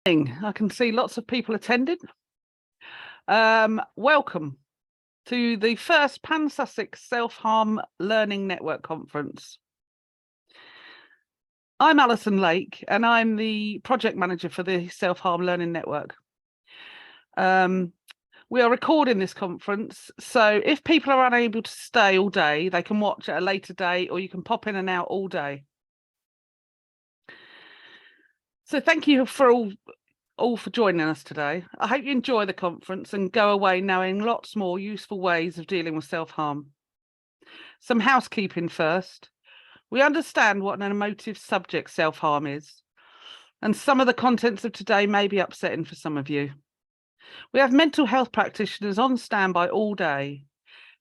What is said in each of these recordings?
I can see lots of people attended. Welcome to the first Pan Sussex Self-Harm Learning Network Conference. I'm Alison Lake and I'm the project manager for the Self-Harm Learning Network. We are recording this conference, so if people are unable to stay all day, they can watch at a later date, or you can pop in and out all day. So thank you for all for joining us today. I hope you enjoy the conference and go away knowing lots more useful ways of dealing with self-harm. Some housekeeping first. We understand what an emotive subject self-harm is, and some of the contents of today may be upsetting for some of you. We have mental health practitioners on standby all day,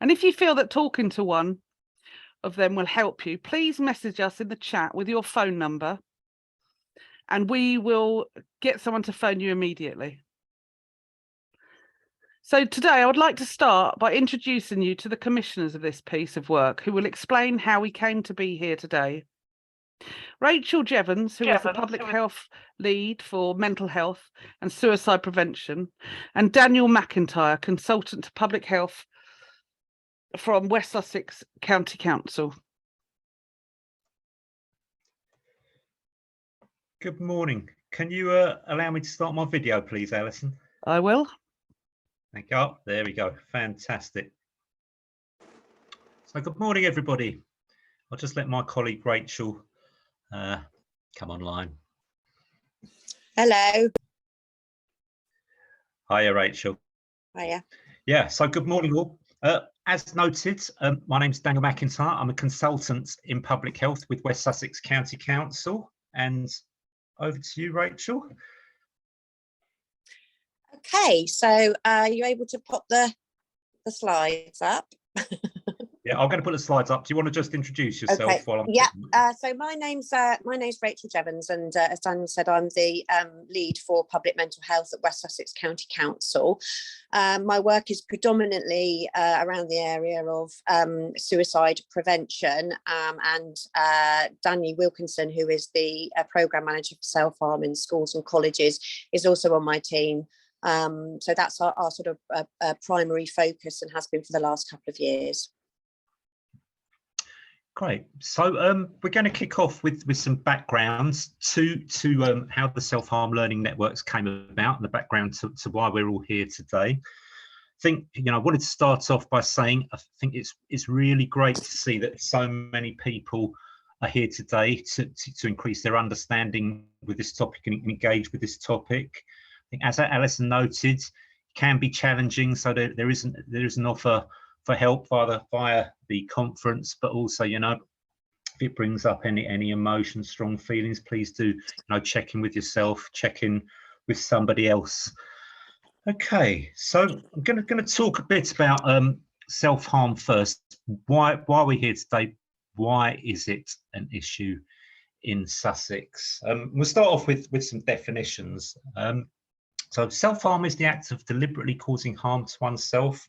and if you feel that talking to one of them will help you, please message us in the chat with your phone number and we will get someone to phone you immediately. So today I would like to start by introducing you to the commissioners of this piece of work, who will explain how we came to be here today. Rachel Jevons, who is the public health lead for mental health and suicide prevention, and Daniel MacIntyre, consultant to public health from West Sussex County Council. Good morning. Can you allow me to start my video, please, Alison? I will. Thank you. Oh, there we go. Fantastic. So good morning, everybody. I'll just let my colleague Rachel come online. Hello. Hiya, Rachel. Hiya. Yeah, so good morning all. As noted, my name's Daniel MacIntyre. I'm a consultant in public health with West Sussex County Council, and over to you, Rachel. Okay, so are you able to pop the slides up? Yeah, I'm going to put the slides up. Do you want to just introduce yourself? Okay. While I'm So my name's Rachel Jevons, and as Dan said, I'm the lead for public mental health at West Sussex County Council. My work is predominantly around the area of suicide prevention, and Danny Wilkinson, who is the programme manager for self-harm in schools and colleges, is also on my team. So that's our sort of primary focus and has been for the last couple of years. Great. So we're going to kick off with some backgrounds to how the self-harm learning networks came about and the background to why we're all here today. I think, I wanted to start off by saying I think it's really great to see that so many people are here today to increase their understanding with this topic and engage with this topic. I think, as Alison noted, it can be challenging, so there is an offer for help via the conference, but also, if it brings up any emotions, strong feelings, please do, check in with yourself, check in with somebody else. Okay, so I'm going to talk a bit about self-harm first. Why we're here today? Why is it an issue in Sussex? We'll start off with some definitions. So self-harm is the act of deliberately causing harm to oneself,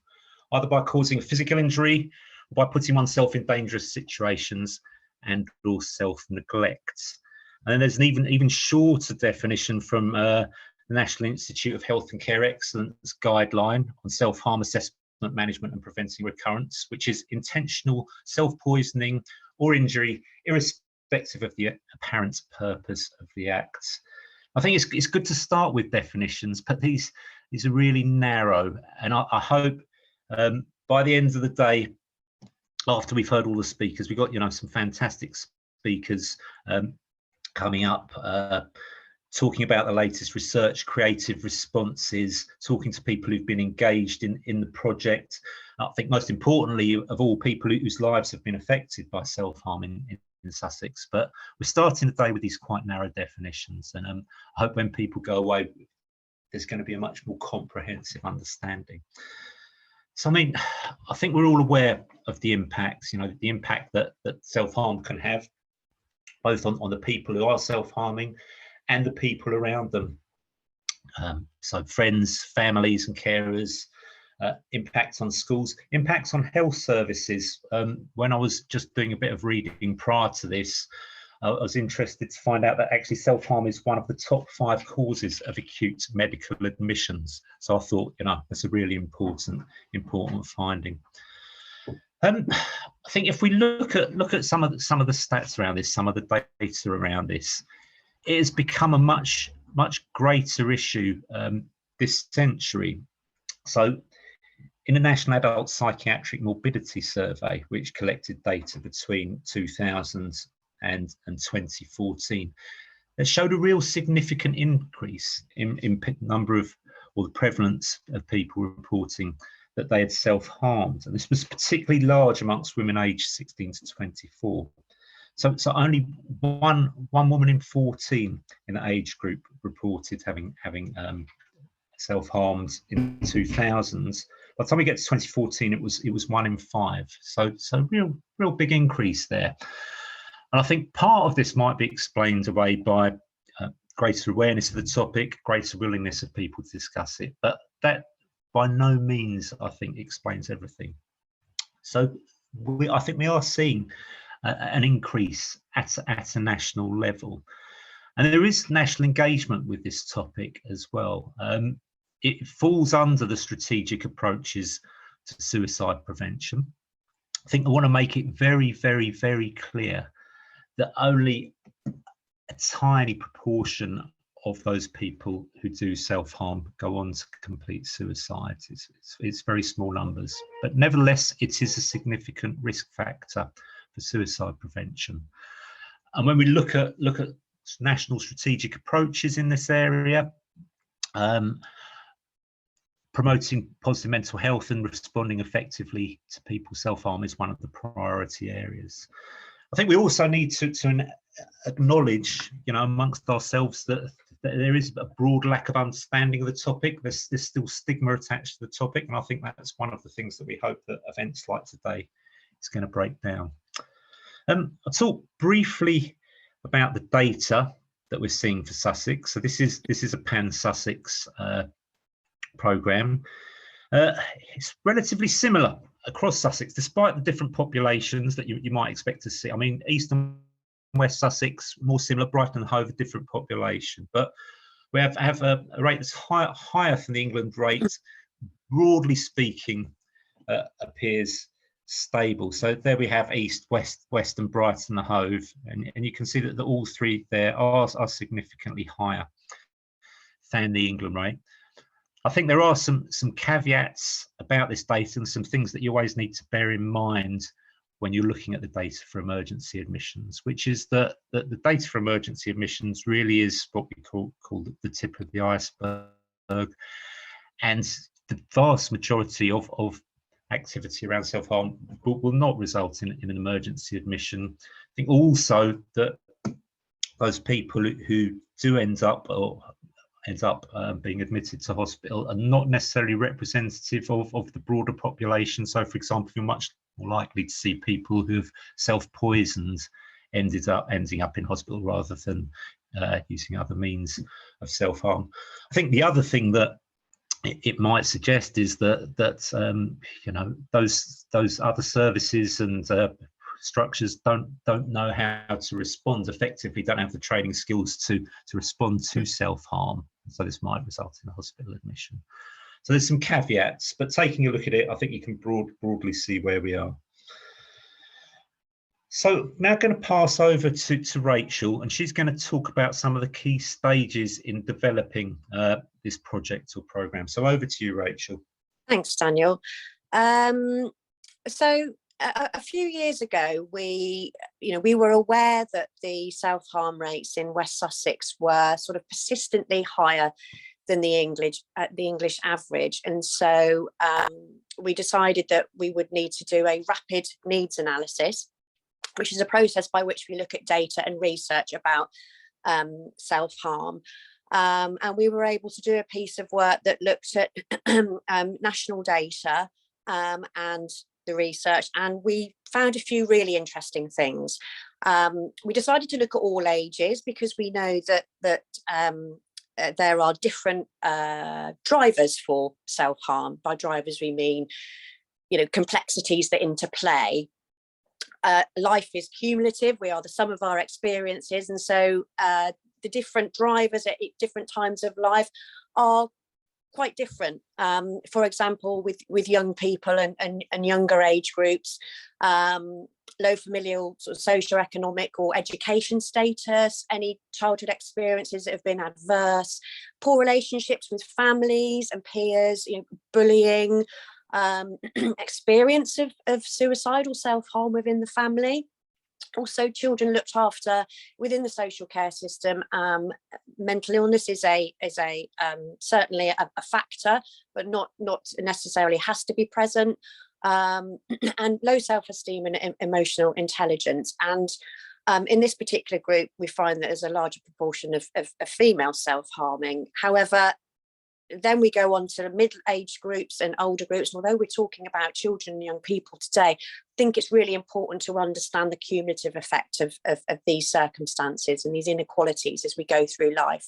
either by causing physical injury or by putting oneself in dangerous situations and or self-neglect. And then there's an even shorter definition from the National Institute of Health and Care Excellence guideline on self-harm assessment, management and preventing recurrence, which is intentional self-poisoning or injury, irrespective of the apparent purpose of the act. I think it's good to start with definitions, but these are really narrow, and I hope by the end of the day, after we've heard all the speakers, we've got some fantastic speakers coming up, talking about the latest research, creative responses, talking to people who've been engaged in the project. I think most importantly of all, people whose lives have been affected by self-harm in Sussex. But we're starting the day with these quite narrow definitions, and I hope when people go away, there's going to be a much more comprehensive understanding. So, I think we're all aware of the impacts, the impact that self-harm can have, both on the people who are self-harming and the people around them. So friends, families and carers, impacts on schools, impacts on health services. When I was just doing a bit of reading prior to this, I was interested to find out that actually self-harm is one of the top 5 causes of acute medical admissions. So I thought, that's a really important finding. I think if we look at some of the stats around this, some of the data around this, it has become a much greater issue this century. So in the National Adult Psychiatric Morbidity Survey, which collected data between 2000 and 2014, it showed a real significant increase in number of, or the prevalence of people reporting that they had self-harmed. And this was particularly large amongst women aged 16 to 24. So only one woman in 14 in the age group reported having self-harmed in 2000s. By the time we get to 2014, it was 1 in 5. So real big increase there. And I think part of this might be explained away by greater awareness of the topic, greater willingness of people to discuss it. But that by no means, I think, explains everything. So I think we are seeing an increase at a national level. And there is national engagement with this topic as well. It falls under the strategic approaches to suicide prevention. I think I want to make it very, very, very clear that only a tiny proportion of those people who do self-harm go on to complete suicide. It's very small numbers, but nevertheless, it is a significant risk factor for suicide prevention. And when we look at national strategic approaches in this area, promoting positive mental health and responding effectively to people's self-harm is one of the priority areas. I think we also need to acknowledge, amongst ourselves that there is a broad lack of understanding of the topic. There's still stigma attached to the topic, and I think that's one of the things that we hope that events like today is going to break down. I'll talk briefly about the data that we're seeing for Sussex. So this is a pan-Sussex programme. It's relatively similar across Sussex, despite the different populations that you might expect to see. I mean, East and West Sussex, more similar. Brighton and Hove, a different population. But we have a rate that's higher than the England rate, broadly speaking, appears stable. So there we have East, West and Brighton and Hove. And you can see that all three there are significantly higher than the England rate. I think there are some caveats about this data and some things that you always need to bear in mind when you're looking at the data for emergency admissions, which is that the data for emergency admissions really is what we call the tip of the iceberg. And the vast majority of activity around self-harm will not result in an emergency admission. I think also that those people who do end up being admitted to hospital are not necessarily representative of the broader population. So, for example, you're much more likely to see people who've self-poisoned ending up in hospital rather than using other means of self-harm. I think the other thing that it might suggest is that those other services and structures don't know how to respond effectively, don't have the training skills to respond to self-harm. So this might result in a hospital admission. So there's some caveats, but taking a look at it, I think you can broadly see where we are. So now I'm going to pass over to Rachel, and she's going to talk about some of the key stages in developing this project or programme. So over to you, Rachel. Thanks, Daniel. So a few years ago, we were aware that the self-harm rates in West Sussex were sort of persistently higher than the English average, and so we decided that we would need to do a rapid needs analysis, which is a process by which we look at data and research about self-harm. And we were able to do a piece of work that looked at national data and the research, and we found a few really interesting things. We decided to look at all ages because we know that there are different drivers for self-harm. By drivers we mean, complexities that interplay. life is cumulative. We are the sum of our experiences, and so the different drivers at different times of life are quite different. For example, with young people and younger age groups, low familial sort of socioeconomic or education status, any childhood experiences that have been adverse, poor relationships with families and peers, bullying, experience of suicide or self-harm within the family. Also, children looked after within the social care system. Mental illness is certainly a factor, but not necessarily has to be present. And low self-esteem and emotional intelligence. And in this particular group, we find that there's a larger proportion of female self-harming. However, then we go on to middle-aged groups and older groups. And although we're talking about children and young people today, I think it's really important to understand the cumulative effect of these circumstances and these inequalities as we go through life.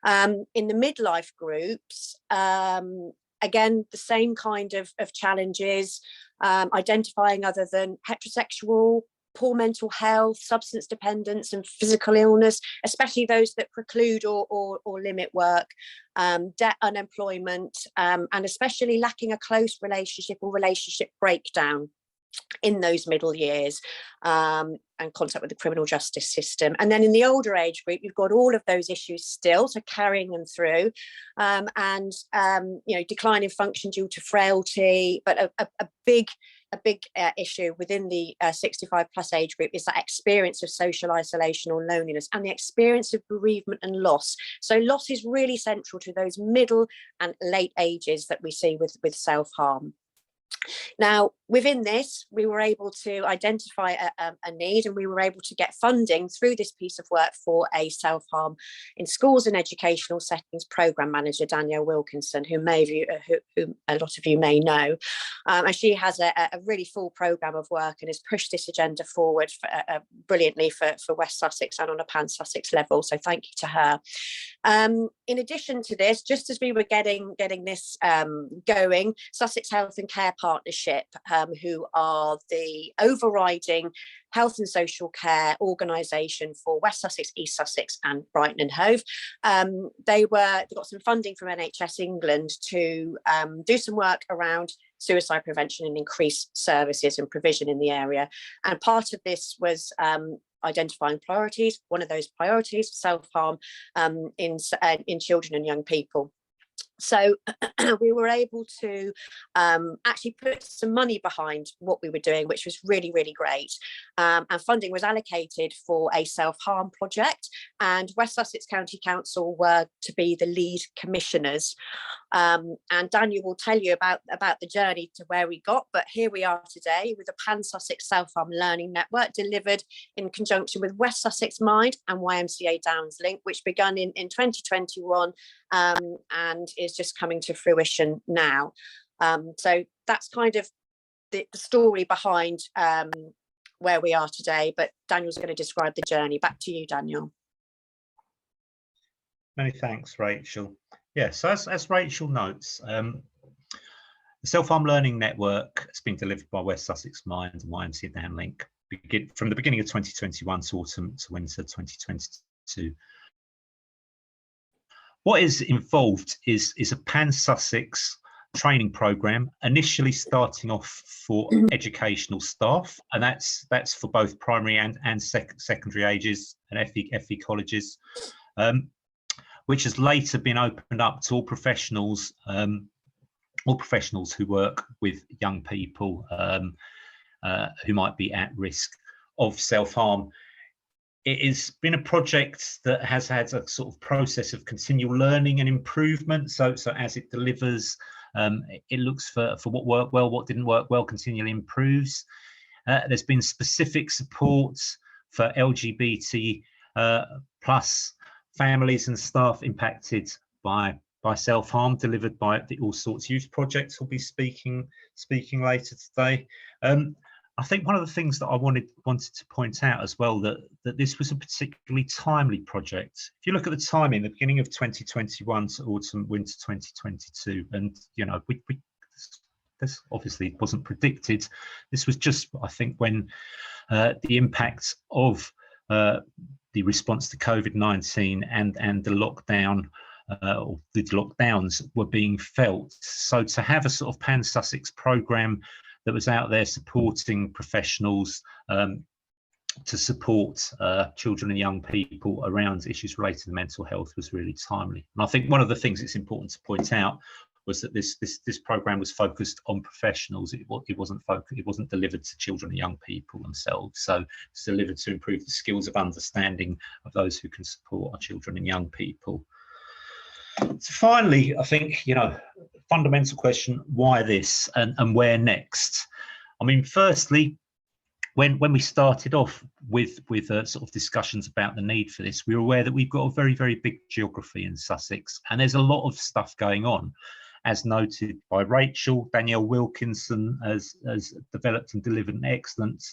In the midlife groups, again, the same kind of challenges, identifying other than heterosexual, poor mental health, substance dependence and physical illness, especially those that preclude or limit work, debt, unemployment, and especially lacking a close relationship or relationship breakdown in those middle years, and contact with the criminal justice system. And then in the older age group, you've got all of those issues still, so carrying them through, and decline in function due to frailty. But a big issue within the 65 plus age group is that experience of social isolation or loneliness and the experience of bereavement and loss. So loss is really central to those middle and late ages that we see with self-harm. Now, within this, we were able to identify a need, and we were able to get funding through this piece of work for a self-harm in schools and educational settings programme manager, Danielle Wilkinson, who a lot of you may know. And she has a really full programme of work and has pushed this agenda forward brilliantly for West Sussex and on a pan-Sussex level. So thank you to her. In addition to this, just as we were getting this going, Sussex Health and Care Partnership, who are the overriding health and social care organisation for West Sussex, East Sussex and Brighton and Hove, they got some funding from NHS England to do some work around suicide prevention and increase services and provision in the area. And part of this was identifying priorities. One of those priorities, self-harm in children and young people. So we were able to actually put some money behind what we were doing, which was really, really great. And funding was allocated for a self-harm project, and West Sussex County Council were to be the lead commissioners. And Daniel will tell you about the journey to where we got, but here we are today with a Pan-Sussex Self-Harm Learning Network delivered in conjunction with West Sussex Mind and YMCA Downs Link, which began in 2021 and is just coming to fruition now. So that's kind of the story behind where we are today, but Daniel's going to describe the journey. Back to you, Daniel. Many thanks, Rachel. Yes, so as Rachel notes, the Self-Harm Learning Network has been delivered by West Sussex Mind and YMCA Downs Link from the beginning of 2021 to autumn to winter 2022. What is involved is a Pan-Sussex training programme, initially starting off for educational staff, and that's for both primary and secondary ages and FE colleges, which has later been opened up to all professionals who work with young people who might be at risk of self-harm. It has been a project that has had a sort of process of continual learning and improvement. So as it delivers, it looks for what worked well, what didn't work well, continually improves. There's been specific support for LGBT plus families and staff impacted by self-harm, delivered by the Allsorts Youth Project, who'll be speaking later today. I think one of the things that I wanted to point out as well, that this was a particularly timely project. If you look at the timing, the beginning of 2021 to autumn winter 2022, and we this obviously wasn't predicted. This was just, I think, when the impact of the response to COVID-19 and the lockdown or the lockdowns were being felt. So to have a sort of pan-Sussex programme that was out there supporting professionals to support children and young people around issues related to mental health was really timely. And I think one of the things it's important to point out was that this programme was focused on professionals. It wasn't delivered to children and young people themselves. So it's delivered to improve the skills of understanding of those who can support our children and young people. So finally, I think, fundamental question, why this and where next? I mean, firstly, when we started off with sort of discussions about the need for this, we were aware that we've got a very, very big geography in Sussex, and there's a lot of stuff going on. As noted by Rachel, Danielle Wilkinson has developed and delivered an excellent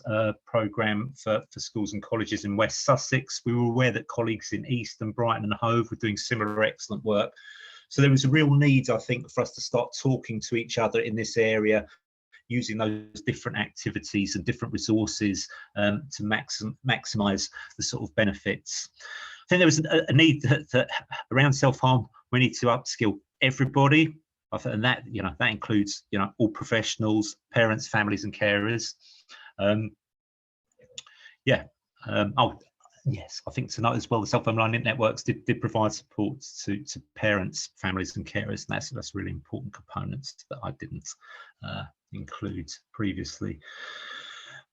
programme for schools and colleges in West Sussex. We were aware that colleagues in Easton, Brighton and Hove were doing similar excellent work. So there was a real need, I think, for us to start talking to each other in this area, using those different activities and different resources to maximise the sort of benefits. I think there was a need that around self-harm, we need to upskill everybody. And that, that includes, all professionals, parents, families and carers. Yes, I think tonight as well, the self-harm learning networks did provide support to parents, families and carers. And that's really important components that I didn't include previously.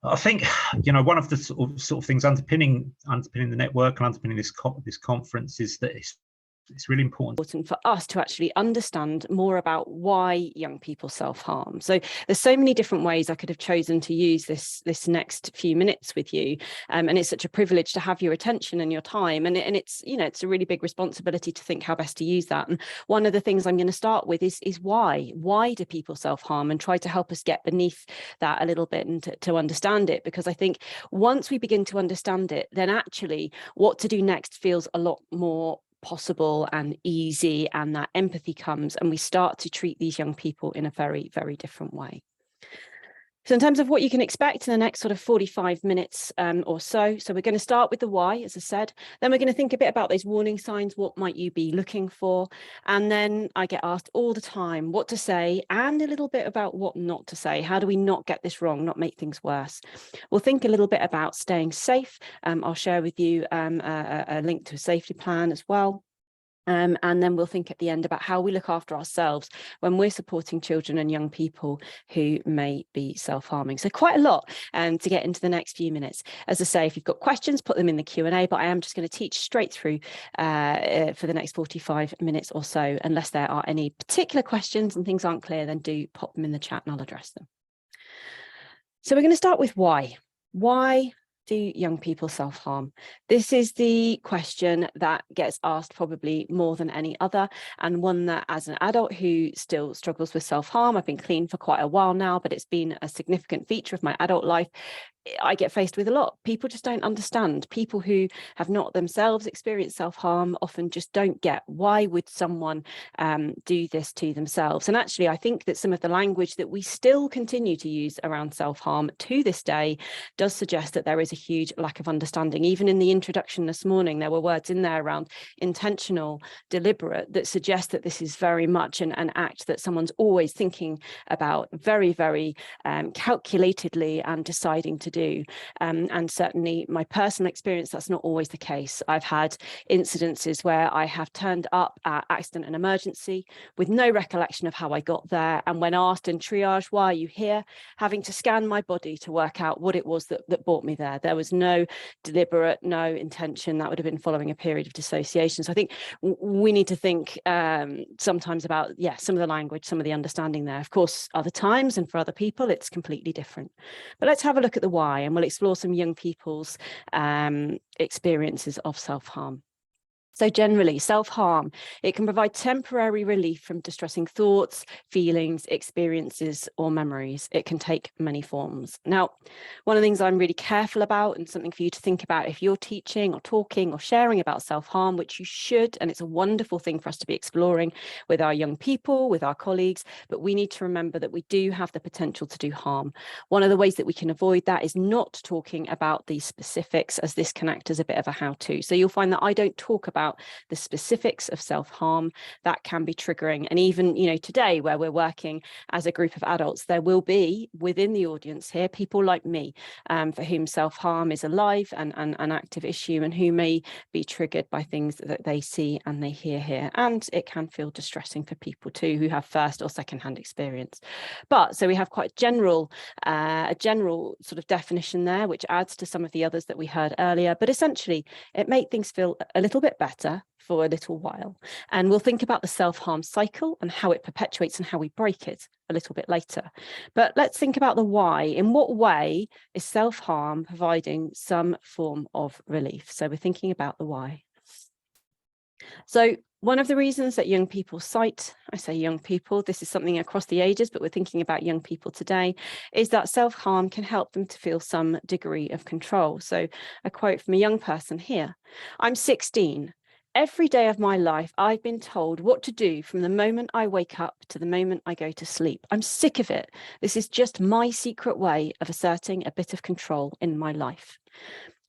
I think, one of the sort of things underpinning the network and underpinning this conference is that it's really important for us to actually understand more about why young people self-harm. So there's so many different ways I could have chosen to use this next few minutes with you, and it's such a privilege to have your attention and your time, and it's it's a really big responsibility to think how best to use that. And one of the things I'm going to start with is why do people self-harm, and try to help us get beneath that a little bit and to understand it, because I think once we begin to understand it, then actually what to do next feels a lot more possible and easy, and that empathy comes, and we start to treat these young people in a very, very different way. So in terms of what you can expect in the next sort of 45 minutes or so we're going to start with the why, as I said, then we're going to think a bit about those warning signs. What might you be looking for? And then I get asked all the time what to say, and a little bit about what not to say. How do we not get this wrong, not make things worse? We'll think a little bit about staying safe. I'll share with you a link to a safety plan as well. And then we'll think at the end about how we look after ourselves when we're supporting children and young people who may be self-harming. So quite a lot to get into the next few minutes. As I say, if you've got questions, put them in the Q&A, but I am just going to teach straight through for the next 45 minutes or so. Unless there are any particular questions and things aren't clear, then do pop them in the chat and I'll address them. So we're going to start with why. Why do young people self-harm? This is the question that gets asked probably more than any other, and one that as an adult who still struggles with self-harm, I've been clean for quite a while now, but it's been a significant feature of my adult life, I get faced with a lot. People just don't understand. People who have not themselves experienced self-harm often just don't get, why would someone do this to themselves? And actually, I think that some of the language that we still continue to use around self-harm to this day does suggest that there is a huge lack of understanding. Even in the introduction this morning, there were words in there around intentional, deliberate, that suggest that this is very much an act that someone's always thinking about very, very calculatedly and deciding to do. And certainly my personal experience, that's not always the case. I've had incidences where I have turned up at accident and emergency with no recollection of how I got there, and when asked in triage, why are you here, having to scan my body to work out what it was that brought me there. There was no deliberate, no intention. That would have been following a period of dissociation. So I think we need to think sometimes about, some of the language, some of the understanding there. Of course, other times and for other people, it's completely different. But let's have a look at the why, and we'll explore some young people's experiences of self-harm. So generally, self-harm, it can provide temporary relief from distressing thoughts, feelings, experiences, or memories. It can take many forms. Now, one of the things I'm really careful about, and something for you to think about if you're teaching or talking or sharing about self-harm, which you should, and it's a wonderful thing for us to be exploring with our young people, with our colleagues, but we need to remember that we do have the potential to do harm. One of the ways that we can avoid that is not talking about these specifics, as this can act as a bit of a how-to. So you'll find that I don't talk about the specifics of self-harm. That can be triggering. And even, you know, today where we're working as a group of adults, there will be within the audience here people like me for whom self-harm is a live and an active issue, and who may be triggered by things that they see and they hear here. And it can feel distressing for people too who have first or second-hand experience. But so we have quite a general sort of definition there, which adds to some of the others that we heard earlier. But essentially, it made things feel a little bit better for a little while. And we'll think about the self-harm cycle and how it perpetuates and how we break it a little bit later. But let's think about the why. In what way is self-harm providing some form of relief? So we're thinking about the why. So one of the reasons that young people cite, I say young people, this is something across the ages, but we're thinking about young people today, is that self-harm can help them to feel some degree of control. So a quote from a young person here: "I'm 16. Every day of my life, I've been told what to do from the moment I wake up to the moment I go to sleep. I'm sick of it. This is just my secret way of asserting a bit of control in my life."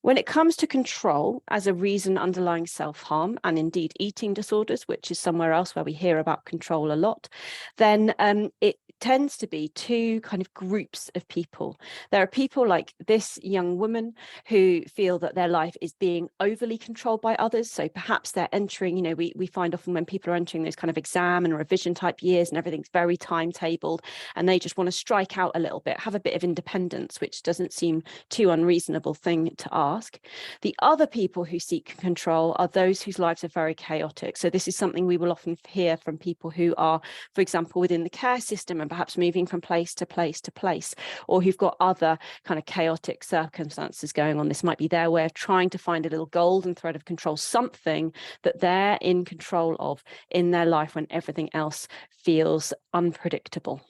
When it comes to control as a reason underlying self-harm, and indeed eating disorders, which is somewhere else where we hear about control a lot, then it tends to be two kind of groups of people. There are people like this young woman who feel that their life is being overly controlled by others. So perhaps they're entering, you know, we find often when people are entering those kind of exam and revision type years and everything's very timetabled, and they just want to strike out a little bit, have a bit of independence, which doesn't seem too unreasonable thing to ask. The other people who seek control are those whose lives are very chaotic. So this is something we will often hear from people who are, for example, within the care system and perhaps moving from place to place to place, or who've got other kind of chaotic circumstances going on. This might be their way of trying to find a little golden thread of control, something that they're in control of in their life when everything else feels unpredictable.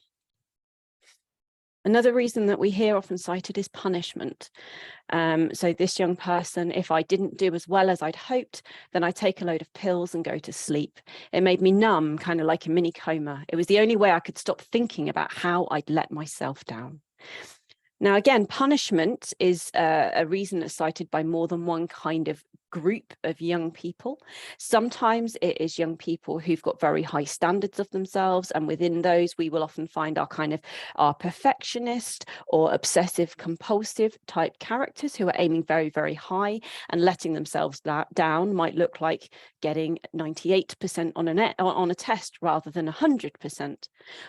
Another reason that we hear often cited is punishment. So this young person, if I didn't do as well as I'd hoped, then I take a load of pills and go to sleep. It made me numb, kind of like a mini coma. It was the only way I could stop thinking about how I'd let myself down. Now, again, punishment is a reason that's cited by more than one kind of group of young people. Sometimes it is young people who've got very high standards of themselves, and within those we will often find our perfectionist or obsessive compulsive type characters who are aiming very, very high, and letting themselves down might look like getting 98% on a test rather than 100%.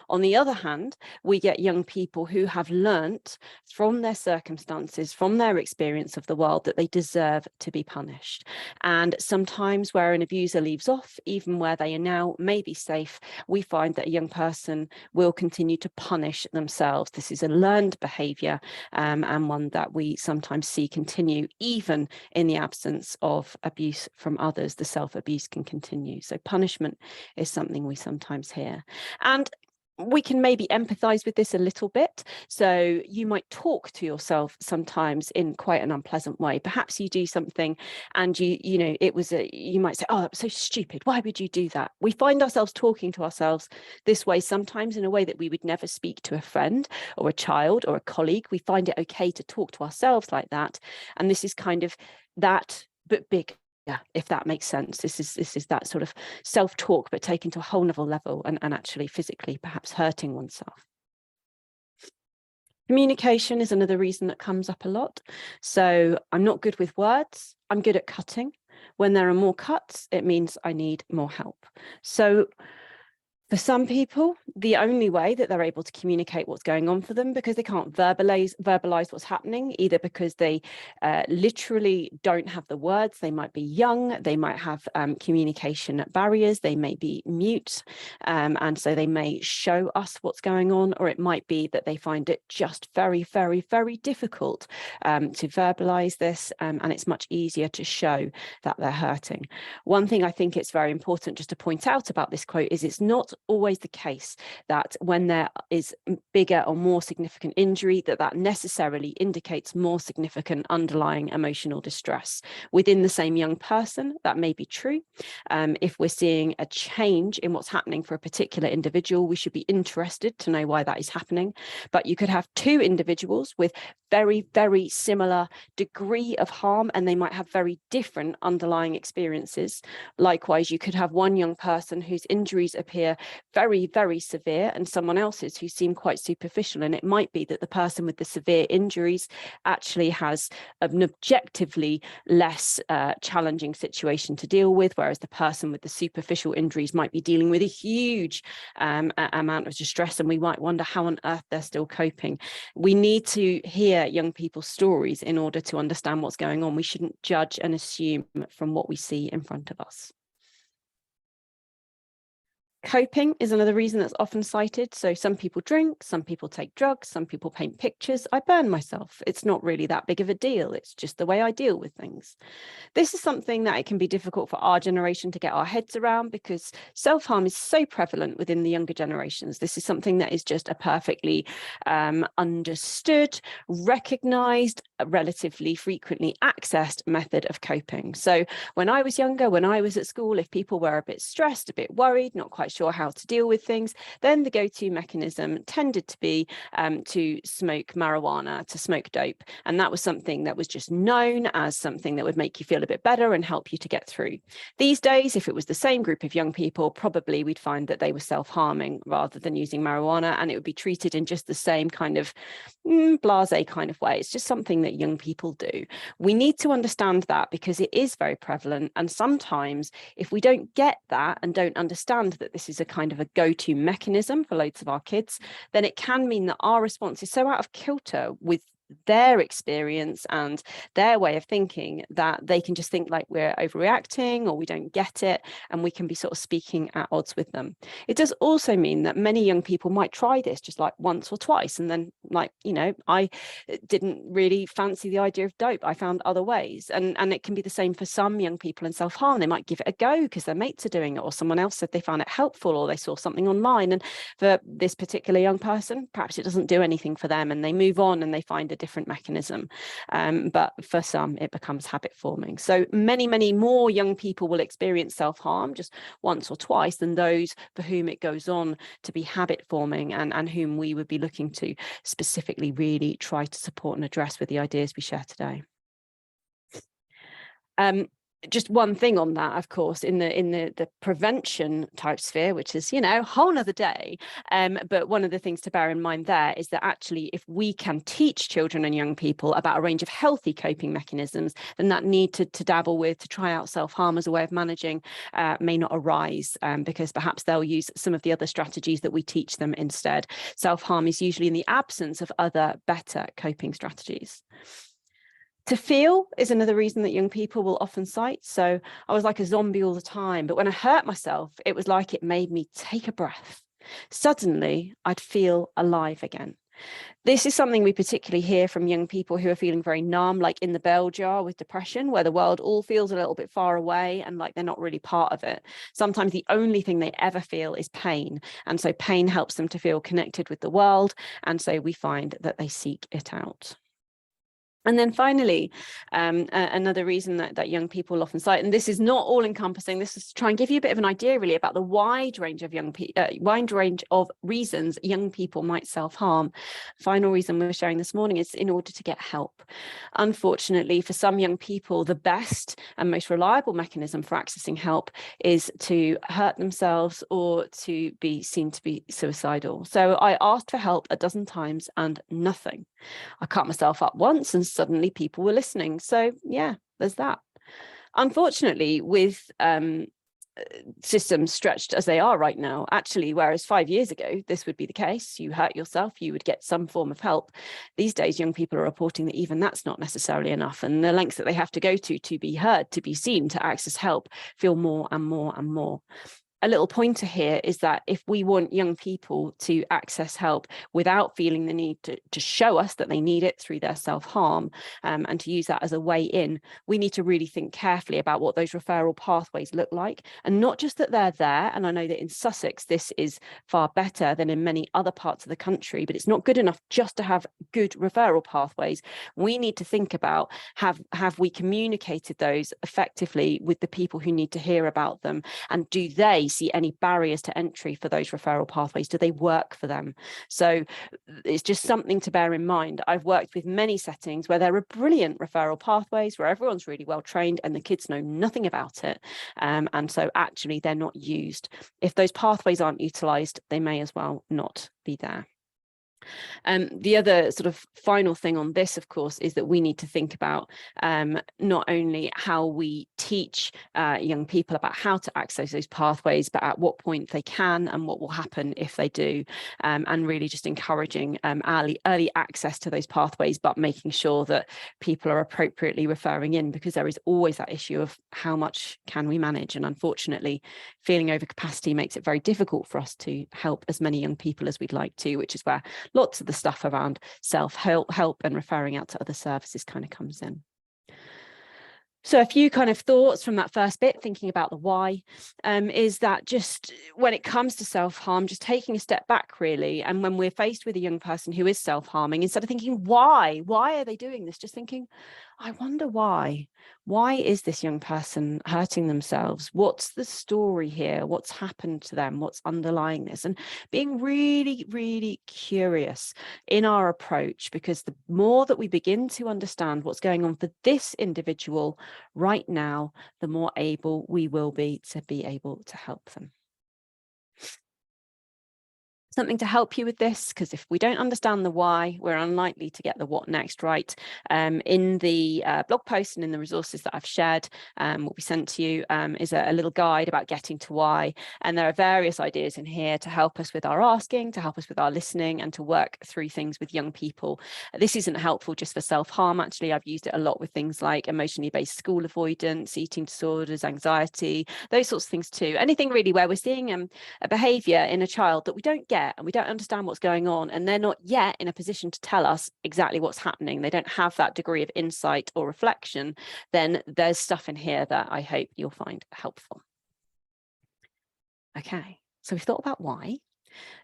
On the other hand, we get young people who have learnt from their circumstances, from their experience of the world, that they deserve to be punished. And sometimes where an abuser leaves off, even where they are now maybe safe, we find that a young person will continue to punish themselves. This is a learned behaviour and one that we sometimes see continue even in the absence of abuse from others. The self-abuse can continue. So punishment is something we sometimes hear. And we can maybe empathize with this a little bit. So you might talk to yourself sometimes in quite an unpleasant way. Perhaps you do something and you might say, "Oh, that was so stupid. Why would you do that?" We find ourselves talking to ourselves this way sometimes in a way that we would never speak to a friend or a child or a colleague. We find it okay to talk to ourselves like that. And this is kind of that, but big. Yeah, if that makes sense. This is that sort of self-talk, but taken to a whole nother level and actually physically perhaps hurting oneself. Communication is another reason that comes up a lot. So I'm not good with words. I'm good at cutting. When there are more cuts, it means I need more help. So For some people, the only way that they're able to communicate what's going on for them, because they can't verbalize what's happening, either because they literally don't have the words, they might be young, they might have communication barriers, they may be mute, and so they may show us what's going on, or it might be that they find it just very, very, very difficult to verbalize this, and it's much easier to show that they're hurting. One thing I think it's very important just to point out about this quote is it's not always the case that when there is bigger or more significant injury, that necessarily indicates more significant underlying emotional distress within the same young person. That may be true. If we're seeing a change in what's happening for a particular individual, we should be interested to know why that is happening. But you could have two individuals with very, very similar degree of harm, and they might have very different underlying experiences. Likewise, you could have one young person whose injuries appear very, very severe and someone else's who seem quite superficial. And it might be that the person with the severe injuries actually has an objectively less challenging situation to deal with, whereas the person with the superficial injuries might be dealing with a huge amount of distress, and we might wonder how on earth they're still coping. We need to hear young people's stories in order to understand what's going on. We shouldn't judge and assume from what we see in front of us. Coping is another reason that's often cited. So some people drink, some people take drugs, some people paint pictures. I burn myself. It's not really that big of a deal. It's just the way I deal with things. This is something that it can be difficult for our generation to get our heads around, because self-harm is so prevalent within the younger generations. This is something that is just a perfectly understood, recognized, relatively frequently accessed method of coping. So when I was younger, when I was at school, if people were a bit stressed, a bit worried, not quite sure how to deal with things, then the go-to mechanism tended to be to smoke marijuana, to smoke dope. And that was something that was just known as something that would make you feel a bit better and help you to get through. These days, if it was the same group of young people, probably we'd find that they were self-harming rather than using marijuana, and it would be treated in just the same kind of blasé kind of way. It's just something that young people do. We need to understand that, because it is very prevalent. And sometimes if we don't get that and don't understand that this is a kind of a go-to mechanism for loads of our kids, then it can mean that our response is so out of kilter with their experience and their way of thinking that they can just think like we're overreacting or we don't get it, and we can be sort of speaking at odds with them. It does also mean that many young people might try this just like once or twice, and then, like, you know, I didn't really fancy the idea of dope. I found other ways, and it can be the same for some young people in self-harm. They might give it a go because their mates are doing it, or someone else said they found it helpful, or they saw something online. And for this particular young person, perhaps it doesn't do anything for them, and they move on and they find a different mechanism. But for some, it becomes habit forming. So many, many more young people will experience self-harm just once or twice than those for whom it goes on to be habit forming, and whom we would be looking to specifically really try to support and address with the ideas we share today. Just one thing on that, of course, in the prevention type sphere, which is, you know, a whole nother day. But one of the things to bear in mind there is that actually, if we can teach children and young people about a range of healthy coping mechanisms, then that need to dabble with, to try out self-harm as a way of managing may not arise, because perhaps they'll use some of the other strategies that we teach them instead. Self-harm is usually in the absence of other better coping strategies. To feel is another reason that young people will often cite. So I was like a zombie all the time, but when I hurt myself, it was like it made me take a breath. Suddenly, I'd feel alive again. This is something we particularly hear from young people who are feeling very numb, like in the bell jar with depression, where the world all feels a little bit far away and like they're not really part of it. Sometimes the only thing they ever feel is pain. And so pain helps them to feel connected with the world. And so we find that they seek it out. And then finally, another reason that young people often cite, and this is not all encompassing, this is to try and give you a bit of an idea really about the wide range of reasons young people might self-harm. Final reason we're sharing this morning is in order to get help. Unfortunately, for some young people, the best and most reliable mechanism for accessing help is to hurt themselves or to be seen to be suicidal. So I asked for help a dozen times and nothing. I cut myself up once and suddenly people were listening. So yeah, there's that. Unfortunately, with systems stretched as they are right now, actually, whereas 5 years ago, this would be the case. You hurt yourself, you would get some form of help. These days, young people are reporting that even that's not necessarily enough. And the lengths that they have to go to be heard, to be seen, to access help, feel more and more and more. A little pointer here is that if we want young people to access help without feeling the need to show us that they need it through their self-harm, and to use that as a way in, we need to really think carefully about what those referral pathways look like. And not just that they're there, and I know that in Sussex this is far better than in many other parts of the country, but it's not good enough just to have good referral pathways. We need to think about, have we communicated those effectively with the people who need to hear about them, and do they see any barriers to entry for those referral pathways? Do they work for them? So it's just something to bear in mind. I've worked with many settings where there are brilliant referral pathways, where everyone's really well trained and the kids know nothing about it. And so actually they're not used. If those pathways aren't utilised, they may as well not be there. The other sort of final thing on this, of course, is that we need to think about not only how we teach young people about how to access those pathways, but at what point they can and what will happen if they do, and really just encouraging early access to those pathways, but making sure that people are appropriately referring in, because there is always that issue of how much can we manage. And unfortunately, feeling over capacity makes it very difficult for us to help as many young people as we'd like to, which is where lots of the stuff around self-help and referring out to other services kind of comes in. So a few kind of thoughts from that first bit, thinking about the why, is that just when it comes to self-harm, just taking a step back really. And when we're faced with a young person who is self-harming, instead of thinking, why are they doing this? Just thinking, I wonder why. Why is this young person hurting themselves? What's the story here? What's happened to them? What's underlying this? And being really, really curious in our approach, because the more that we begin to understand what's going on for this individual right now, the more able we will be able to help them. Something to help you with this, because if we don't understand the why, we're unlikely to get the what next right. In the blog post and in the resources that I've shared, will be sent to you, is a little guide about getting to why. And there are various ideas in here to help us with our asking, to help us with our listening, and to work through things with young people. This isn't helpful just for self-harm. Actually, I've used it a lot with things like emotionally based school avoidance, eating disorders, anxiety, those sorts of things too. Anything really where we're seeing a behaviour in a child that we don't get and we don't understand what's going on, and they're not yet in a position to tell us exactly what's happening. They don't have that degree of insight or reflection. Then there's stuff in here that I hope you'll find helpful. Okay, so we've thought about why.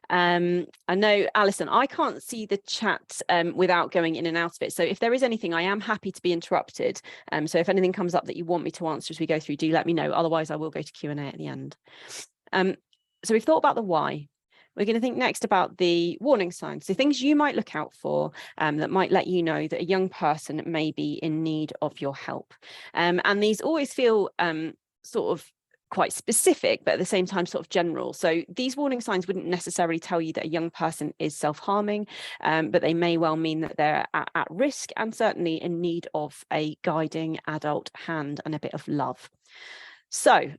I know, Alison, I can't see the chat without going in and out of it. So if there is anything, I am happy to be interrupted. So if anything comes up that you want me to answer as we go through, do let me know. Otherwise, I will go to Q&A at the end. So we've thought about the why. We're going to think next about the warning signs, so things you might look out for that might let you know that a young person may be in need of your help. And these always feel sort of quite specific, but at the same time sort of general. So these warning signs wouldn't necessarily tell you that a young person is self-harming, but they may well mean that they're at risk and certainly in need of a guiding adult hand and a bit of love. So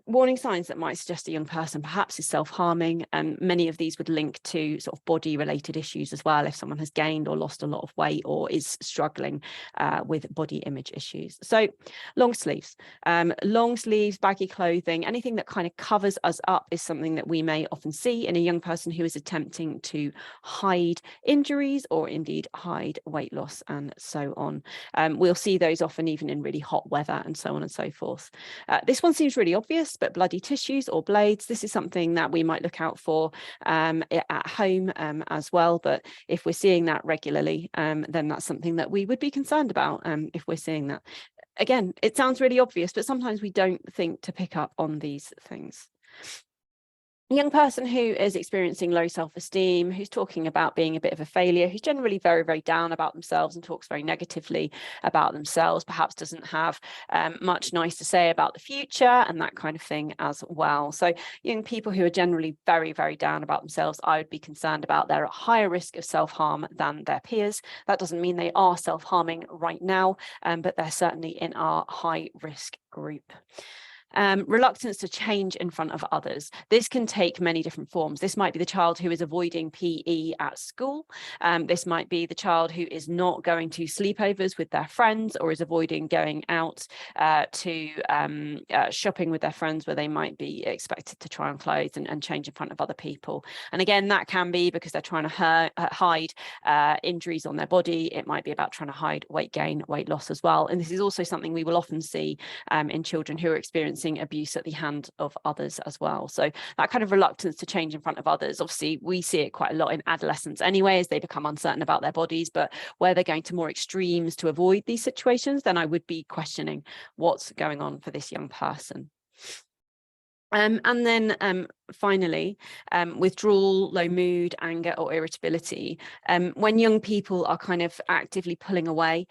warning signs that might suggest a young person perhaps is self-harming, and many of these would link to sort of body related issues as well, if someone has gained or lost a lot of weight or is struggling with body image issues. So long sleeves, baggy clothing, anything that kind of covers us up is something that we may often see in a young person who is attempting to hide injuries or indeed hide weight loss and so on. We'll see those often even in really hot weather and so on and so forth. This one seems really obvious, but bloody tissues or blades, this is something that we might look out for at home as well. But if we're seeing that regularly, then that's something that we would be concerned about if we're seeing that. Again, it sounds really obvious, but sometimes we don't think to pick up on these things. A young person who is experiencing low self-esteem, who's talking about being a bit of a failure, who's generally very, very down about themselves and talks very negatively about themselves, perhaps doesn't have much nice to say about the future and that kind of thing as well. So young people who are generally very, very down about themselves, I would be concerned about. They're at higher risk of self-harm than their peers. That doesn't mean they are self-harming right now, but they're certainly in our high risk group. Reluctance to change in front of others. This can take many different forms. This might be the child who is avoiding PE at school. This might be the child who is not going to sleepovers with their friends, or is avoiding going out to shopping with their friends, where they might be expected to try on clothes and change in front of other people. And again, that can be because they're trying to hide injuries on their body. It might be about trying to hide weight gain, weight loss as well. And this is also something we will often see in children who are experiencing abuse at the hand of others as well. So that kind of reluctance to change in front of others, obviously we see it quite a lot in adolescents anyway, as they become uncertain about their bodies. But where they're going to more extremes to avoid these situations, then I would be questioning what's going on for this young person. And then finally, withdrawal, low mood, anger or irritability. When young people are kind of actively pulling away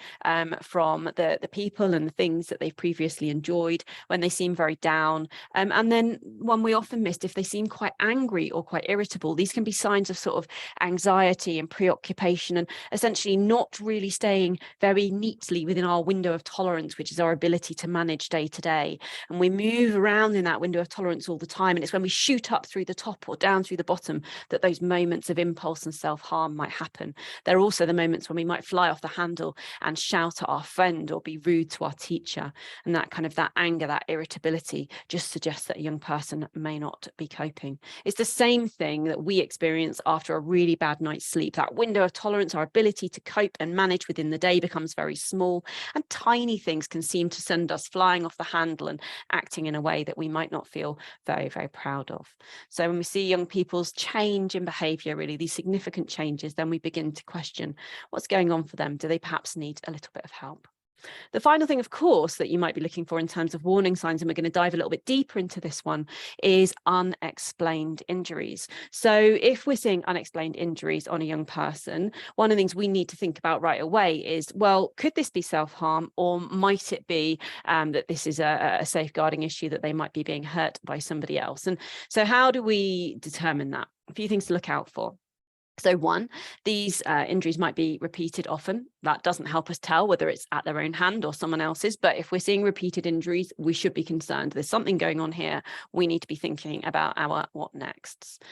from the people and the things that they've previously enjoyed, when they seem very down. And then one we often missed, if they seem quite angry or quite irritable, these can be signs of sort of anxiety and preoccupation, and essentially not really staying very neatly within our window of tolerance, which is our ability to manage day to day. And we move around in that window of tolerance all the time, and it's when we shoot up through the top or down through the bottom that those moments of impulse and self-harm might happen. There are also the moments when we might fly off the handle and shout at our friend or be rude to our teacher, and that anger, that irritability just suggests that a young person may not be coping. It's the same thing that we experience after a really bad night's sleep. That window of tolerance, our ability to cope and manage within the day, becomes very small, and tiny things can seem to send us flying off the handle and acting in a way that we might not feel very, very proud of. So when we see young people's change in behaviour, really these significant changes, then we begin to question what's going on for them. Do they perhaps need a little bit of help? The final thing, of course, that you might be looking for in terms of warning signs, and we're going to dive a little bit deeper into this one, is unexplained injuries. So if we're seeing unexplained injuries on a young person, one of the things we need to think about right away is, well, could this be self-harm, or might it be that this is a safeguarding issue, that they might be being hurt by somebody else? And so how do we determine that? A few things to look out for. So one, these injuries might be repeated often. That doesn't help us tell whether it's at their own hand or someone else's. But if we're seeing repeated injuries, we should be concerned. There's something going on here. We need to be thinking about our what next.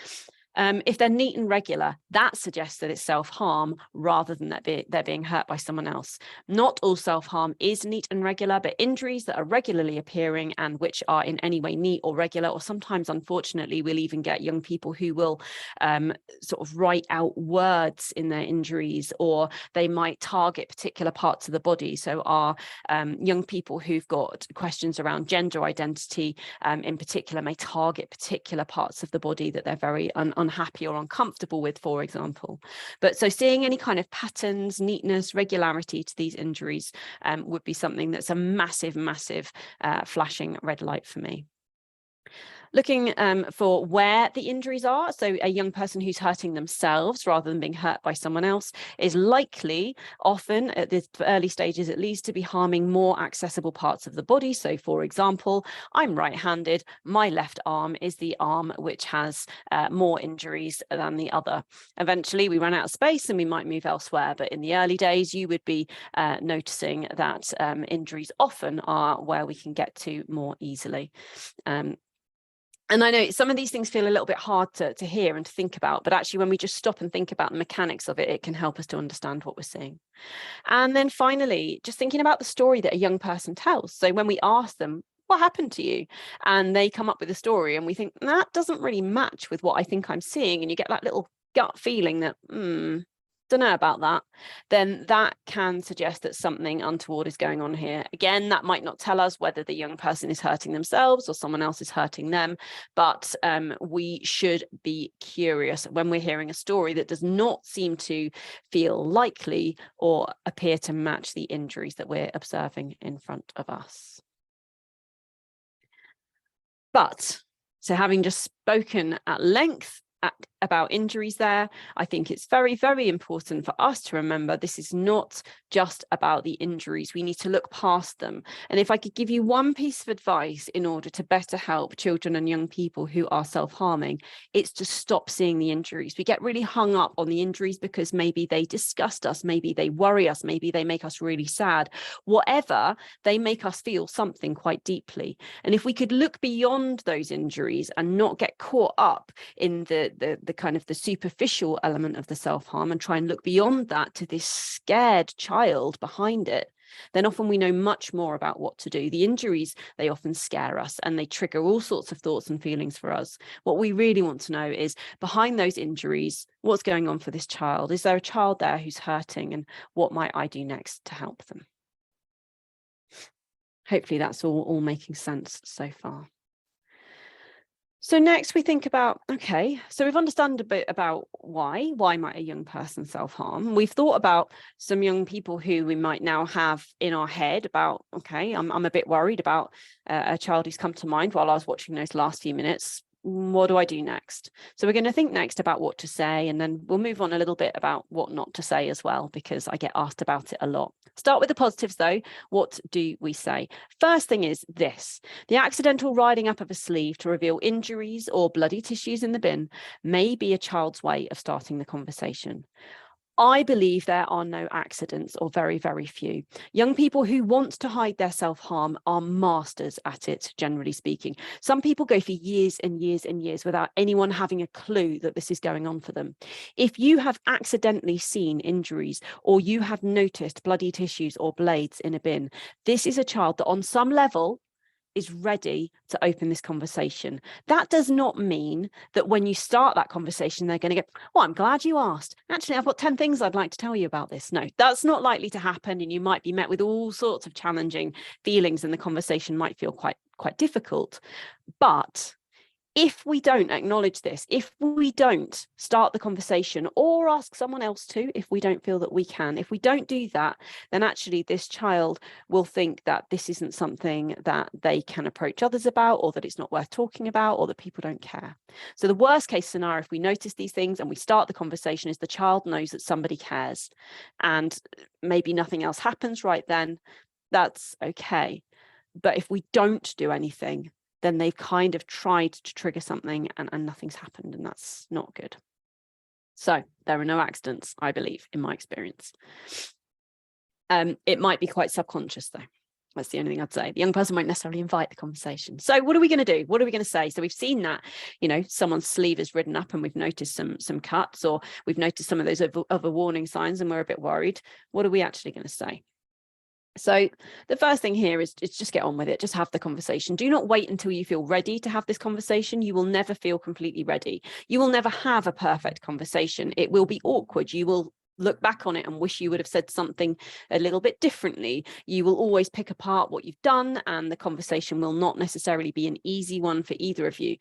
If they're neat and regular, that suggests that it's self-harm rather than that they're being hurt by someone else. Not all self-harm is neat and regular, but injuries that are regularly appearing and which are in any way neat or regular, or sometimes, unfortunately, we'll even get young people who will sort of write out words in their injuries, or they might target particular parts of the body. So our young people who've got questions around gender identity in particular may target particular parts of the body that they're very unhappy or uncomfortable with, for example. But so seeing any kind of patterns, neatness, regularity to these injuries would be something that's a massive, massive flashing red light for me. Looking for where the injuries are. So a young person who's hurting themselves rather than being hurt by someone else is likely, often at the early stages at least, to be harming more accessible parts of the body. So for example, I'm right-handed, my left arm is the arm which has more injuries than the other. Eventually we run out of space and we might move elsewhere, but in the early days you would be noticing that injuries often are where we can get to more easily. And I know some of these things feel a little bit hard to hear and to think about, but actually when we just stop and think about the mechanics of it, it can help us to understand what we're seeing. And then finally, just thinking about the story that a young person tells. So when we ask them, what happened to you? And they come up with a story and we think, that doesn't really match with what I think I'm seeing. And you get that little gut feeling that, don't know about that, then that can suggest that something untoward is going on here. Again, that might not tell us whether the young person is hurting themselves or someone else is hurting them, but we should be curious when we're hearing a story that does not seem to feel likely or appear to match the injuries that we're observing in front of us. But so having just spoken at length about injuries there. I think it's very, very important for us to remember this is not just about the injuries. We need to look past them. And if I could give you one piece of advice in order to better help children and young people who are self-harming, it's to stop seeing the injuries. We get really hung up on the injuries because maybe they disgust us, maybe they worry us, maybe they make us really sad. Whatever, they make us feel something quite deeply. And if we could look beyond those injuries and not get caught up in the kind of the superficial element of the self-harm and try and look beyond that to this scared child behind it, then often we know much more about what to do. The injuries, they often scare us and they trigger all sorts of thoughts and feelings for us. What we really want to know is behind those injuries, what's going on for this child? Is there a child there who's hurting, and what might I do next to help them? Hopefully that's all making sense so far. So next we think about, okay, so we've understood a bit about why might a young person self-harm. We've thought about some young people who we might now have in our head about, okay, I'm a bit worried about a child who's come to mind while I was watching those last few minutes. What do I do next? So we're going to think next about what to say, and then we'll move on a little bit about what not to say as well, because I get asked about it a lot. Start with the positives though. What do we say? First thing is this: the accidental riding up of a sleeve to reveal injuries or bloody tissues in the bin may be a child's way of starting the conversation. I believe there are no accidents, or very, very few. Young people who want to hide their self-harm are masters at it, generally speaking. Some people go for years and years and years without anyone having a clue that this is going on for them. If you have accidentally seen injuries, or you have noticed bloody tissues or blades in a bin, this is a child that on some level is ready to open this conversation. That does not mean that when you start that conversation, they're going to go, "Oh, I'm glad you asked. Actually, I've got 10 things I'd like to tell you about this." No, that's not likely to happen. And you might be met with all sorts of challenging feelings, and the conversation might feel quite difficult. But if we don't acknowledge this, if we don't start the conversation or ask someone else to, if we don't feel that we can, if we don't do that, then actually this child will think that this isn't something that they can approach others about, or that it's not worth talking about, or that people don't care. So the worst case scenario, if we notice these things and we start the conversation, is the child knows that somebody cares, and maybe nothing else happens right then. That's okay. But if we don't do anything, then they've kind of tried to trigger something and nothing's happened, and that's not good. So there are no accidents, I believe, in my experience. It might be quite subconscious though. That's the only thing I'd say. The young person won't necessarily invite the conversation. So what are we going to do? What are we going to say? So we've seen that, you know, someone's sleeve is ridden up and we've noticed some cuts, or we've noticed some of those other warning signs and we're a bit worried. What are we actually going to say? So the first thing here is just get on with it. Just have the conversation. Do not wait until you feel ready to have this conversation. You will never feel completely ready. You will never have a perfect conversation. It will be awkward. You will look back on it and wish you would have said something a little bit differently. You will always pick apart what you've done, and the conversation will not necessarily be an easy one for either of you.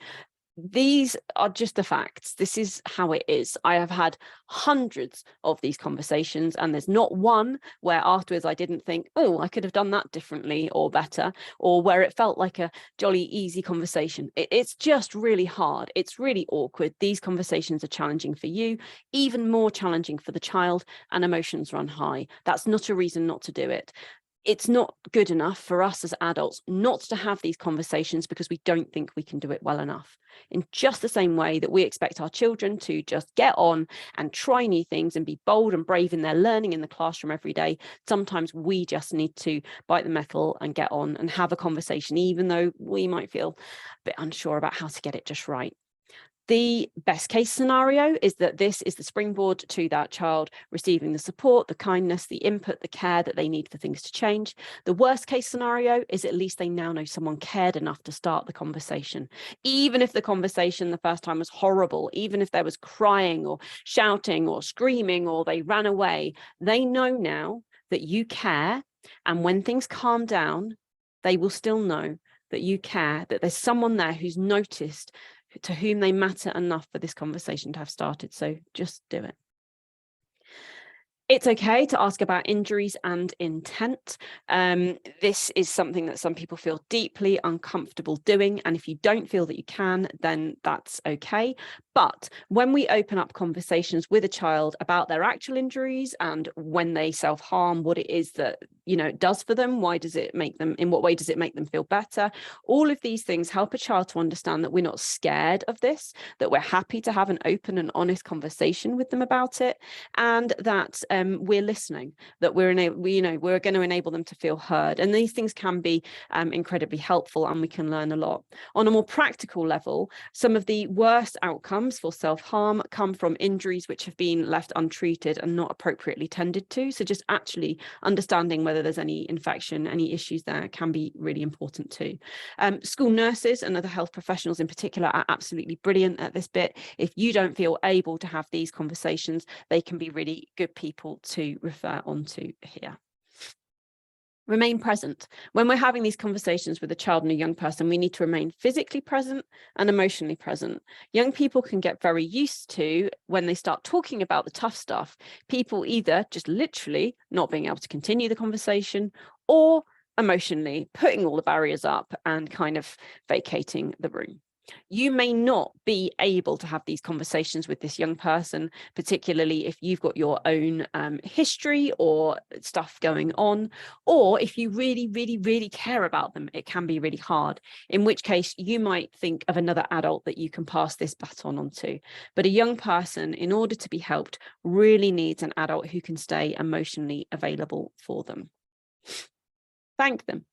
These are just the facts. This is how it is. I have had hundreds of these conversations, and there's not one where afterwards I didn't think, oh, I could have done that differently or better, or where it felt like a jolly easy conversation. It's just really hard. It's really awkward. These conversations are challenging for you, even more challenging for the child, and emotions run high. That's not a reason not to do it. It's not good enough for us as adults not to have these conversations because we don't think we can do it well enough. In just the same way that we expect our children to just get on and try new things and be bold and brave in their learning in the classroom every day, sometimes we just need to bite the metal and get on and have a conversation, even though we might feel a bit unsure about how to get it just right. The best case scenario is that this is the springboard to that child receiving the support, the kindness, the input, the care that they need for things to change. The worst case scenario is at least they now know someone cared enough to start the conversation. Even if the conversation the first time was horrible, even if there was crying or shouting or screaming or they ran away, they know now that you care. And when things calm down, they will still know that you care, that there's someone there who's noticed, to whom they matter enough for this conversation to have started. So just do it. It's okay to ask about injuries and intent. This is something that some people feel deeply uncomfortable doing. And if you don't feel that you can, then that's okay. But when we open up conversations with a child about their actual injuries and when they self-harm, what it is that, you know, it does for them, why does it make them, in what way does it make them feel better? All of these things help a child to understand that we're not scared of this, that we're happy to have an open and honest conversation with them about it, and that we're listening, that we're going to enable them to feel heard. And these things can be incredibly helpful, and we can learn a lot. On a more practical level, some of the worst outcomes for self-harm come from injuries which have been left untreated and not appropriately tended to. So just actually understanding whether there's any infection, any issues there can be really important too. School nurses and other health professionals in particular are absolutely brilliant at this bit. If you don't feel able to have these conversations, they can be really good people to refer on to here. Remain present. When we're having these conversations with a child and a young person, we need to remain physically present and emotionally present. Young people can get very used to, when they start talking about the tough stuff, people either just literally not being able to continue the conversation, or emotionally putting all the barriers up and kind of vacating the room. You may not be able to have these conversations with this young person, particularly if you've got your own history or stuff going on, or if you really, really, really care about them, it can be really hard, in which case you might think of another adult that you can pass this baton on to. But a young person, in order to be helped, really needs an adult who can stay emotionally available for them. Thank them.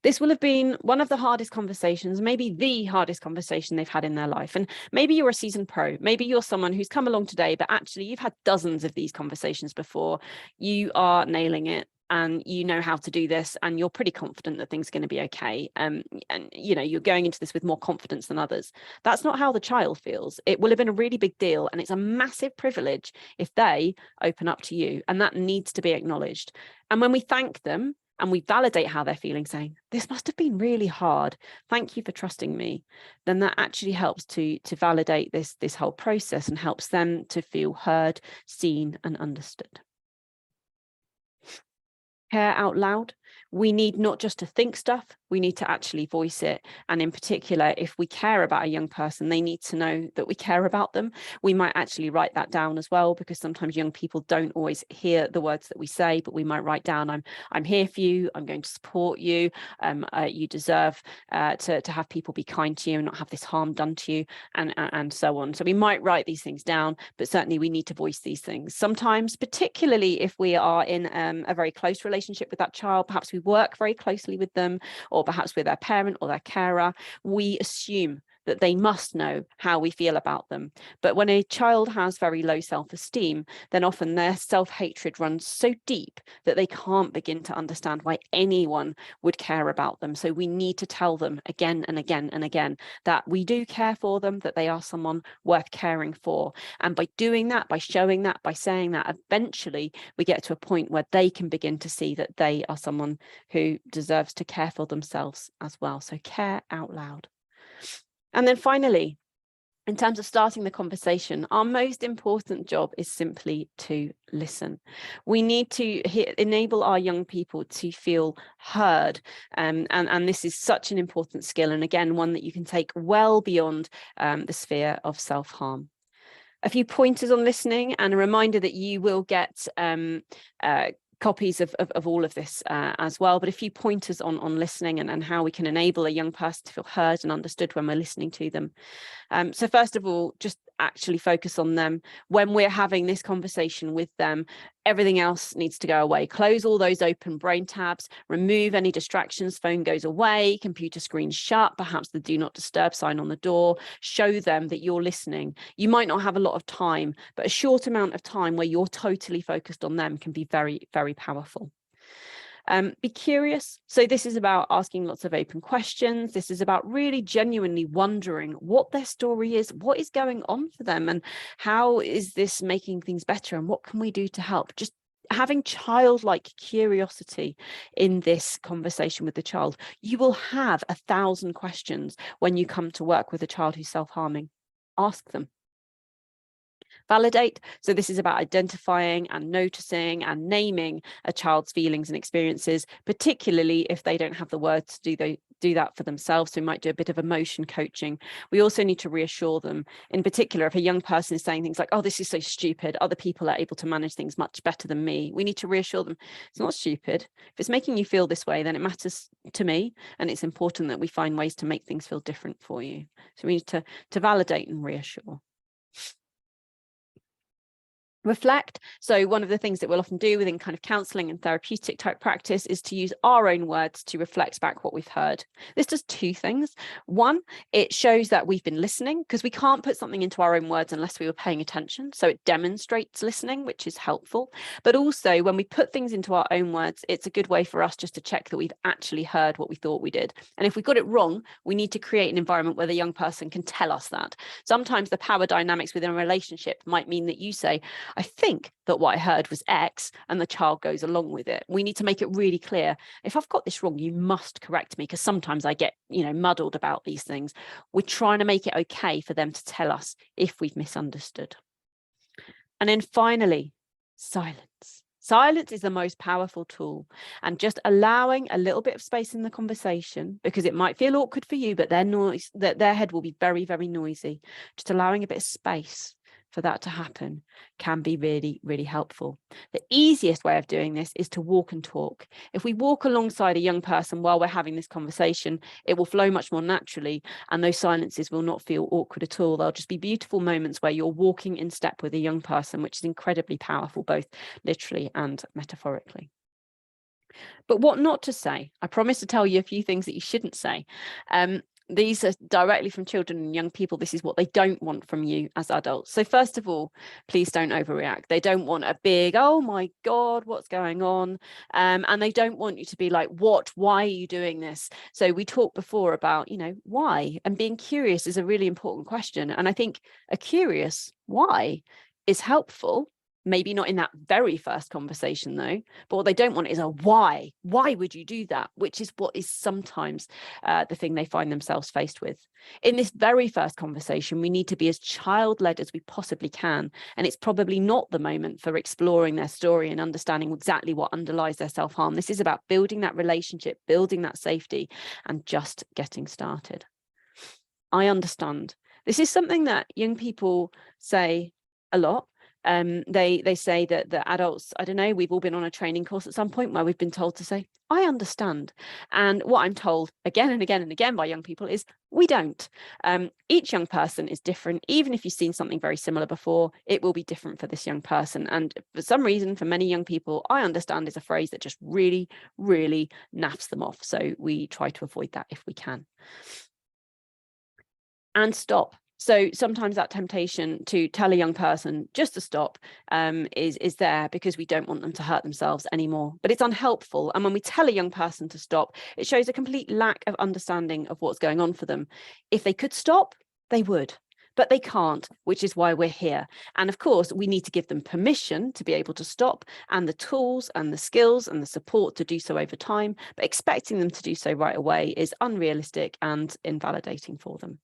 This will have been one of the hardest conversations, maybe the hardest conversation they've had in their life. And maybe you're a seasoned pro, maybe you're someone who's come along today, but actually you've had dozens of these conversations before. You are nailing it and you know how to do this, and you're pretty confident that things are going to be okay. And you know, you're going into this with more confidence than others. That's not how the child feels. It will have been a really big deal, and it's a massive privilege if they open up to you, and that needs to be acknowledged. And when we thank them, and we validate how they're feeling, saying, this must have been really hard, thank you for trusting me, then that actually helps to validate this whole process and helps them to feel heard, seen, and understood. Care out loud. We need not just to think stuff, we need to actually voice it. And in particular, if we care about a young person, they need to know that we care about them. We might actually write that down as well, because sometimes young people don't always hear the words that we say, but we might write down, I'm here for you, I'm going to support you, you deserve to have people be kind to you and not have this harm done to you, and so on. So we might write these things down, but certainly we need to voice these things. Sometimes, particularly if we are in a very close relationship with that child, perhaps we work very closely with them, or perhaps with their parent or their carer, we assume that they must know how we feel about them. But when a child has very low self-esteem, then often their self-hatred runs so deep that they can't begin to understand why anyone would care about them. So we need to tell them again and again and again that we do care for them, that they are someone worth caring for. And by doing that, by showing that, by saying that, eventually we get to a point where they can begin to see that they are someone who deserves to care for themselves as well. So care out loud. And then finally, in terms of starting the conversation, our most important job is simply to listen. We need to enable our young people to feel heard. And this is such an important skill. And again, one that you can take well beyond the sphere of self-harm. A few pointers on listening, and a reminder that you will get copies of all of this as well, but a few pointers on listening and how we can enable a young person to feel heard and understood when we're listening to them. So first of all, just actually focus on them. When we're having this conversation with them, everything else needs to go away. Close all those open brain tabs, remove any distractions, phone goes away, computer screen shut, perhaps the do not disturb sign on the door. Show them that you're listening. You might not have a lot of time, but a short amount of time where you're totally focused on them can be very, very powerful. Be curious. So this is about asking lots of open questions. This is about really genuinely wondering what their story is, what is going on for them, and how is this making things better, and what can we do to help? Just having childlike curiosity in this conversation with the child. You will have 1,000 questions when you come to work with a child who's self-harming. Ask them. Validate. So this is about identifying and noticing and naming a child's feelings and experiences, particularly if they don't have the words to do that for themselves. So we might do a bit of emotion coaching. We also need to reassure them. In particular, if a young person is saying things like, oh, this is so stupid, other people are able to manage things much better than me, we need to reassure them it's not stupid. If it's making you feel this way, then it matters to me, and it's important that we find ways to make things feel different for you. So we need to validate and reassure. Reflect. So one of the things that we'll often do within kind of counselling and therapeutic type practice is to use our own words to reflect back what we've heard. This does two things. One, it shows that we've been listening, because we can't put something into our own words unless we were paying attention. So it demonstrates listening, which is helpful. But also when we put things into our own words, it's a good way for us just to check that we've actually heard what we thought we did. And if we got it wrong, we need to create an environment where the young person can tell us that. Sometimes the power dynamics within a relationship might mean that you say, I think that what I heard was X, and the child goes along with it. We need to make it really clear. If I've got this wrong, you must correct me, because sometimes I get, muddled about these things. We're trying to make it okay for them to tell us if we've misunderstood. And then finally, silence. Silence is the most powerful tool, and just allowing a little bit of space in the conversation, because it might feel awkward for you, but their head will be very, very noisy. Just allowing a bit of space for that to happen can be really, really helpful. The easiest way of doing this is to walk and talk. If we walk alongside a young person while we're having this conversation, it will flow much more naturally, and those silences will not feel awkward at all. They'll just be beautiful moments where you're walking in step with a young person, which is incredibly powerful, both literally and metaphorically. But what not to say? I promise to tell you a few things that you shouldn't say. These are directly from children and young people. This is what they don't want from you as adults. So first of all, please don't overreact. They don't want a big, oh my God, what's going on? And they don't want you to be like, what? Why are you doing this? So we talked before about, why? And being curious is a really important question. And I think a curious why is helpful. Maybe not in that very first conversation though, but what they don't want is a why. Why would you do that? Which is what is sometimes the thing they find themselves faced with. In this very first conversation, we need to be as child-led as we possibly can. And it's probably not the moment for exploring their story and understanding exactly what underlies their self-harm. This is about building that relationship, building that safety, and just getting started. I understand. This is something that young people say a lot. They say that the adults, I don't know, we've all been on a training course at some point where we've been told to say, I understand. And what I'm told again and again and again by young people is, we don't. Each young person is different. Even if you've seen something very similar before, it will be different for this young person. And for some reason, for many young people, I understand is a phrase that just really, really naffs them off. So we try to avoid that if we can. And stop. So sometimes that temptation to tell a young person just to stop is there because we don't want them to hurt themselves anymore. But it's unhelpful. And when we tell a young person to stop, it shows a complete lack of understanding of what's going on for them. If they could stop, they would. But they can't, which is why we're here. And of course, we need to give them permission to be able to stop, and the tools and the skills and the support to do so over time. But expecting them to do so right away is unrealistic and invalidating for them.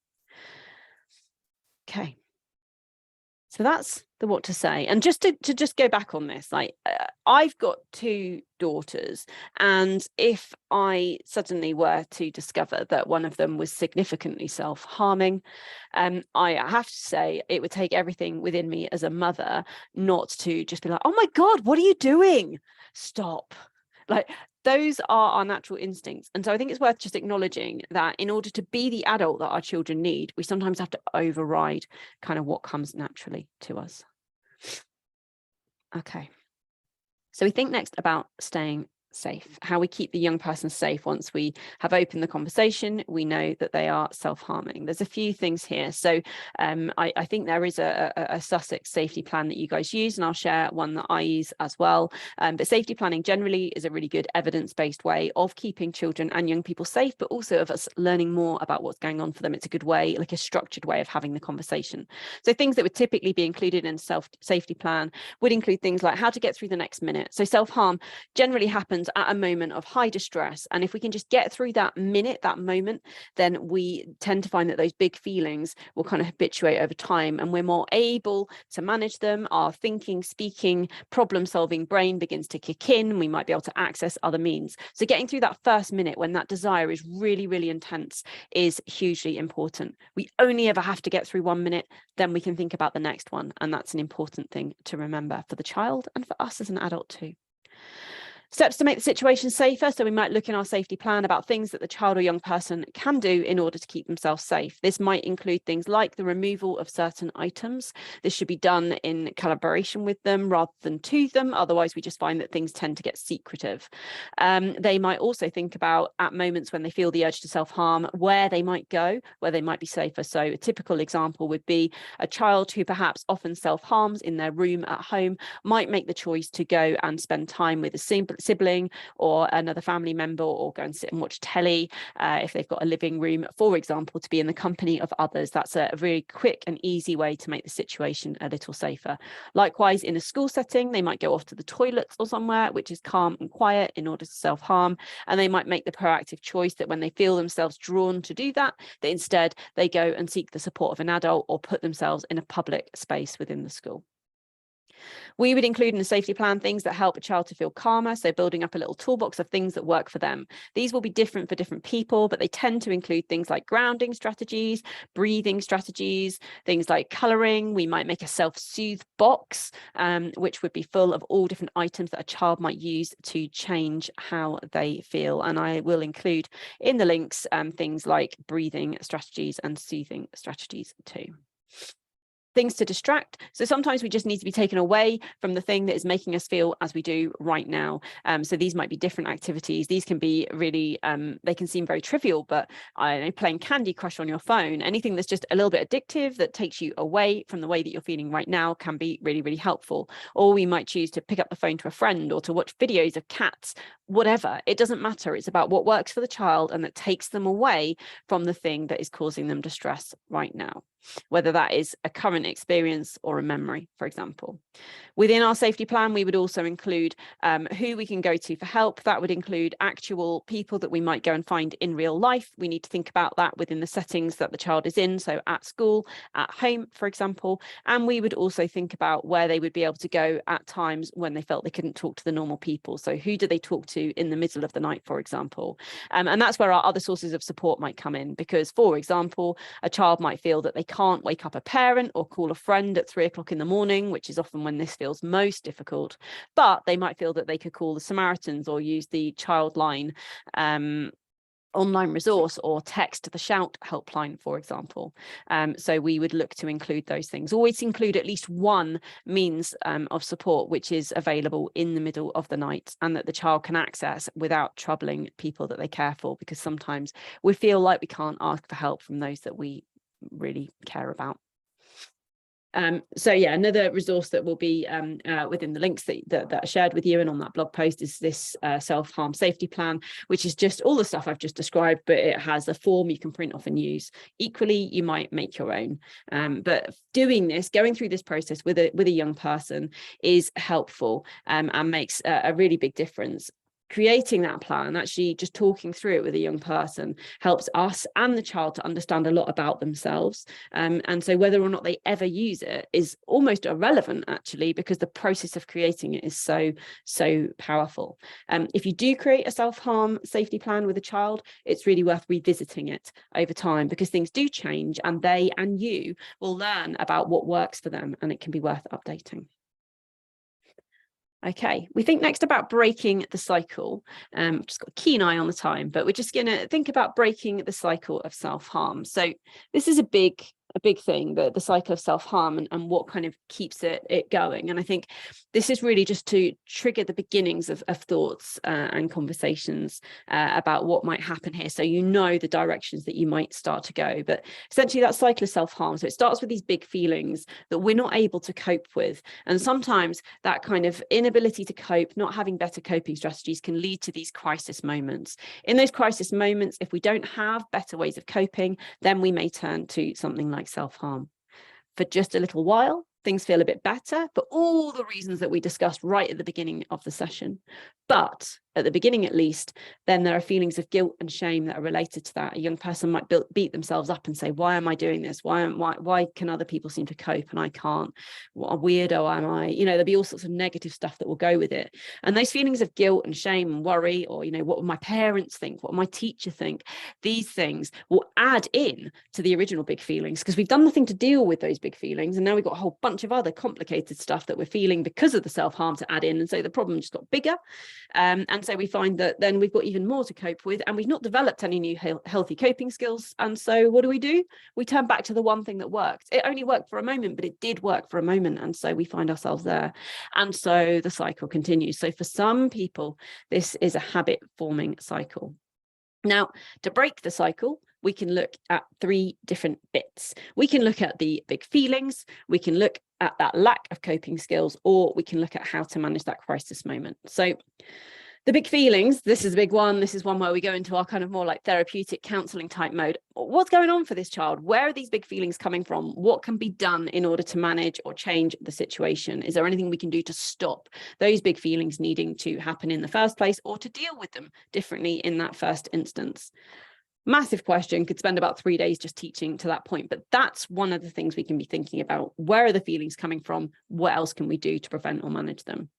Okay, so that's the what to say. And just to just go back on this, like I've got two daughters, and if I suddenly were to discover that one of them was significantly self-harming, I have to say it would take everything within me as a mother not to just be like, oh my God, what are you doing? Stop. Like, those are our natural instincts. And so I think it's worth just acknowledging that in order to be the adult that our children need, we sometimes have to override kind of what comes naturally to us. Okay. So we think next about staying safe, how we keep the young person safe once we have opened the conversation, we know that they are self-harming. There's a few things here. So I think there is a Sussex safety plan that you guys use, and I'll share one that I use as well. But safety planning generally is a really good evidence-based way of keeping children and young people safe, but also of us learning more about what's going on for them. It's a good way, like a structured way of having the conversation. So things that would typically be included in safety plan would include things like how to get through the next minute. So self-harm generally happens happens at a moment of high distress. And if we can just get through that minute, that moment, then we tend to find that those big feelings will kind of habituate over time, and we're more able to manage them. Our thinking, speaking, problem solving brain begins to kick in. We might be able to access other means. So getting through that first minute when that desire is really, really intense is hugely important. We only ever have to get through 1 minute, then we can think about the next one. And that's an important thing to remember for the child and for us as an adult too. Steps to make the situation safer. So we might look in our safety plan about things that the child or young person can do in order to keep themselves safe. This might include things like the removal of certain items. This should be done in collaboration with them rather than to them. Otherwise, we just find that things tend to get secretive. They might also think about, at moments when they feel the urge to self-harm, where they might go, where they might be safer. So a typical example would be a child who perhaps often self-harms in their room at home might make the choice to go and spend time with a sibling or another family member, or go and sit and watch telly if they've got a living room, for example, to be in the company of others. That's a really quick and easy way to make the situation a little safer. Likewise, in a school setting, they might go off to the toilets or somewhere which is calm and quiet in order to self-harm, and they might make the proactive choice that when they feel themselves drawn to do that, that instead they go and seek the support of an adult or put themselves in a public space within the school. We would include in the safety plan things that help a child to feel calmer, so building up a little toolbox of things that work for them. These will be different for different people, but they tend to include things like grounding strategies, breathing strategies, things like colouring. We might make a self-soothe box, which would be full of all different items that a child might use to change how they feel. And I will include in the links things like breathing strategies and soothing strategies too. Things to distract. So sometimes we just need to be taken away from the thing that is making us feel as we do right now. So these might be different activities. These can be really, they can seem very trivial, but I don't know, playing Candy Crush on your phone, anything that's just a little bit addictive that takes you away from the way that you're feeling right now can be really, really helpful. Or we might choose to pick up the phone to a friend or to watch videos of cats, whatever. It doesn't matter. It's about what works for the child and that takes them away from the thing that is causing them distress right now, whether that is a current experience or a memory, for example. Within our safety plan, we would also include who we can go to for help. That would include actual people that we might go and find in real life. We need to think about that within the settings that the child is in, so at school, at home, for example. And we would also think about where they would be able to go at times when they felt they couldn't talk to the normal people. So who do they talk to in the middle of the night, for example? And that's where our other sources of support might come in, because, for example, a child might feel that they can't wake up a parent or call a friend at 3 o'clock in the morning, which is often when this feels most difficult, but they might feel that they could call the Samaritans or use the Childline online resource or text the Shout helpline, for example. So we would look to include those things. Always include at least one means of support which is available in the middle of the night and that the child can access without troubling people that they care for, because sometimes we feel like we can't ask for help from those that we really care about. So yeah, another resource that will be within the links that are shared with you and on that blog post is this self-harm safety plan, which is just all the stuff I've just described, but it has a form you can print off and use. Equally, you might make your own, but doing this, going through this process with a young person is helpful and makes a really big difference. Creating that plan, actually just talking through it with a young person, helps us and the child to understand a lot about themselves. And so whether or not they ever use it is almost irrelevant, actually, because the process of creating it is so powerful. If you do create a self-harm safety plan with a child, it's really worth revisiting it over time, because things do change and they and you will learn about what works for them, and it can be worth updating. Okay, we think next about breaking the cycle. Just got a keen eye on the time, but we're just going to think about breaking the cycle of self-harm. So this is a big thing, the cycle of self-harm and what kind of keeps it going. And I think this is really just to trigger the beginnings of thoughts and conversations about what might happen here, so you know the directions that you might start to go. But essentially that cycle of self-harm, so it starts with these big feelings that we're not able to cope with, and sometimes that kind of inability to cope, not having better coping strategies, can lead to these crisis moments. In those crisis moments, if we don't have better ways of coping, then we may turn to something like self-harm. For just a little while, things feel a bit better for all the reasons that we discussed right at the beginning of the session. But at the beginning at least, then there are feelings of guilt and shame that are related to that. A young person might beat themselves up and say, why am I doing this? Why can other people seem to cope and I can't? What a weirdo am I? You know, there'll be all sorts of negative stuff that will go with it. And those feelings of guilt and shame and worry, or, you know, what will my parents think? What will my teacher think? These things will add in to the original big feelings, because we've done nothing to deal with those big feelings. And now we've got a whole bunch of other complicated stuff that we're feeling because of the self-harm to add in. And so the problem just got bigger. And so we find that then we've got even more to cope with, and we've not developed any new healthy coping skills. And so what do? We turn back to the one thing that worked. It only worked for a moment, but it did work for a moment. And so we find ourselves there. And so the cycle continues. So for some people, this is a habit forming cycle. Now, to break the cycle, we can look at 3 different bits. We can look at the big feelings, we can look at that lack of coping skills, or we can look at how to manage that crisis moment. So the big feelings, this is a big one. This is one where we go into our kind of more like therapeutic counseling type mode. What's going on for this child? Where are these big feelings coming from? What can be done in order to manage or change the situation? Is there anything we can do to stop those big feelings needing to happen in the first place, or to deal with them differently in that first instance? Massive question, could spend about 3 days just teaching to that point, but that's one of the things we can be thinking about. Where are the feelings coming from? What else can we do to prevent or manage them?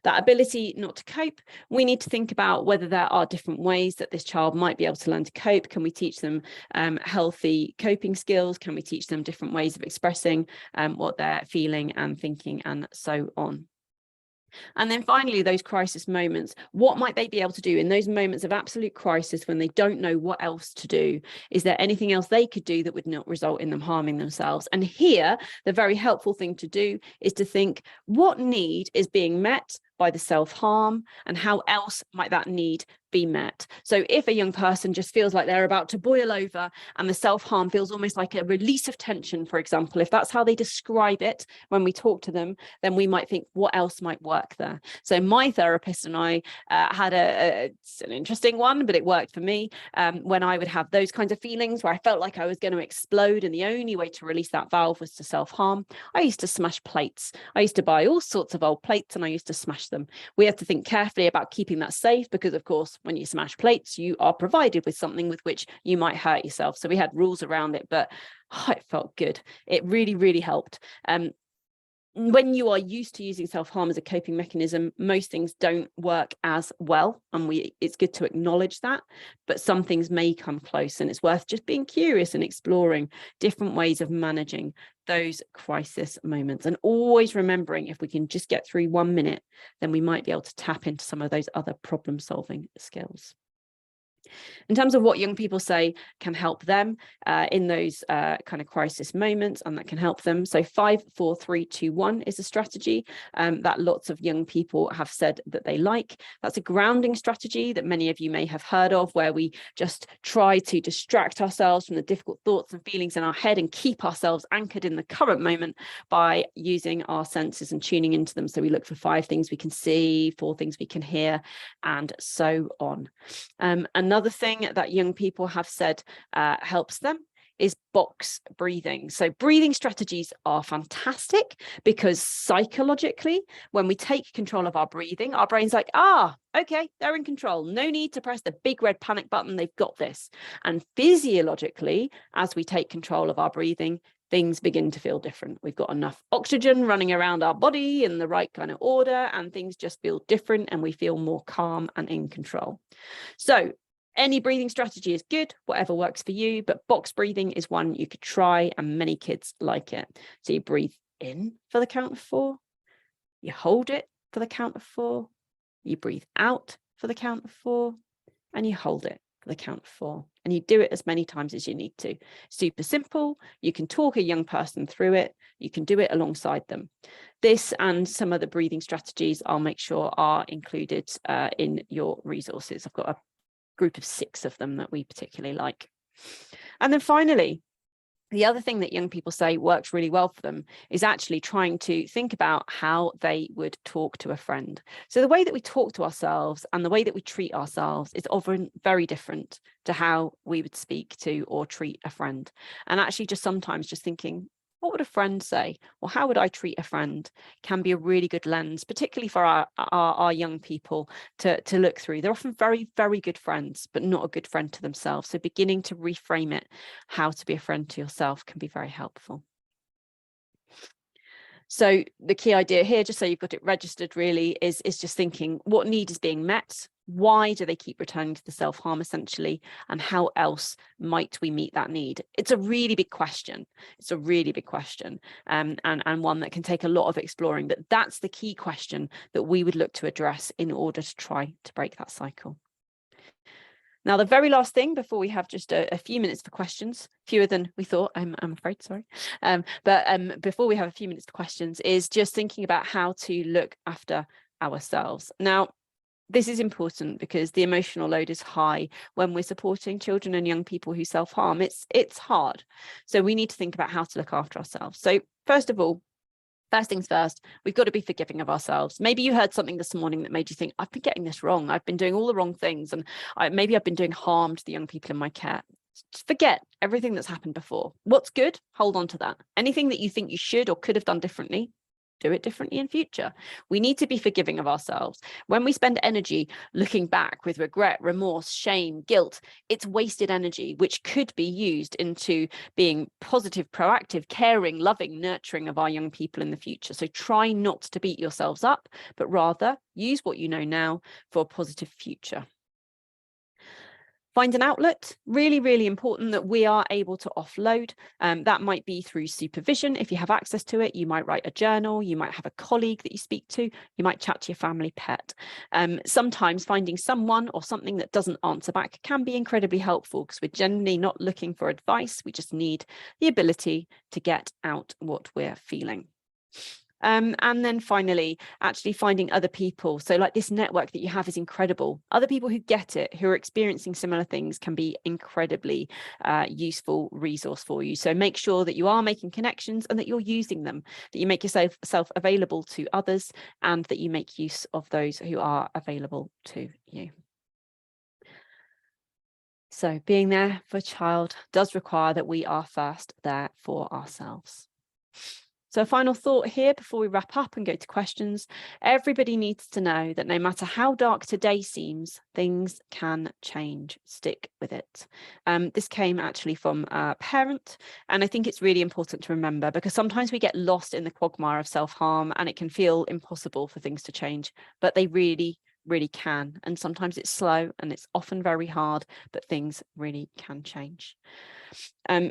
That ability not to cope, we need to think about whether there are different ways that this child might be able to learn to cope. Can we teach them healthy coping skills? Can we teach them different ways of expressing what they're feeling and thinking, and so on? And then finally, those crisis moments, what might they be able to do in those moments of absolute crisis when they don't know what else to do? Is there anything else they could do that would not result in them harming themselves? And here, the very helpful thing to do is to think, what need is being met by the self-harm, and how else might that need be met? So if a young person just feels like they're about to boil over and the self-harm feels almost like a release of tension, for example, if that's how they describe it when we talk to them, then we might think, what else might work there? So my therapist and I had it's an interesting one, but it worked for me when I would have those kinds of feelings where I felt like I was going to explode, and the only way to release that valve was to self-harm. I used to smash plates. I used to buy all sorts of old plates and I used to smash them. We have to think carefully about keeping that safe, because of course when you smash plates you are provided with something with which you might hurt yourself. So we had rules around it, but it felt good. It really helped. When you are used to using self-harm as a coping mechanism, most things don't work as well, and it's good to acknowledge that, but some things may come close, and it's worth just being curious and exploring different ways of managing those crisis moments, and always remembering if we can just get through 1 minute, then we might be able to tap into some of those other problem-solving skills. In terms of what young people say can help them in those kind of crisis moments, and that can help them. So 5, 4, 3, 2, 1 is a strategy that lots of young people have said that they like. That's a grounding strategy that many of you may have heard of, where we just try to distract ourselves from the difficult thoughts and feelings in our head and keep ourselves anchored in the current moment by using our senses and tuning into them. So we look for 5 things we can see, 4 things we can hear, and so on. Another thing that young people have said helps them is box breathing. So breathing strategies are fantastic, because psychologically, when we take control of our breathing, our brain's like, okay, they're in control. No need to press the big red panic button. They've got this. And physiologically, as we take control of our breathing, things begin to feel different. We've got enough oxygen running around our body in the right kind of order, and things just feel different, and we feel more calm and in control. So any breathing strategy is good, whatever works for you, but box breathing is one you could try, and many kids like it. So you breathe in for the count of 4, you hold it for the count of 4, you breathe out for the count of 4, and you hold it for the count of 4. And you do it as many times as you need to. Super simple. You can talk a young person through it. You can do it alongside them. This and some of the breathing strategies I'll make sure are included in your resources. I've got a group of 6 of them that we particularly like. And then finally, the other thing that young people say works really well for them is actually trying to think about how they would talk to a friend. So the way that we talk to ourselves and the way that we treat ourselves is often very different to how we would speak to or treat a friend. And actually just sometimes just thinking, what would a friend say? Or how would I treat a friend? Can be a really good lens, particularly for our young people to look through. They're often very, very good friends, but not a good friend to themselves. So beginning to reframe it, how to be a friend to yourself, can be very helpful. So the key idea here, just so you've got it registered really, is just thinking, what need is being met? Why do they keep returning to the self-harm essentially? And how else might we meet that need? It's a really big question. It's a really big question, and one that can take a lot of exploring, but that's the key question that we would look to address in order to try to break that cycle. Now, the very last thing before we have just a few minutes for questions, fewer than we thought, I'm afraid, sorry. But before we have a few minutes for questions, is just thinking about how to look after ourselves. Now, this is important because the emotional load is high when we're supporting children and young people who self-harm. It's hard. So we need to think about how to look after ourselves. So first of all, first things first, we've got to be forgiving of ourselves. Maybe you heard something this morning that made you think, I've been getting this wrong. I've been doing all the wrong things. And maybe I've been doing harm to the young people in my care. Just forget everything that's happened before. What's good? Hold on to that. Anything that you think you should or could have done differently, do it differently in future. We need to be forgiving of ourselves. When we spend energy looking back with regret, remorse, shame, guilt, it's wasted energy, which could be used into being positive, proactive, caring, loving, nurturing of our young people in the future. So try not to beat yourselves up, but rather use what you know now for a positive future. Find an outlet. Really, really important that we are able to offload. That might be through supervision. If you have access to it, you might write a journal, you might have a colleague that you speak to, you might chat to your family pet. Sometimes finding someone or something that doesn't answer back can be incredibly helpful because we're generally not looking for advice. We just need the ability to get out what we're feeling. And then finally, actually finding other people. So like this network that you have is incredible. Other people who get it, who are experiencing similar things, can be incredibly useful resource for you. So make sure that you are making connections and that you're using them, that you make yourself available to others and that you make use of those who are available to you. So being there for a child does require that we are first there for ourselves. So a final thought here before we wrap up and go to questions. Everybody needs to know that no matter how dark today seems, things can change. Stick with it. This came actually from a parent, and I think it's really important to remember because sometimes we get lost in the quagmire of self-harm and it can feel impossible for things to change, but they really can. And sometimes it's slow and it's often very hard, but things really can change.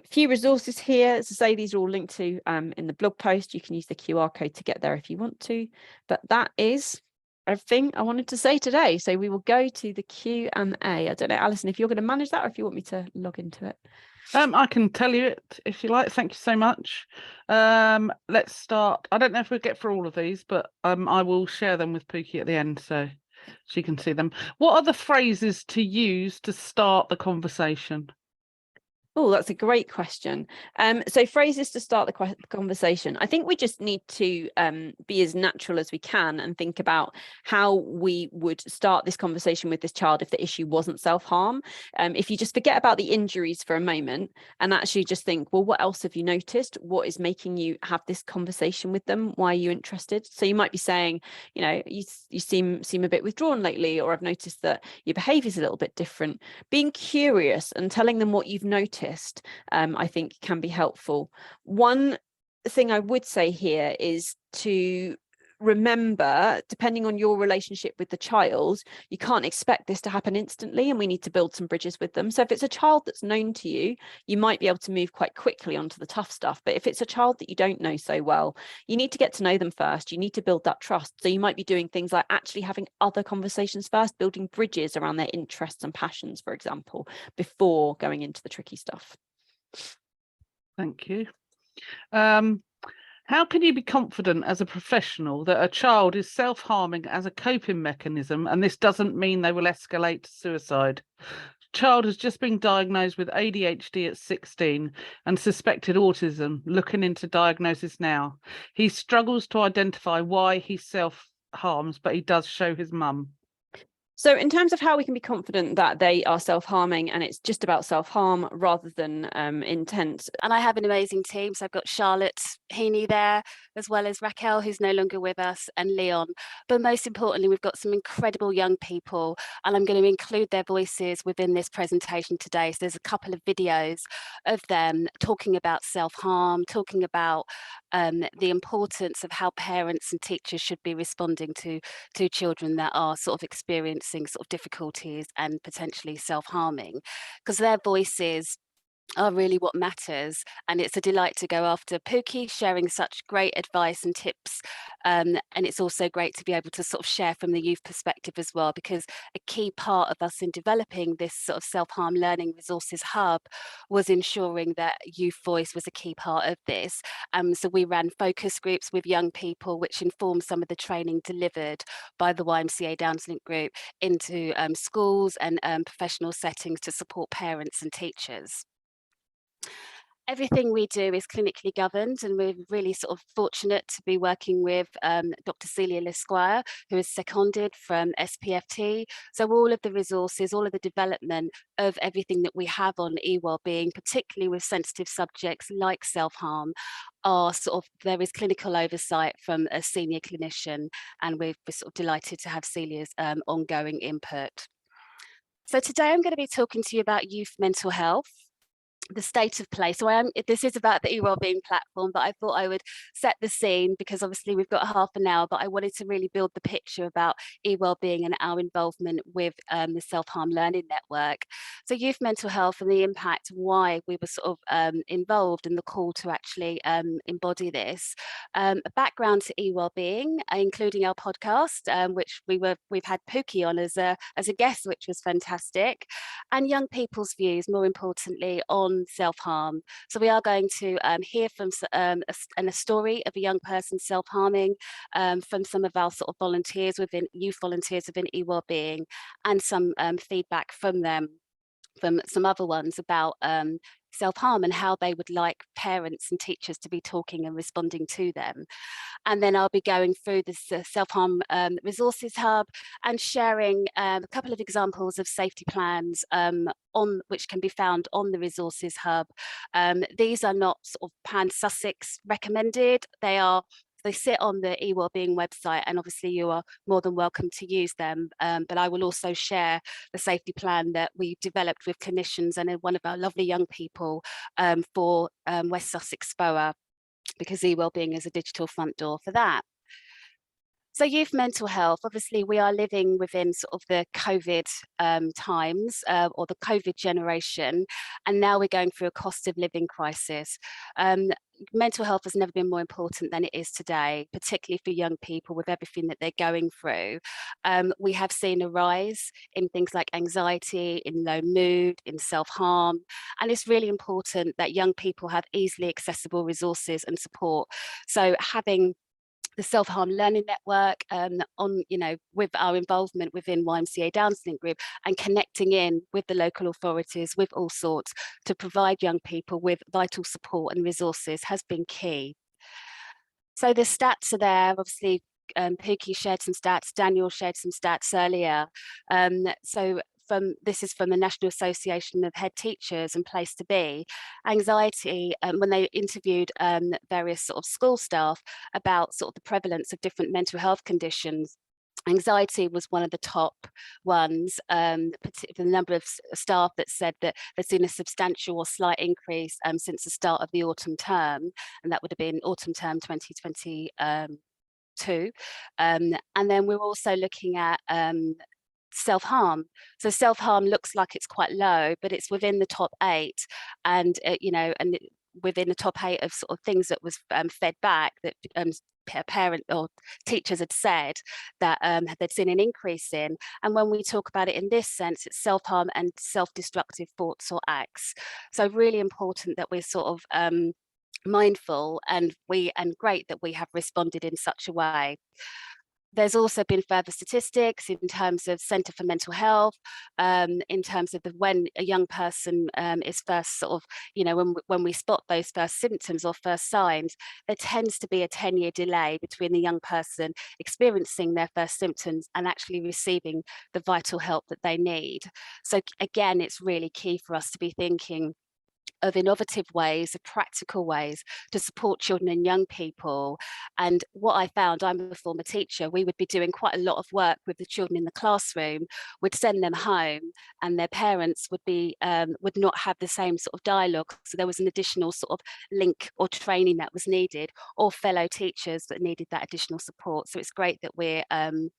Few resources here. As I say, these are all linked to in the blog post. You can use the QR code to get there if you want to, but that is everything I wanted to say today. So we will go to the Q&A. I don't know, Alison, if you're going to manage that or if you want me to log into it. I can tell you it if you like. Thank you so much. Let's start. I don't know if we'll get through all of these, but I will share them with Pooky at the end so she can see them. What are the phrases to use to start the conversation? Oh, that's a great question. So phrases to start the conversation. I think we just need to be as natural as we can and think about how we would start this conversation with this child if the issue wasn't self-harm. If you just forget about the injuries for a moment and actually just think, well, what else have you noticed? What is making you have this conversation with them? Why are you interested? So you might be saying, you know, you seem a bit withdrawn lately, or I've noticed that your behavior is a little bit different. Being curious and telling them what you've noticed, I think can be helpful. One thing I would say here is to remember, depending on your relationship with the child, you can't expect this to happen instantly, and we need to build some bridges with them. So if it's a child that's known to you, you might be able to move quite quickly onto the tough stuff. But if it's a child that you don't know so well, you need to get to know them first. You need to build that trust. So you might be doing things like actually having other conversations first, building bridges around their interests and passions, for example, before going into the tricky stuff. Thank you. How can you be confident as a professional that a child is self-harming as a coping mechanism and this doesn't mean they will escalate to suicide? Child has just been diagnosed with ADHD at 16 and suspected autism, looking into diagnosis now. He struggles to identify why he self-harms, but he does show his mum. So in terms of how we can be confident that they are self-harming and it's just about self-harm rather than intent. And I have an amazing team. So I've got Charlotte Heaney there, as well as Raquel, who's no longer with us, and Leon. But most importantly, we've got some incredible young people, and I'm going to include their voices within this presentation today. So there's a couple of videos of them talking about self-harm, talking about the importance of how parents and teachers should be responding to children that are sort of experiencing sort of difficulties and potentially self-harming, because their voices are really what matters. And it's a delight to go after Pooky, sharing such great advice and tips. And it's also great to be able to sort of share from the youth perspective as well, because a key part of us in developing this sort of self-harm learning resources hub was ensuring that youth voice was a key part of this. So we ran focus groups with young people, which informed some of the training delivered by the YMCA Townsend group into schools and professional settings to support parents and teachers. Everything we do is clinically governed, and we're really sort of fortunate to be working with Dr. Celia Lesquire, who is seconded from SPFT. So all of the resources, all of the development of everything that we have on e-wellbeing, particularly with sensitive subjects like self-harm, are sort of, there is clinical oversight from a senior clinician, and we're sort of delighted to have Celia's ongoing input. So today I'm going to be talking to you about youth mental health, the state of play. So this is about the e-wellbeing platform, but I thought I would set the scene because obviously we've got half an hour, but I wanted to really build the picture about e-wellbeing and our involvement with the self-harm learning network. So youth mental health and the impact, why we were sort of involved in the call to actually embody this. A background to e-wellbeing, including our podcast, which we've had Pooky on as a guest, which was fantastic, and young people's views, more importantly, on self-harm. So we are going to hear from a story of a young person self-harming from some of our sort of volunteers within youth volunteers within e-wellbeing, and some feedback from them, from some other ones about self-harm and how they would like parents and teachers to be talking and responding to them. And then I'll be going through this self-harm resources hub and sharing a couple of examples of safety plans which can be found on the resources hub. These are not sort of Pan Sussex recommended. They sit on the e-wellbeing website, and obviously you are more than welcome to use them. But I will also share the safety plan that we developed with clinicians and one of our lovely young people for West Sussex Borough, because e-wellbeing is a digital front door for that. So youth mental health, obviously we are living within sort of the COVID times, or the COVID generation, and now we're going through a cost of living crisis. Mental health has never been more important than it is today, particularly for young people with everything that they're going through. We have seen a rise in things like anxiety, in low mood, in self-harm, and it's really important that young people have easily accessible resources and support. So having the self-harm learning network with our involvement within YMCA Townsend group and connecting in with the local authorities, with Allsorts, to provide young people with vital support and resources has been key. So the stats are there, obviously. Pooky shared some stats, Daniel shared some stats earlier. This is from the National Association of Head Teachers and Place to Be. Anxiety, when they interviewed various sort of school staff about sort of the prevalence of different mental health conditions, anxiety was one of the top ones. The number of staff that said that they've seen a substantial or slight increase since the start of the autumn term, and that would have been autumn term 2022. And then we're also looking at self-harm. So self-harm looks like it's quite low, but it's within the top 8, and within the top 8 of sort of things that was fed back, that parent or teachers had said that they'd seen an increase in. And when we talk about it in this sense, it's self-harm and self-destructive thoughts or acts. So really important that we're sort of mindful, and great that we have responded in such a way. There's also been further statistics in terms of Centre for Mental Health, in terms of when a young person is first sort of, when we spot those first symptoms or first signs, there tends to be a 10-year delay between the young person experiencing their first symptoms and actually receiving the vital help that they need. So again, it's really key for us to be thinking of innovative ways, of practical ways to support children and young people. And what I found, I'm a former teacher, we would be doing quite a lot of work with the children in the classroom. We'd send them home and their parents would not have the same sort of dialogue. So there was an additional sort of link or training that was needed, or fellow teachers that needed that additional support. So it's great that we're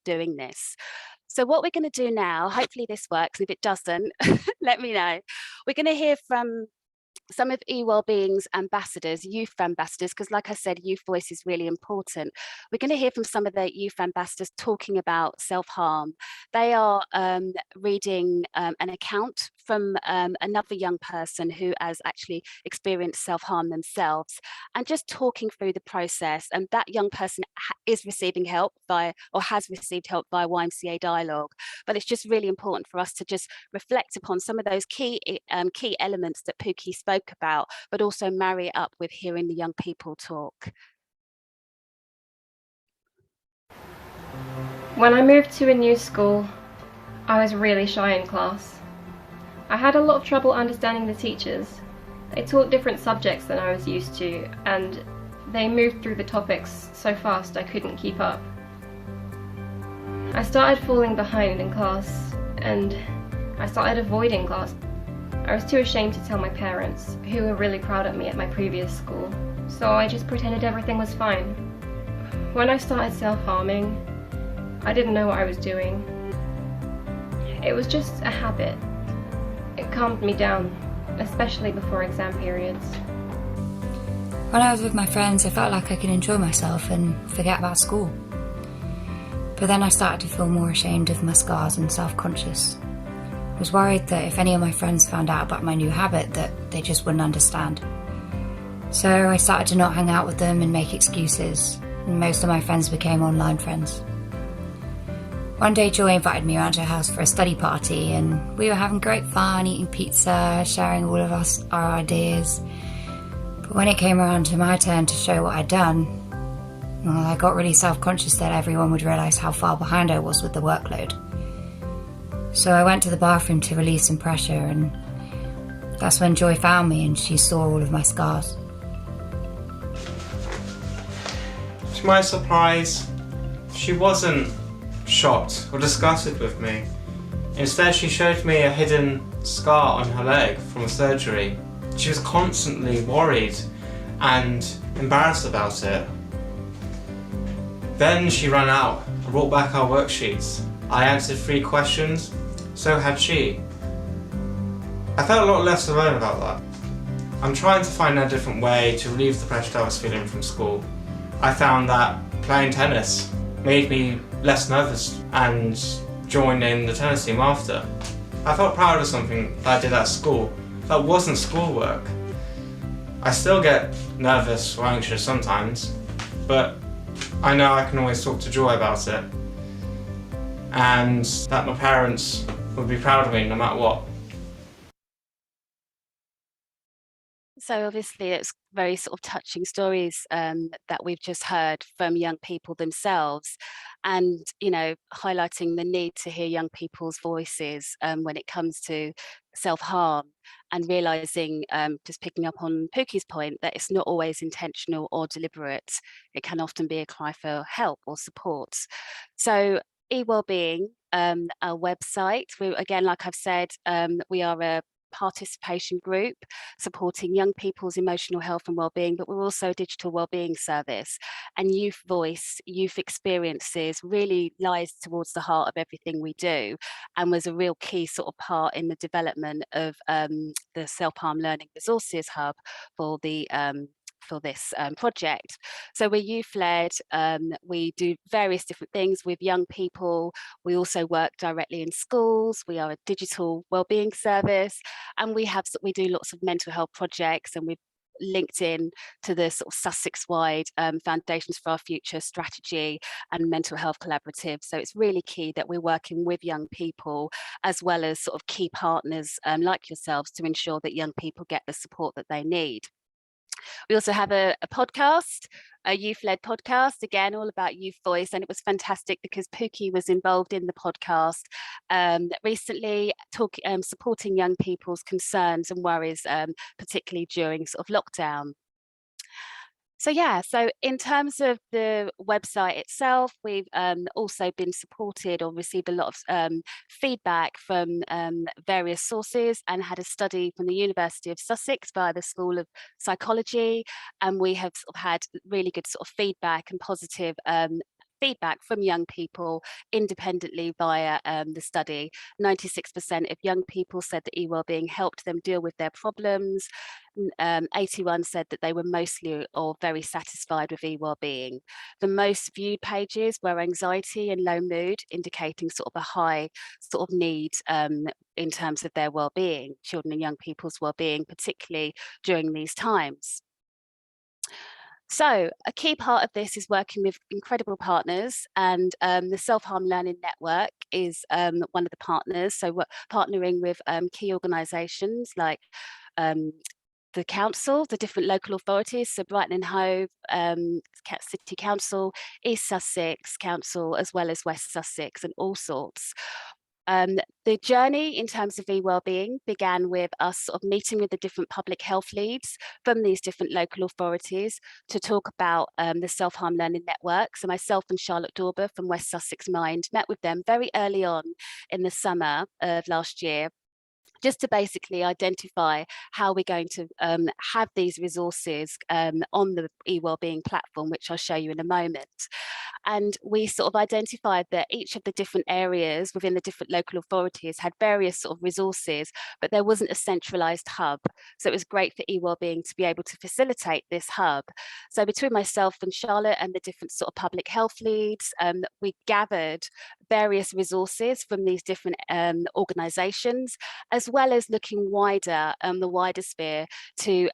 doing this. So what we're going to do now, hopefully this works. If it doesn't, let me know. We're going to hear from some of eWellbeing's ambassadors, youth ambassadors, because like I said, youth voice is really important. We're going to hear from some of the youth ambassadors talking about self-harm. They are reading an account from another young person who has actually experienced self-harm themselves, and just talking through the process. And that young person is receiving help has received help via YMCA Dialogue. But it's just really important for us to just reflect upon some of those key elements that Pooky spoke about, but also marry it up with hearing the young people talk. When I moved to a new school, I was really shy in class. I had a lot of trouble understanding the teachers. They taught different subjects than I was used to, and they moved through the topics so fast I couldn't keep up. I started falling behind in class, and I started avoiding class. I was too ashamed to tell my parents, who were really proud of me at my previous school, so I just pretended everything was fine. When I started self-harming, I didn't know what I was doing. It was just a habit. It calmed me down, especially before exam periods. When I was with my friends, I felt like I could enjoy myself and forget about school. But then I started to feel more ashamed of my scars and self-conscious. I was worried that if any of my friends found out about my new habit, that they just wouldn't understand. So I started to not hang out with them and make excuses, and most of my friends became online friends. One day Joy invited me around to her house for a study party, and we were having great fun, eating pizza, sharing all of our ideas. But when it came around to my turn to show what I'd done, well, I got really self-conscious that everyone would realise how far behind I was with the workload. So I went to the bathroom to release some pressure, and that's when Joy found me and she saw all of my scars. To my surprise, she wasn't shocked or disgusted with me. Instead, she showed me a hidden scar on her leg from a surgery. She was constantly worried and embarrassed about it. Then she ran out and brought back our worksheets. I answered 3 questions, so had she. I felt a lot less alone about that. I'm trying to find a different way to relieve the pressure I was feeling from school. I found that playing tennis made me less nervous and joined in the tennis team after. I felt proud of something that I did at school that wasn't schoolwork. I still get nervous or anxious sometimes, but I know I can always talk to Joy about it, and that my parents would be proud of me no matter what. So obviously it's very sort of touching stories that we've just heard from young people themselves, and highlighting the need to hear young people's voices when it comes to self-harm, and realizing, just picking up on Pooky's point, that it's not always intentional or deliberate. It can often be a cry for help or support. So eWellbeing, our website, again, like I've said, we are a participation group supporting young people's emotional health and well-being, but we're also a digital well-being service, and youth voice, youth experiences really lies towards the heart of everything we do, and was a real key sort of part in the development of the Self-Harm Learning Resources Hub for this project. So we're youth-led, we do various different things with young people. We also work directly in schools. We are a digital wellbeing service, and we do lots of mental health projects, and we've linked in to the sort of Sussex-wide Foundations for Our Future strategy and mental health collaborative. So it's really key that we're working with young people as well as sort of key partners like yourselves to ensure that young people get the support that they need. We also have a podcast, a youth-led podcast, again, all about youth voice. And it was fantastic because Pooky was involved in the podcast recently, supporting young people's concerns and worries, particularly during sort of lockdown. So yeah, so in terms of the website itself, we've also been supported or received a lot of feedback from various sources, and had a study from the University of Sussex via the School of Psychology, and we have sort of had really good sort of feedback and positive feedback from young people independently via the study. 96% of young people said that eWellbeing helped them deal with their problems. 81 said that they were mostly or very satisfied with eWellbeing. The most viewed pages were anxiety and low mood, indicating sort of a high sort of need in terms of their well-being, children and young people's well-being, particularly during these times. So a key part of this is working with incredible partners, and the Self-Harm Learning Network is one of the partners. So we're partnering with key organisations like the council, the different local authorities, so Brighton and Hove, City Council, East Sussex Council, as well as West Sussex, and Allsorts. The journey in terms of eWellbeing began with us sort of meeting with the different public health leads from these different local authorities to talk about the Self-Harm Learning Network. So myself and Charlotte Dorber from West Sussex Mind met with them very early on in the summer of last year, just to basically identify how we're going to have these resources on the eWellbeing platform, which I'll show you in a moment. And we sort of identified that each of the different areas within the different local authorities had various sort of resources, but there wasn't a centralized hub. So it was great for eWellbeing to be able to facilitate this hub. So between myself and Charlotte and the different sort of public health leads, we gathered various resources from these different organisations, as well as looking wider, the wider sphere, to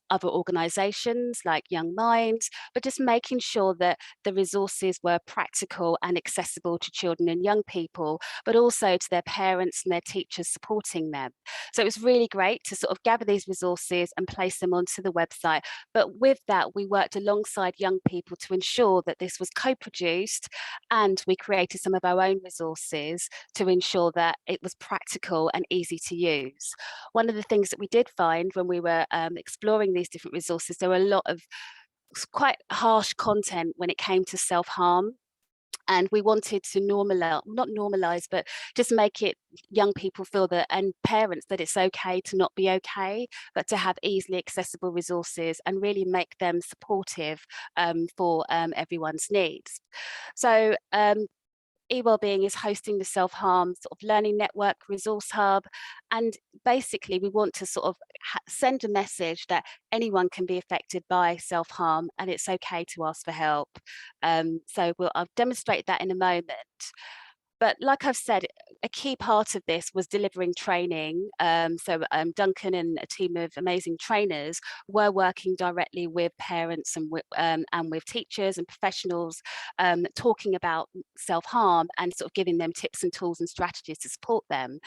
other organisations like Young Minds, but just making sure that the resources were practical and accessible to children and young people, but also to their parents and their teachers supporting them. So it was really great to sort of gather these resources and place them onto the website. But with that, we worked alongside young people to ensure that this was co-produced, and we created some of our own resources to ensure that it was practical and easy to use. One of the things that we did find when we were exploring these different resources, there were a lot of quite harsh content when it came to self-harm. And we wanted to not normalize, but just make it young people feel that, and parents, that it's okay to not be okay, but to have easily accessible resources and really make them supportive for everyone's needs. So eWellbeing is hosting the Self-Harm sort of Learning Network Resource Hub, and basically we want to sort of send a message that anyone can be affected by self-harm and it's okay to ask for help. So I'll demonstrate that in a moment. But like I've said, a key part of this was delivering training. So Duncan and a team of amazing trainers were working directly with parents and with teachers and professionals, talking about self-harm and sort of giving them tips and tools and strategies to support them.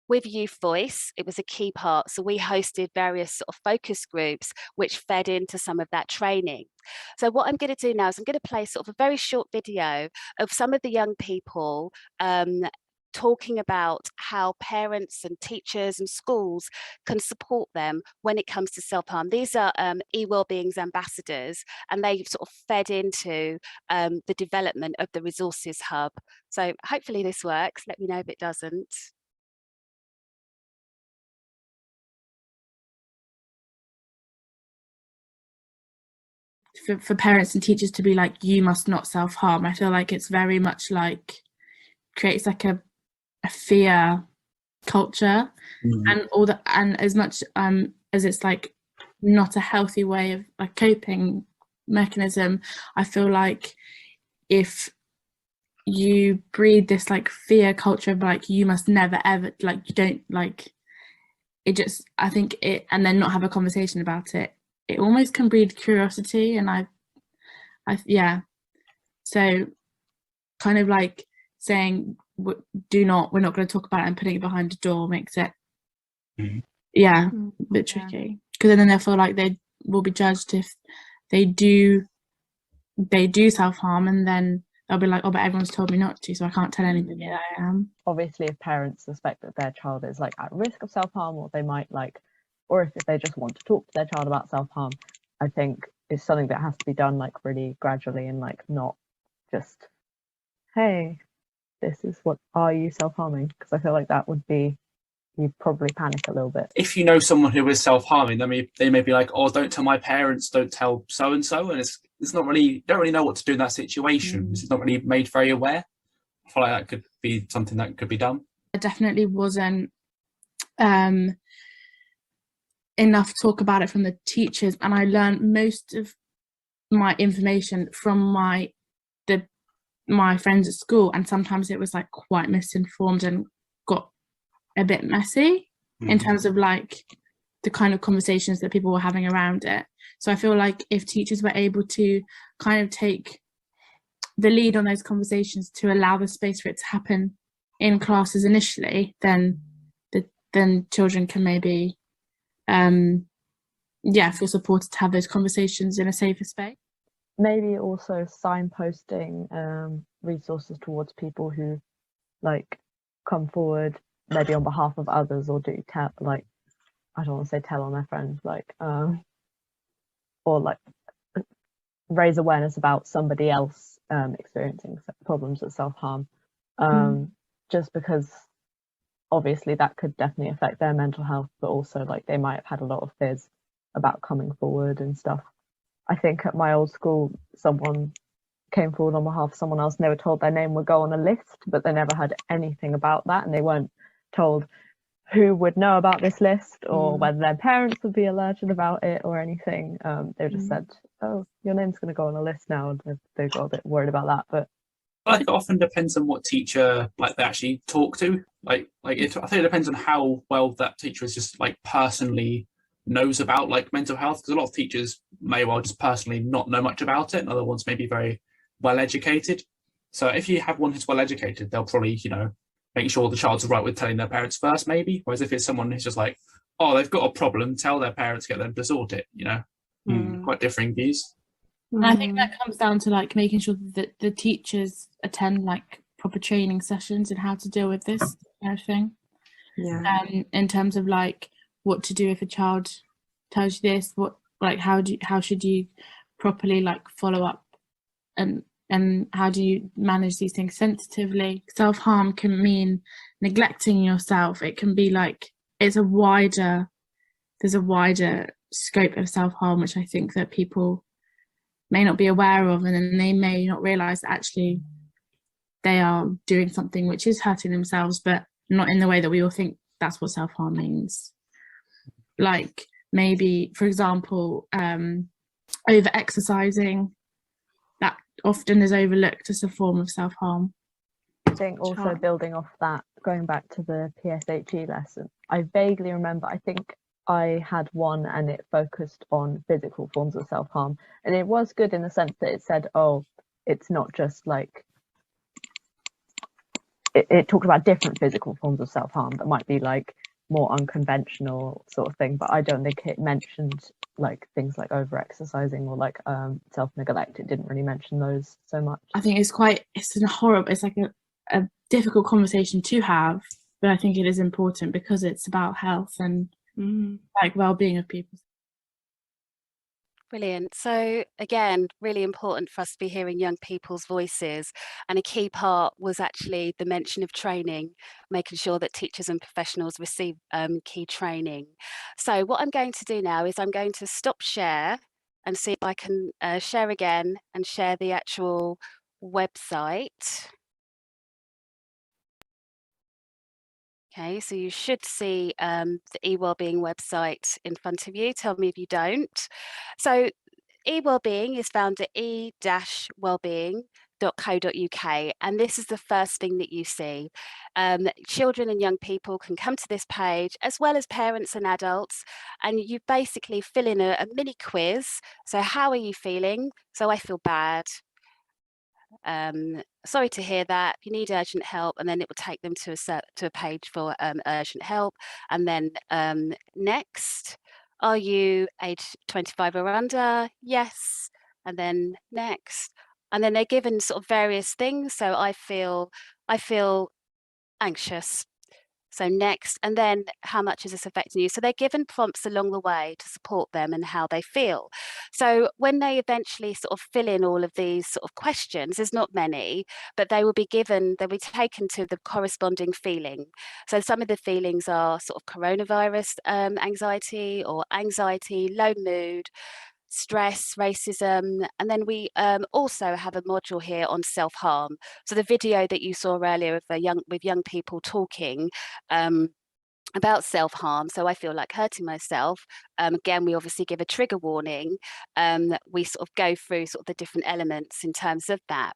With Youth Voice, it was a key part. So we hosted various sort of focus groups which fed into some of that training. So what I'm going to do now is I'm going to play sort of a very short video of some of the young people talking about how parents and teachers and schools can support them when it comes to self-harm. These are eWellbeing's ambassadors, and they sort of fed into the development of the Resources Hub. So hopefully this works. Let me know if it doesn't. For parents and teachers to be like, you must not self-harm, I feel like it's very much like creates like a fear culture, and all that, and as much as it's like not a healthy way of like coping mechanism, I feel like if you breed this like fear culture of like you must never ever, like you don't, like it just, I think it, and then not have a conversation about it, it almost can breed curiosity, and yeah. So kind of like saying we're not going to talk about it and putting it behind a door makes it a bit tricky, because then they'll feel like they will be judged if they do self-harm, and then they'll be like, oh, but everyone's told me not to, so I can't tell anybody that I am. Obviously, if parents suspect that their child is like at risk of self-harm, or they might like, or if they just want to talk to their child about self-harm, I think it's something that has to be done like really gradually, and like not just, hey, this is what, are you self-harming? Because I feel like that would be, you'd probably panic a little bit. If you know someone who is self-harming, they may be like, oh, don't tell my parents, don't tell so-and-so, and it's not really, don't really know what to do in that situation. It's not really made very aware. I feel like that could be something that could be done. There definitely wasn't enough talk about it from the teachers, and I learned most of my information from my friends at school, and sometimes it was like quite misinformed and got a bit messy in terms of like the kind of conversations that people were having around it. So I feel like if teachers were able to kind of take the lead on those conversations to allow the space for it to happen in classes initially, then children can maybe feel supported to have those conversations in a safer space. Maybe also signposting resources towards people who like come forward, maybe on behalf of others, or do tell, like, I don't want to say tell on their friends, like or like raise awareness about somebody else experiencing problems with self-harm, just because obviously that could definitely affect their mental health, but also like they might have had a lot of fears about coming forward and stuff. I think at my old school, someone came forward on behalf of someone else, and they were told their name would go on a list, but they never had anything about that, and they weren't told who would know about this list, or whether their parents would be alerted about it or anything. They were just said, oh, your name's going to go on a list now, and they got a bit worried about that. But like, it often depends on what teacher like they actually talk to. I think it depends on how well that teacher is just like personally knows about like mental health, because a lot of teachers may well just personally not know much about it, and other ones may be very well educated. So if you have one who's well educated, they'll probably, make sure the child's right with telling their parents first, maybe. Whereas if it's someone who's just like, oh, they've got a problem, tell their parents, get them to sort it, quite differing views. And I think that comes down to like making sure that the teachers attend like proper training sessions and how to deal with this kind of thing. Yeah. In terms of like what to do if a child tells you this, how should you properly like follow up, and how do you manage these things sensitively. Self-harm can mean neglecting yourself. It can be like there's a wider scope of self-harm, which I think that people may not be aware of, and then they may not realise that actually they are doing something which is hurting themselves, but not in the way that we all think that's what self-harm means. Like maybe, for example, over-exercising, that often is overlooked as a form of self-harm. I think also building off that, going back to the PSHE lesson, I vaguely remember, I think I had one and it focused on physical forms of self-harm, and it was good in the sense that it said, oh, it's not just like, it talked about different physical forms of self-harm that might be like more unconventional sort of thing, but I don't think it mentioned like things like over-exercising or like self-neglect. It didn't really mention those so much. I think it's like a difficult conversation to have, but I think it is important because it's about health and like well-being of people. Brilliant. So again, really important for us to be hearing young people's voices, and a key part was actually the mention of training, making sure that teachers and professionals receive key training. So what I'm going to do now is I'm going to stop share and see if I can share again and share the actual website. Okay, so you should see the eWellbeing website in front of you. Tell me if you don't. So eWellbeing is found at e-wellbeing.org.uk. and this is the first thing that you see. Children and young people can come to this page, as well as parents and adults, and you basically fill in a mini quiz. So how are you feeling? So I feel bad. Sorry to hear that. You need urgent help, and then it will take them to a page for urgent help. And then next, are you age 25 or under? Yes. And then next, and then they're given sort of various things. So I feel anxious. So next, and then how much is this affecting you? So they're given prompts along the way to support them and how they feel. So when they eventually sort of fill in all of these sort of questions, there's not many, but they'll be taken to the corresponding feeling. So some of the feelings are sort of coronavirus anxiety, or anxiety, low mood, stress, racism, and then we also have a module here on self-harm. So the video that you saw earlier of young people talking about self-harm, so I feel like hurting myself. Again, we obviously give a trigger warning. We sort of go through sort of the different elements in terms of that.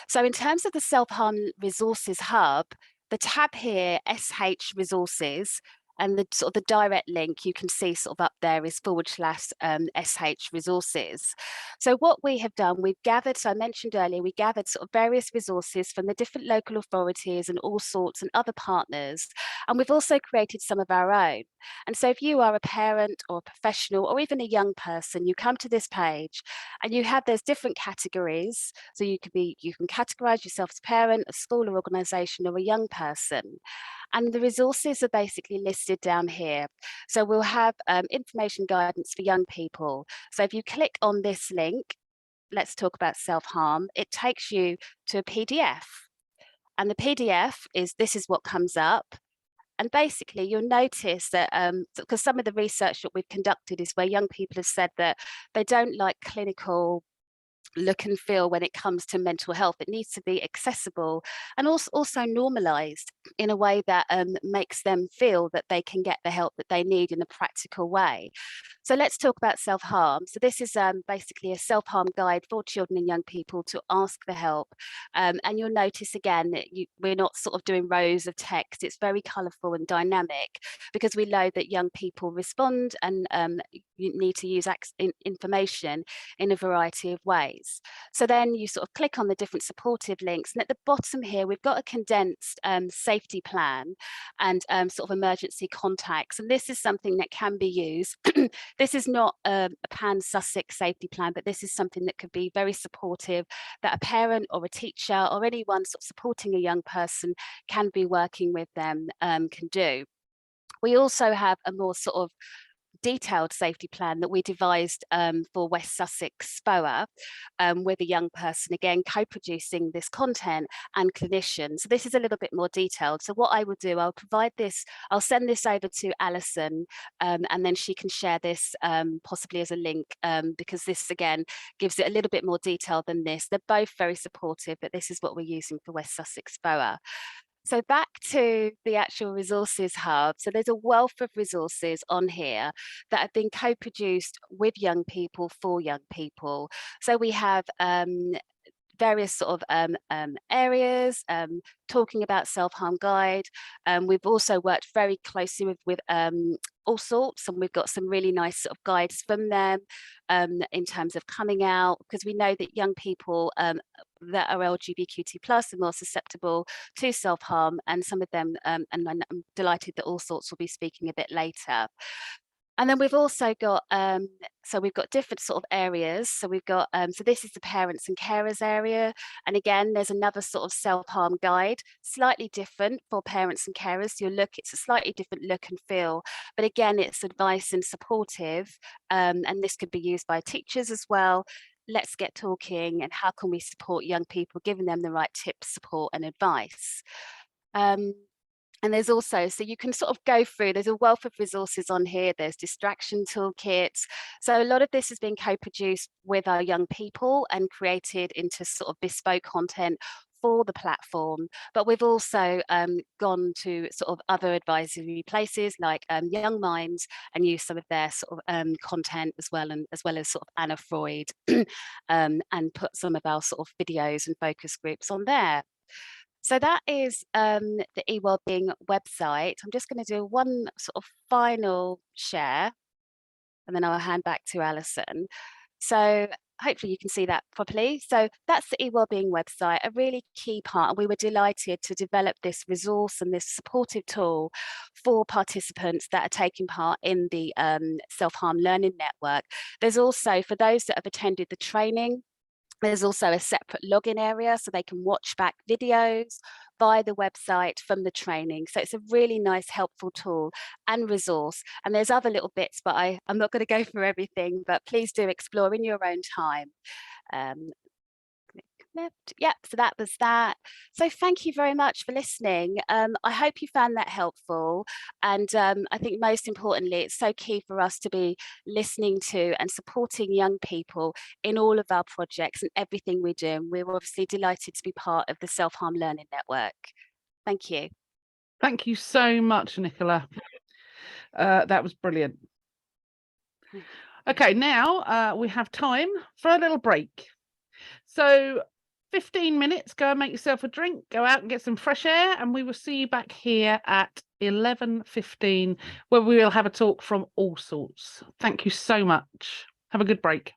So in terms of the self-harm resources hub, the tab here, SH resources, and the sort of the direct link you can see sort of up there is /SH resources. So what we have done, we've gathered, so I mentioned earlier, we gathered sort of various resources from the different local authorities and Allsorts and other partners. And we've also created some of our own. And so if you are a parent or a professional or even a young person, you come to this page and there's different categories. So you can categorize yourself as a parent, a school or organization, or a young person. And the resources are basically listed down here. So we'll have information guidance for young people. So if you click on this link, let's talk about self-harm, it takes you to a PDF. And the PDF this is what comes up. And basically you'll notice that, because some of the research that we've conducted is where young people have said that they don't like clinical look and feel when it comes to mental health. It needs to be accessible and also normalized in a way that makes them feel that they can get the help that they need in a practical way. So let's talk about self-harm. So this is basically a self-harm guide for children and young people to ask for help. And you'll notice again that we're not sort of doing rows of text. It's very colourful and dynamic because we know that young people respond and you need to use information in a variety of ways. So then you sort of click on the different supportive links, and at the bottom here we've got a condensed safety plan and sort of emergency contacts, and this is something that can be used. This is not a pan Sussex safety plan, but this is something that could be very supportive, that a parent or a teacher or anyone sort of supporting a young person can be working with them can do. We also have a more sort of detailed safety plan that we devised for West Sussex SPOA with a young person, again co-producing this content and clinicians. So this is a little bit more detailed. So what I will do, I'll provide this, I'll send this over to Alison and then she can share this possibly as a link because this again gives it a little bit more detail than this. They're both very supportive, but this is what we're using for West Sussex SPOA. So back to the actual resources hub. So there's a wealth of resources on here that have been co-produced with young people for young people. So we have various sort of areas talking about self-harm guide. We've also worked very closely with Allsorts, and we've got some really nice sort of guides from them in terms of coming out, because we know that young people that are LGBTQ+ are more susceptible to self-harm, and some of them, and I'm delighted that Allsorts will be speaking a bit later. And then we've also got, so we've got different sort of areas. So we've got, so this is the parents and carers area. And again, there's another sort of self-harm guide, slightly different for parents and carers. It's a slightly different look and feel, but again, it's advice and supportive. And this could be used by teachers as well. Let's get talking, and how can we support young people, giving them the right tips, support and advice. And there's also, so you can sort of go through, there's a wealth of resources on here. There's distraction toolkits. So a lot of this has been co-produced with our young people and created into sort of bespoke content for the platform, but we've also gone to sort of other advisory places like Young Minds and used some of their sort of content as well, and as well as sort of Anna Freud, and put some of our sort of videos and focus groups on there. So that is the eWellbeing website. I'm just going to do one sort of final share, and then I'll hand back to Alison. So hopefully you can see that properly. So that's the eWellbeing website, a really key part. And we were delighted to develop this resource and this supportive tool for participants that are taking part in the Self-Harm Learning Network. There's also, for those that have attended the training, there's also a separate login area so they can watch back videos via the website from the training. So it's a really nice, helpful tool and resource. And there's other little bits, but I'm not going to go through everything, but please do explore in your own time. Left. Yep, so that was that. So thank you very much for listening. I hope you found that helpful. And I think most importantly, it's so key for us to be listening to and supporting young people in all of our projects and everything we do. And we're obviously delighted to be part of the Self-Harm Learning Network. Thank you. Thank you so much, Nicola. That was brilliant. Okay, now we have time for a little break. So 15 minutes, go and make yourself a drink, go out and get some fresh air, and we will see you back here at 11:15, where we will have a talk from Allsorts. Thank you so much. Have a good break.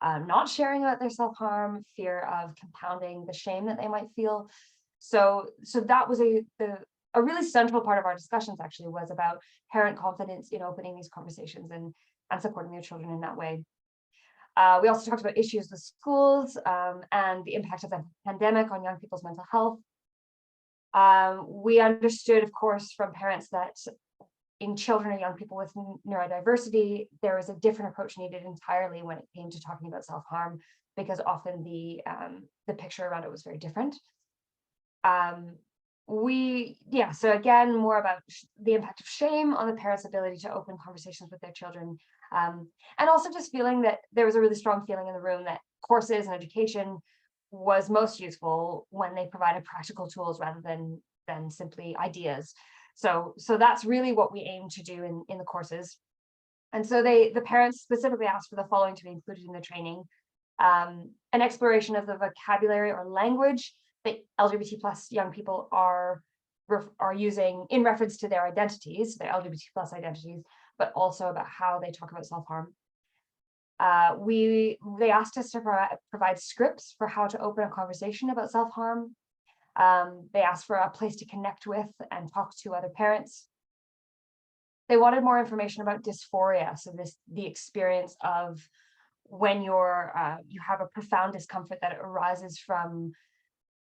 Not sharing about their self-harm, fear of compounding the shame that they might feel. So that was a really central part of our discussions, actually, was about parent confidence in opening these conversations and supporting their children in that way. We also talked about issues with schools and the impact of the pandemic on young people's mental health. We understood, of course, from parents that in children or young people with neurodiversity, there is a different approach needed entirely when it came to talking about self-harm, because often the picture around it was very different. So again, more about the impact of shame on the parents' ability to open conversations with their children. And also just feeling that there was a really strong feeling in the room that courses and education was most useful when they provided practical tools rather than simply ideas. So that's really what we aim to do in the courses. And so the parents specifically asked for the following to be included in the training: an exploration of the vocabulary or language that LGBT plus young people are using in reference to their identities, their LGBT plus identities, but also about how they talk about self-harm. They asked us to provide scripts for how to open a conversation about self-harm. They asked for a place to connect with and talk to other parents. They wanted more information about dysphoria, so the experience of when you have a profound discomfort that arises from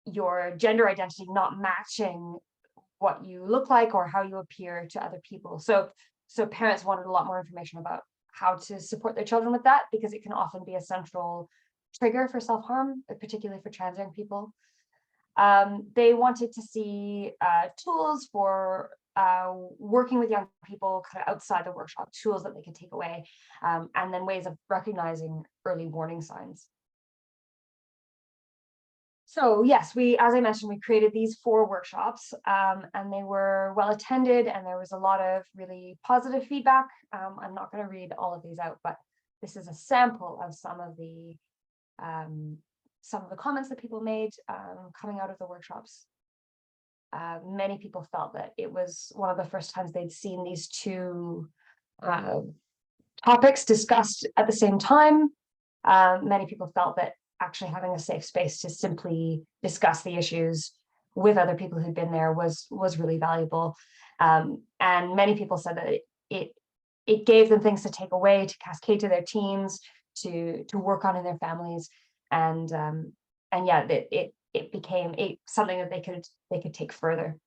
your gender identity not matching what you look like or how you appear to other people. So parents wanted a lot more information about how to support their children with that, because it can often be a central trigger for self-harm, particularly for trans young people. They wanted to see tools for working with young people kind of outside the workshop, tools that they could take away, and then ways of recognizing early warning signs. So yes, as I mentioned, we created these 4 workshops, and they were well attended, and there was a lot of really positive feedback. I'm not going to read all of these out, but this is a sample of some of the comments that people made coming out of the workshops. Many people felt that it was one of the first times they'd seen these 2 topics discussed at the same time. Many people felt that actually having a safe space to simply discuss the issues with other people who'd been there was really valuable. And many people said that it gave them things to take away, to cascade to their teams, to work on in their families, and yeah, it became something that they could take further.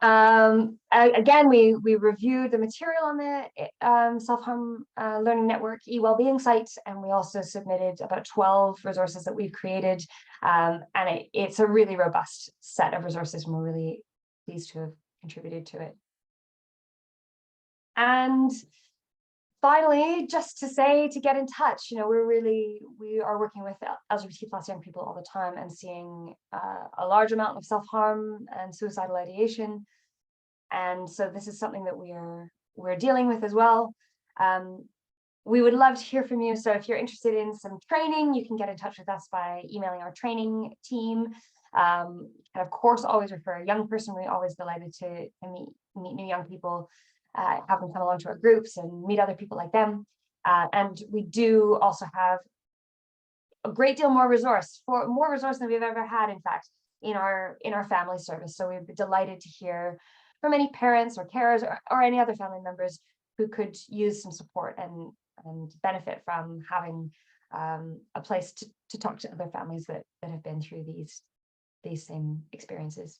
Again, we reviewed the material on the Self-Harm Learning Network eWellbeing site, and we also submitted about 12 resources that we've created, and it's a really robust set of resources, and we're really pleased to have contributed to it. And finally, just to say, to get in touch, we are working with LGBT plus young people all the time and seeing a large amount of self-harm and suicidal ideation. And so this is something that we're dealing with as well. We would love to hear from you. So if you're interested in some training, you can get in touch with us by emailing our training team. And of course, always refer a young person. We're always delighted to meet new young people, have them come along to our groups and meet other people like them. And we do also have a great deal more resource than we've ever had, in fact, in our family service. So we'd be delighted to hear from any parents or carers or any other family members who could use some support and benefit from having a place to talk to other families that have been through these same experiences.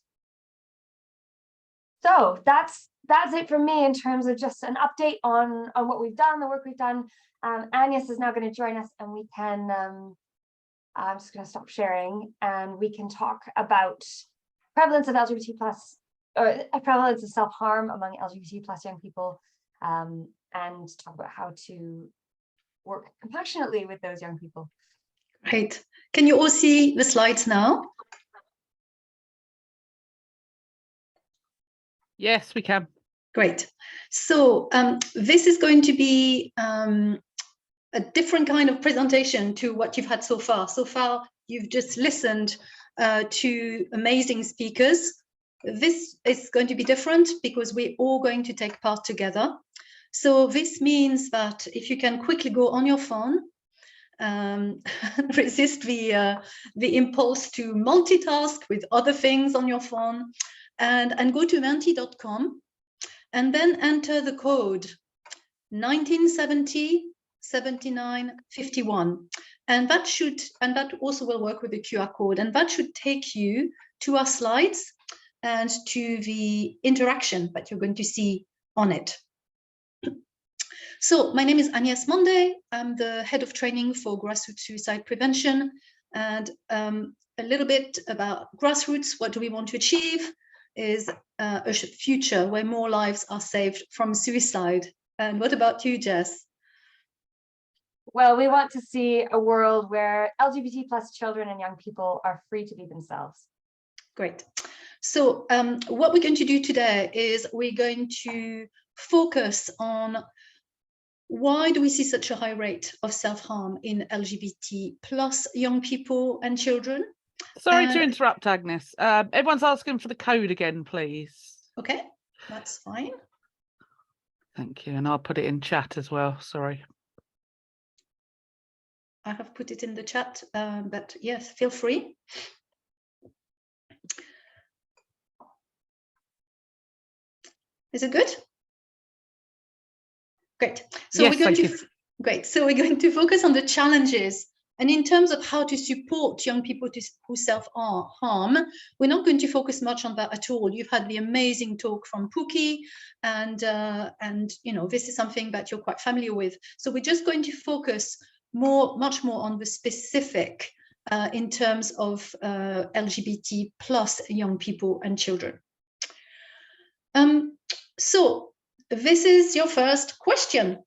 So that's it from me in terms of just an update on what we've done, the work we've done. Agnes is now going to join us, and we can, I'm just going to stop sharing, and we can talk about prevalence of LGBT plus, or prevalence of self-harm among LGBT plus young people, and talk about how to work compassionately with those young people. Great. Can you all see the slides now? Yes, we can. Great. So this is going to be a different kind of presentation to what you've had so far. So far, you've just listened to amazing speakers. This is going to be different because we're all going to take part together. So this means that if you can quickly go on your phone, resist the impulse to multitask with other things on your phone, and go to menti.com and then enter the code 1970 79 51, and that also will work with the QR code, and that should take you to our slides and to the interaction that you're going to see on it. So my name is Agnès Monde. I'm the head of training for grassroots suicide prevention, and a little bit about grassroots. What do we want to achieve is a future where more lives are saved from suicide. And what about you, Jess? Well, we want to see a world where LGBT plus children and young people are free to be themselves. Great. So what we're going to do today is we're going to focus on why do we see such a high rate of self-harm in LGBT plus young people and children? Sorry to interrupt, Agnes. Everyone's asking for the code again, please. Okay, that's fine. Thank you. And I'll put it in chat as well. Sorry. I have put it in the chat, but yes, feel free. Is it good? Great. So yes, we're going to great. So we're going to focus on the challenges. And in terms of how to support young people who self-harm, we're not going to focus much on that at all. You've had the amazing talk from Pooky, and you know, this is something that you're quite familiar with. So we're just going to focus much more on the specific in terms of LGBT plus young people and children. So this is your first question.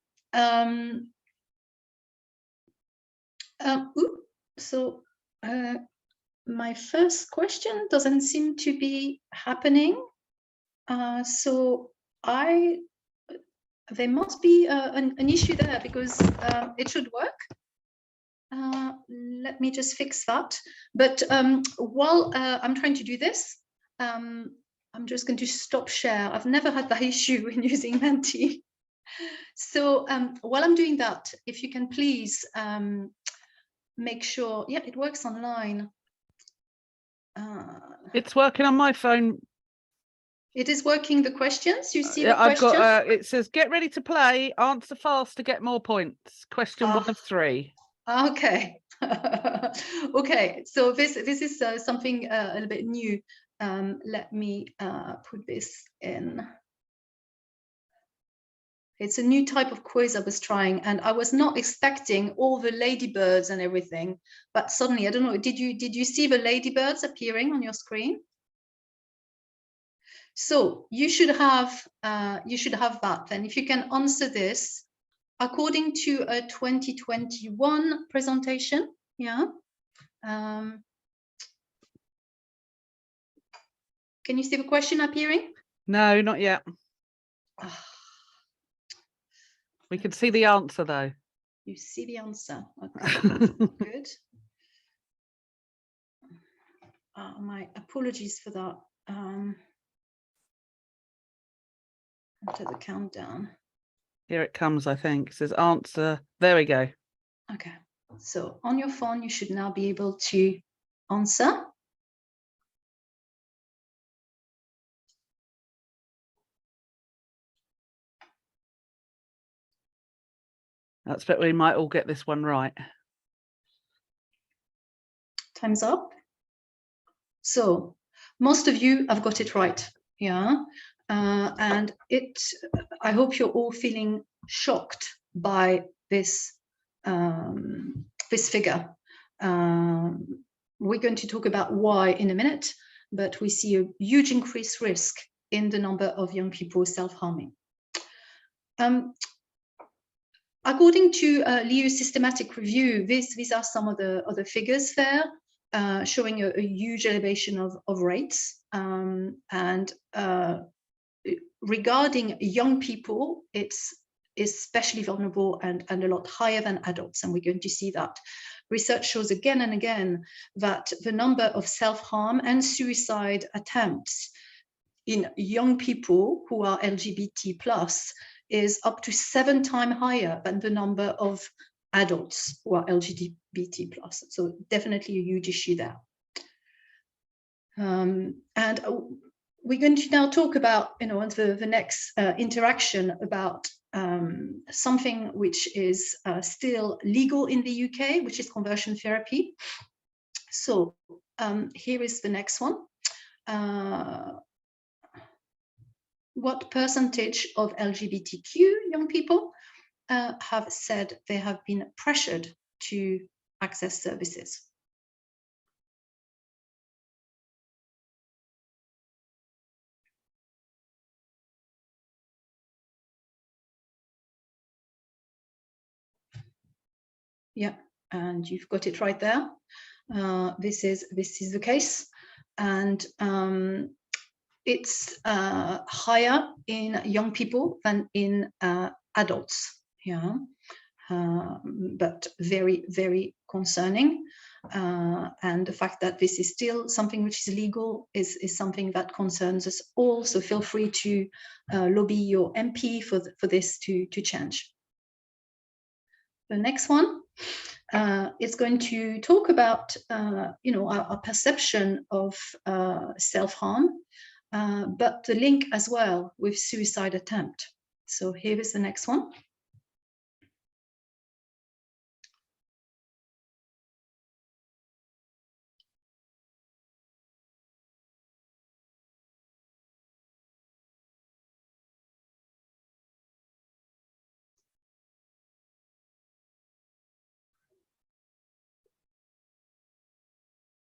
My first question doesn't seem to be happening. So there must be an issue there, because it should work. Let me just fix that. But while I'm trying to do this, I'm just going to stop share. I've never had that issue when using Menti. So while I'm doing that, if you can please make sure, yeah, it works online. It's working on my phone. It is working. The questions, you see Yeah, the questions? I've got, it says, get ready to play, answer fast to get more points. Question 1 of 3. Okay. Okay, so this is something a little bit new. Let me put this in. It's a new type of quiz I was trying, and I was not expecting all the ladybirds and everything, but suddenly, I don't know, did you see the ladybirds appearing on your screen? So you should have that then. If you can answer this, according to a 2021 presentation, yeah. Can you see the question appearing? No, not yet. We can see the answer though. You see the answer. Okay, good. My apologies for that. Enter the countdown. Here it comes, I think. It says answer. There we go. Okay, so on your phone, you should now be able to answer. I expect we might all get this one right. Time's up. So most of you have got it right, yeah. And I hope you're all feeling shocked by this this figure. We're going to talk about why in a minute, but we see a huge increased risk in the number of young people self-harming. According to Liu's systematic review, these are some of the other figures there, showing a huge elevation of rates. And regarding young people, it's especially vulnerable and a lot higher than adults, and we're going to see that. Research shows again and again that the number of self-harm and suicide attempts in young people who are LGBT+ is up to 7 times higher than the number of adults who are LGBT+. So definitely a huge issue there. And we're going to now talk about, the next interaction about something which is still legal in the UK, which is conversion therapy. So here is the next one. What percentage of LGBTQ young people have said they have been pressured to access services? Yeah, and you've got it right there. This is the case, and it's higher in young people than in adults. Yeah, but very, very concerning. And the fact that this is still something which is legal is something that concerns us all. So feel free to lobby your MP for this to change. The next one is going to talk about our perception of self-harm, but the link as well with suicide attempt. So here is the next one.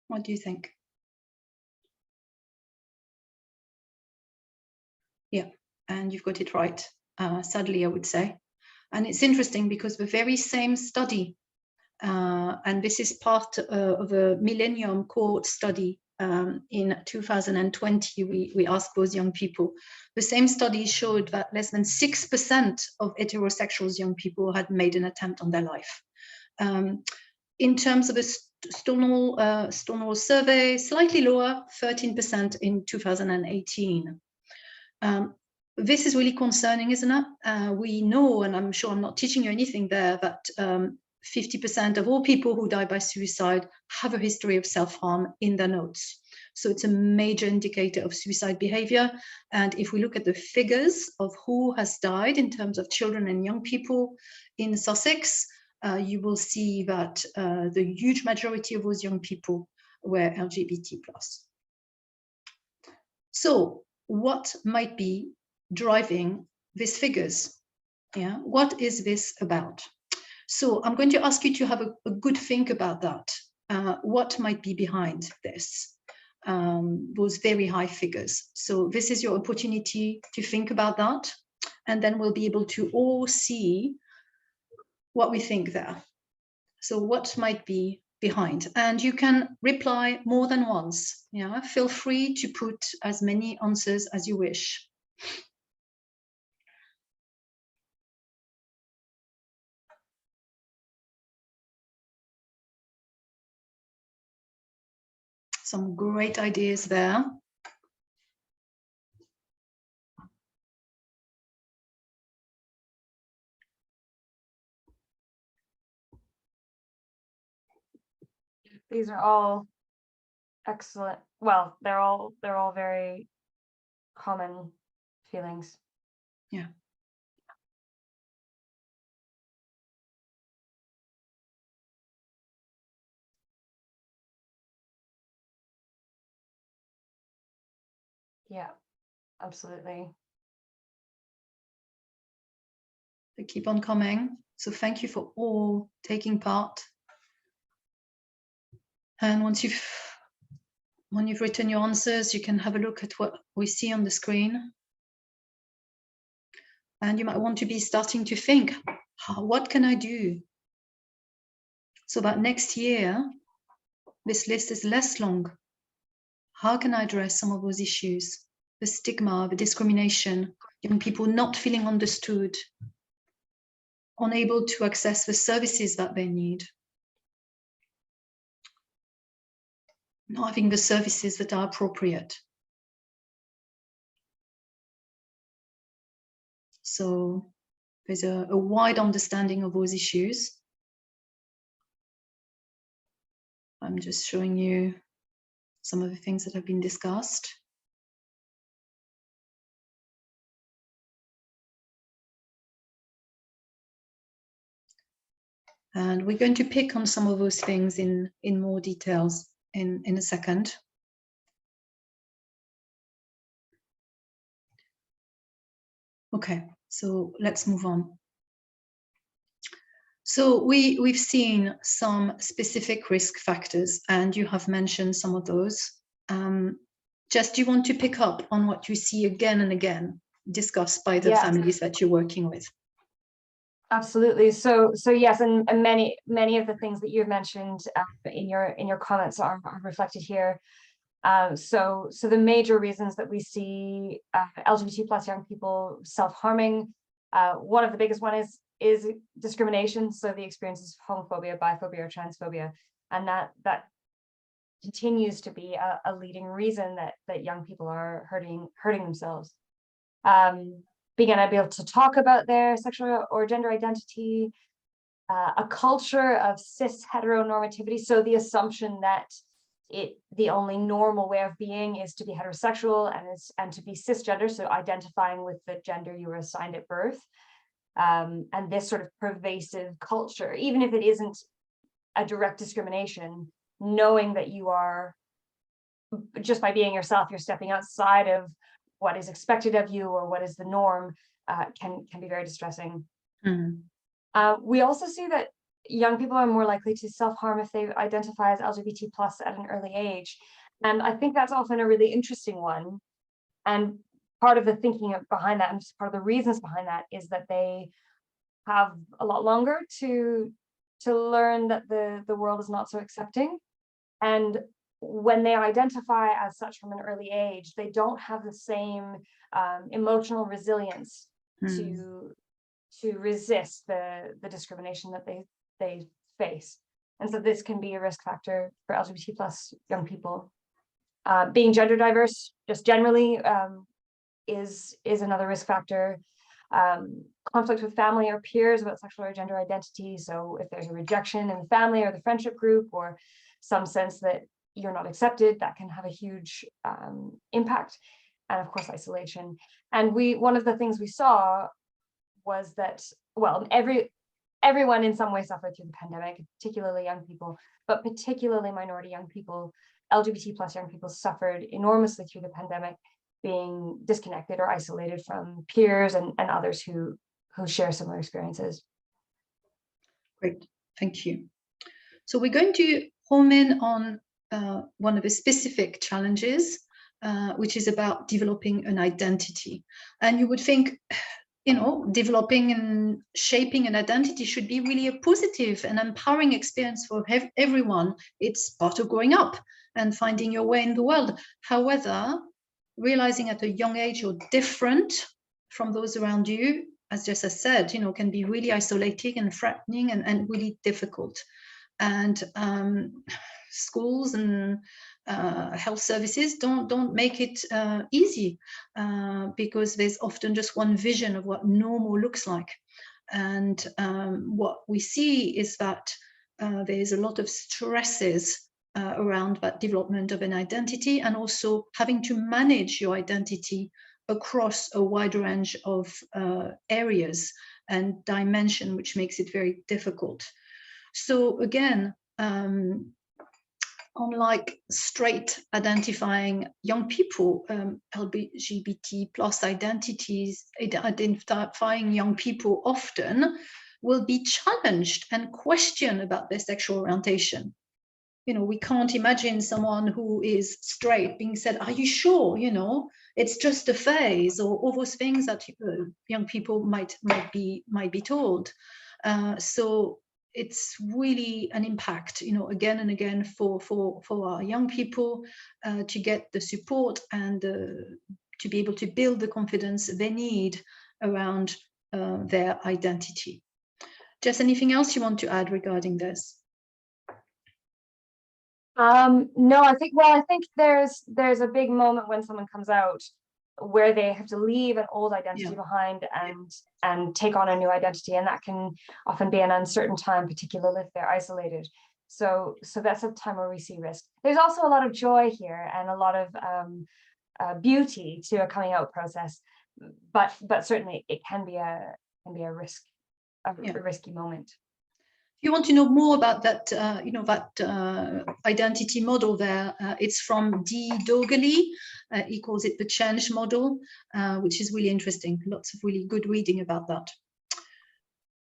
What do you think? Yeah, and you've got it right, sadly, I would say. And it's interesting because the very same study, and this is part of a Millennium Cohort study in 2020, we asked those young people. The same study showed that less than 6% of heterosexual young people had made an attempt on their life. In terms of a Stonewall survey, slightly lower, 13% in 2018. This is really concerning, isn't it? We know, and I'm sure I'm not teaching you anything there, that 50% of all people who die by suicide have a history of self-harm in their notes. So it's a major indicator of suicide behavior. And if we look at the figures of who has died in terms of children and young people in Sussex, you will see that the huge majority of those young people were LGBT+. So what might be driving these figures? Yeah, what is this about? So I'm going to ask you to have a good think about that. What might be behind this? Those very high figures. So this is your opportunity to think about that, and then we'll be able to all see what we think there. So what might be behind? And you can reply more than once. Yeah, feel free to put as many answers as you wish. Some great ideas there. These are all excellent. Well, they're all very common feelings. Yeah. Yeah, absolutely. They keep on coming. So thank you for all taking part. And when you've written your answers, you can have a look at what we see on the screen. And you might want to be starting to think, what can I do so that next year, this list is less long? How can I address some of those issues? The stigma, the discrimination, young people not feeling understood, unable to access the services that they need, not having the services that are appropriate. So there's a wide understanding of those issues. I'm just showing you some of the things that have been discussed. And we're going to pick on some of those things in more details in a second. Okay, so let's move on. So we've seen some specific risk factors, and you have mentioned some of those. Jess, do you want to pick up on what you see again and again discussed by the families that you're working with? Absolutely. So yes, and many of the things that you've mentioned in your comments are reflected here. So the major reasons that we see LGBT plus young people self-harming, one of the biggest one is discrimination. So the experiences of homophobia, biphobia, or transphobia, and that continues to be a leading reason that young people are hurting themselves. Being unable to talk about their sexual or gender identity, a culture of cis heteronormativity, so the assumption that the only normal way of being is to be heterosexual and to be cisgender, so identifying with the gender you were assigned at birth, and this sort of pervasive culture, even if it isn't a direct discrimination, knowing that you are, just by being yourself, you're stepping outside of what is expected of you or what is the norm, can be very distressing. Mm-hmm. We also see that young people are more likely to self-harm if they identify as LGBT plus at an early age. And I think that's often a really interesting one. And part of the thinking behind that, and just part of the reasons behind that, is that they have a lot longer to learn that the world is not so accepting. And when they identify as such from an early age, they don't have the same emotional resilience to resist the discrimination that they face. And so this can be a risk factor for LGBT plus young people. Being gender diverse, just generally, is another risk factor. Conflict with family or peers about sexual or gender identity. So if there's a rejection in the family or the friendship group, or some sense that you're not accepted, that can have a huge impact. And of course, isolation. And one of the things we saw was that, well, everyone in some way suffered through the pandemic, particularly young people, but particularly minority young people. LGBT plus young people suffered enormously through the pandemic, being disconnected or isolated from peers and others who share similar experiences. Great, thank you. So we're going to home in on one of the specific challenges, which is about developing an identity. And you would think developing and shaping an identity should be really a positive and empowering experience for everyone. It's part of growing up and finding your way in the world. However, realizing at a young age you're different from those around you, as just as said, can be really isolating and threatening and really difficult. And schools and health services don't make it easy because there's often just one vision of what normal looks like. And what we see is that there's a lot of stresses around that development of an identity, and also having to manage your identity across a wide range of areas and dimension, which makes it very difficult. So again, unlike straight identifying young people, LGBT plus identifying young people often will be challenged and questioned about their sexual orientation. We can't imagine someone who is straight being said, are you sure, it's just a phase, or all those things that young people might be told. So it's really an impact, again and again for our young people to get the support and to be able to build the confidence they need around their identity. Jess, anything else you want to add regarding this? No, I think there's a big moment when someone comes out where they have to leave an old identity behind and take on a new identity, and that can often be an uncertain time, particularly if they're isolated. So that's a time where we see risk. There's also a lot of joy here and a lot of beauty to a coming out process, but certainly it can be a risky moment. If you want to know more about that, identity model there, it's from D. Dougherty. He calls it the change model, which is really interesting. Lots of really good reading about that.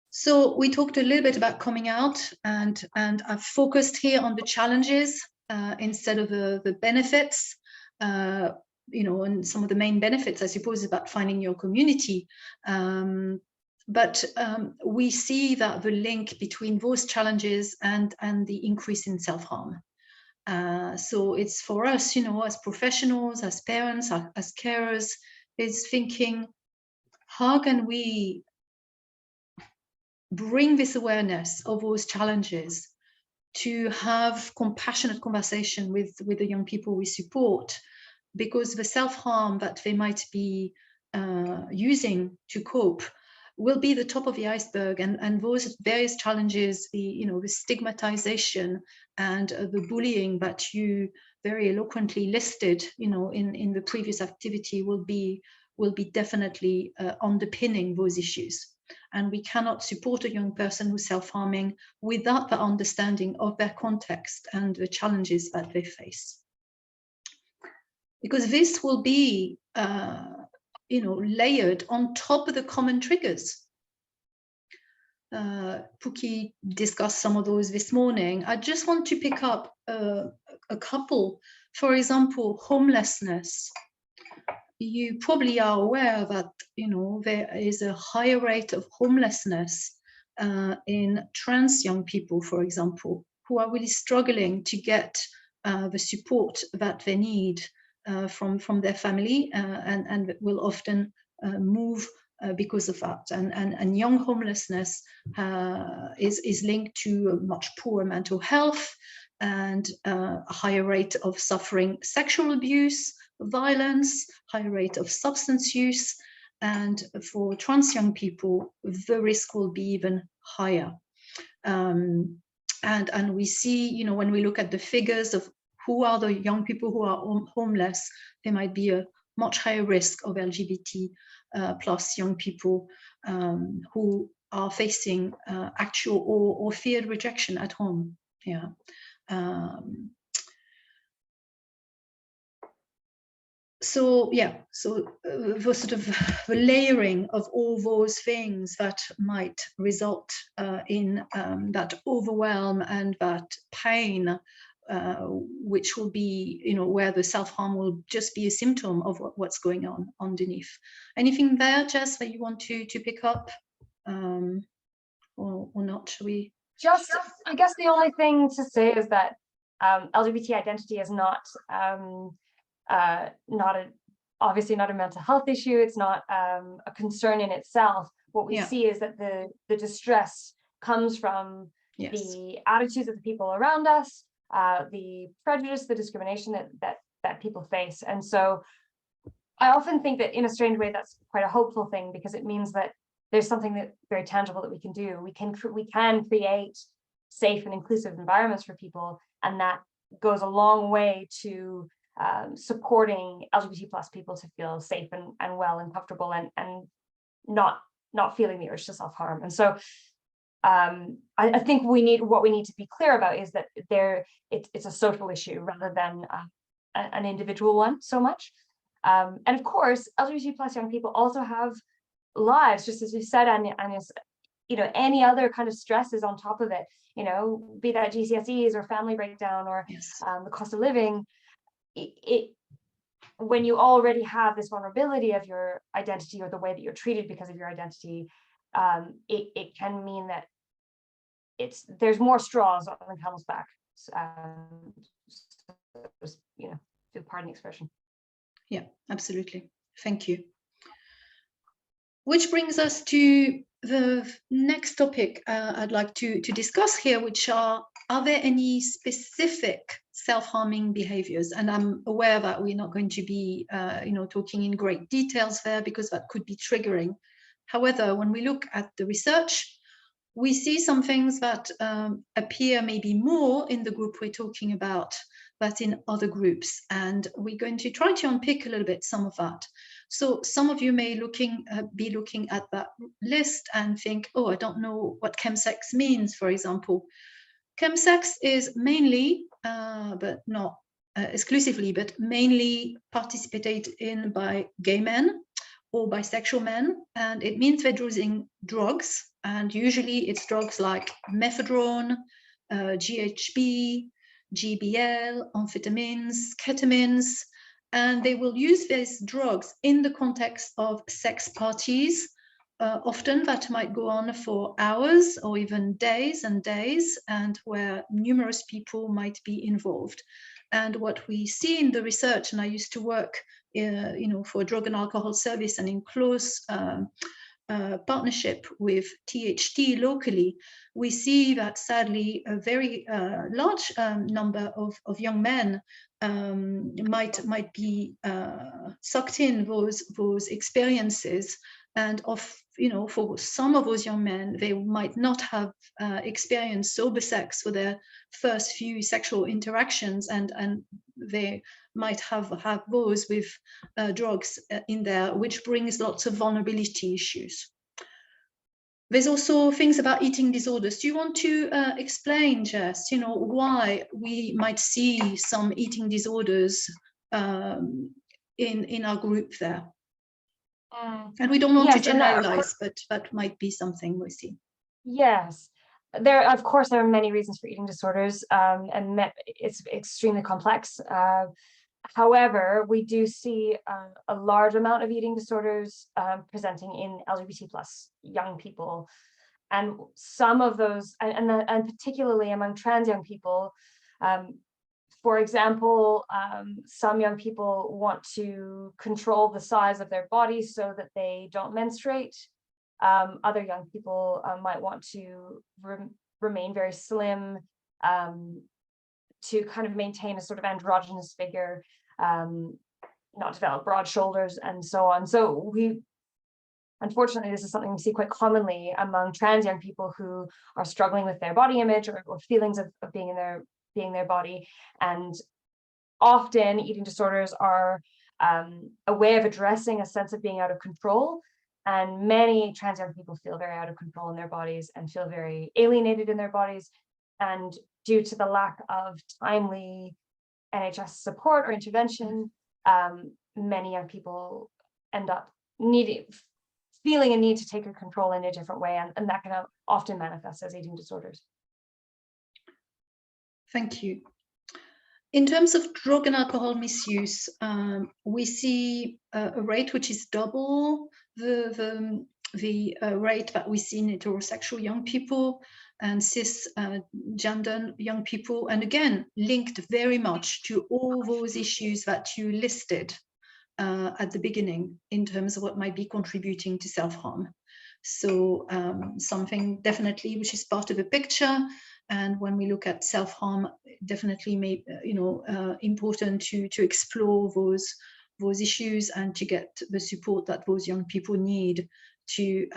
So we talked a little bit about coming out, and I've focused here on the challenges instead of the benefits. And some of the main benefits, I suppose, about finding your community. But we see that the link between those challenges and the increase in self-harm. So it's for us, as professionals, as parents, as carers, is thinking, how can we bring this awareness of those challenges to have compassionate conversation with the young people we support, because the self-harm that they might be using to cope will be the top of the iceberg, and those various challenges, the stigmatization and the bullying that you very eloquently listed, in the previous activity, will be definitely underpinning those issues. And we cannot support a young person who's self-harming without the understanding of their context and the challenges that they face, because this will be layered on top of the common triggers. Pooky discussed some of those this morning. I just want to pick up a couple. For example, homelessness. You probably are aware that there is a higher rate of homelessness in trans young people, for example, who are really struggling to get the support that they need from their family, and will often move because of that. And young homelessness is linked to a much poorer mental health and a higher rate of suffering sexual abuse, violence, higher rate of substance use. And for trans young people, the risk will be even higher. And we see, when we look at the figures of who are the young people who are homeless, there might be a much higher risk of LGBT plus young people who are facing actual or feared rejection at home. So the sort of the layering of all those things that might result in that overwhelm and that pain which will be, where the self-harm will just be a symptom of what's going on underneath. Anything there, Jess, that you want to pick up, or not? Shall we? Just, I guess the only thing to say is that LGBT identity is not obviously not a mental health issue. It's not a concern in itself. What we see is that the distress comes from the attitudes of the people around us, the prejudice, the discrimination that people face. And so I often think that in a strange way, that's quite a hopeful thing, because it means that there's something that's very tangible that we can do. We can create safe and inclusive environments for people, and that goes a long way to supporting LGBT plus people to feel safe and well and comfortable and not feeling the urge to self-harm. And so I think what we need to be clear about is that it's a social issue rather than an individual one so much. And of course, LGBT plus young people also have lives, just as you said, and any other kind of stresses on top of it, be that GCSEs or family breakdown or the cost of living. When you already have this vulnerability of your identity or the way that you're treated because of your identity, it can mean that there's more straws on the camel's back, pardon the expression. Yeah, absolutely. Thank you. Which brings us to the next topic I'd like to discuss here, which are there any specific self-harming behaviors? And I'm aware that we're not going to be talking in great details there, because that could be triggering. However, when we look at the research, we see some things that appear maybe more in the group we're talking about than in other groups, and we're going to try to unpick a little bit some of that. So some of you may be looking at that list and think, oh, I don't know what chemsex means, for example. Chemsex is mainly, but not exclusively, but mainly participated in by gay men or bisexual men, and it means they're using drugs, and usually it's drugs like methadone, GHB, GBL, amphetamines, ketamines, and they will use these drugs in the context of sex parties. Often that might go on for hours or even days and days, and where numerous people might be involved. And what we see in the research, and I used to work for a drug and alcohol service and in close partnership with THT locally, we see that sadly a very large number of young men might be sucked in those experiences, and for some of those young men, they might not have experienced sober sex for their first few sexual interactions, and they might have those with drugs in there, which brings lots of vulnerability issues. There's also things about eating disorders. Do you want to explain, Jess, why we might see some eating disorders in our group there? And we don't want to generalize, but that might be something we see. Yes, of course there are many reasons for eating disorders, and it's extremely complex. However, we do see a large amount of eating disorders presenting in LGBT plus young people, and some of those, and particularly among trans young people. For example, some young people want to control the size of their bodies so that they don't menstruate. Other young people might want to remain very slim, to kind of maintain a sort of androgynous figure, not develop broad shoulders, and so on. So unfortunately, this is something we see quite commonly among trans young people who are struggling with their body image or feelings of being in their body. And often eating disorders are a way of addressing a sense of being out of control. And many trans young people feel very out of control in their bodies and feel very alienated in their bodies. And due to the lack of timely NHS support or intervention, many young people end up feeling a need to take control in a different way, and that can often manifest as eating disorders. Thank you. In terms of drug and alcohol misuse, we see a rate which is double the rate that we see in heterosexual young people and cisgender young people, and again linked very much to all those issues that you listed at the beginning in terms of what might be contributing to self-harm. So something definitely which is part of the picture. And when we look at self-harm, definitely important to explore those issues and to get the support that those young people need to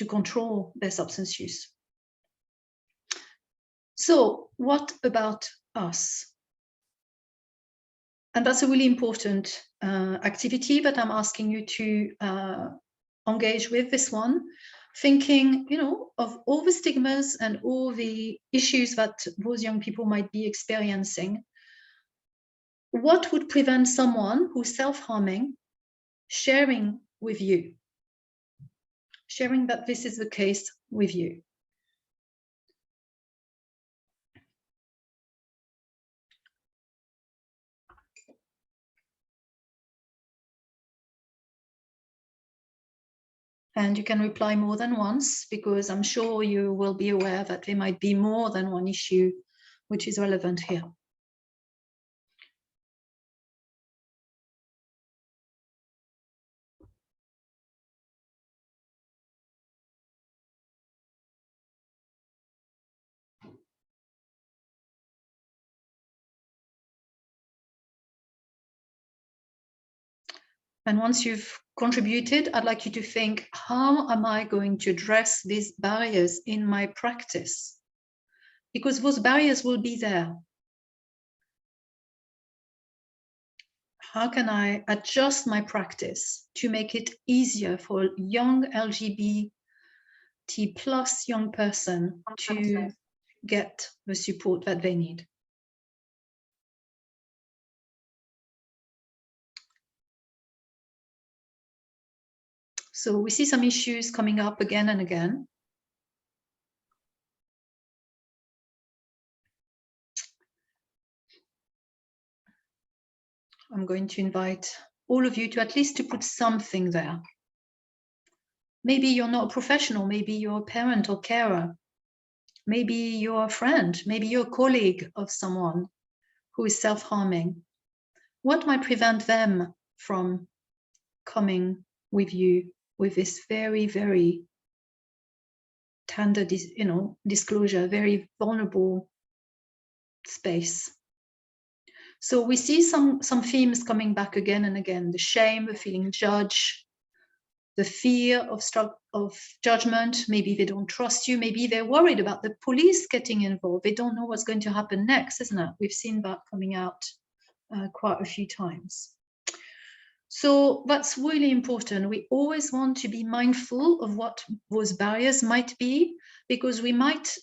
control their substance use. So what about us? And that's a really important activity that I'm asking you to engage with this one, thinking, of all the stigmas and all the issues that those young people might be experiencing. What would prevent someone who's self-harming sharing with you, sharing that this is the case with you? And you can reply more than once, because I'm sure you will be aware that there might be more than one issue which is relevant here. And once you've contributed, I'd like you to think, how am I going to address these barriers in my practice? Because those barriers will be there. How can I adjust my practice to make it easier for a young LGBT+ young person to get the support that they need? So we see some issues coming up again and again. I'm going to invite all of you to at least to put something there. Maybe you're not a professional, maybe you're a parent or carer. Maybe you're a friend, maybe you're a colleague of someone who is self-harming. What might prevent them from coming with you with this very, very tender, disclosure, very vulnerable space? So we see some themes coming back again and again: the shame, the feeling judged, the fear of judgment. Maybe they don't trust you. Maybe they're worried about the police getting involved. They don't know what's going to happen next, isn't it? We've seen that coming out quite a few times. So that's really important. We always want to be mindful of what those barriers might be, because we might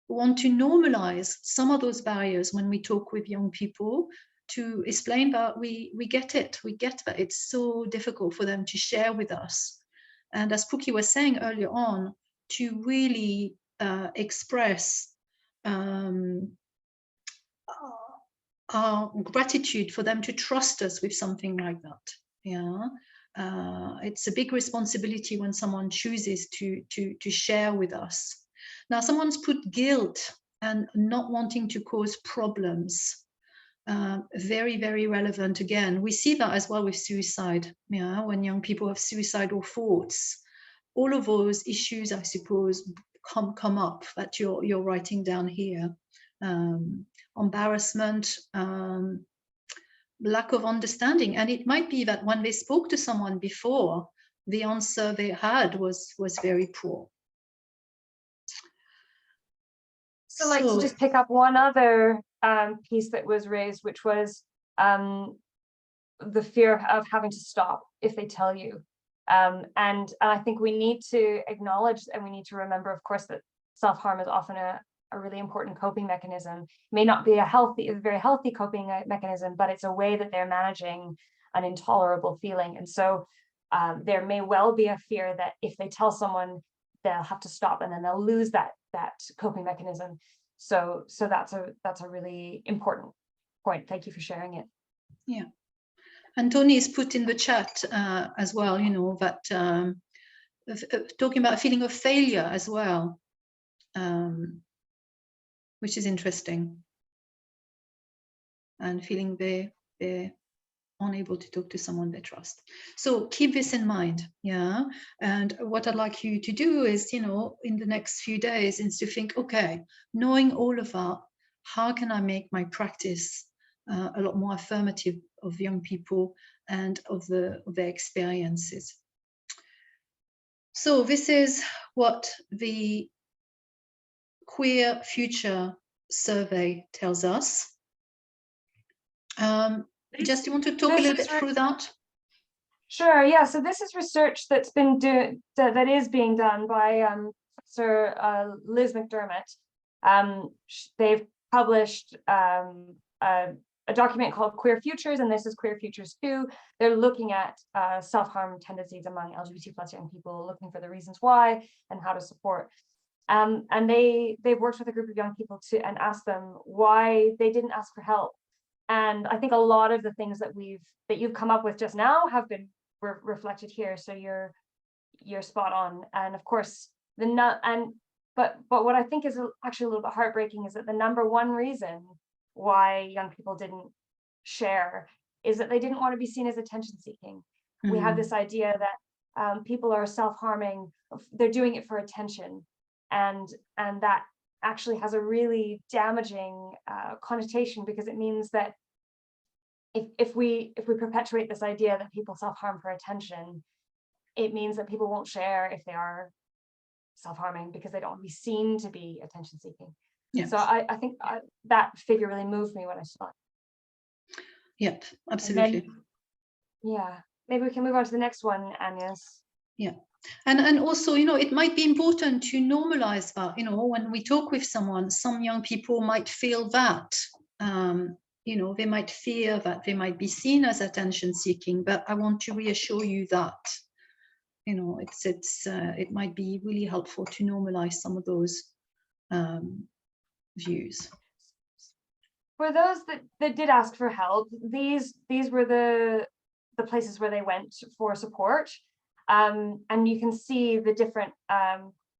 want to normalize some of those barriers when we talk with young people, to explain that we get it. We get that it's so difficult for them to share with us. And as Pooky was saying earlier on, to really express our gratitude for them to trust us with something like that. Yeah, it's a big responsibility when someone chooses to share with us. Now, someone's put guilt and not wanting to cause problems. Very, very relevant. Again, we see that as well with suicide. Yeah, when young people have suicidal thoughts, all of those issues, I suppose, come up that you're writing down here. Embarrassment, lack of understanding, and it might be that when they spoke to someone before, the answer they had was very poor. So, like, to just pick up one other piece that was raised, which was the fear of having to stop if they tell you. And I think we need to acknowledge, and we need to remember, of course, that self-harm is often a really important coping mechanism. It may not be a very healthy coping mechanism, but it's a way that they're managing an intolerable feeling. And so there may well be a fear that if they tell someone, they'll have to stop, and then they'll lose that coping mechanism. So that's a really important point. Thank you for sharing it. Yeah. And Tony has put in the chat as well, you know, that talking about a feeling of failure as well, which is interesting. And feeling they're unable to talk to someone they trust. So keep this in mind, yeah. And what I'd like you to do is, you know, in the next few days, is to think, okay, knowing all of that, how can I make my practice a lot more affirmative of young people and of their experiences. So this is what the Queer Future survey tells us. Jess, do you want to talk a little bit through that? Sure, yeah, so this is research that's been that is being done by Professor Liz McDermott. They've published a document called Queer Futures, and this is Queer Futures 2. They're looking at self-harm tendencies among LGBT+ young people, looking for the reasons why and how to support. And they've worked with a group of young people and asked them why they didn't ask for help. And I think a lot of the things that you've come up with just now have been reflected here. So you're spot on. And of course, but what I think is actually a little bit heartbreaking is that the number one reason why young people didn't share is that they didn't want to be seen as attention seeking. We have this idea that people are self-harming, they're doing it for attention, and that actually has a really damaging connotation, because it means that if we perpetuate this idea that people self-harm for attention, it means that people won't share if they are self-harming because they don't want to be seen to be attention seeking. Yes. So I think that figure really moved me when I saw it. Yep, absolutely. Then, yeah, maybe we can move on to the next one, Agnes. Yeah. And also, you know, it might be important to normalize that, you know, when we talk with someone, some young people might feel that, you know, they might fear that they might be seen as attention seeking, but I want to reassure you that, you know, it might be really helpful to normalize some of those views. For those that did ask for help, these were the places where they went for support. And you can see the different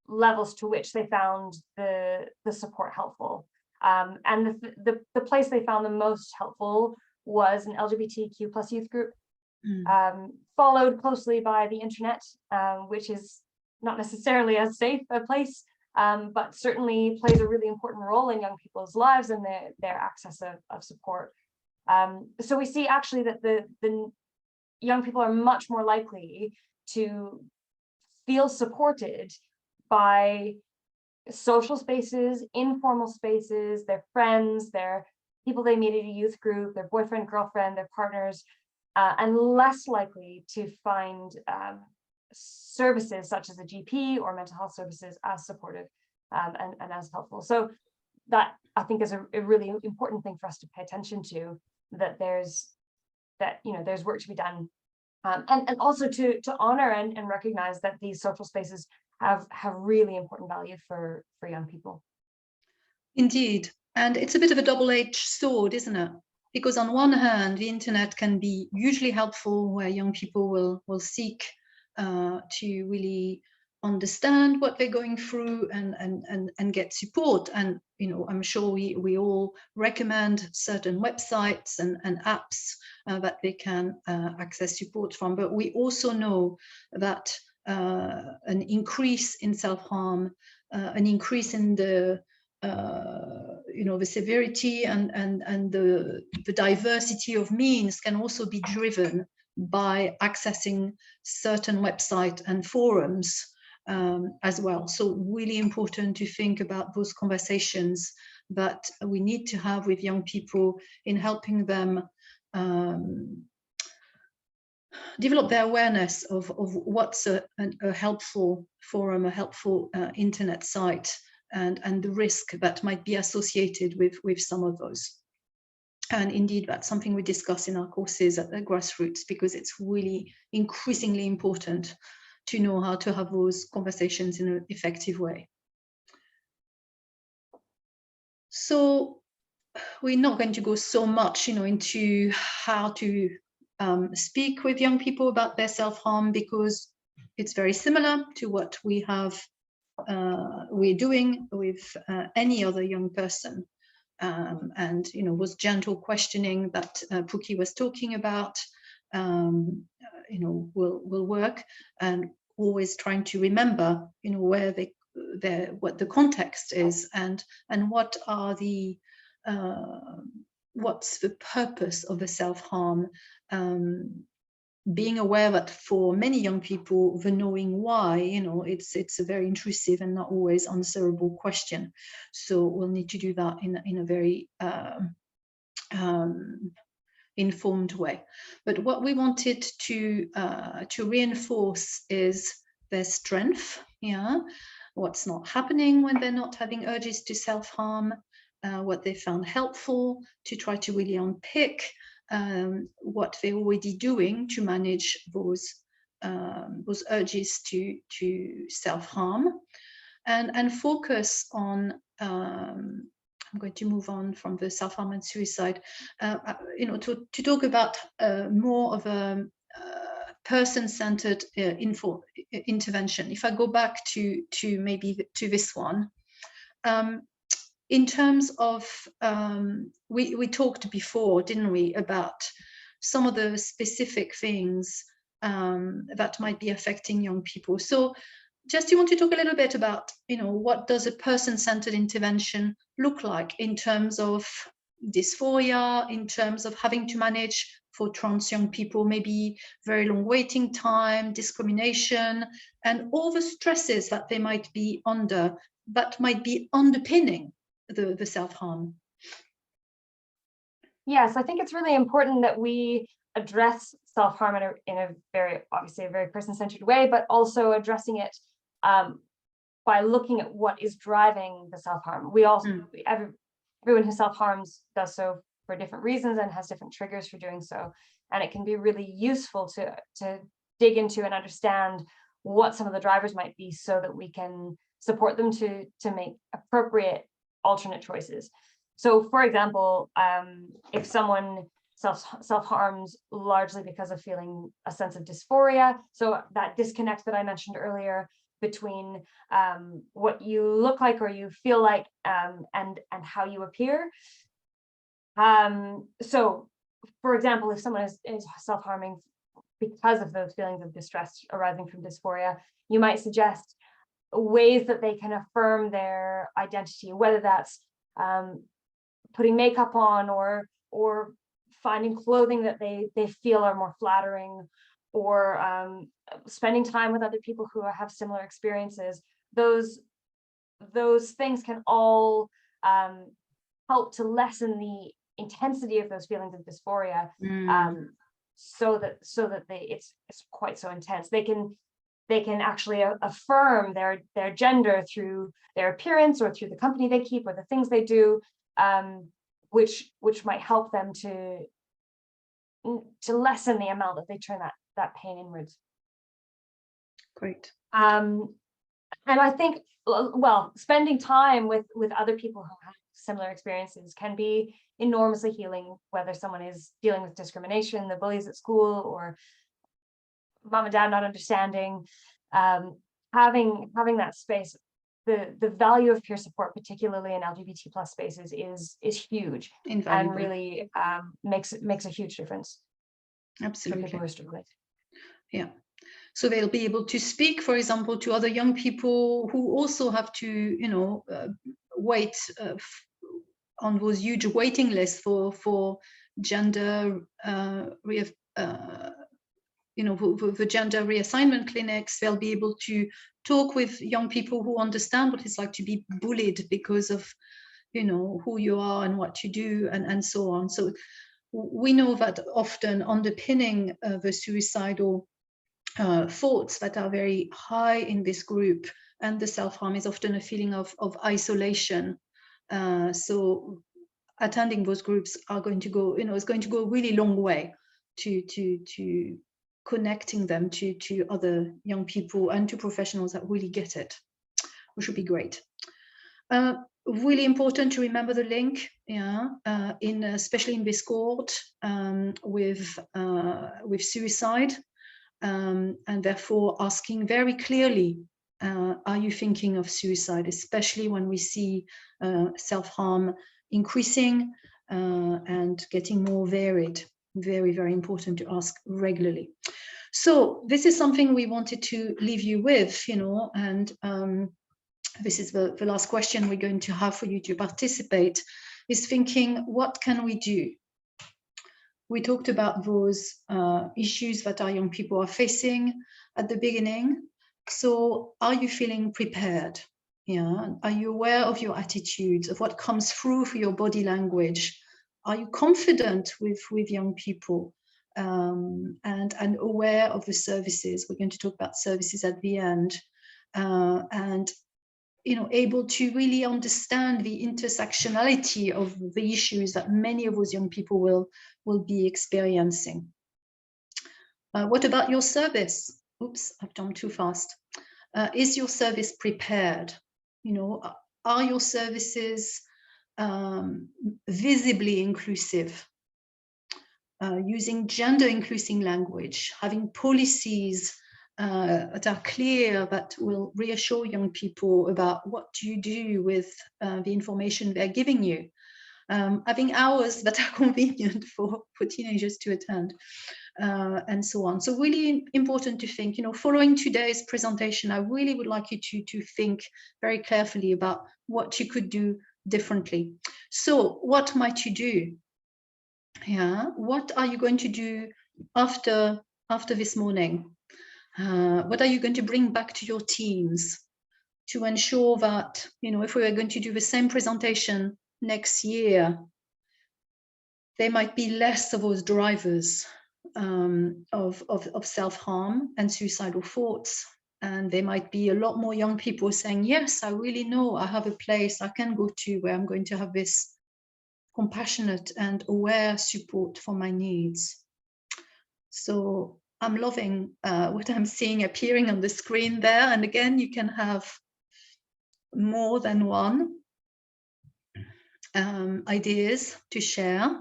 levels to which they found the support helpful. And the place they found the most helpful was an LGBTQ+ youth group, followed closely by the internet, which is not necessarily as safe a place, but certainly plays a really important role in young people's lives and their access of support. So we see actually that the young people are much more likely to feel supported by social spaces, informal spaces, their friends, their people they meet at a youth group, their boyfriend, girlfriend, their partners, and less likely to find services such as a GP or mental health services as supportive and as helpful. So that, I think, is a really important thing for us to pay attention to, that there's work to be done. And also to honor and recognize that these social spaces have really important value for young people. Indeed. And it's a bit of a double-edged sword, isn't it? Because on one hand, the internet can be hugely helpful, where young people will seek to really understand what they're going through and get support. And, you know, I'm sure we all recommend certain websites and apps that they can access support from. But we also know that an increase in self-harm, an increase in the the severity and the diversity of means can also be driven by accessing certain websites and forums as well. So really important to think about those conversations that we need to have with young people in helping them develop their awareness of what's a helpful forum, a helpful internet site, and the risk that might be associated with some of those. And indeed, that's something we discuss in our courses at the Grassroots, because it's really increasingly important to know how to have those conversations in an effective way. So we're not going to go so much, into how to speak with young people about their self-harm, because it's very similar to what we're doing with any other young person. And was gentle questioning that Pooky was talking about, will work, and always trying to remember, where what the context is, and what are the what's the purpose of the self-harm. Being aware that for many young people, the knowing why, it's a very intrusive and not always answerable question. So we'll need to do that in a very informed way. But what we wanted to reinforce is their strength, what's not happening when they're not having urges to self-harm, what they found helpful, to try to really unpick what they're already doing to manage those urges to self-harm, and focus on, I'm going to move on from the self-harm and suicide, to talk about more of a person-centered intervention. If I go back to maybe to this one, in terms of, we talked before, didn't we, about some of the specific things that might be affecting young people. So just you want to talk a little bit about, what does a person-centered intervention look like in terms of dysphoria, in terms of having to manage for trans young people, maybe very long waiting time, discrimination, and all the stresses that they might be under, that might be underpinning the self-harm. Yes, I think it's really important that we address self-harm in a very, obviously a very person-centered way, but also addressing it by looking at what is driving the self-harm. We also, everyone who self-harms does so for different reasons and has different triggers for doing so. And it can be really useful to dig into and understand what some of the drivers might be, so that we can support them to make appropriate alternate choices. So for example, if someone self-harms largely because of feeling a sense of dysphoria, so that disconnect that I mentioned earlier between what you look like or you feel like and how you appear. So for example, if someone is self-harming because of those feelings of distress arising from dysphoria, you might suggest ways that they can affirm their identity, whether that's putting makeup on, or finding clothing that they feel are more flattering, or spending time with other people who have similar experiences. Those things can all help to lessen the intensity of those feelings of dysphoria, so that it's quite so intense. They can actually affirm their gender through their appearance, or through the company they keep, or the things they do, which might help them to lessen the amount that they turn that pain inwards. Great. And I think, well, spending time with other people who have similar experiences can be enormously healing, whether someone is dealing with discrimination, the bullies at school, or mom and dad not understanding. Having that space, the value of peer support, particularly in LGBT plus spaces, is huge. Invaluable. And really makes a huge difference. Absolutely. For people who are struggling. Yeah. So they'll be able to speak, for example, to other young people who also have to, wait on those huge waiting lists for gender, the gender reassignment clinics. They'll be able to talk with young people who understand what it's like to be bullied because of, who you are and what you do, and so on. So we know that often underpinning the suicidal thoughts that are very high in this group and the self-harm is often a feeling of isolation. So attending those groups are going to go, it's going to go a really long way to connecting them to other young people and to professionals that really get it, which would be great. Really important to remember the link, yeah, especially in this cohort with suicide, and therefore asking very clearly, are you thinking of suicide, especially when we see self-harm increasing and getting more varied. Very, very important to ask regularly. So this is something we wanted to leave you with, you know, and this is the last question we're going to have for you to participate, is thinking, what can we do? We talked about those issues that our young people are facing at the beginning. So are you feeling prepared? Yeah. Are you aware of your attitudes, of what comes through for your body language? Are you confident with young people and aware of the services? We're going to talk about services at the end. And you know, able to really understand the intersectionality of the issues that many of those young people will be experiencing. What about your service? Oops, I've jumped too fast. Is your service prepared? You know, are your services visibly inclusive? Using gender inclusive language, having policies that are clear, that will reassure young people about what you do with the information they're giving you. Having hours that are convenient for teenagers to attend, and so on. So really important to think, you know, following today's presentation, I really would like you to think very carefully about what you could do differently. So what might you do? Yeah, what are you going to do after this morning? What are you going to bring back to your teams to ensure that, you know, if we are going to do the same presentation next year, there might be less of those drivers of self-harm and suicidal thoughts. And there might be a lot more young people saying, yes, I really know I have a place I can go to where I'm going to have this compassionate and aware support for my needs. So I'm loving what I'm seeing appearing on the screen there. And again, you can have more than one ideas to share.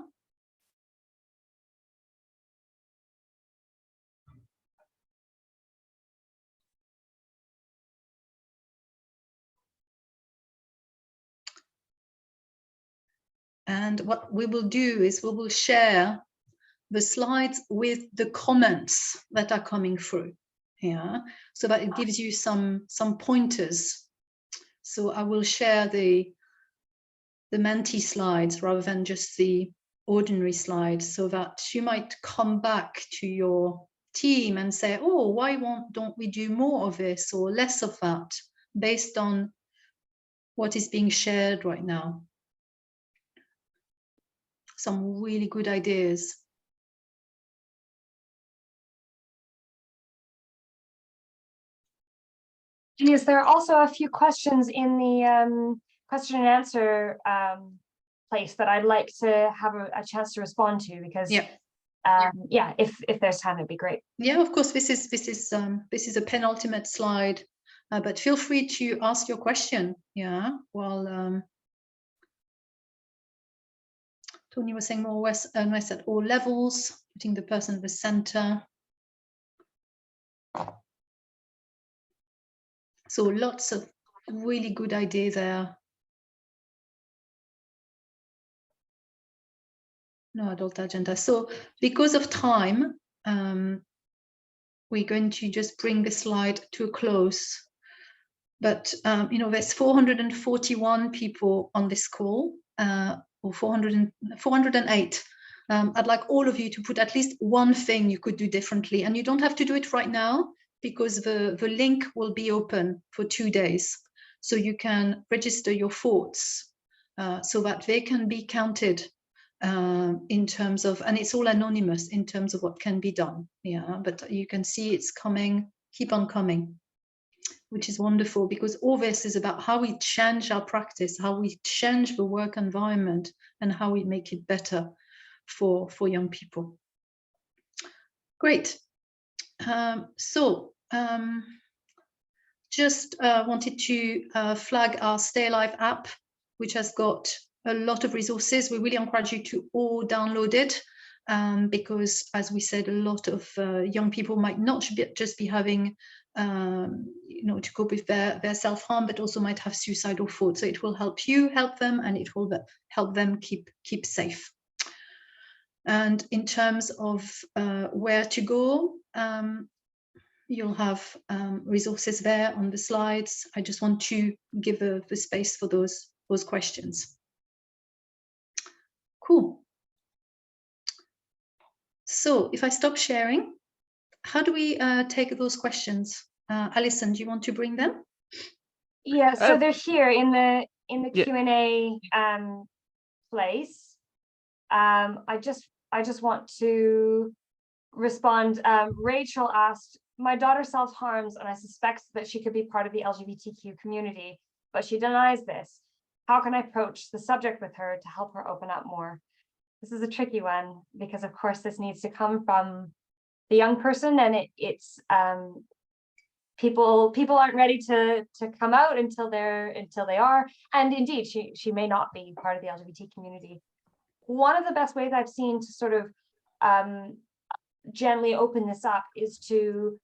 And what we will do is we will share the slides with the comments that are coming through, yeah, so that it gives you some pointers. So I will share the Menti slides rather than just the ordinary slides, so that you might come back to your team and say, oh, why don't we do more of this or less of that, based on what is being shared right now. Some really good ideas. Genius. There are also a few questions in the question and answer place that I'd like to have a chance to respond to, because yeah, if there's time, it'd be great. Yeah, of course. This is a penultimate slide, but feel free to ask your question. Yeah, well, Tony was saying more West at all levels, putting the person at the center. So lots of really good ideas there. No adult agenda. So because of time, we're going to just bring the slide to a close. But you know, there's 441 people on this call, or 408. I'd like all of you to put at least one thing you could do differently, and you don't have to do it right now, because the link will be open for 2 days, so you can register your thoughts so that they can be counted in terms of, and it's all anonymous in terms of what can be done. Yeah, but you can see it's coming, keep on coming, which is wonderful, because all this is about how we change our practice, how we change the work environment, and how we make it better for young people. Great. Just wanted to flag our Stay Alive app which has got a lot of resources. We really encourage you to all download it, because, as we said, a lot of young people might not just be having, to cope with their self-harm, but also might have suicidal thoughts. So it will help you, help them, and it will help them keep safe. And in terms of where to go, you'll have resources there on the slides. I just want to give the space for those questions. Cool. So if I stop sharing, how do we take those questions? Alison, do you want to bring them? Yeah, so they're here in the Yeah. Q&A place. I just want to respond. Rachel asked, my daughter self-harms and I suspect that she could be part of the LGBTQ community, but she denies this. How can I approach the subject with her to help her open up more? This is a tricky one because, of course, this needs to come from the young person, and it's people aren't ready to come out until they are, and indeed she may not be part of the LGBT community. One of the best ways I've seen to sort of gently open this up is to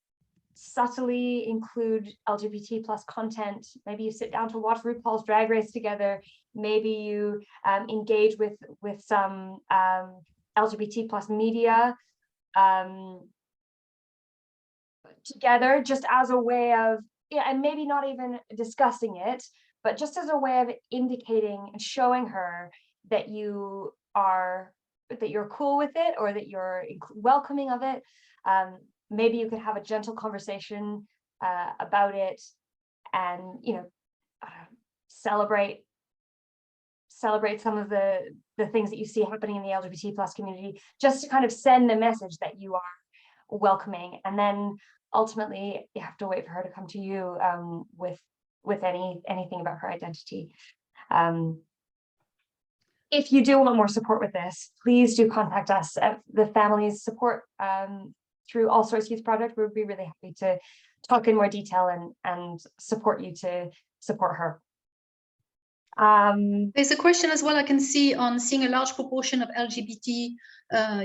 subtly include LGBT plus content. Maybe you sit down to watch RuPaul's Drag Race together. Maybe you engage with some LGBT plus media together, just as a way of, and maybe not even discussing it, but just as a way of indicating and showing her that you're cool with it, or that you're welcoming of it. Maybe you could have a gentle conversation about it, and celebrate some of the things that you see happening in the LGBT plus community, just to kind of send the message that you are welcoming. And then ultimately you have to wait for her to come to you with anything about her identity. If you do want more support with this, please do contact us at the Families Support through Allsorts Youth Project. We would be really happy to talk in more detail and support you to support her. There's a question as well I can see on seeing a large proportion of LGBT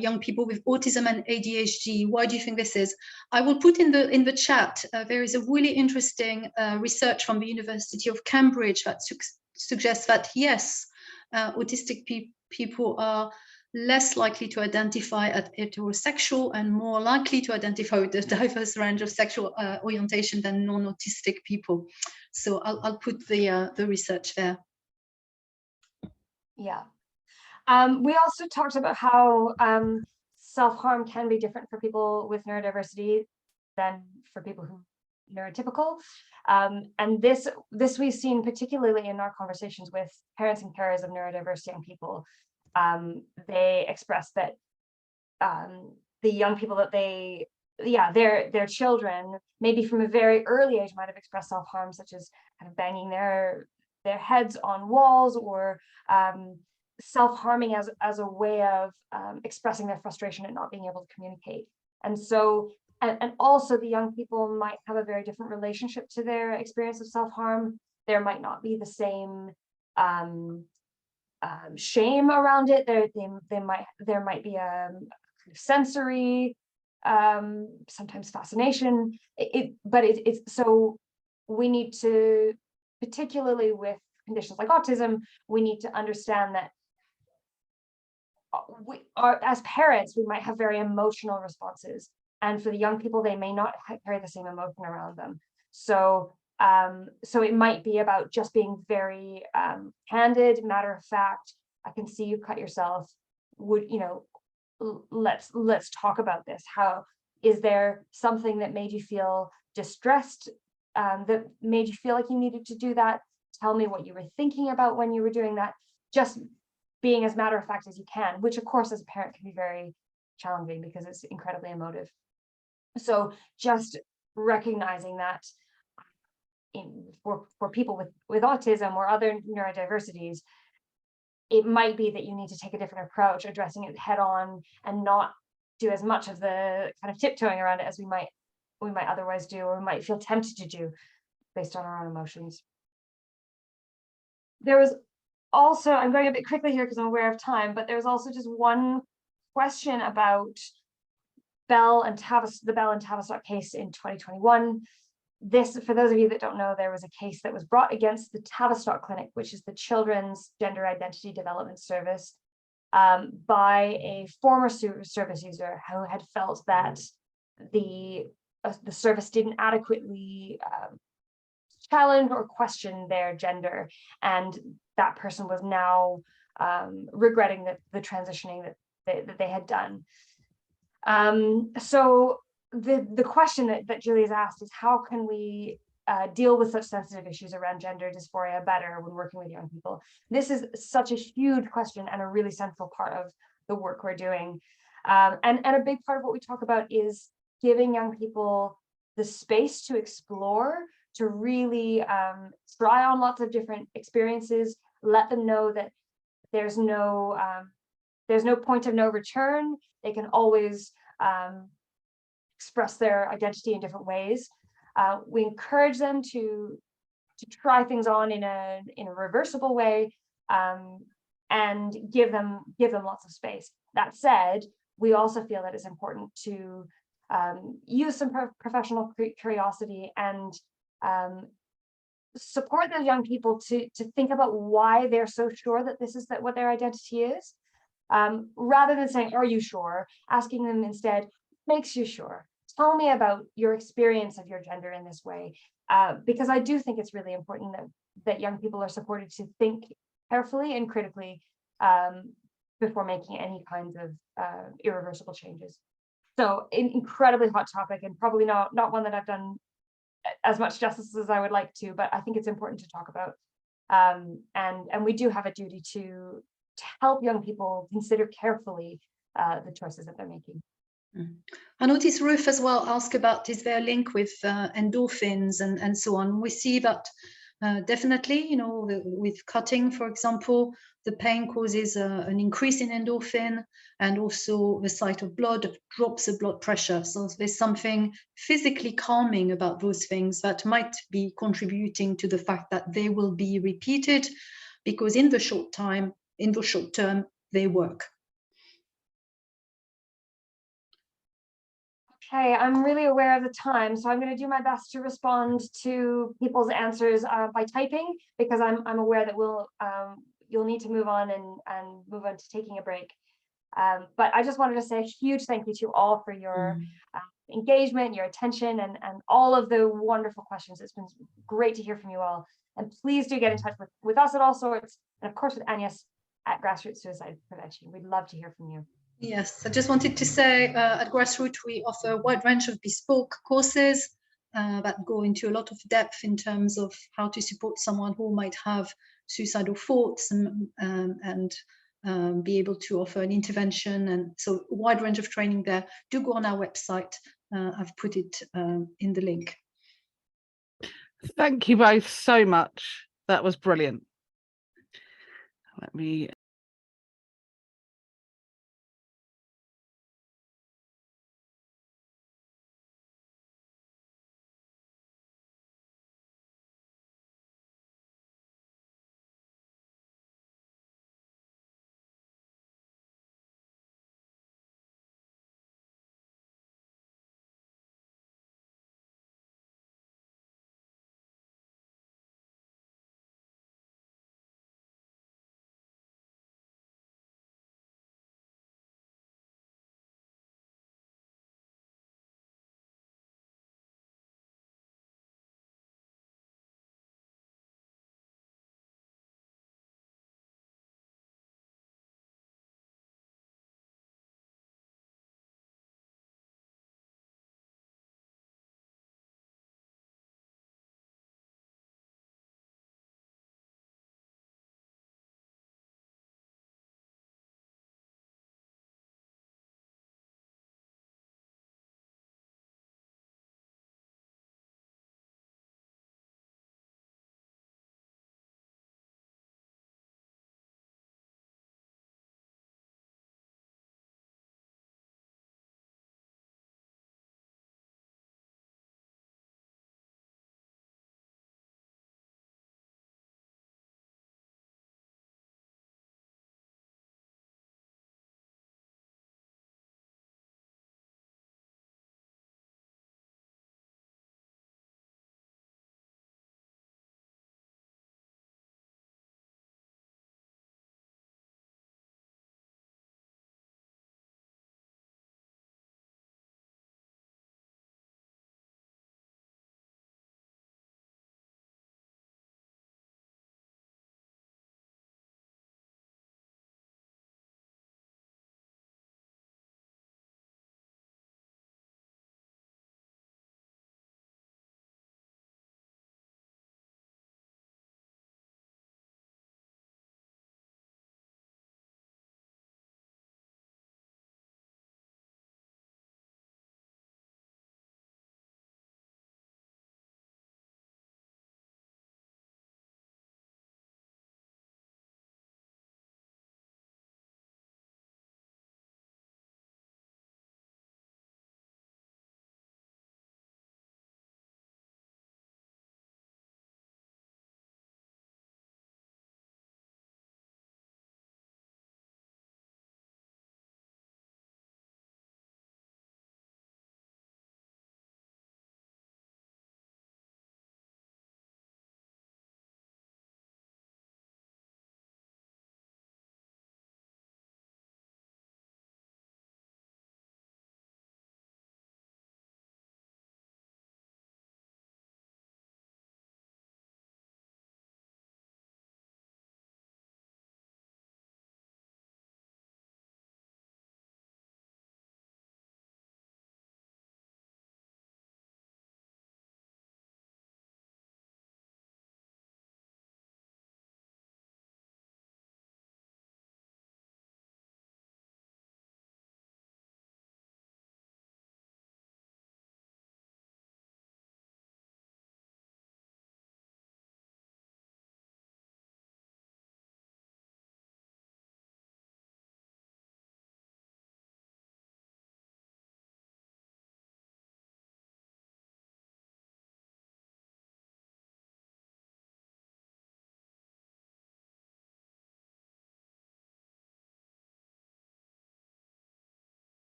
young people with autism and ADHD. Why do you think this is? I will put in the chat, there is a really interesting research from the University of Cambridge that suggests that yes, autistic people are less likely to identify as heterosexual and more likely to identify with a diverse range of sexual orientation than non-autistic people. So I'll put the research there. Yeah. We also talked about how self-harm can be different for people with neurodiversity than for people who are neurotypical. And this we've seen particularly in our conversations with parents and carers of neurodiverse young people. They express that the young people that their children, maybe from a very early age, might have expressed self-harm, such as kind of banging their heads on walls, or self-harming as a way of expressing their frustration at not being able to communicate. And so, and also the young people might have a very different relationship to their experience of self-harm. There might not be the same shame around it. There might be a sensory, sometimes fascination. So we need to, particularly with conditions like autism, we need to understand that as parents, we might have very emotional responses, and for the young people, they may not carry the same emotion around them. So it might be about just being very candid, matter of fact. I can see you cut yourself. Let's talk about this. How is there something that made you feel distressed, that made you feel like you needed to do that? Tell me what you were thinking about when you were doing that. Just being as matter of fact as you can, which of course as a parent can be very challenging because it's incredibly emotive. So just recognizing that for people with autism or other neurodiversities, it might be that you need to take a different approach, addressing it head on, and not do as much of the kind of tiptoeing around it as we might otherwise do, or we might feel tempted to do based on our own emotions. There was also, I'm going a bit quickly here because I'm aware of time, but there's also just one question about the Bell and Tavistock case in 2021. This, for those of you that don't know, there was a case that was brought against the Tavistock Clinic, which is the Children's Gender Identity Development Service, by a former service user who had felt that the service didn't adequately challenge or question their gender, and that person was now regretting the transitioning that they had done. So the question that Julie's asked is, how can we deal with such sensitive issues around gender dysphoria better when working with young people? This is such a huge question and a really central part of the work we're doing. And a big part of what we talk about is giving young people the space to explore, to really try on lots of different experiences, let them know that there's no point of no return. They can always express their identity in different ways. We encourage them to try things on in a reversible way, and give them lots of space. That said, we also feel that it's important to use some professional curiosity and support those young people to think about why they're so sure that this is what their identity is, rather than saying, "Are you sure?" Asking them instead, "Makes you sure? Tell me about your experience of your gender in this way," because I do think it's really important that young people are supported to think carefully and critically before making any kinds of irreversible changes. So, an incredibly hot topic, and probably not one that I've done as much justice as I would like to, but I think it's important to talk about. And we do have a duty to help young people consider carefully the choices that they're making. I noticed Ruth as well asked about, is there a link with endorphins and so on? We see that definitely, you know, with cutting, for example, the pain causes an increase in endorphin, and also the sight of blood drops the blood pressure. So there's something physically calming about those things that might be contributing to the fact that they will be repeated, because in the short term, they work. Okay, I'm really aware of the time, so I'm going to do my best to respond to people's answers by typing, because I'm aware that you'll need to move on and move on to taking a break. But I just wanted to say a huge thank you to all for your engagement, your attention, and all of the wonderful questions. It's been great to hear from you all. And please do get in touch with us at Allsorts, and of course with Agnes at Grassroots Suicide Prevention. We'd love to hear from you. Yes, I just wanted to say at Grassroots, we offer a wide range of bespoke courses that go into a lot of depth in terms of how to support someone who might have suicidal thoughts and be able to offer an intervention. And so a wide range of training there. Do go on our website. I've put it in the link. Thank you both so much. That was brilliant. Let me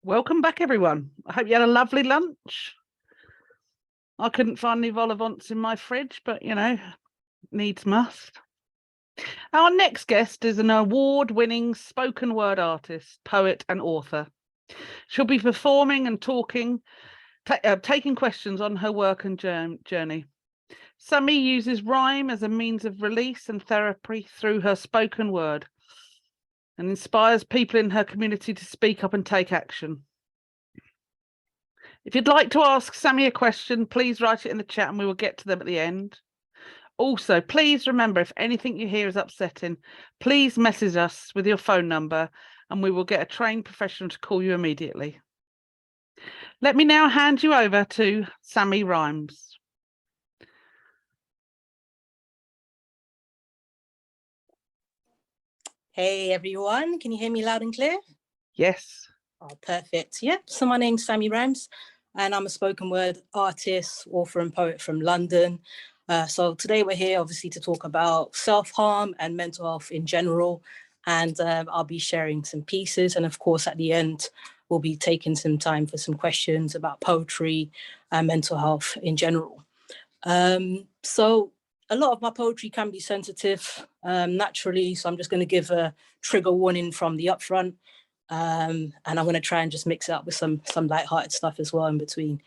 Welcome back, everyone. I hope you had a lovely lunch. I couldn't find any vol au vents in my fridge, but you know, needs must. Our next guest is an award-winning spoken word artist, poet and author. She'll be performing and talking, taking questions on her work and journey. Sami uses rhyme as a means of release and therapy through her spoken word, and inspires people in her community to speak up and take action. If you'd like to ask Sami a question, please write it in the chat and we will get to them at the end. Also, please remember, if anything you hear is upsetting, please message us with your phone number and we will get a trained professional to call you immediately. Let me now hand you over to Sami Rhymes. Hey everyone, can you hear me loud and clear? Yes. Oh, perfect. Yeah, so my name's Sami Rhymes and I'm a spoken word artist, author and poet from London. So today we're here obviously to talk about self-harm and mental health in general. And I'll be sharing some pieces. And of course, at the end, we'll be taking some time for some questions about poetry and mental health in general. So a lot of my poetry can be sensitive naturally, so I'm just going to give a trigger warning from the upfront, and I'm going to try and just mix it up with some lighthearted stuff as well in between.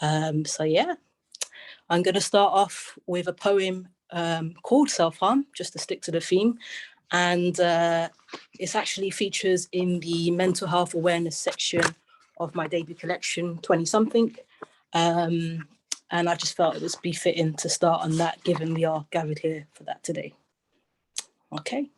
So yeah, I'm going to start off with a poem called Self-Harm, just to stick to the theme, and it actually features in the mental health awareness section of my debut collection, 20-something. And I just felt it would be fitting to start on that, given we are gathered here for that today. Okay.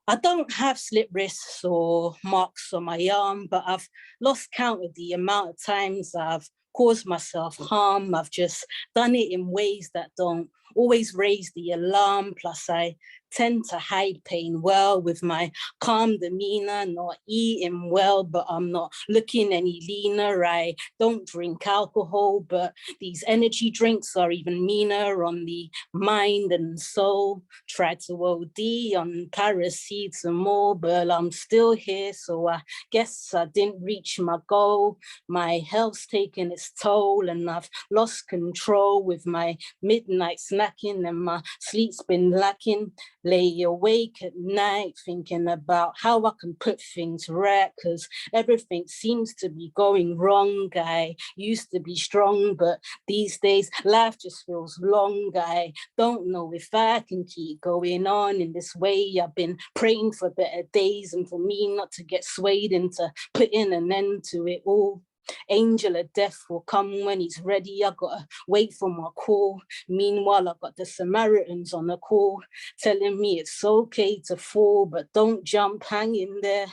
I don't have slip wrists or marks on my arm, but I've lost count of the amount of times I've caused myself harm. I've just done it in ways that don't always raise the alarm. Plus, I tend to hide pain well with my calm demeanor, not eating well, but I'm not looking any leaner. I don't drink alcohol, but these energy drinks are even meaner on the mind and soul. Tried to OD on paracetamol, but I'm still here, so I guess I didn't reach my goal. My health's taken its toll and I've lost control with my midnight snacking and my sleep's been lacking. Lay awake at night thinking about how I can put things right, because everything seems to be going wrong. I used to be strong, but these days life just feels long. I don't know if I can keep going on in this way. I've been praying for better days and for me not to get swayed into putting an end to it all. Angel of death will come when he's ready. I gotta wait for my call. Meanwhile, I got the Samaritans on the call telling me it's okay to fall, but don't jump, hang in there.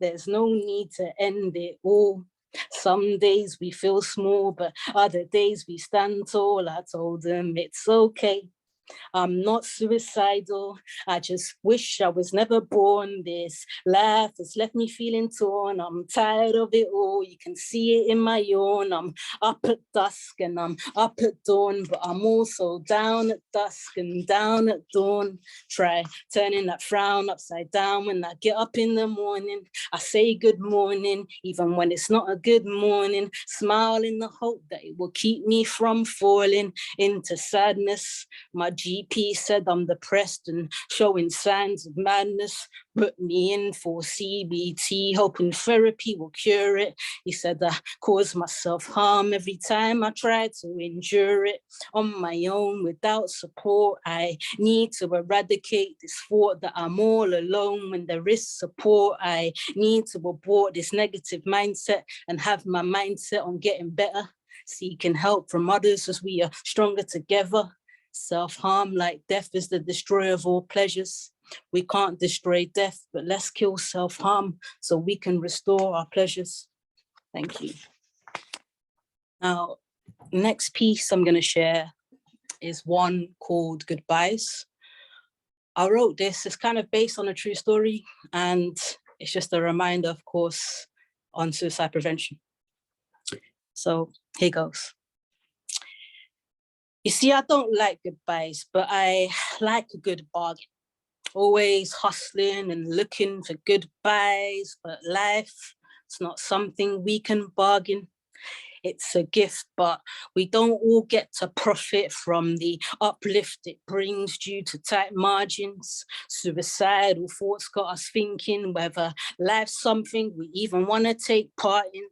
There's no need to end it all. Some days we feel small, but other days we stand tall. I told them it's okay. I'm not suicidal. I just wish I was never born. This life has left me feeling torn. I'm tired of it all. You can see it in my yawn. I'm up at dusk and I'm up at dawn, but I'm also down at dusk and down at dawn. Try turning that frown upside down when I get up in the morning. I say good morning, even when it's not a good morning. Smile in the hope that it will keep me from falling into sadness. My GP said I'm depressed and showing signs of madness. Put me in for CBT, hoping therapy will cure it. He said I cause myself harm every time I try to endure it on my own without support. I need to eradicate this thought that I'm all alone when there is support. I need to abort this negative mindset and have my mindset on getting better, seeking help from others as we are stronger together. Self-harm, like death, is the destroyer of all pleasures. We can't destroy death, but let's kill self-harm so we can restore our pleasures. Thank you. Now, next piece I'm going to share is one called Goodbyes. I wrote this, it's kind of based on a true story, and it's just a reminder, of course, on suicide prevention. So here goes. You see, I don't like goodbyes, but I like a good bargain. Always hustling and looking for goodbyes, but life It's not something we can bargain. It's a gift, but we don't all get to profit from the uplift it brings due to tight margins. Suicidal thoughts got us thinking whether life's something we even want to take part in.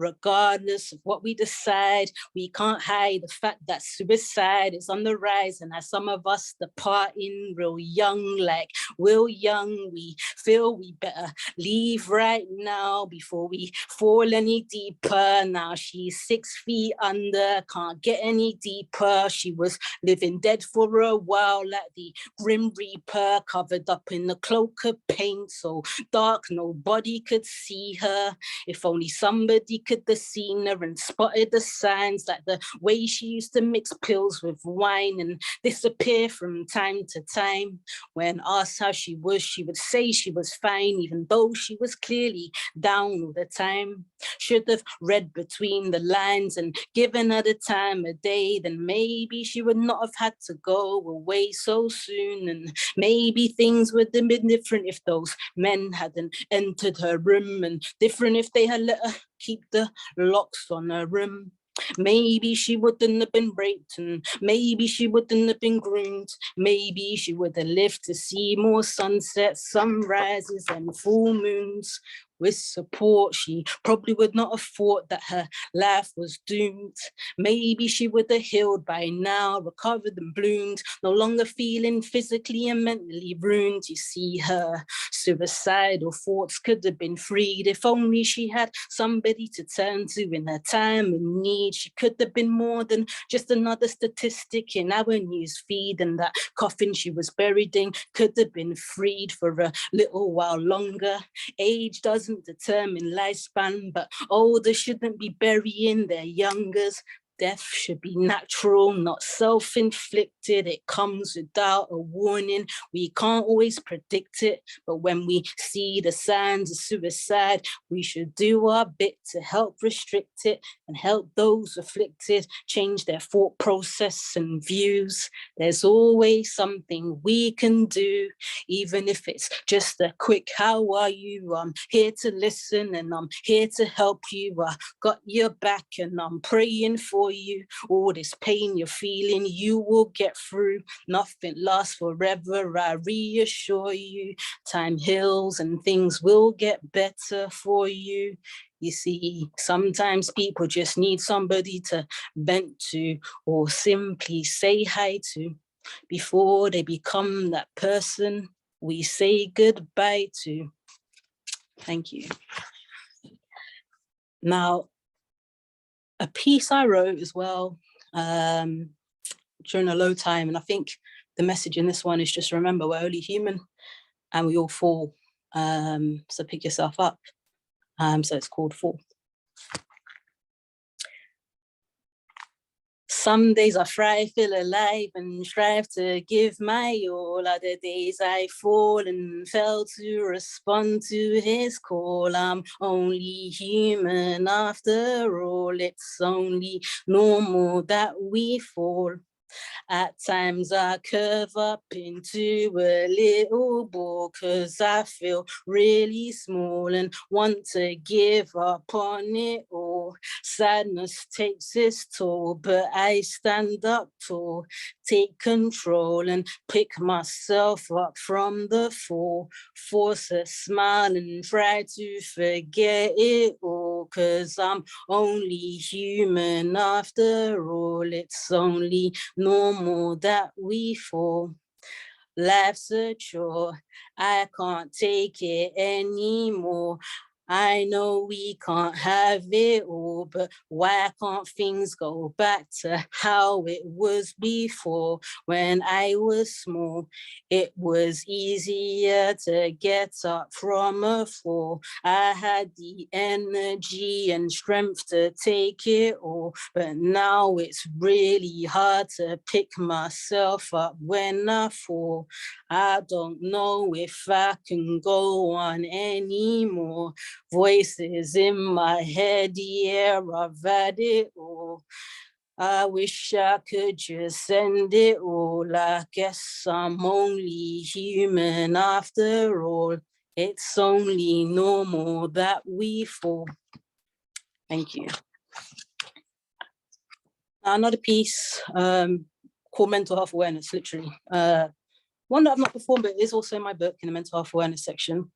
Regardless of what we decide, we can't hide the fact that suicide is on the rise, and as some of us departing real young, like Will Young, we feel we better leave right now before we fall any deeper. Now she's 6 feet under, can't get any deeper. She was living dead for a while, like the Grim Reaper, covered up in the cloak of paint, so dark nobody could see her. If only somebody could have seen her and spotted the signs, like the way she used to mix pills with wine and disappear from time to time. When asked how she would say she was fine, even though she was clearly down all the time. Should have read between the lines and given her the time of day, then maybe she would not have had to go away so soon, and maybe things would have been different if those men hadn't entered her room, and different if they had let her keep the locks on her room. Maybe she wouldn't have been raped, and maybe she wouldn't have been groomed. Maybe she would have lived to see more sunsets, sunrises, and full moons. With support, she probably would not have thought that her life was doomed. Maybe she would have healed by now, recovered and bloomed, no longer feeling physically and mentally ruined. You see, her suicidal thoughts could have been freed if only she had somebody to turn to in her time of need. She could have been more than just another statistic in our news feed, and that coffin she was buried in could have been freed for a little while longer. Age doesn't determine lifespan, but older shouldn't be burying their youngers. Death should be natural, not self-inflicted. It comes without a warning. We can't always predict it, but when we see the signs of suicide, we should do our bit to help restrict it and help those afflicted change their thought process and views. There's always something we can do, even if it's just a quick "how are you?" I'm here to listen and I'm here to help you. I got your back and I'm praying for you. All this pain you're feeling, you will get through. Nothing lasts forever, I reassure you. Time heals and things will get better for you. You see, sometimes people just need somebody to vent to or simply say hi to before they become that person we say goodbye to. Thank you. Now, a piece I wrote as well during a low time, and I think the message in this one is just remember we're only human and we all fall, so pick yourself up. So it's called Fall. Some days I thrive, feel alive and strive to give my all. Other days I fall and fail to respond to his call. I'm only human after all. It's only normal that we fall. At times I curve up into a little ball, 'cause I feel really small and want to give up on it all. Sadness takes its toll, but I stand up tall, take control and pick myself up from the fall. Force a smile and try to forget it all, 'cause I'm only human after all. It's only normal that we fall. Life's a chore, I can't take it anymore. I know we can't have it all, but why can't things go back to how it was before? When I was small, it was easier to get up from a fall. I had the energy and strength to take it all, but now it's really hard to pick myself up when I fall. I don't know if I can go on anymore. Voices in my head, yeah, I've had it all. I wish I could just end it all. I guess I'm only human after all. It's only normal that we fall. Thank you. Another piece called Mental Health Awareness, literally. One that I've not performed, but it is also in my book in the Mental Health Awareness section.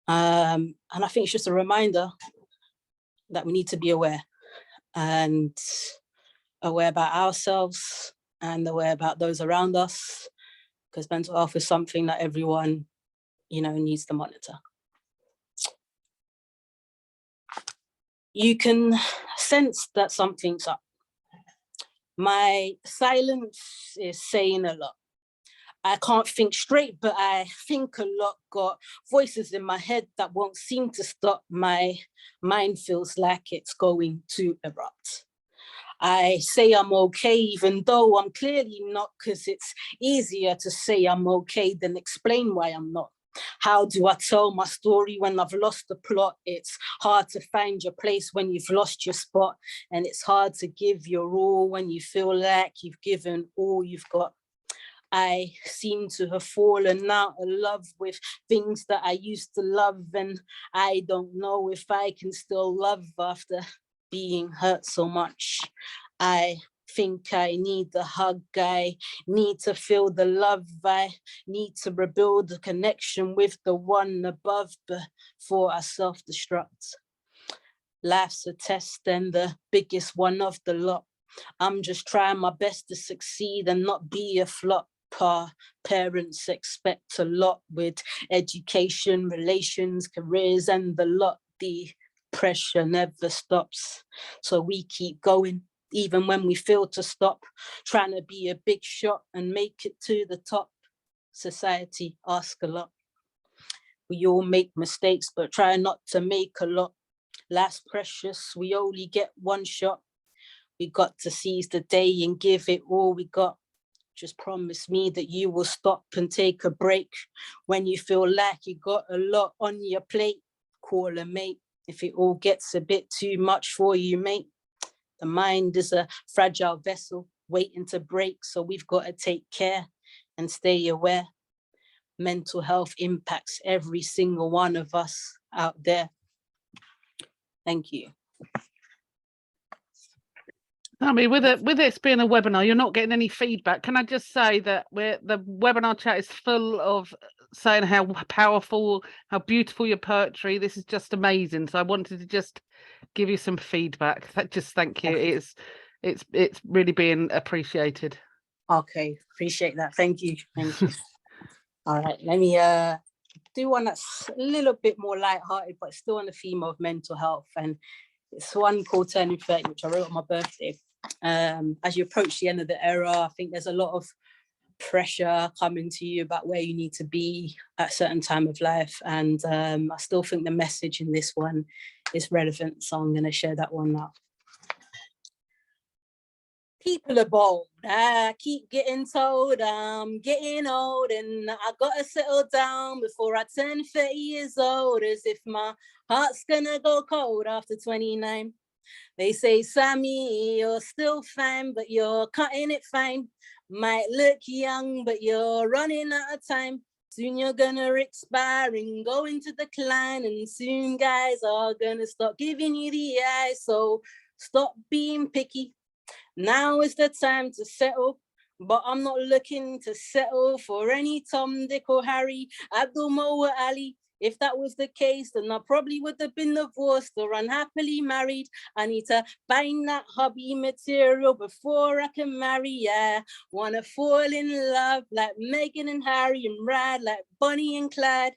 And I think it's just a reminder that we need to be aware, and aware about ourselves and aware about those around us, because mental health is something that everyone, you know, needs to monitor. You can sense that something's up. My silence is saying a lot. I can't think straight, but I think a lot. Got voices in my head that won't seem to stop. My mind feels like it's going to erupt. I say I'm okay, even though I'm clearly not, because it's easier to say I'm okay than explain why I'm not. How do I tell my story when I've lost the plot? It's hard to find your place when you've lost your spot, and it's hard to give your all when you feel like you've given all you've got. I seem to have fallen out of love with things that I used to love, and I don't know if I can still love after being hurt so much. I think I need the hug, I need to feel the love, I need to rebuild the connection with the one above before I self-destruct. Life's a test and the biggest one of the lot. I'm just trying my best to succeed and not be a flop. Parents expect a lot with education, relations, careers, and the lot. The pressure never stops, so we keep going even when we feel to stop, trying to be a big shot and make it to the top. Society asks a lot. We all make mistakes, but try not to make a lot. Life's precious, we only get one shot. We got to seize the day and give it all we got. Just promise me that you will stop and take a break. When you feel like you got a lot on your plate, call a mate. If it all gets a bit too much for you, mate. The mind is a fragile vessel waiting to break, so we've got to take care and stay aware. Mental health impacts every single one of us out there. Thank you. I mean, with this being a webinar, you're not getting any feedback. Can I just say that the webinar chat is full of saying how powerful, how beautiful your poetry. This is just amazing. So I wanted to just give you some feedback. Just thank you. It's really being appreciated. Okay, appreciate that. Thank you. Thank you. All right, let me do one that's a little bit more lighthearted, but still on the theme of mental health. And it's one called Turning 30, which I wrote on my birthday. As you approach the end of the era, I think there's a lot of pressure coming to you about where you need to be at a certain time of life. And I still think the message in this one is relevant. So I'm going to share that one now. People are bold. I keep getting told I'm getting old and I gotta settle down before I turn 30 years old, as if my heart's gonna go cold after 29. They say, Sami, you're still fine, but you're cutting it fine. Might look young, but you're running out of time. Soon you're gonna expire and go into decline, and soon guys are gonna stop giving you the eye. So stop being picky. Now is the time to settle, but I'm not looking to settle for any Tom, Dick or Harry, Abdul or Ali. If that was the case, then I probably would have been divorced or unhappily married. I need to find that hobby material before I can marry. Yeah, wanna fall in love like Meghan and Harry and ride like Bonnie and Clyde.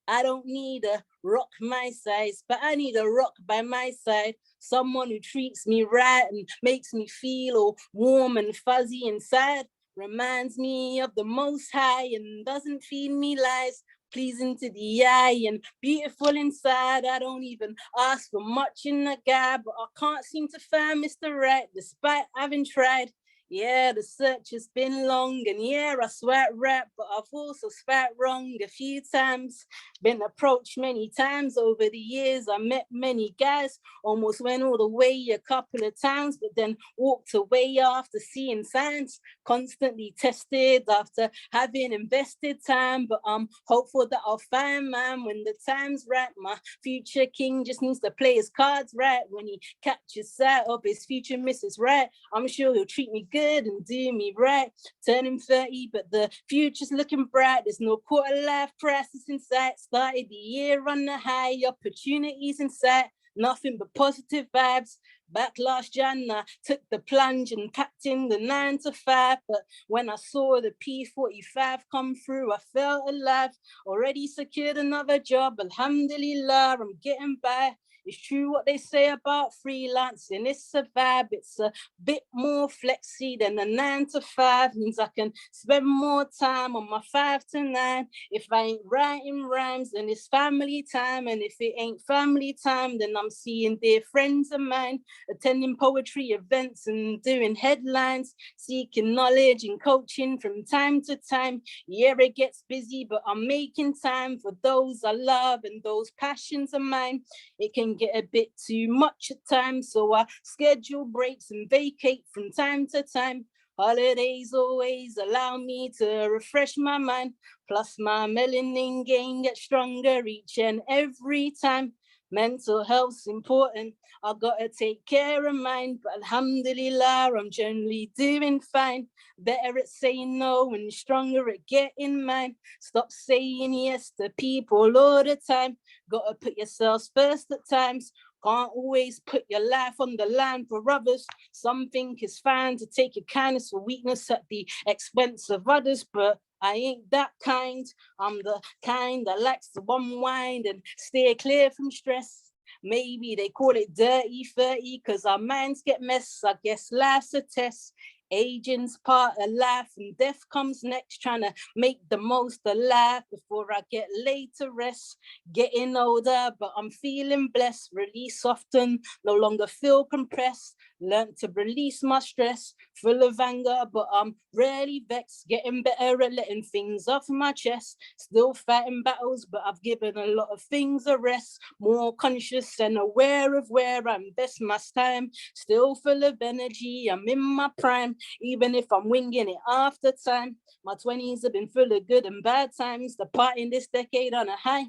I don't need a rock my size, but I need a rock by my side. Someone who treats me right and makes me feel all warm and fuzzy inside. Reminds me of the Most High and doesn't feed me lies. Pleasing to the eye and beautiful inside. I don't even ask for much in a guy, but I can't seem to find Mr. Right despite having tried. Yeah, the search has been long, and yeah, I swear right, but I've also spat wrong a few times. Been approached many times over the years. I met many guys, almost went all the way a couple of times, but then walked away after seeing signs. Constantly tested after having invested time, but I'm hopeful that I'll find mine when the time's right. My future king just needs to play his cards right. When he catches sight of his future missus right, I'm sure he'll treat me good and do me right. Turning 30, but the future's looking bright. There's no quarter life crisis in sight. Started the year on the high, opportunities in sight. Nothing but positive vibes. Back last Jan, I took the plunge and packed in the 9 to 5. But when I saw the P45 come through, I felt alive. Already secured another job. Alhamdulillah, I'm getting by. It's true what they say about freelancing. It's a vibe. It's a bit more flexy than a 9 to 5. Means I can spend more time on my 5 to 9. If I ain't writing rhymes, then it's family time. And if it ain't family time, then I'm seeing dear friends of mine, attending poetry events and doing headlines, seeking knowledge and coaching from time to time. Yeah, it gets busy, but I'm making time for those I love and those passions of mine. It can get a bit too much at times, so I schedule breaks and vacate from time to time. Holidays always allow me to refresh my mind, plus my melanin gain gets stronger each and every time. Mental health's important, I gotta take care of mine, but alhamdulillah, I'm generally doing fine. Better at saying no and stronger at getting mine. Stop saying yes to people all the time. Gotta put yourselves first at times. Can't always put your life on the line for others. Some think it's fine to take your kindness for weakness at the expense of others, but I ain't that kind. I'm the kind that likes to unwind and steer clear from stress. Maybe they call it dirty 30 because our minds get messed. I guess life's a test. Aging's part of life and death comes next, trying to make the most of life before I get laid to rest. Getting older, but I'm feeling blessed. Release often, no longer feel compressed. Learned to release my stress, full of anger, but I'm rarely vexed. Getting better at letting things off my chest. Still fighting battles, but I've given a lot of things a rest. More conscious and aware of where I invest my time. Still full of energy, I'm in my prime. Even if I'm winging it after time. My 20s have been full of good and bad times. Departing this decade on a high.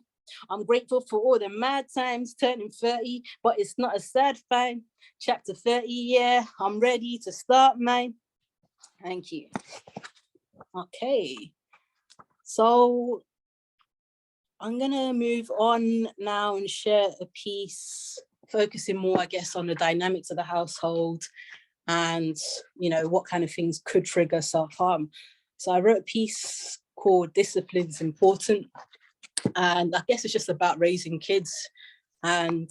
I'm grateful for all the mad times, turning 30, but it's not a sad find. Chapter 30, yeah, I'm ready to start mine. Thank you. Okay, so I'm gonna move on now and share a piece, focusing more, I guess, on the dynamics of the household and, you know, what kind of things could trigger self-harm. So I wrote a piece called Discipline's Important. And I guess it's just about raising kids and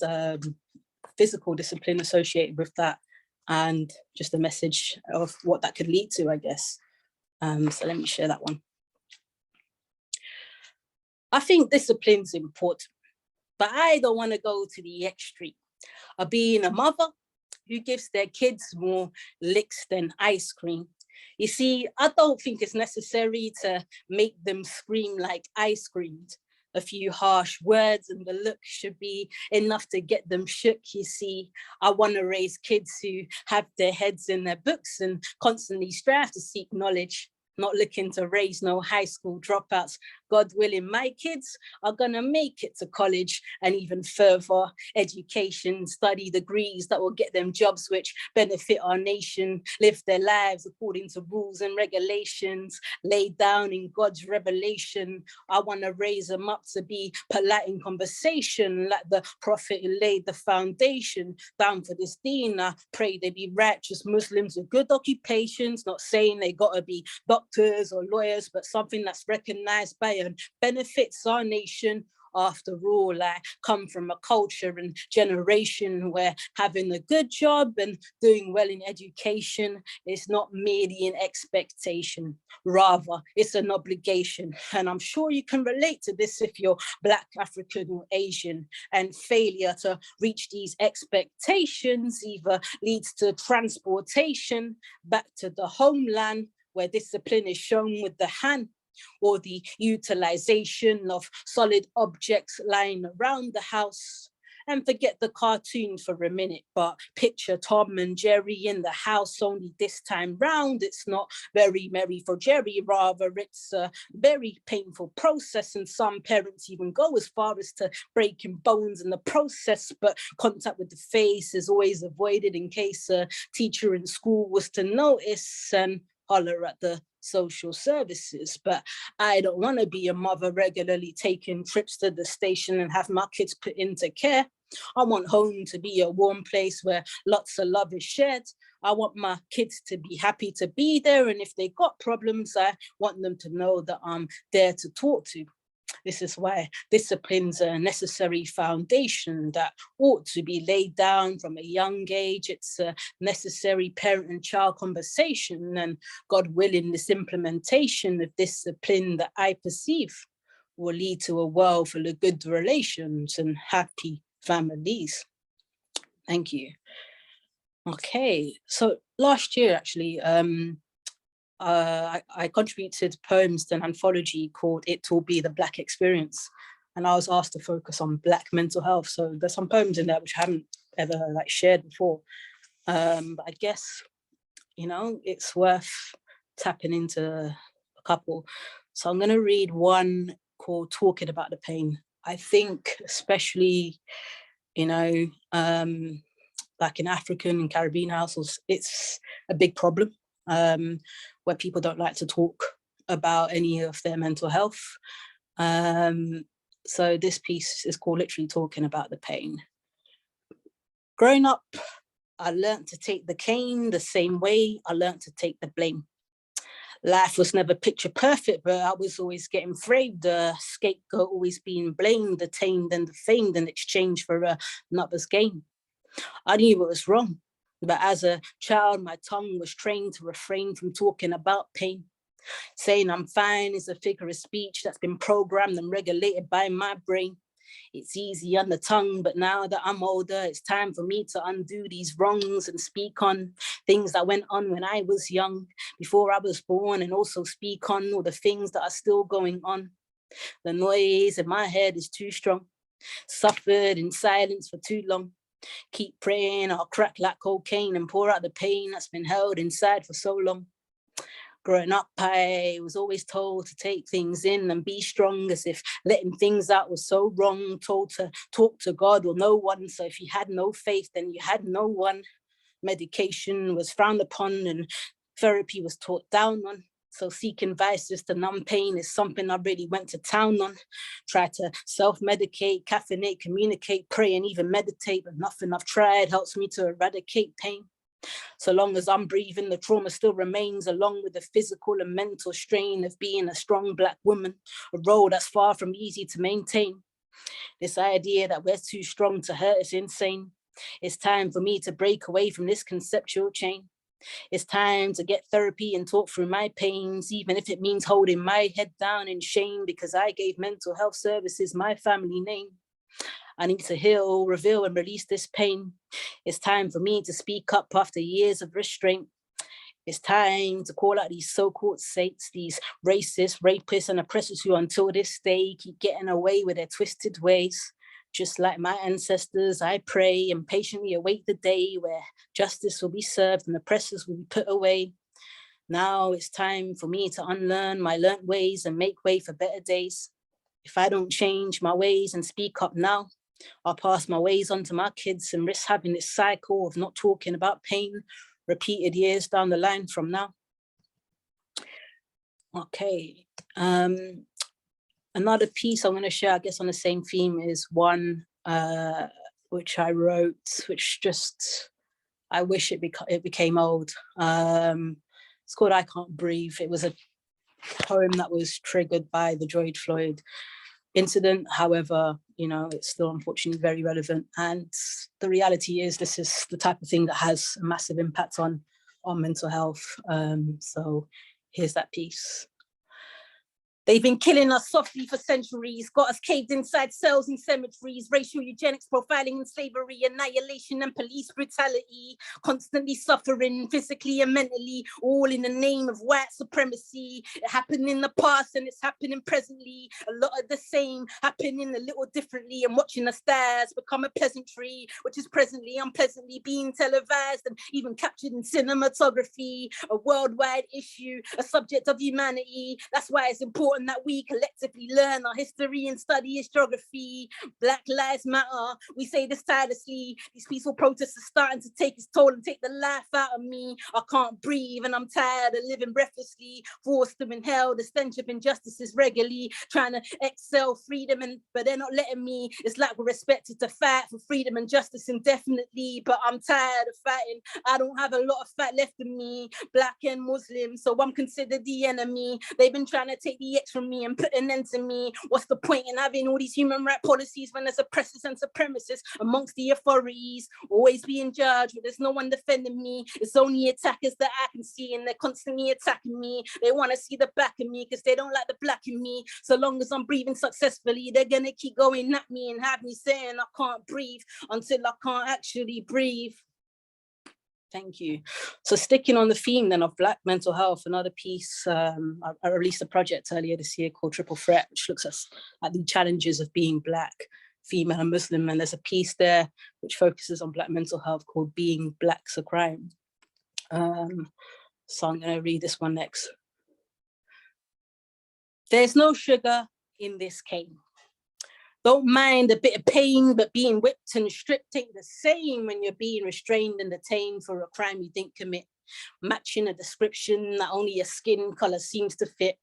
physical discipline associated with that, and just a message of what that could lead to, I guess. So let me share that one. I think discipline's important, but I don't want to go to the extreme of being a mother who gives their kids more licks than ice cream. You see, I don't think it's necessary to make them scream like I screamed. A few harsh words and the look should be enough to get them shook. You see, I want to raise kids who have their heads in their books and constantly strive to seek knowledge, not looking to raise no high school dropouts. God willing, my kids are gonna make it to college and even further education, study degrees that will get them jobs which benefit our nation, live their lives according to rules and regulations laid down in God's revelation. I wanna raise them up to be polite in conversation, like the prophet who laid the foundation down for this deen. I pray they be righteous Muslims with good occupations, not saying they gotta be doctors or lawyers, but something that's recognized by and benefits our nation. after all, I come from a culture and generation where having a good job and doing well in education is not merely an expectation, rather it's an obligation. And I'm sure you can relate to this if you're Black, African or Asian, and failure to reach these expectations either leads to transportation back to the homeland where discipline is shown with the hand, or the utilization of solid objects lying around the house. And forget the cartoon for a minute, but picture Tom and Jerry in the house, only this time round it's not very merry for Jerry, rather it's a very painful process, and some parents even go as far as to breaking bones in the process, but contact with the face is always avoided in case a teacher in school was to notice and holler at the social services. But I don't want to be a mother regularly taking trips to the station and have my kids put into care. I want home to be a warm place where lots of love is shared. I want my kids to be happy to be there, and if they got problems, I want them to know that I'm there to talk to. This is why discipline's a necessary foundation that ought to be laid down from a young age. It's a necessary parent and child conversation, and God willing, this implementation of discipline that I perceive will lead to a world full of good relations and happy families. Thank you. Okay, so last year actually, I contributed poems to an anthology called It Will Be the Black Experience, and I was asked to focus on Black mental health. So there's some poems in there which I haven't ever shared before, but I guess, you know, it's worth tapping into a couple. So I'm going to read one called Talking About the Pain. I think especially, you know, like in African and Caribbean households, it's a big problem. Where people don't like to talk about any of their mental health. So this piece is called literally Talking About the Pain. Growing up, I learned to take the cane the same way I learned to take the blame. Life was never picture perfect, but I was always getting framed, the scapegoat always being blamed, the tamed and the famed in exchange for another's gain. I knew what was wrong. But as a child, my tongue was trained to refrain from talking about pain. Saying I'm fine is a figure of speech that's been programmed and regulated by my brain. It's easy on the tongue, but now that I'm older, it's time for me to undo these wrongs and speak on things that went on when I was young, before I was born, and also speak on all the things that are still going on. The noise in my head is too strong, suffered in silence for too long. Keep praying I'll crack like cocaine and pour out the pain that's been held inside for so long. Growing up, I was always told to take things in and be strong, as if letting things out was so wrong. Told to talk to God or no one. So if you had no faith, then you had no one. Medication was frowned upon and therapy was taught down on. So seeking vices to numb pain is something I really went to town on. Try to self-medicate, caffeinate, communicate, pray, and even meditate, but nothing I've tried helps me to eradicate pain. So long as I'm breathing, the trauma still remains, along with the physical and mental strain of being a strong Black woman, a role that's far from easy to maintain. This idea that we're too strong to hurt is insane. It's time for me to break away from this conceptual chain. It's time to get therapy and talk through my pains, even if it means holding my head down in shame because I gave mental health services my family name. I need to heal, reveal, and release this pain. It's time for me to speak up after years of restraint. It's time to call out these so-called saints, these racist, rapists, and oppressors who until this day keep getting away with their twisted ways. Just like my ancestors, I pray and patiently await the day where justice will be served and oppressors will be put away. Now it's time for me to unlearn my learnt ways and make way for better days. If I don't change my ways and speak up now, I'll pass my ways on to my kids and risk having this cycle of not talking about pain repeated years down the line from now. Okay. Another piece I'm going to share, I guess, on the same theme is one which I wrote, which just, I wish it became old. It's called I Can't Breathe. It was a poem that was triggered by the George Floyd incident. However, you know, it's still unfortunately very relevant. And the reality is this is the type of thing that has a massive impact on mental health. So here's that piece. They've been killing us softly for centuries, got us caved inside cells and cemeteries, racial eugenics, profiling and slavery, annihilation and police brutality, constantly suffering physically and mentally, all in the name of white supremacy. It happened in the past and it's happening presently. A lot of the same happening a little differently, and watching the stars become a pleasantry, which is presently unpleasantly being televised and even captured in cinematography, a worldwide issue, a subject of humanity. That's why it's important that we collectively learn our history and study its geography. Black Lives Matter, we say this tirelessly. These peaceful protests are starting to take its toll and take the life out of me. I can't breathe and I'm tired of living breathlessly, forced to inhale the stench of injustices regularly, trying to excel freedom, but they're not letting me. It's like we're expected to fight for freedom and justice indefinitely, but I'm tired of fighting. I don't have a lot of fight left in me, Black and Muslim, so I'm considered the enemy. They've been trying to take the from me and put an end to me. What's the point in having all these human rights policies when there's oppressors and supremacists amongst the authorities, always being judged, but there's no one defending me. It's only attackers that I can see, and they're constantly attacking me. They want to see the back of me because they don't like the black in me. So long as I'm breathing successfully, they're gonna keep going at me and have me saying I can't breathe until I can't actually breathe. Thank you. So sticking on the theme then of Black mental health, another piece, I released a project earlier this year called Triple Threat, which looks at the challenges of being Black, female and Muslim. And there's a piece there which focuses on Black mental health called Being Black's a Crime. So I'm gonna read this one next. There's no sugar in this cane. Don't mind a bit of pain, but being whipped and stripped ain't the same when you're being restrained and detained for a crime you didn't commit. Matching a description that only your skin color seems to fit.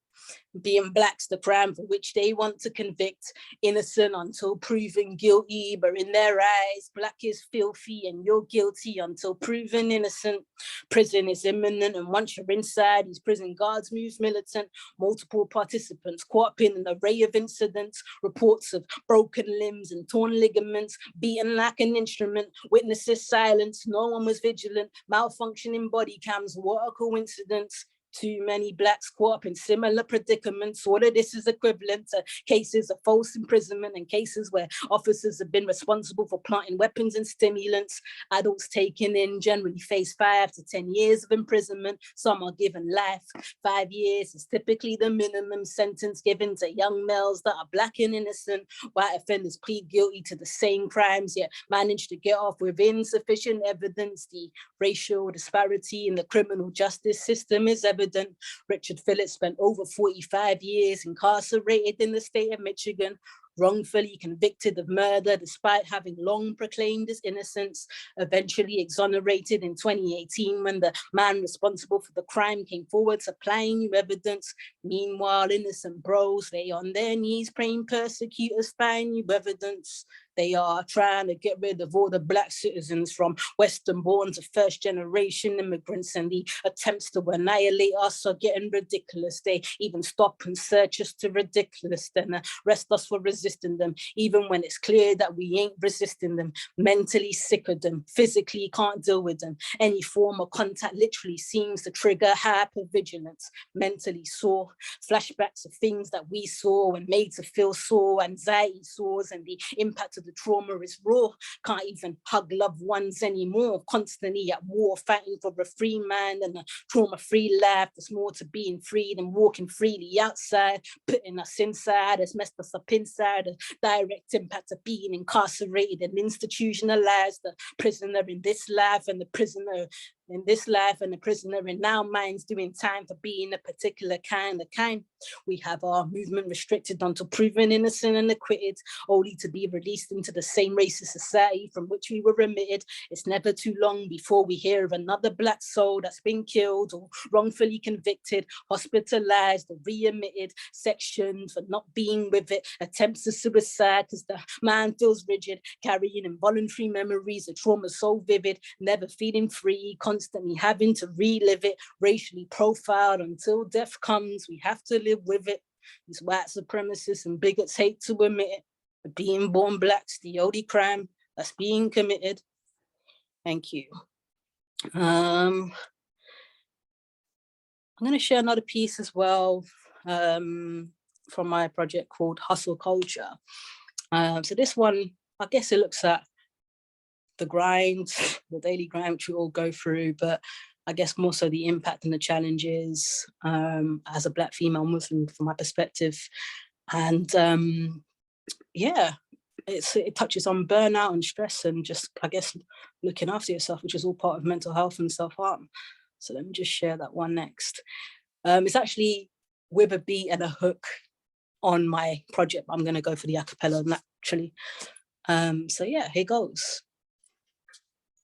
Being Black's the crime for which they want to convict. Innocent until proven guilty, but in their eyes, Black is filthy and you're guilty until proven innocent. Prison is imminent, and once you're inside, these prison guards move militant. Multiple participants caught up in an array of incidents, reports of broken limbs and torn ligaments, beaten like an instrument, witnesses silence, no one was vigilant, malfunctioning body cams, what a coincidence. Too many Blacks caught up in similar predicaments. All of this is equivalent to cases of false imprisonment and cases where officers have been responsible for planting weapons and stimulants. Adults taken in generally face 5 to 10 years of imprisonment. Some are given life. 5 years is typically the minimum sentence given to young males that are Black and innocent. White offenders plead guilty to the same crimes, yet manage to get off with insufficient evidence. The racial disparity in the criminal justice system is evident. Richard Phillips spent over 45 years incarcerated in the state of Michigan, wrongfully convicted of murder despite having long proclaimed his innocence, eventually exonerated in 2018 when the man responsible for the crime came forward supplying new evidence. Meanwhile, innocent bros, they on their knees praying persecutors find new evidence. They are trying to get rid of all the Black citizens from Western born to first generation immigrants, and the attempts to annihilate us are getting ridiculous. They even stop and search us to ridiculous, then arrest us for resisting them, even when it's clear that we ain't resisting them. Mentally sick of them, physically can't deal with them. Any form of contact literally seems to trigger hypervigilance. Mentally sore, flashbacks of things that we saw and made to feel sore, anxiety sores, and the impact of the trauma is raw. Can't even hug loved ones anymore. Constantly at war, fighting for a free mind and a trauma-free life. There's more to being free than walking freely outside. Putting us inside has messed us up inside. A direct impact of being incarcerated and institutionalized. The prisoner in this life and the prisoner in this life and the prisoner in our minds doing time for being a particular kind. The kind we have our movement restricted until proven innocent and acquitted, only to be released into the same racist society from which we were remitted. It's never too long before we hear of another Black soul that's been killed or wrongfully convicted, hospitalized or readmitted, sectioned for not being with it, attempts to suicide because the mind feels rigid, carrying involuntary memories of trauma so vivid, never feeling free, constantly having to relive it, racially profiled until death comes. We have to live with it. These white supremacists and bigots hate to admit it. But being born black's the only crime that's being committed. Thank you. I'm going to share another piece as well from my project called Hustle Culture. So this one, I guess it looks at the grind, the daily grind which we all go through, but I guess more so the impact and the challenges as a Black female Muslim from my perspective. And yeah, it touches on burnout and stress and just, I guess, looking after yourself, which is all part of mental health and self-harm. So let me just share that one next. It's actually with a beat and a hook on my project. I'm going to go for the a cappella naturally. So yeah, here goes.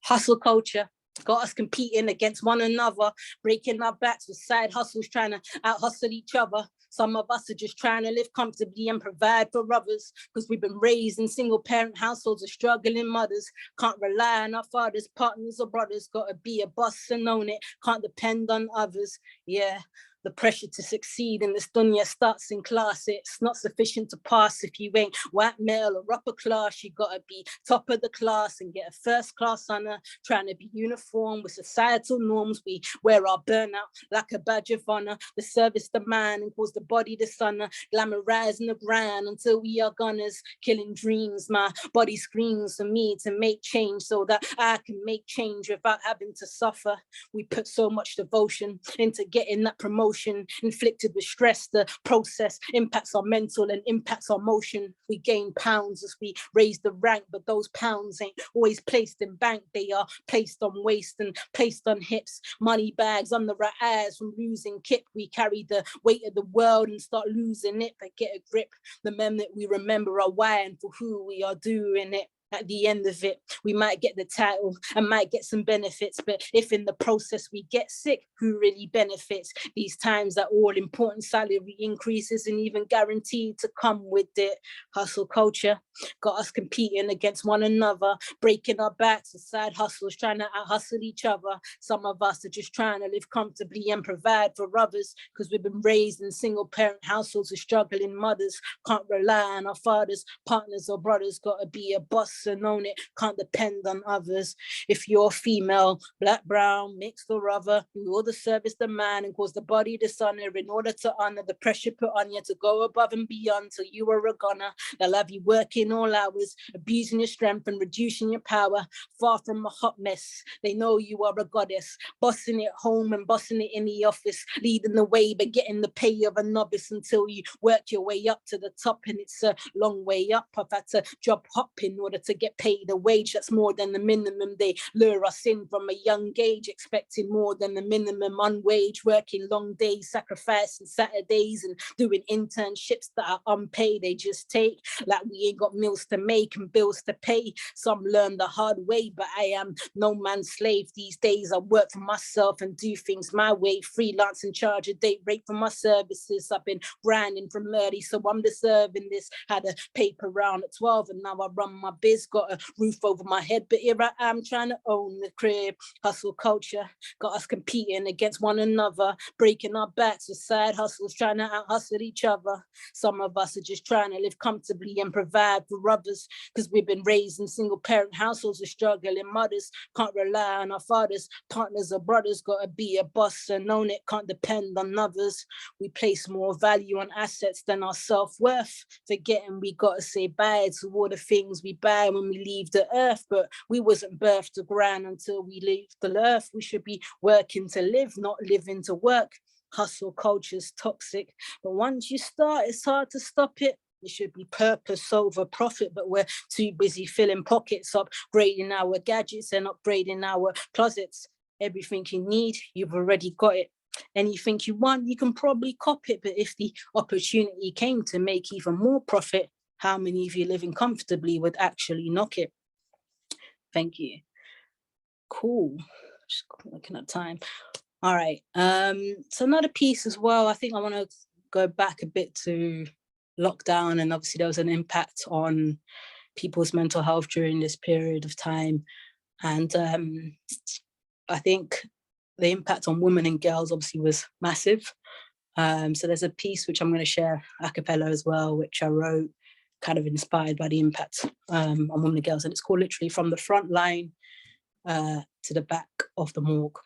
Hustle culture got us competing against one another, breaking our backs with side hustles, trying to out-hustle each other. Some of us are just trying to live comfortably and provide for others, because we've been raised in single-parent households of struggling mothers. Can't rely on our fathers, partners, or brothers. Gotta be a boss and own it. Can't depend on others. Yeah. The pressure to succeed in this dunya starts in class. It's not sufficient to pass if you ain't white, male, or upper class. You gotta be top of the class and get a first class honor. Trying to be uniform with societal norms. We wear our burnout like a badge of honor. The service the man and cause the body dishonor. Glamorizing the grind until we are gunners. Killing dreams. My body screams for me to make change so that I can make change without having to suffer. We put so much devotion into getting that promotion. Inflicted with stress, the process impacts our mental and impacts our motion. We gain pounds as we raise the rank, but those pounds ain't always placed in bank. They are placed on waist and placed on hips. Money bags under our eyes from losing kip. We carry the weight of the world and start losing it, but get a grip. The men that we remember are why and for who we are doing it. At the end of it, we might get the title and might get some benefits, but if in the process we get sick, who really benefits? These times that all important salary increases and even guaranteed to come with it. Hustle culture got us competing against one another, breaking our backs with side hustles, trying to out-hustle each other. Some of us are just trying to live comfortably and provide for others, because we've been raised in single-parent households with struggling mothers. Can't rely on our fathers, partners, or brothers. Gotta be a boss and own it. Can't depend on others. If you're female, black, brown, mixed, or other, you will service the man and cause the body dishonor in order to honor the pressure put on you to go above and beyond till you are a gunner. They'll have you working all hours, abusing your strength and reducing your power. Far from a hot mess, they know you are a goddess, bossing it home and bossing it in the office, leading the way but getting the pay of a novice until you work your way up to the top. And it's a long way up. I've had to job hop in order to get paid a wage that's more than the minimum. They lure us in from a young age, expecting more than the minimum. On wage, working long days, sacrificing Saturdays and doing internships that are unpaid. They just take like we ain't got meals to make and bills to pay. Some learn the hard way, but I am no man's slave these days. I work for myself and do things my way. Freelance and charge a date rate for my services. I've been grinding from early, so I'm deserving this. Had a paper round at 12 and now I run my biz. Got a roof over my head, but here I am trying to own the crib. Hustle culture got us competing against one another, breaking our backs with side hustles, trying to out-hustle each other. Some of us are just trying to live comfortably and provide for others, because we've been raised in single-parent households with struggling mothers. Can't rely on our fathers, partners, or brothers. Gotta be a boss and own it. Can't depend on others. We place more value on assets than our self-worth, forgetting we gotta say bye to all the things we buy when we leave the earth. But we wasn't birthed to grind until we leave the earth. We should be working to live, not living to work. Hustle culture's toxic, but once you start, it's hard to stop it. It should be purpose over profit, but we're too busy filling pockets, upgrading our gadgets and upgrading our closets. Everything you need, you've already got it. Anything you want, you can probably cop it, but if the opportunity came to make even more profit, how many of you living comfortably would actually knock it? Thank you. Cool. Just looking at time. All right. So another piece as well, I think I want to go back a bit to lockdown, and obviously there was an impact on people's mental health during this period of time. And I think the impact on women and girls obviously was massive. So there's a piece which I'm going to share a cappella as well, which I wrote kind of inspired by the impact on women and girls. And it's called literally From the Front Line to the Back of the Morgue.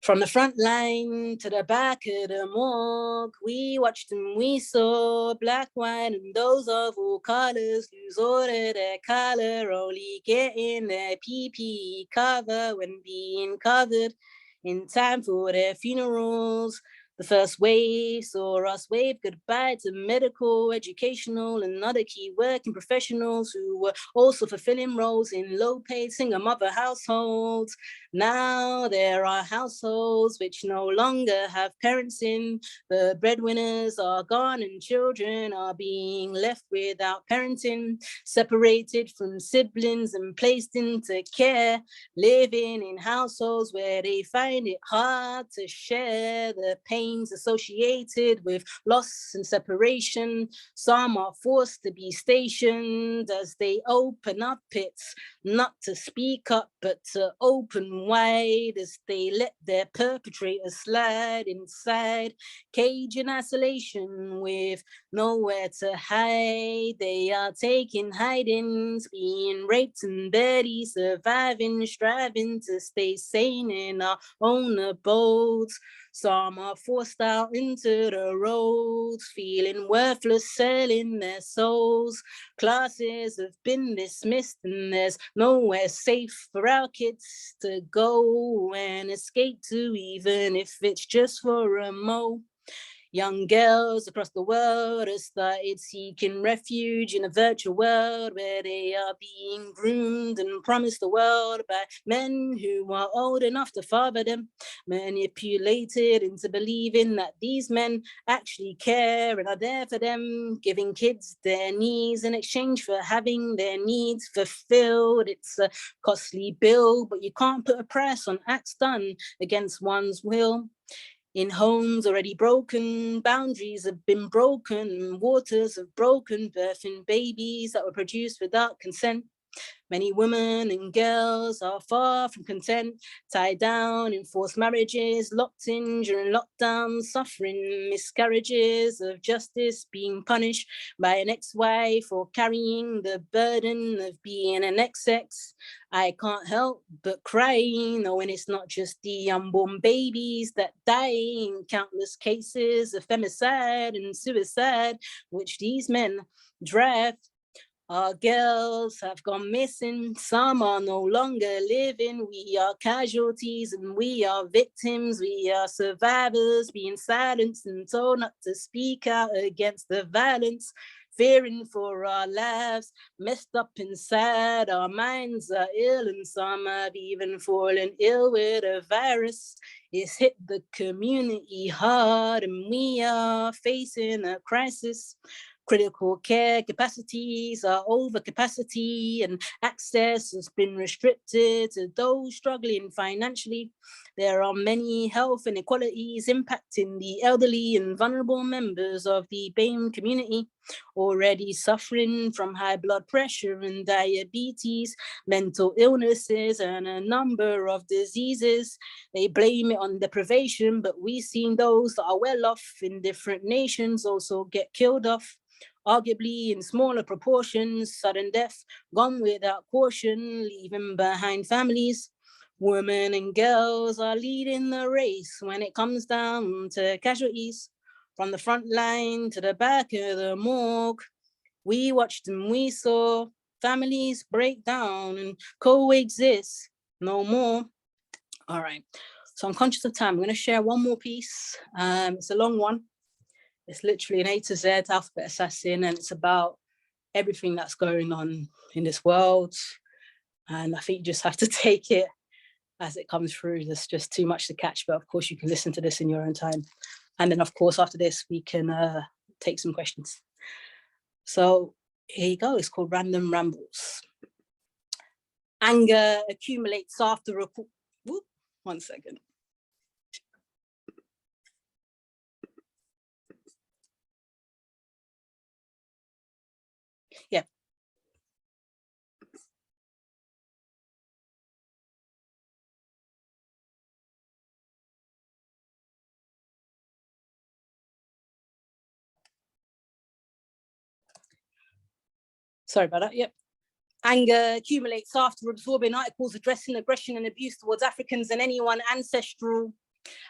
From the front line to the back of the morgue, we watched and we saw black, white, and those of all colors lose all of their color, only getting their PPE cover when being covered in time for their funerals. The first wave saw us wave goodbye to medical, educational, and other key working professionals who were also fulfilling roles in low-paid single mother households. Now there are households which no longer have parents in. The breadwinners are gone and children are being left without parenting, separated from siblings and placed into care, living in households where they find it hard to share the pains associated with loss and separation. Some are forced to be stationed as they open up pits, not to speak up, but to open wide as they let their perpetrators slide inside, cage in isolation with nowhere to hide. They are taking hidings, being raped and barely surviving, striving to stay sane in our own abodes. Some are forced out into the roads, feeling worthless, selling their souls. Classes have been dismissed and there's nowhere safe for our kids to go and escape to, even if it's just for a mo. Young girls across the world have started seeking refuge in a virtual world where they are being groomed and promised the world by men who are old enough to father them, manipulated into believing that these men actually care and are there for them, giving kids their needs in exchange for having their needs fulfilled. It's a costly bill, but you can't put a price on acts done against one's will. In homes already broken, boundaries have been broken, waters have broken, birthing babies that were produced without consent. Many women and girls are far from content, tied down in forced marriages, locked in during lockdown, suffering miscarriages of justice, being punished by an ex-wife or carrying the burden of being an ex-ex. I can't help but cry, knowing it's not just the unborn babies that die in countless cases of femicide and suicide, which these men draft. Our girls have gone missing, some are no longer living. We are casualties and we are victims. We are survivors being silenced and told not to speak out against the violence, fearing for our lives, messed up inside. Our minds are ill and some have even fallen ill with a virus. It's hit the community hard and we are facing a crisis. Critical care capacities are over capacity and access has been restricted to those struggling financially. There are many health inequalities impacting the elderly and vulnerable members of the BAME community, already suffering from high blood pressure and diabetes, mental illnesses, and a number of diseases. They blame it on deprivation, but we've seen those that are well off in different nations also get killed off. Arguably in smaller proportions, sudden death, gone without caution, leaving behind families. Women and girls are leading the race when it comes down to casualties. From the front line to the back of the morgue, we watched and we saw families break down and coexist no more. All right, so I'm conscious of time. I'm going to share one more piece. It's a long one. It's literally an A to Z alphabet assassin, and it's about everything that's going on in this world. And I think you just have to take it as it comes through. There's just too much to catch, but of course you can listen to this in your own time. And then of course, after this, we can take some questions. So here you go, it's called Random Rambles. Anger accumulates after a, whoop, 1 second. Yeah. sorry about that, yep. Anger accumulates after absorbing articles addressing aggression and abuse towards Africans and anyone ancestral.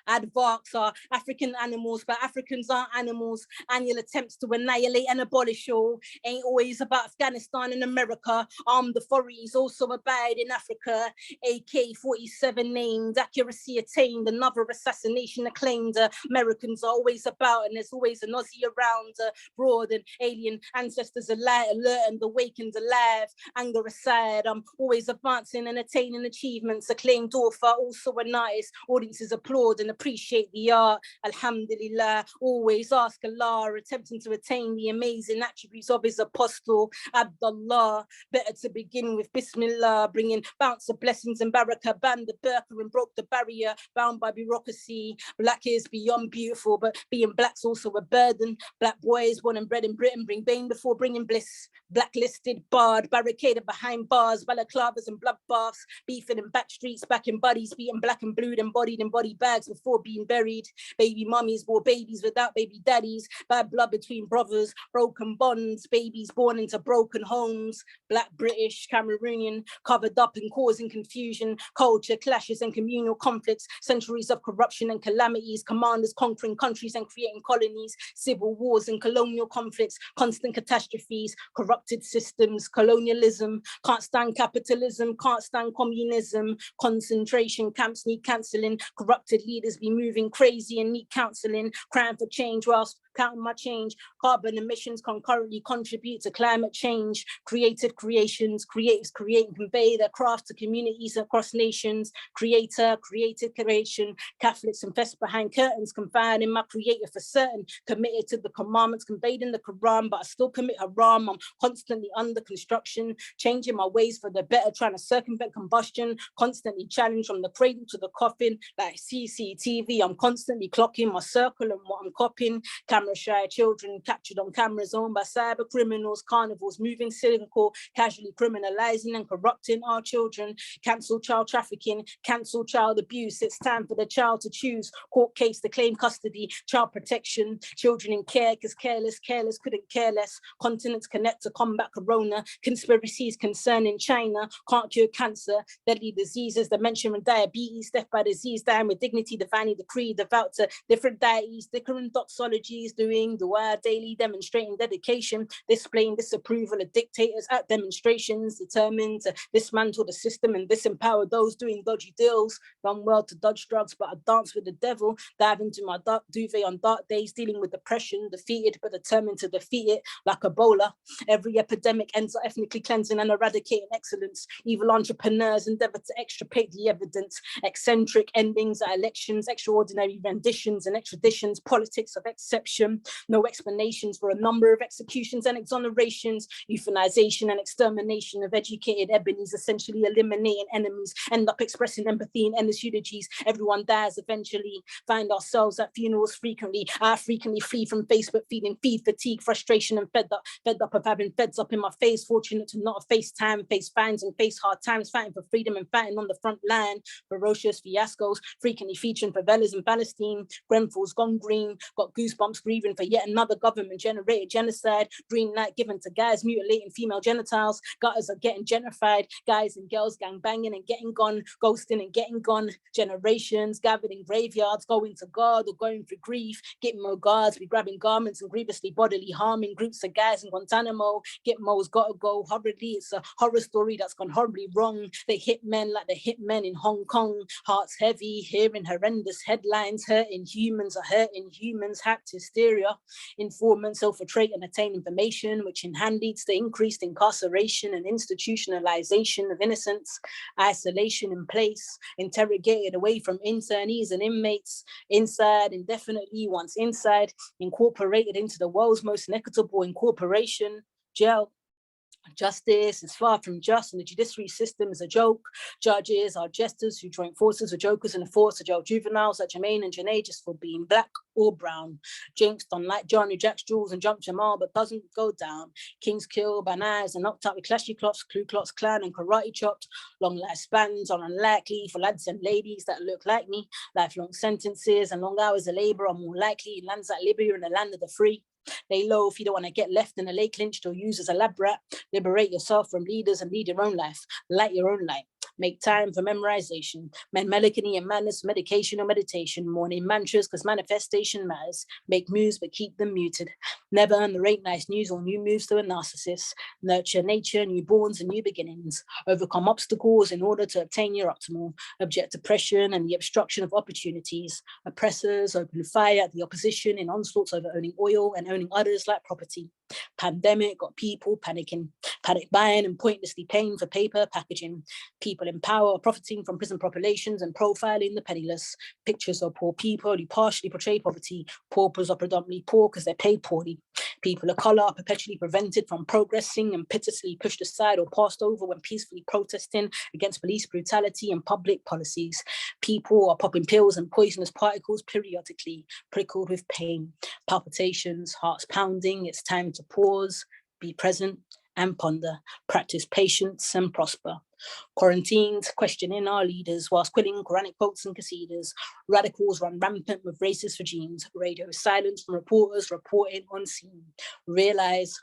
Advarks are African animals, but Africans aren't animals. Annual attempts to annihilate and abolish all ain't always about Afghanistan and America. Armed authorities also abide in Africa. AK-47 named, accuracy attained, another assassination acclaimed. Americans are always about, and there's always an Aussie around. Broad and alien ancestors alive, alert and awakened alive. Anger aside, I'm always advancing and attaining achievements. Acclaimed author, also an artist. Audiences applaud and appreciate the art. Alhamdulillah, always ask Allah, attempting to attain the amazing attributes of his apostle Abdullah. Better to begin with Bismillah, bringing bounce of blessings and barakah, banned the burqa and broke the barrier, bound by bureaucracy. Black is beyond beautiful, but being black's also a burden. Black boys born and bred in Britain bring bane before bringing bliss. Blacklisted, barred, barricaded behind bars, balaclavas and bloodbaths, beefing in back streets, back in buddies, beaten black and blued, embodied in body bags before being buried. Baby mummies bore babies without baby daddies, bad blood between brothers, broken bonds, babies born into broken homes. Black, British, Cameroonian, covered up and causing confusion, culture clashes and communal conflicts, centuries of corruption and calamities, commanders conquering countries and creating colonies, civil wars and colonial conflicts, constant catastrophes, corrupted systems, colonialism, can't stand capitalism, can't stand communism, concentration camps need cancelling, corrupted leaders be moving crazy and need counselling, crying for change whilst counting my change. Carbon emissions concurrently contribute to climate change. Created creations, creatives create and convey their craft to communities across nations. Creator, created creation. Catholics invest behind curtains, confined in my creator for certain. Committed to the commandments conveyed in the Quran, but I still commit haram. I'm constantly under construction, changing my ways for the better, trying to circumvent combustion, constantly challenged from the cradle to the coffin, like CCTV. I'm constantly clocking my circle and what I'm copying. Camera-shy children captured on cameras owned by cyber criminals, carnivals moving cynical, casually criminalizing and corrupting our children. Cancel child trafficking, cancel child abuse. It's time for the child to choose. Court case to claim custody, child protection, children in care, because careless couldn't care less. Continents connect to combat corona, conspiracies concerning China, can't cure cancer, deadly diseases, dementia and diabetes, death by disease, dying with dignity, divinely decreed, devout to different deities, different doxologies, doing dua daily, demonstrating dedication, displaying disapproval of dictators at demonstrations, determined to dismantle the system and disempower those doing dodgy deals, done well to dodge drugs, but I dance with the devil, dive into my dark duvet on dark days, dealing with depression, defeated but determined to defeat it like Ebola. Every epidemic ends up ethnically cleansing and eradicating excellence. Evil entrepreneurs endeavor to extirpate the evidence, eccentric endings at elections, extraordinary renditions and extraditions, politics of exception, no explanations for a number of executions and exonerations, euthanization and extermination of educated ebonies, essentially eliminating enemies, end up expressing empathy in endless eulogies. Everyone dies eventually, find ourselves at funerals frequently. I frequently flee from Facebook, feeding feed fatigue, frustration and fed up of having feds up in my face, fortunate to not face time, face fines and face hard times, fighting for freedom and fighting on the front line. Ferocious fiascos, frequently featuring favelas in Palestine. Grenfell's gone green, got goosebumps grieving for yet another government-generated genocide. Green light given to guys mutilating female genitals. Gutters are getting gentrified. Guys and girls gang banging and getting gone, ghosting and getting gone. Generations gathered in graveyards, going to God or going through grief. Getting more guards, be grabbing garments and grievously bodily harming groups of guys in Guantanamo. Gitmo's gotta go horribly. It's a horror story that's gone horribly wrong. They hit men like the hitmen in Hong Kong. Hearts heavy, hearing horrendous headlines. Hurting humans are hurting humans. Hacked hysteria. Informants infiltrate and attain information, which in hand leads to increased incarceration and institutionalization of innocence. Isolation in place. Interrogated away from internees and inmates. Inside indefinitely, once inside. Incorporated into the world's most inequitable incorporation. Jail. Justice is far from just, and the judiciary system is a joke. Judges are jesters who join forces with jokers and force to jail juveniles like Jermaine and Janae just for being black or brown. Jinxed on like John who jacks jewels and jump Jamal but doesn't go down. Kings killed by knives and knocked out with clashy cloths, Ku Klux Klan and karate chopped. Long lifespans are unlikely for lads and ladies that look like me. Lifelong sentences and long hours of labor are more likely in lands like Libya and the land of the free. Lay low if you don't want to get left in a lake lynched or used as a lab rat. Liberate yourself from leaders and lead your own life. Light your own light. Make time for memorization. Melancholy and madness, medication or meditation. Morning mantras, because manifestation matters. Make moves, but keep them muted. Never underrate nice news or new moves to a narcissist. Nurture nature, newborns and new beginnings. Overcome obstacles in order to obtain your optimal. Object oppression and the obstruction of opportunities. Oppressors open fire at the opposition in onslaughts over owning oil and owning others like property. Pandemic got people panicking. Panic buying and pointlessly paying for paper packaging. People in power profiting from prison populations and profiling the penniless. Pictures of poor people who partially portray poverty. Paupers are predominantly poor because they're paid poorly. People of colour are perpetually prevented from progressing and pitilessly pushed aside or passed over when peacefully protesting against police brutality and public policies. People are popping pills and poisonous particles periodically, prickled with pain, palpitations, hearts pounding. It's time to pause, be present and ponder, practice patience and prosper. Quarantined, questioning our leaders whilst quilling Quranic quotes and qasidas. Radicals run rampant with racist regimes. Radio silence from reporters reporting on scene. Realize,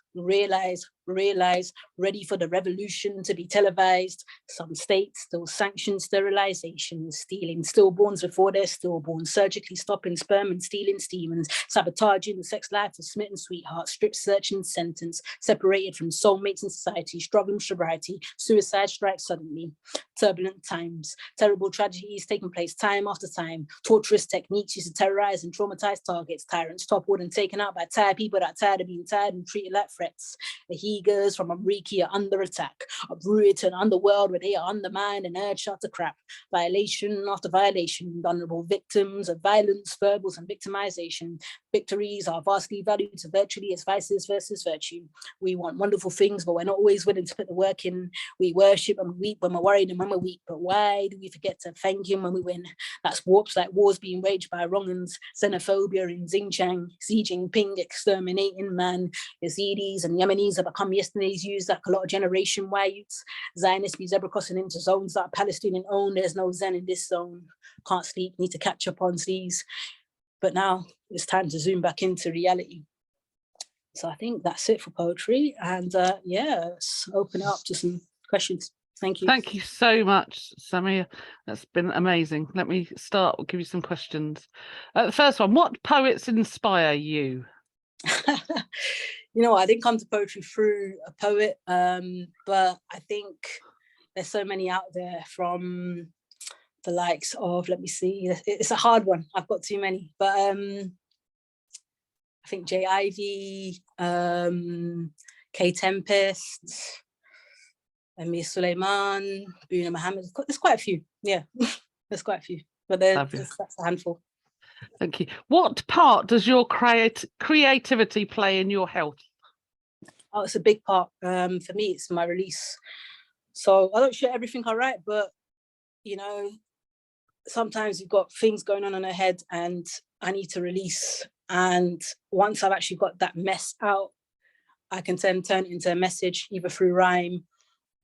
ready for the revolution to be televised. Some states still sanction sterilization, stealing stillborns before they're stillborn, surgically stopping sperm and stealing stemens, sabotaging the sex life of smitten sweethearts, strip searching sentence, separated from soulmates in society, struggling with sobriety, suicide strikes suddenly. Turbulent times, terrible tragedies taking place time after time, torturous techniques used to terrorize and traumatize targets, tyrants toppled and taken out by tired people that are tired of being tired and treated like threats. The Hegers from Amriki are under attack, uprooted to an underworld where they are undermined and urged out to crap. Violation after violation, vulnerable victims of violence, verbals and victimization. Victories are vastly valued to virtually as vices versus virtue. We want wonderful things, but we're not always willing to put the work in. We worship and we weep when we're worried and when we're weak, but why do we forget to thank him when we win? That's warps like wars being waged by wrong-uns, xenophobia in Xinjiang, Xi Jinping exterminating man, Yazidis and Yemenis have become yesterday's used like a lot of Generation Y youths. Zionists be zebra crossing into zones that are Palestinian owned. There's no Zen in this zone. Can't sleep, need to catch up on these. But now it's time to zoom back into reality. So I think that's it for poetry. And yeah, let's open it up to some questions. Thank you. Thank you so much, Sami. That's been amazing. Let me start. We'll give you some questions. The first one, what poets inspire you? You know, I didn't come to poetry through a poet, but I think there's so many out there, from the likes of, let me see, it's a hard one. I've got too many, but I think J. Ivy, K. Tempest, Amir Suleiman, Buna Mohammed. There's quite a few. Yeah, there's quite a few, but that's a handful. Thank you. What part does your creativity play in your health? Oh, it's a big part. For me, it's my release. So I don't share everything I write, but you know, sometimes you've got things going on in our head and I need to release. And once I've actually got that mess out, I can then turn it into a message, either through rhyme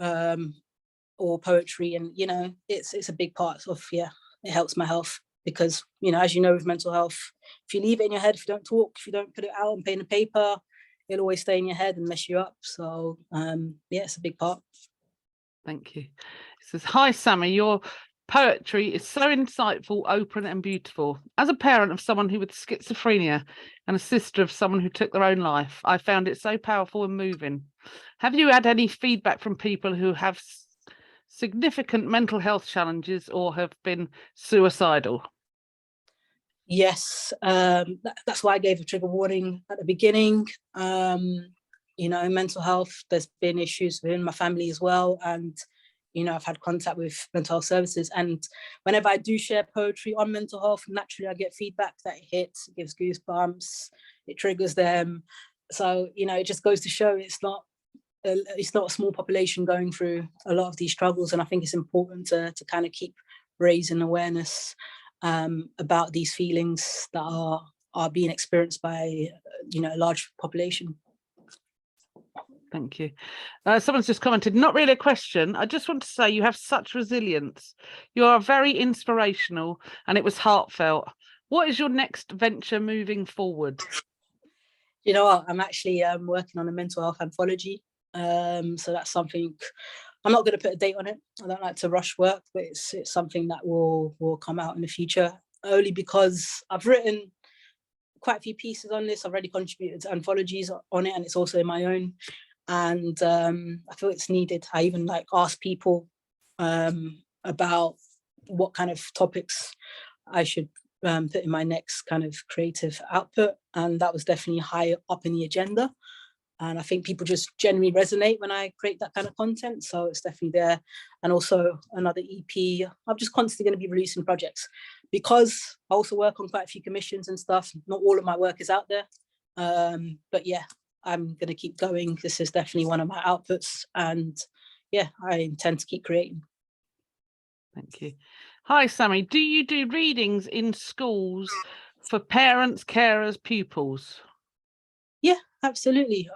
or poetry. And you know, it's a big part of, yeah, it helps my health, because you know, as you know, with mental health, if you leave it in your head, if you don't talk, if you don't put it out on pen and paper, it'll always stay in your head and mess you up. So yeah, it's a big part. Thank you. It says, hi Sami, your poetry is so insightful, open and beautiful. As a parent of someone who with schizophrenia and a sister of someone who took their own life, I found it so powerful and moving. Have you had any feedback from people who have significant mental health challenges or have been suicidal? Yes, that's why I gave a trigger warning at the beginning. You know, mental health, there's been issues within my family as well. And, you know, I've had contact with mental health services. And whenever I do share poetry on mental health, naturally I get feedback that it hits, it gives goosebumps, it triggers them. So, you know, it just goes to show it's not a small population going through a lot of these struggles. And I think it's important to kind of keep raising awareness about these feelings that are being experienced by, you know, a large population. Thank you. Someone's just commented, not really a question. I just want to say you have such resilience. You are very inspirational and it was heartfelt. What is your next venture moving forward? You know what? I'm actually working on a mental health anthology. So that's something, I'm not going to put a date on it. I don't like to rush work, but it's something that will come out in the future, only because I've written quite a few pieces on this. I've already contributed to anthologies on it, and it's also in my own. And I feel it's needed. I even like ask people about what kind of topics I should put in my next kind of creative output, and that was definitely high up in the agenda. And I think people just generally resonate when I create that kind of content, so it's definitely there. And also another EP. I'm just constantly going to be releasing projects because I also work on quite a few commissions and stuff. Not all of my work is out there, but yeah, I'm going to keep going. This is definitely one of my outputs, and yeah, I intend to keep creating. Thank you. Hi, Sami. Do you do readings in schools for parents, carers, pupils? Yeah, absolutely.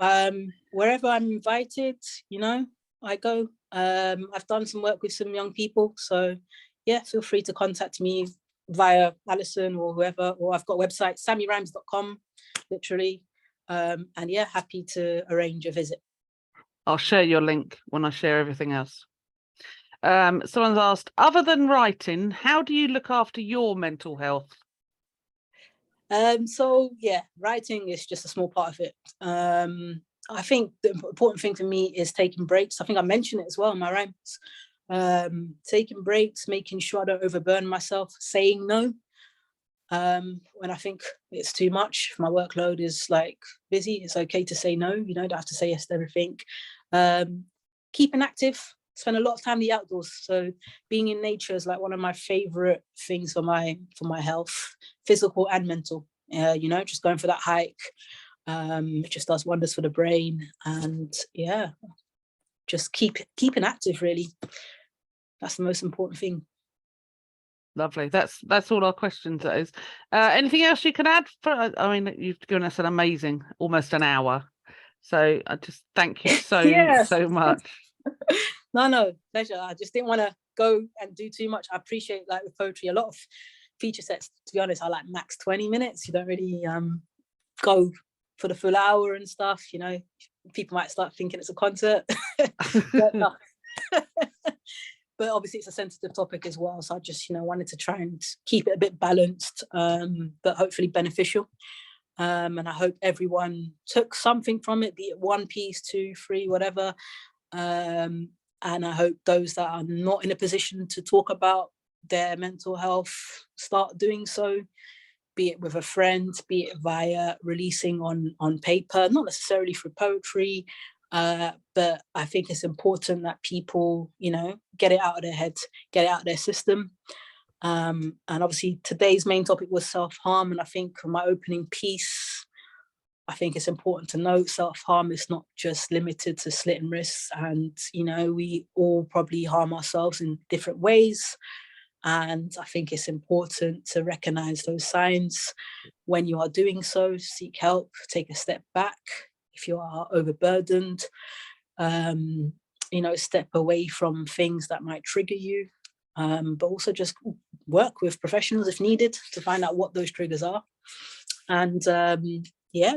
Wherever I'm invited, you know, I go. I've done some work with some young people, so yeah, feel free to contact me via Alison or whoever, or I've got a website, samirhymes.com, literally. And yeah, happy to arrange a visit. I'll share your link when I share everything else. Someone's asked, other than writing, how do you look after your mental health? So yeah, writing is just a small part of it. I think the important thing for me is taking breaks. I think I mentioned it as well in my rhymes. Taking breaks, making sure I don't overburden myself, saying no when I think it's too much. My workload is like busy. It's okay to say no. You don't have to say yes to everything. Keeping active. Spend a lot of time in the outdoors. So being in nature is like one of my favorite things for my health, physical and mental. You know, just going for that hike, it just does wonders for the brain. And yeah, just keeping active, really. That's the most important thing. Lovely. That's all our questions. That is. Anything else you can add? I mean, you've given us an amazing, almost an hour. So I just thank you so so much. No, pleasure. I just didn't want to go and do too much. I appreciate, like with poetry, a lot of feature sets, to be honest, are like max 20 minutes. You don't really go for the full hour and stuff. You know, people might start thinking it's a concert. But, no. But obviously it's a sensitive topic as well. So I just, wanted to try and keep it a bit balanced, but hopefully beneficial. And I hope everyone took something from it, be it 1 piece, 2, 3, whatever. And I hope those that are not in a position to talk about their mental health start doing so, be it with a friend, be it via releasing on paper, not necessarily through poetry, but I think it's important that people, get it out of their head, get it out of their system. And obviously today's main topic was self-harm, and I think from my opening piece, I think it's important to note self-harm is not just limited to slitting wrists, and we all probably harm ourselves in different ways. And I think it's important to recognize those signs. When you are doing so, seek help, take a step back. If you are overburdened, step away from things that might trigger you, but also just work with professionals if needed to find out what those triggers are. And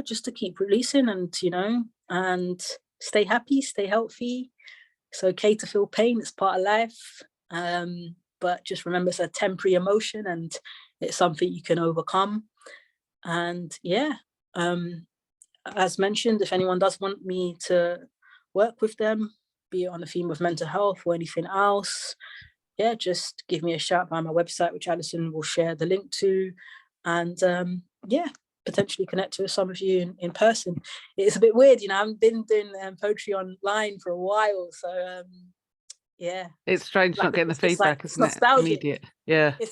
just to keep releasing and stay happy, stay healthy. It's okay to feel pain, it's part of life. But just remember, it's a temporary emotion and it's something you can overcome. And as mentioned, if anyone does want me to work with them, be it on the theme of mental health or anything else, just give me a shout by my website, which Alison will share the link to. And potentially connect with some of you in person. It's a bit weird, I haven't been doing poetry online for a while, so it's strange not getting the feedback, isn't it? Immediate. It's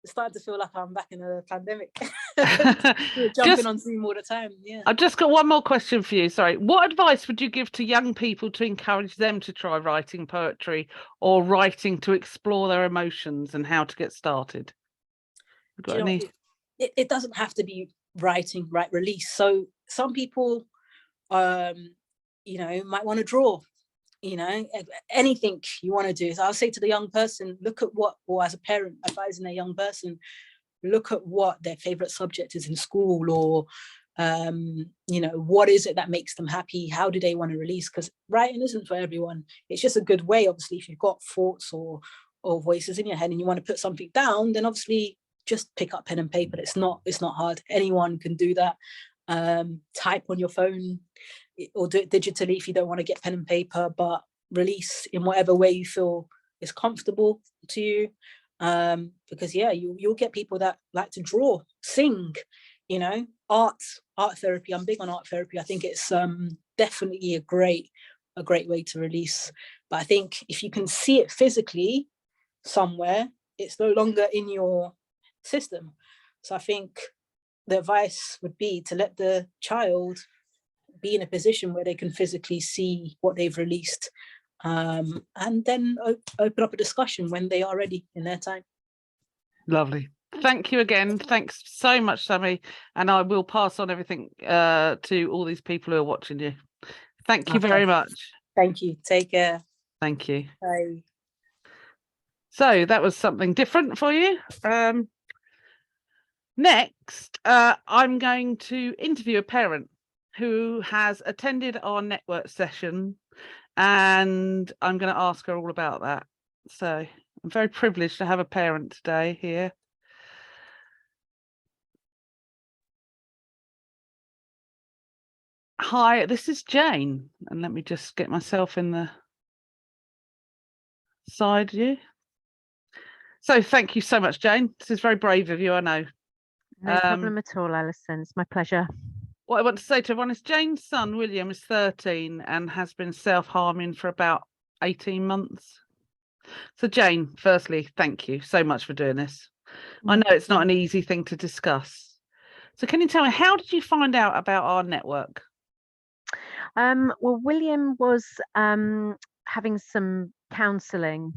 starting to feel like I'm back in a pandemic. Jumping on Zoom all the time. I've just got one more question for you. Sorry, what advice would you give to young people to encourage them to try writing poetry or writing to explore their emotions and how to get started? Got any? It doesn't have to be writing, release. So some people, might want to draw, anything you want to do. So I'll say to the young person, look at or as a parent advising a young person, look at what their favorite subject is in school, or You know, what is it that makes them happy? How do they want to release? Because writing isn't for everyone. It's just a good way, obviously, if you've got thoughts or voices in your head and you want to put something down, then obviously just pick up pen and paper. It's not hard. Anyone can do that. Type on your phone or do it digitally if you don't want to get pen and paper, but release in whatever way you feel is comfortable to you. Because yeah, you'll get people that like to draw, sing, you know, art therapy. I'm big on art therapy. I think it's definitely a great way to release. But I think if you can see it physically somewhere, it's no longer in your system. So I think the advice would be to let the child be in a position where they can physically see what they've released, and then open up a discussion when they are ready in their time. Lovely. Thank you again. Thanks so much, Sami. And I will pass on everything to all these people who are watching you. Thank you very much. Thank you. Take care. Thank you. Bye. So that was something different for you. Next, I'm going to interview a parent who has attended our network session, and I'm going to ask her all about that. So I'm very privileged to have a parent today here. Hi, this is Jane, and let me just get myself in the side view. So thank you so much, Jane. This is very brave of you, I know. No problem at all, Alison. It's my pleasure. What I want to say to everyone is Jane's son, William, is 13 and has been self-harming for about 18 months. So Jane, firstly, thank you so much for doing this. I know it's not an easy thing to discuss. So can you tell me, how did you find out about our network? Well, William was having some counselling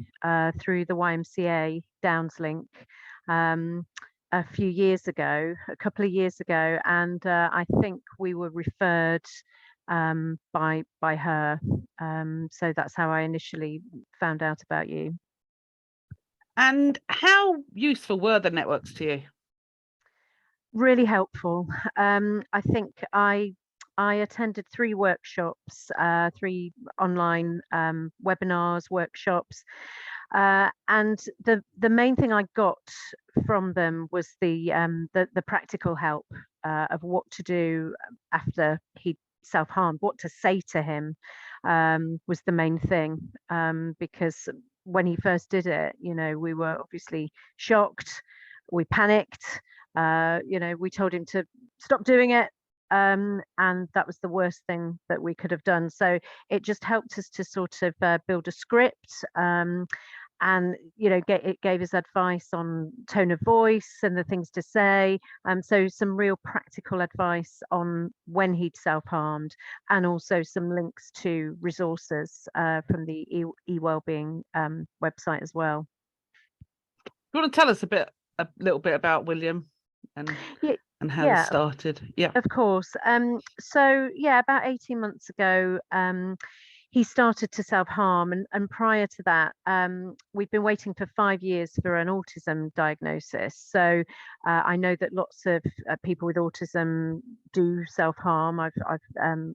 through the YMCA Downslink a couple of years ago, and I think we were referred by her. So that's how I initially found out about you. And how useful were the networks to you? Really helpful. I think I attended 3 workshops, 3 online webinars, workshops, and the main thing I got from them was the practical help of what to do after he self-harmed, what to say to him was the main thing, because when he first did it, you know, we were obviously shocked, we panicked, you know, we told him to stop doing it. And that was the worst thing that we could have done. So it just helped us to sort of build a script, and you know, it gave us advice on tone of voice and the things to say. So some real practical advice on when he'd self-harmed, and also some links to resources from the eWellbeing website as well. You want to tell us a little bit about William and how this started? Yeah, of course. So yeah, about 18 months ago, he started to self-harm, and prior to that, we've been waiting for 5 years for an autism diagnosis. So I know that lots of people with autism do self-harm. I've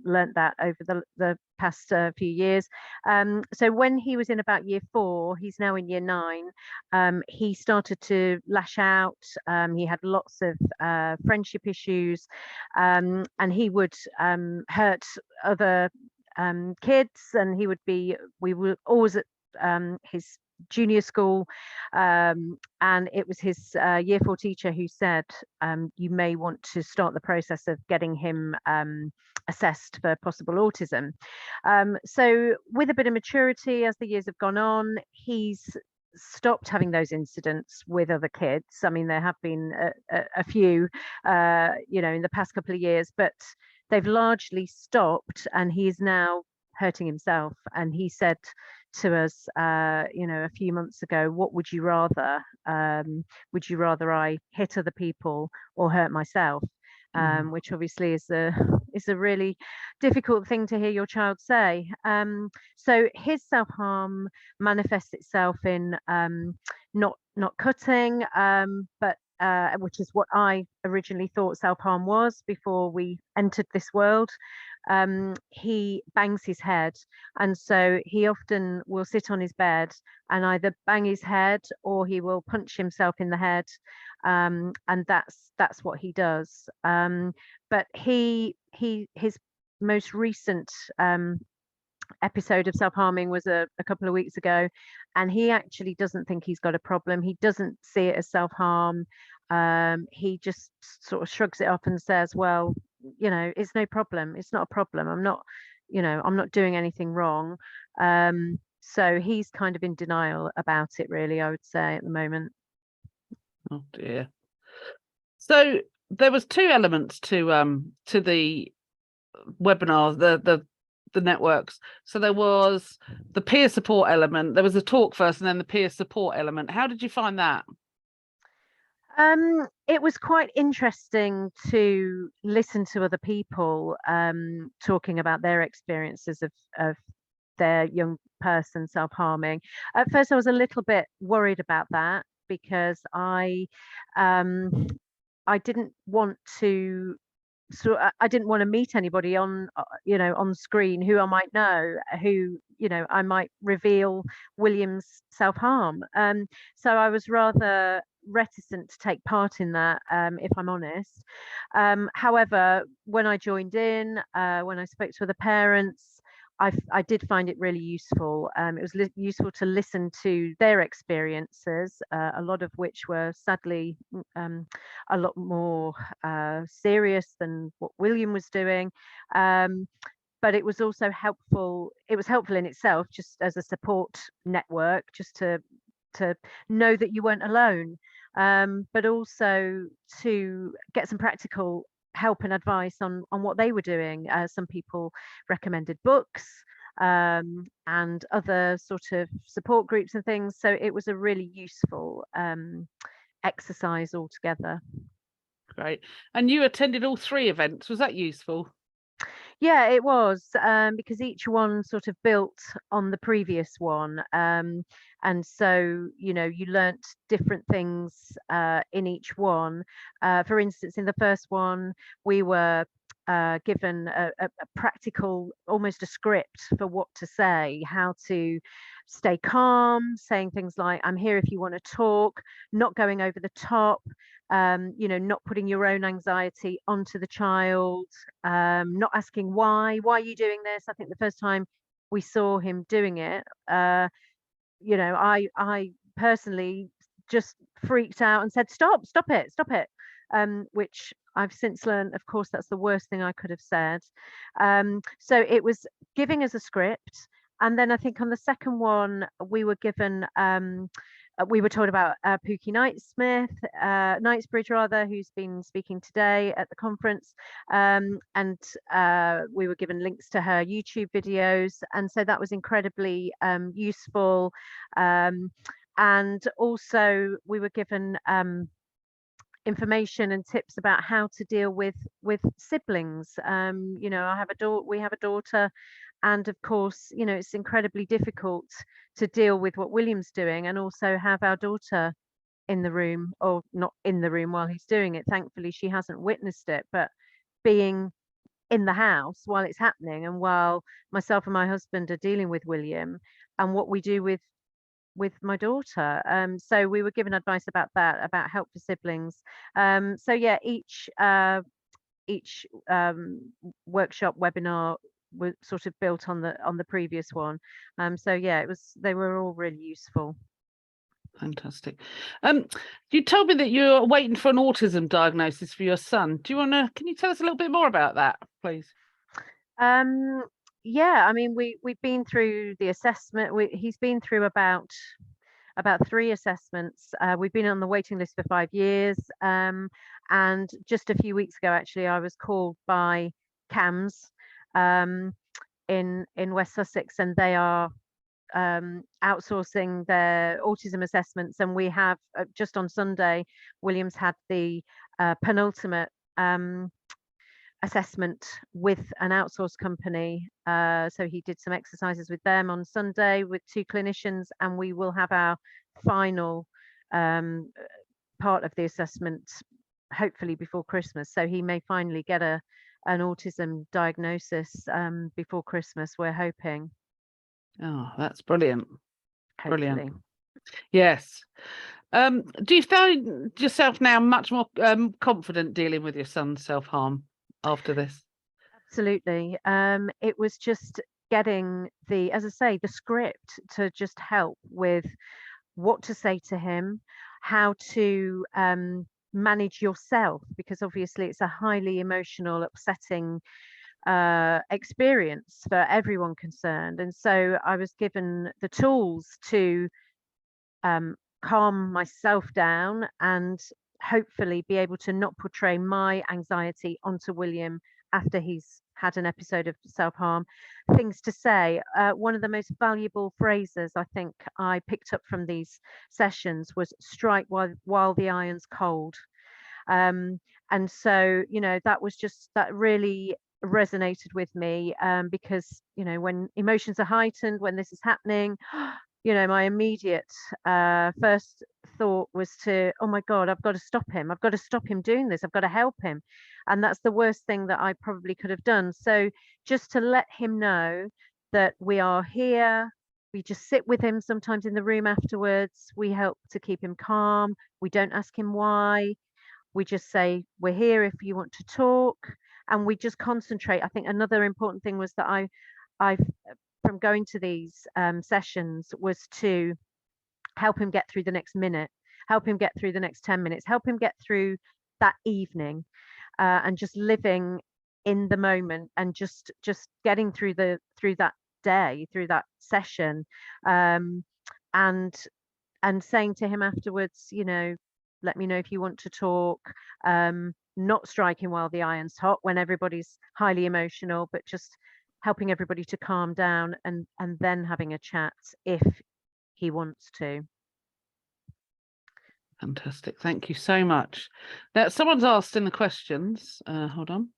learnt that over the past few years. So when he was in about year 4, he's now in year 9, he started to lash out. He had lots of friendship issues, and he would hurt other kids, and we were always at his junior school, and it was his year 4 teacher who said, you may want to start the process of getting him assessed for possible autism. So with a bit of maturity, as the years have gone on, he's stopped having those incidents with other kids. I mean, there have been a few, you know, in the past couple of years, but they've largely stopped, and he is now hurting himself. And he said to us, you know, a few months ago, what would you rather? Would you rather I hit other people or hurt myself? Which obviously is a really difficult thing to hear your child say. So his self-harm manifests itself in not cutting, but which is what I originally thought self-harm was before we entered this world. He bangs his head, and so he often will sit on his bed and either bang his head or he will punch himself in the head, and that's what he does. But his most recent episode of self-harming was a couple of weeks ago, and he actually doesn't think he's got a problem. He doesn't see it as self-harm. He just sort of shrugs it off and says, well, you know, it's no problem, it's not a problem, I'm not, you know, I'm not doing anything wrong. So he's kind of in denial about it, really, I would say, at the moment. Oh dear. So there was two elements to the webinar, the networks. So there was the peer support element, there was a talk first, and then the peer support element. How did you find that? It was quite interesting to listen to other people talking about their experiences of their young person self-harming. At first I was a little bit worried about that, because I didn't want to I didn't want to meet anybody on you know, on screen who I might know, who, you know, I might reveal William's self-harm. So I was rather reticent to take part in that, if I'm honest. However, when I joined in, when I spoke to other parents, I did find it really useful. It was useful to listen to their experiences, a lot of which were sadly a lot more serious than what William was doing. But it was also helpful. It was helpful in itself, just as a support network, just to know that you weren't alone, but also to get some practical help and advice on what they were doing. Some people recommended books and other sort of support groups and things. So it was a really useful exercise altogether. Great. And you attended all three events. Was that useful? Yeah, it was, because each one sort of built on the previous one. And so, you know, you learnt different things in each one. For instance, in the first one, we were given a practical, almost a script for what to say, how to stay calm, saying things like, I'm here if you want to talk, not going over the top, you know, not putting your own anxiety onto the child, not asking why are you doing this. I think the first time we saw him doing it, you know, I personally just freaked out and said, stop it, which I've since learned, of course, that's the worst thing I could have said. So it was giving us a script. And then I think on the second one, we were given, we were told about Pooky Knightsmith, Knightsbridge rather, who's been speaking today at the conference. And we were given links to her YouTube videos. And so that was incredibly useful. And also we were given information and tips about how to deal with siblings. You know, we have a daughter, and of course, you know, it's incredibly difficult to deal with what William's doing and also have our daughter in the room, or not in the room while he's doing it. Thankfully, she hasn't witnessed it, but being in the house while it's happening, and while myself and my husband are dealing with William, and what we do with my daughter. So we were given advice about that, about help for siblings. So yeah, each workshop webinar was sort of built on the previous one. So yeah, they were all really useful. Fantastic. You told me that you're waiting for an autism diagnosis for your son. Can you tell us a little bit more about that, please? Yeah, I mean, we've been through the assessment. He's been through about 3 assessments. We've been on the waiting list for 5 years. And just a few weeks ago, actually, I was called by CAMS in West Sussex, and they are outsourcing their autism assessments. And we have just on Sunday, Williams had the penultimate assessment with an outsourced company. So he did some exercises with them on Sunday with 2 clinicians, and we will have our final part of the assessment, hopefully before Christmas. So he may finally get an autism diagnosis before Christmas, we're hoping. Oh, that's brilliant. Hopefully. Brilliant. Yes. Do you find yourself now much more confident dealing with your son's self-harm after this? Absolutely. It was just getting the, as I say, the script to just help with what to say to him, how to manage yourself, because obviously it's a highly emotional, upsetting experience for everyone concerned. And so I was given the tools to calm myself down and hopefully be able to not portray my anxiety onto William after he's had an episode of self-harm. Things to say. One of the most valuable phrases I think I picked up from these sessions was strike while the iron's cold. And so, you know, that really resonated with me, because, you know, when emotions are heightened, when this is happening, you know, my immediate first thought was to, oh my God, I've got to stop him. I've got to stop him doing this. I've got to help him. And that's the worst thing that I probably could have done. So just to let him know that we are here, we just sit with him sometimes in the room afterwards. We help to keep him calm. We don't ask him why. We just say, we're here if you want to talk. And we just concentrate. I think another important thing was that I've from going to these sessions was to help him get through the next minute, help him get through the next 10 minutes, help him get through that evening, and just living in the moment and just getting through that day, through that session, and saying to him afterwards, you know, let me know if you want to talk, not striking while the iron's hot when everybody's highly emotional, but just helping everybody to calm down and then having a chat if he wants to. Fantastic. Thank you so much. Now, someone's asked in the questions, hold on.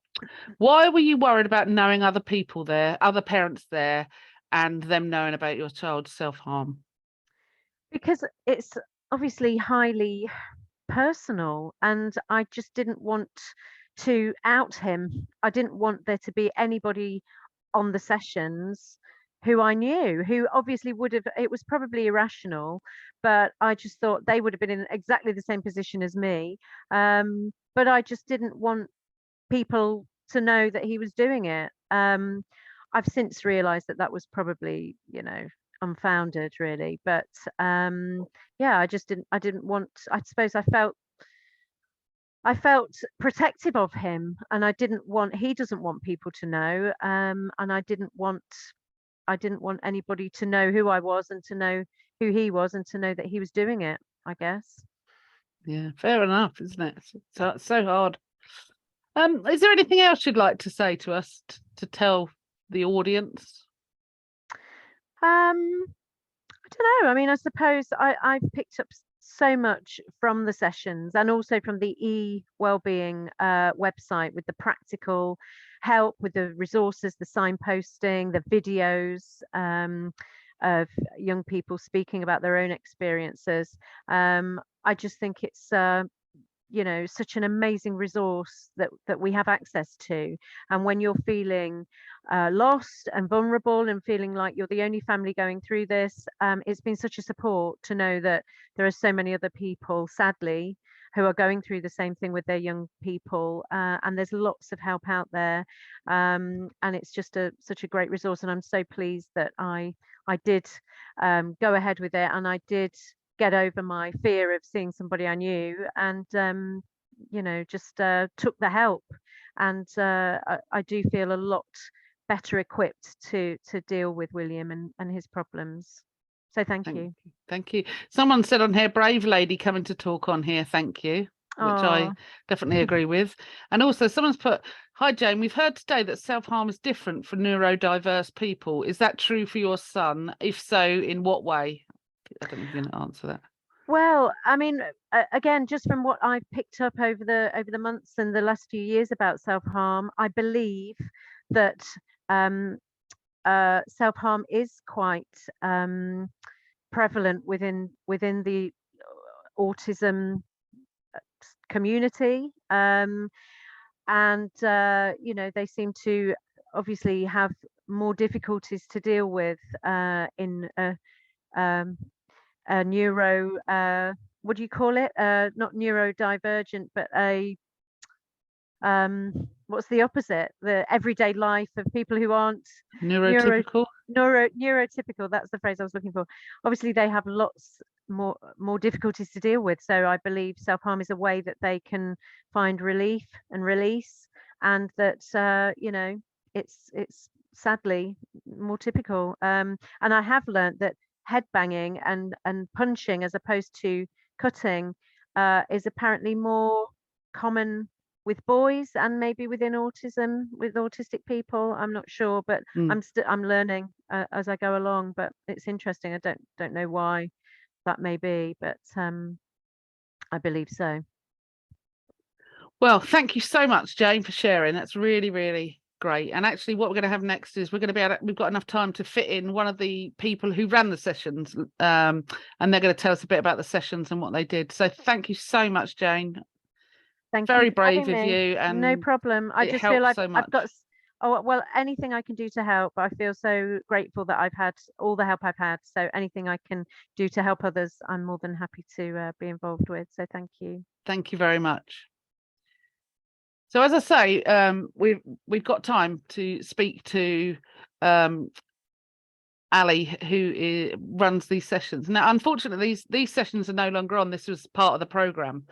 Why were you worried about knowing other people there, other parents there, and them knowing about your child's self-harm? Because it's obviously highly personal, and I just didn't want to out him. I didn't want there to be anybody on the sessions who I knew, who obviously would have, it was probably irrational, but I just thought they would have been in exactly the same position as me. But I just didn't want people to know that he was doing it. I've since realized that that was probably, you know, unfounded really, but yeah, I didn't want, I suppose I felt protective of him, and he doesn't want people to know, and I didn't want anybody to know who I was and to know who he was and to know that he was doing it, I guess. Yeah, fair enough, isn't it? It's so hard. Is there anything else you'd like to say to us to tell the audience? I don't know. I mean, I suppose I've picked up so much from the sessions and also from the e-wellbeing website, with the practical help, with the resources, the signposting, the videos of young people speaking about their own experiences. I just think it's you know, such an amazing resource that we have access to. And when you're feeling lost and vulnerable and feeling like you're the only family going through this, it's been such a support to know that there are so many other people, sadly, who are going through the same thing with their young people, and there's lots of help out there, and it's just such a great resource. And I'm so pleased that I did go ahead with it, and I did get over my fear of seeing somebody I knew, and you know, just took the help, and I do feel a lot better equipped to deal with William and his problems. So thank you. Thank you. Someone said on here, brave lady coming to talk on here. Thank you, which I definitely agree with. And also someone's put, hi Jane, we've heard today that self-harm is different for neurodiverse people. Is that true for your son? If so, in what way? I don't know if you can answer that. Well, I mean, again, just from what I've picked up over the months and the last few years about self-harm, I believe that self-harm is quite prevalent within the autism community, and you know, they seem to obviously have more difficulties to deal with in a neuro, what do you call it? Not neurodivergent, but a what's the opposite? The everyday life of people who aren't Neurotypical. neurotypical. That's the phrase I was looking for. Obviously, they have lots more difficulties to deal with. So I believe self-harm is a way that they can find relief and release, and that you know, it's sadly more typical. And I have learned that headbanging and punching as opposed to cutting is apparently more common with boys and maybe within autism, with autistic people. I'm not sure, but I'm learning as I go along. But it's interesting. I don't know why that may be, but I believe so. Well, thank you so much, Jane, for sharing. That's really, really great. And actually, what we're going to have next is we've got enough time to fit in one of the people who ran the sessions, and they're going to tell us a bit about the sessions and what they did. So thank you so much, Jane. Very brave of you, and no problem. I just feel so I've got anything I can do to help. I feel so grateful that I've had all the help I've had. So anything I can do to help others, I'm more than happy to be involved with. So thank you. Thank you very much. So as I say, we've got time to speak to Ali, who runs these sessions. Now, unfortunately, these sessions are no longer on. This was part of the program,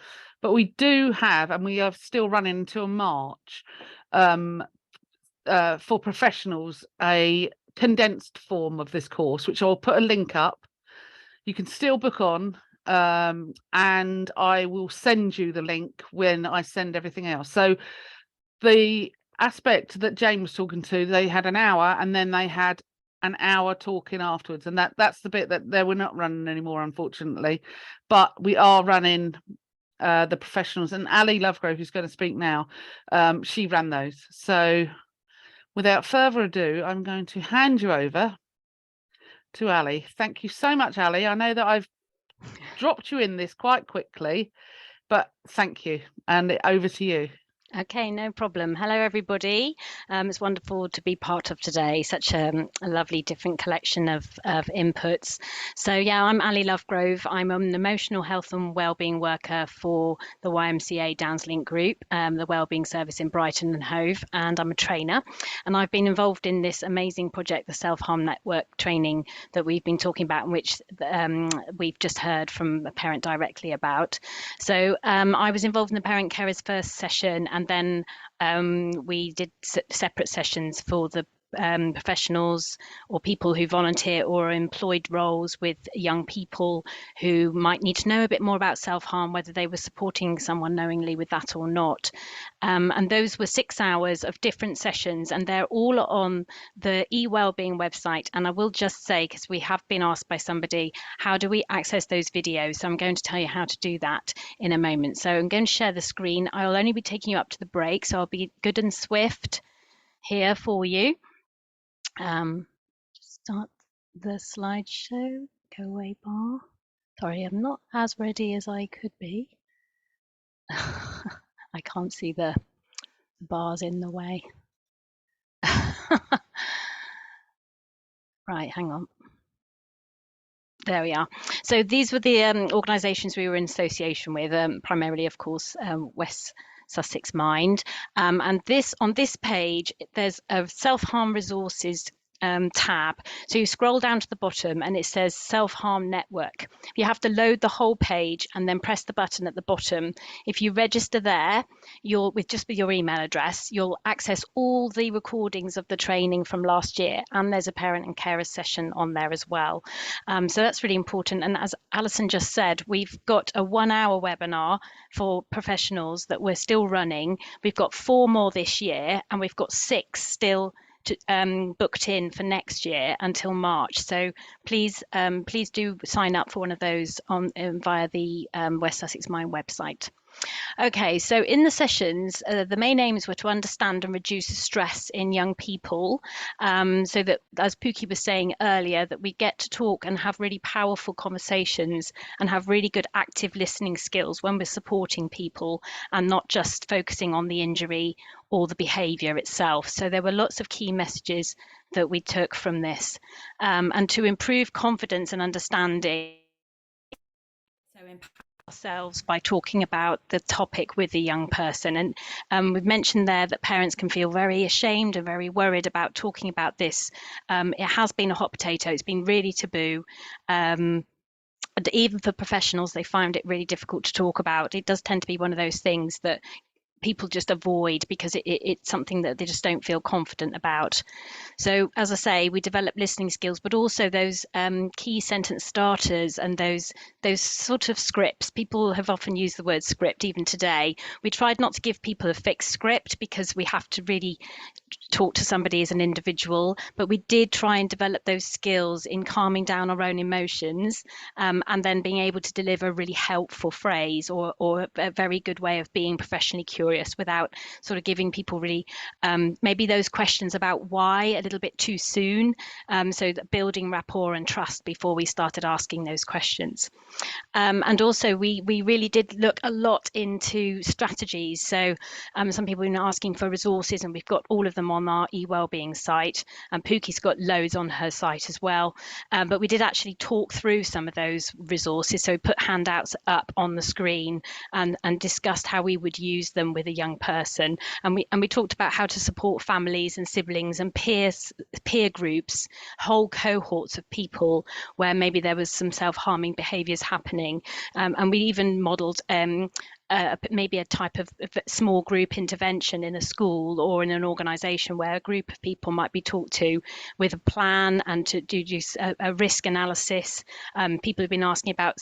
but we do have, and we are still running until March, for professionals, a condensed form of this course, which I'll put a link up. You can still book on, and I will send you the link when I send everything else. So the aspect that Jane was talking to, they had an hour, and then they had an hour talking afterwards, and that's the bit that we're not running anymore, unfortunately, but we are running the professionals, and Ali Lovegrove, who's going to speak now, she ran those. So without further ado, I'm going to hand you over to Ali. Thank you so much, Ali. I know that I've dropped you in this quite quickly, but thank you, and over to you. Okay, no problem. Hello, everybody. It's wonderful to be part of today. Such a lovely different collection of inputs. So yeah, I'm Ali Lovegrove. I'm an emotional health and wellbeing worker for the YMCA Downslink group, the wellbeing service in Brighton and Hove, and I'm a trainer. And I've been involved in this amazing project, the Self-Harm Network training that we've been talking about, and which we've just heard from a parent directly about. So I was involved in the parent carers first session, and then we did separate sessions for the professionals or people who volunteer or are employed roles with young people who might need to know a bit more about self-harm, whether they were supporting someone knowingly with that or not. And those were 6 hours of different sessions, and they're all on the eWellbeing website. And I will just say, because we have been asked by somebody, how do we access those videos? So I'm going to tell you how to do that in a moment. So I'm going to share the screen. I'll only be taking you up to the break, so I'll be good and swift here for you. Just start the slideshow, go away bar. Sorry, I'm not as ready as I could be. I can't see the bars in the way. Right, hang on. There we are. So these were the organisations we were in association with, primarily, of course, West Sussex Mind. And on this page, there's a self-harm resources tab. So you scroll down to the bottom and it says Self-Harm Network. You have to load the whole page and then press the button at the bottom. If you register there, with your email address, you'll access all the recordings of the training from last year, and there's a parent and carer session on there as well. So that's really important. And as Alison just said, we've got a 1-hour webinar for professionals that we're still running. We've got 4 more this year, and we've got 6 still booked in for next year until March. So please do sign up for one of those via the West Sussex Mind website. Okay, so in the sessions, the main aims were to understand and reduce stress in young people, so that, as Pooky was saying earlier, that we get to talk and have really powerful conversations and have really good active listening skills when we're supporting people and not just focusing on the injury or the behaviour itself. So there were lots of key messages that we took from this, and to improve confidence and understanding. So empower ourselves by talking about the topic with the young person. And we've mentioned there that parents can feel very ashamed and very worried about talking about this. It has been a hot potato. It's been really taboo. And even for professionals, they find it really difficult to talk about. It does tend to be one of those things that people just avoid because it's something that they just don't feel confident about. So, as I say, we develop listening skills, but also those key sentence starters and those sort of scripts. People have often used the word script even today. We tried not to give people a fixed script because we have to really talk to somebody as an individual, but we did try and develop those skills in calming down our own emotions, and then being able to deliver a really helpful phrase or a very good way of being professionally curious without sort of giving people really maybe those questions about why a little bit too soon, so that building rapport and trust before we started asking those questions. And also we really did look a lot into strategies. So some people have been asking for resources, and we've got all of them on our eWellbeing site, and Pooky's got loads on her site as well. But we did actually talk through some of those resources. So we put handouts up on the screen and discussed how we would use them with a young person. And we talked about how to support families and siblings and peer groups, whole cohorts of people where maybe there was some self-harming behaviours happening. And we even modelled maybe a type of small group intervention in a school or in an organisation where a group of people might be talked to with a plan and to do a risk analysis. People have been asking about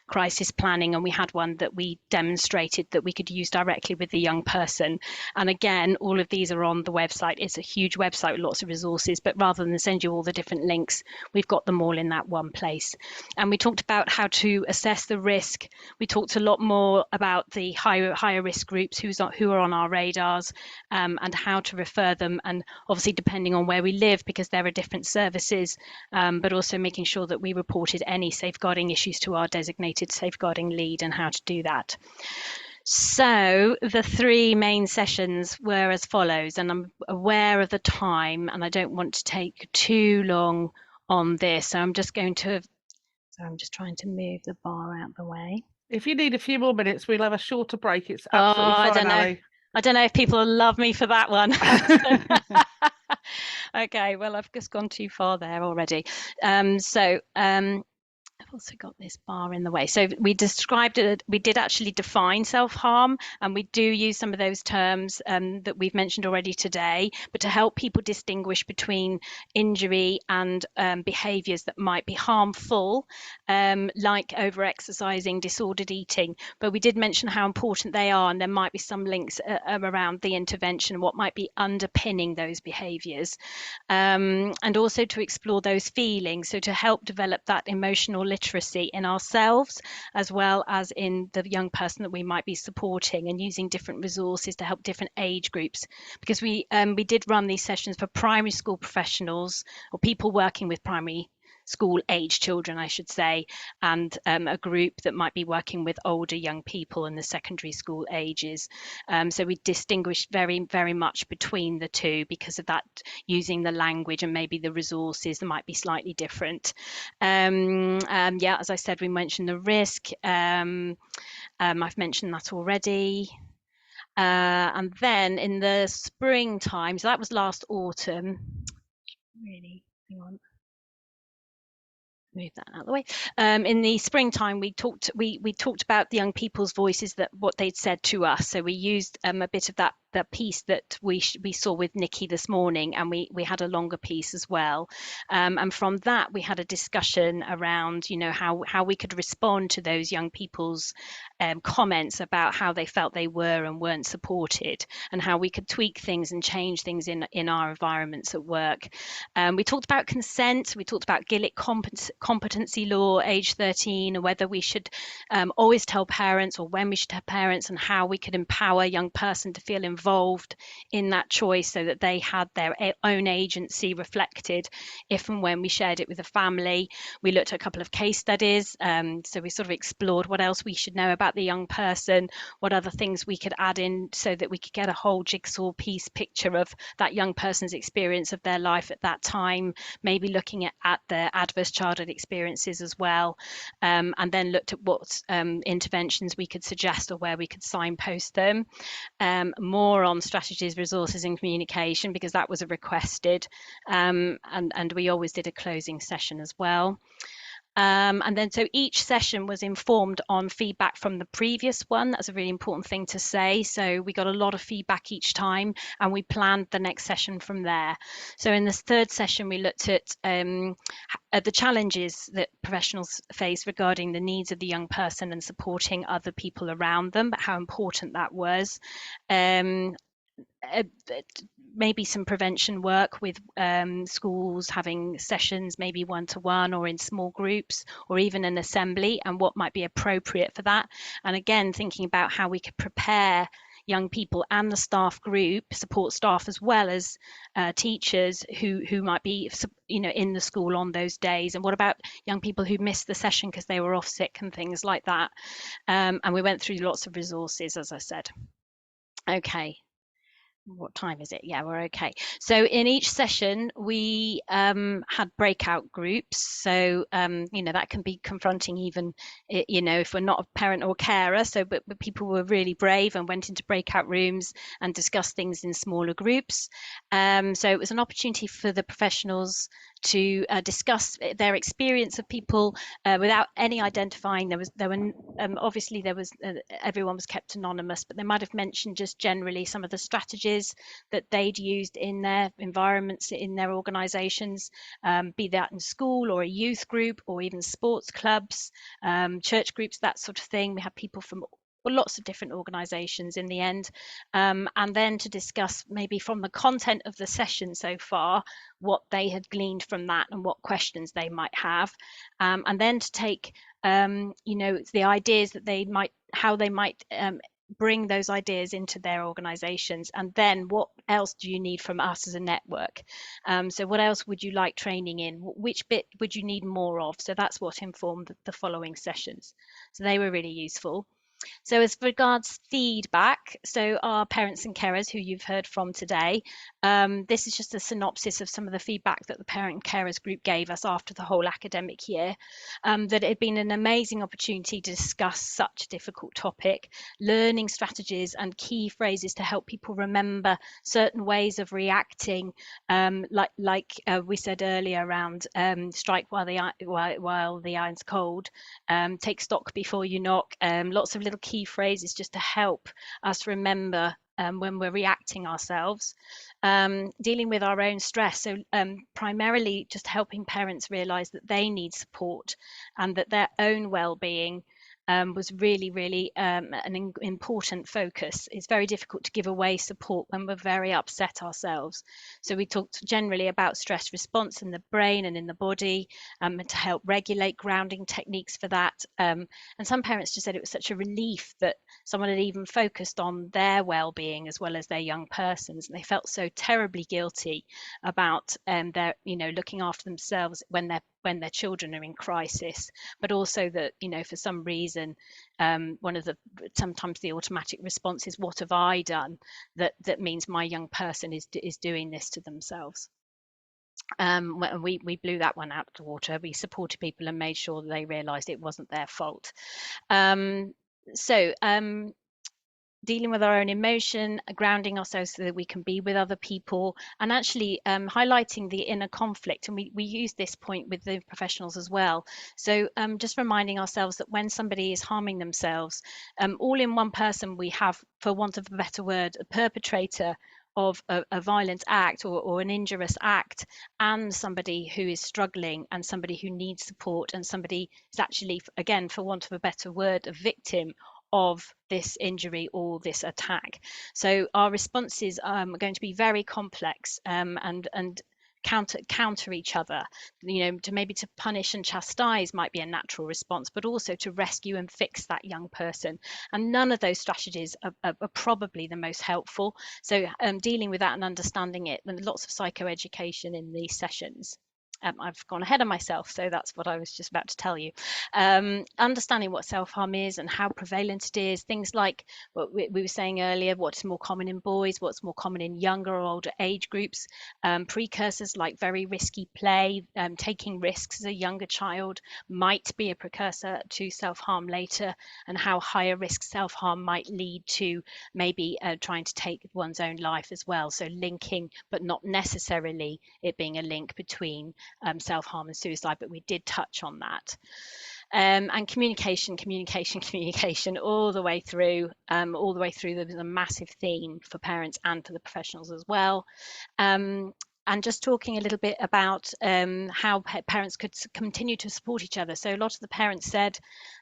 crisis planning, and we had one that we demonstrated that we could use directly with the young person. And again, all of these are on the website. It's a huge website with lots of resources, but rather than send you all the different links, we've got them all in that one place. And we talked about how to assess the risk. We talked a lot more about the higher risk groups who are on our radars, and how to refer them, and obviously depending on where we live, because there are different services, but also making sure that we reported any safeguarding issues to our designated safeguarding lead and how to do that. So the three main sessions were as follows, and I'm aware of the time and I don't want to take too long on this, so I'm just trying to move the bar out the way. If you need a few more minutes, we'll have a shorter break. It's absolutely fine, Ali. I don't know if people will love me for that one. Okay, well, I've just gone too far there already. I've also got this bar in the way. So we described it, we did actually define self-harm, and we do use some of those terms that we've mentioned already today, but to help people distinguish between injury and behaviours that might be harmful, like over-exercising, disordered eating. But we did mention how important they are, and there might be some links around the intervention, what might be underpinning those behaviours, and also to explore those feelings, so to help develop that emotional literacy in ourselves as well as in the young person that we might be supporting, and using different resources to help different age groups, because we did run these sessions for primary school professionals or people working with primary school age children, I should say, and a group that might be working with older young people in the secondary school ages. So we distinguished very, very much between the two because of that, using the language and maybe the resources that might be slightly different. Yeah, as I said, we mentioned the risk. I've mentioned that already. And then in the springtime, so that was last autumn. Really, hang on. Move that out of the way. In the springtime, we talked about the young people's voices, that what they'd said to us. So we used a bit of that the piece that we saw with Nikki this morning, and we had a longer piece as well. And from that, we had a discussion around, you know, how we could respond to those young people's comments about how they felt they were and weren't supported, and how we could tweak things and change things in our environments at work. We talked about consent. We talked about Gillick competency law, age 13, and whether we should always tell parents or when we should tell parents, and how we could empower a young person to feel involved in that choice so that they had their own agency reflected if and when we shared it with the family. We looked at a couple of case studies. So we sort of explored what else we should know about the young person, what other things we could add in so that we could get a whole jigsaw piece picture of that young person's experience of their life at that time, maybe looking at their adverse childhood experiences as well, and then looked at what interventions we could suggest or where we could signpost them. More on strategies, resources and communication, because that was a requested, and we always did a closing session as well. And then so each session was informed on feedback from the previous one. That's a really important thing to say. So we got a lot of feedback each time, and we planned the next session from there. So in this third session, we looked at the challenges that professionals face regarding the needs of the young person and supporting other people around them, but how important that was. Maybe some prevention work with schools having sessions, maybe one-to-one or in small groups, or even an assembly, and what might be appropriate for that. And again, thinking about how we could prepare young people and the staff group, support staff as well as teachers who might be, you know, in the school on those days. And what about young people who missed the session because they were off sick and things like that. And we went through lots of resources, as I said. Okay. What time is it? Yeah, we're okay. So in each session we had breakout groups, so you know, that can be confronting even, you know, if we're not a parent or carer. So but people were really brave and went into breakout rooms and discussed things in smaller groups. So it was an opportunity for the professionals to discuss their experience of people without any identifying. Obviously everyone was kept anonymous, but they might have mentioned just generally some of the strategies that they'd used in their environments, in their organizations, be that in school or a youth group or even sports clubs, church groups, that sort of thing. We had people from lots of different organizations in the end, and then to discuss maybe from the content of the session so far what they had gleaned from that and what questions they might have, and then to take you know, the ideas that they might, how they might bring those ideas into their organizations, and then what else do you need from us as a network? So what else would you like training in? Which bit would you need more of? So that's what informed the following sessions. So they were really useful. So as regards feedback, so our parents and carers who you've heard from today, this is just a synopsis of some of the feedback that the parent and carers group gave us after the whole academic year, that it had been an amazing opportunity to discuss such a difficult topic, learning strategies and key phrases to help people remember certain ways of reacting, like we said earlier around strike while the iron's cold, take stock before you knock, lots of little key phrases just to help us remember when we're reacting ourselves, dealing with our own stress. So primarily just helping parents realize that they need support and that their own well-being was really an important focus. It's very difficult to give away support when we're very upset ourselves. So we talked generally about stress response in the brain and in the body, to help regulate grounding techniques for that. And some parents just said it was such a relief that someone had even focused on their well-being as well as their young persons, and they felt so terribly guilty about their, you know, looking after themselves when their children are in crisis, but also that, you know, for some reason, sometimes the automatic response is, what have I done that means my young person is doing this to themselves? We blew that one out of the water. We supported people and made sure that they realized it wasn't their fault. dealing with our own emotion, grounding ourselves so that we can be with other people, and actually highlighting the inner conflict. And we use this point with the professionals as well. So just reminding ourselves that when somebody is harming themselves, all in one person we have, for want of a better word, a perpetrator of a violent act or an injurious act, and somebody who is struggling, and somebody who needs support, and somebody is actually, again, for want of a better word, a victim of this injury or this attack. So our responses are going to be very complex and counter each other. To punish and chastise might be a natural response, but also to rescue and fix that young person, and none of those strategies are probably the most helpful. So dealing with that and understanding it, and lots of psychoeducation in these sessions. I've gone ahead of myself, so that's what I was just about to tell you. Understanding what self-harm is and how prevalent it is, things like what we were saying earlier, what's more common in boys, what's more common in younger or older age groups, precursors like very risky play, taking risks as a younger child might be a precursor to self-harm later, and how higher risk self-harm might lead to maybe trying to take one's own life as well. So linking, but not necessarily it being a link between self-harm and suicide, but we did touch on that. And communication all the way through. There was a massive theme for parents and for the professionals as well. And just talking a little bit about how parents could continue to support each other. So a lot of the parents said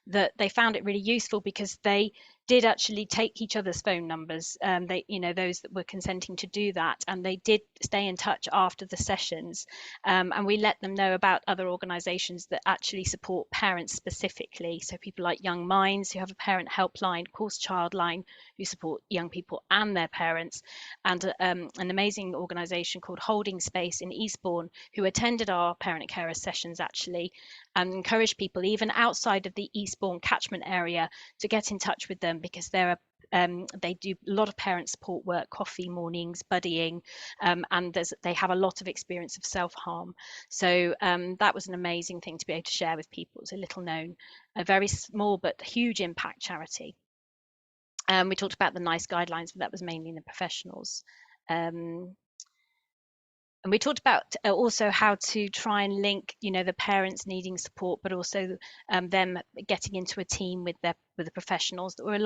that they found it really useful because they did actually take each other's phone numbers, those that were consenting to do that, and they did stay in touch after the sessions, and we let them know about other organisations that actually support parents specifically. So people like Young Minds, who have a parent helpline, of course Childline, who support young people and their parents, and an amazing organisation called Holding Space in Eastbourne, who attended our parent carer sessions actually, and encouraged people even outside of the Eastbourne catchment area to get in touch with them, because they do a lot of parent support work, coffee mornings, buddying, and they have a lot of experience of self-harm. So that was an amazing thing to be able to share with people. It's a little known, a very small but huge impact charity. We talked about the NICE guidelines, but that was mainly in the professionals. And we talked about also how to try and link, the parents needing support, but also them getting into a team with the professionals that were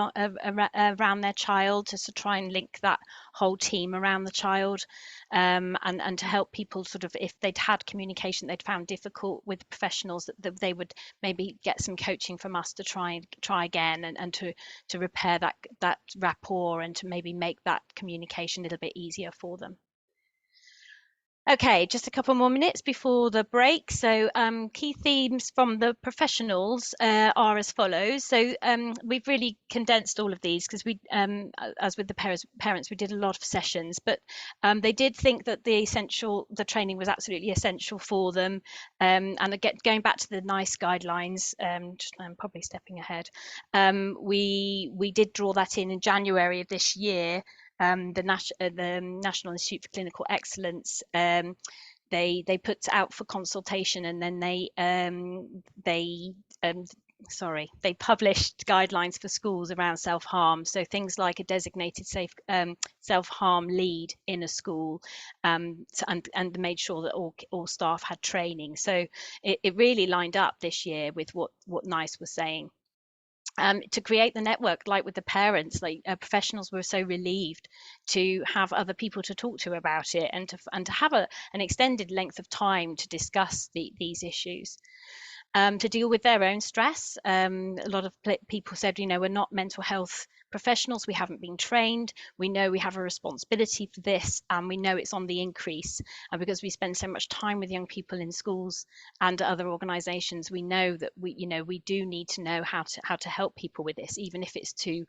around their child, to try and link that whole team around the child, and to help people sort of, if they'd had communication they'd found difficult with professionals, that they would maybe get some coaching from us to try again, and to repair that rapport, and to maybe make that communication a little bit easier for them. Okay, just a couple more minutes before the break. So key themes from the professionals are as follows. So we've really condensed all of these because we, as with the parents, we did a lot of sessions, but they did think that the training was absolutely essential for them. And again, going back to the NICE guidelines, I'm probably stepping ahead. We did draw that in January of this year. The National Institute for Clinical Excellence, they put out for consultation, and then they published guidelines for schools around self-harm. So things like a designated safe self-harm lead in a school, and made sure that all staff had training. So it really lined up this year with what NICE was saying. To create the network, like with the parents, professionals were so relieved to have other people to talk to about it, and to have an extended length of time to discuss these issues. To deal with their own stress. A lot of people said, we're not mental health professionals, we haven't been trained, we know we have a responsibility for this, and we know it's on the increase. And because we spend so much time with young people in schools and other organisations, we know that we do need to know how to help people with this, even if it's to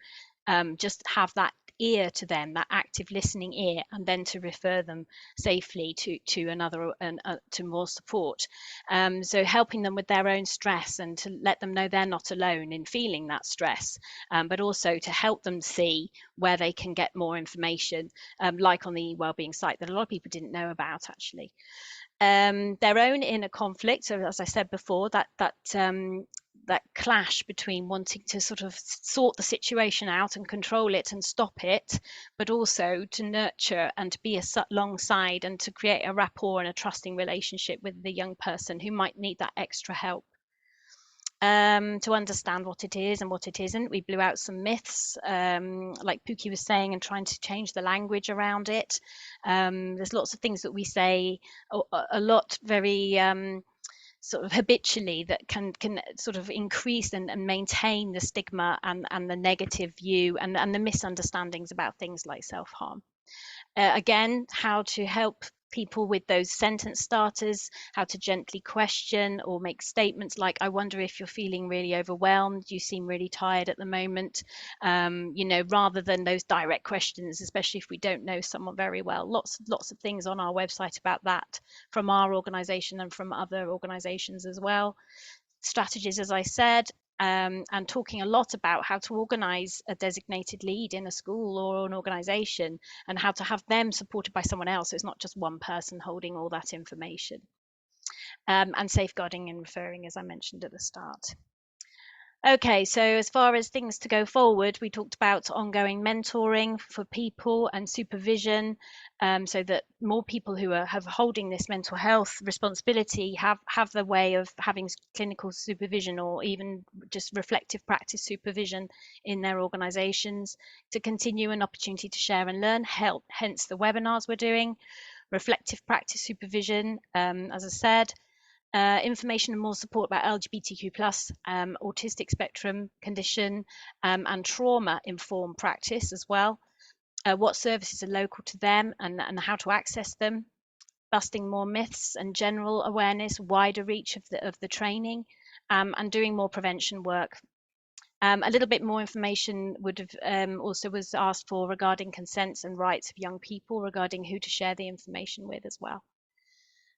just have that ear to them, that active listening ear, and then to refer them safely to another and to more support. So helping them with their own stress, and to let them know they're not alone in feeling that stress, but also to help them see where they can get more information, like on the wellbeing site that a lot of people didn't know about actually. Their own inner conflict. So as I said before, that that clash between wanting to sort of sort the situation out and control it and stop it, but also to nurture and to be alongside and to create a rapport and a trusting relationship with the young person who might need that extra help. To understand what it is and what it isn't. We blew out some myths, like Pooky was saying, and trying to change the language around it. There's lots of things that we say a lot very sort of habitually that can sort of increase and maintain the stigma and the negative view and the misunderstandings about things like self-harm. Again, how to help people with those sentence starters, how to gently question or make statements like, I wonder if you're feeling really overwhelmed, you seem really tired at the moment, you know, rather than those direct questions, especially if we don't know someone very well. Lots of things on our website about that from our organisation and from other organisations as well. Strategies, as I said, and talking a lot about how to organise a designated lead in a school or an organisation and how to have them supported by someone else. So it's not just one person holding all that information. And safeguarding and referring, as I mentioned at the start. Okay, so as far as things to go forward, we talked about ongoing mentoring for people and supervision, so that more people who are holding this mental health responsibility have the way of having clinical supervision or even just reflective practice supervision in their organisations, to continue an opportunity to share and learn, hence the webinars we're doing, reflective practice supervision, as I said, information and more support about LGBTQ+, autistic spectrum condition, and trauma-informed practice as well. What services are local to them and how to access them. Busting more myths and general awareness, wider reach of the training, and doing more prevention work. A little bit more information would have also was asked for regarding consents and rights of young people, regarding who to share the information with as well.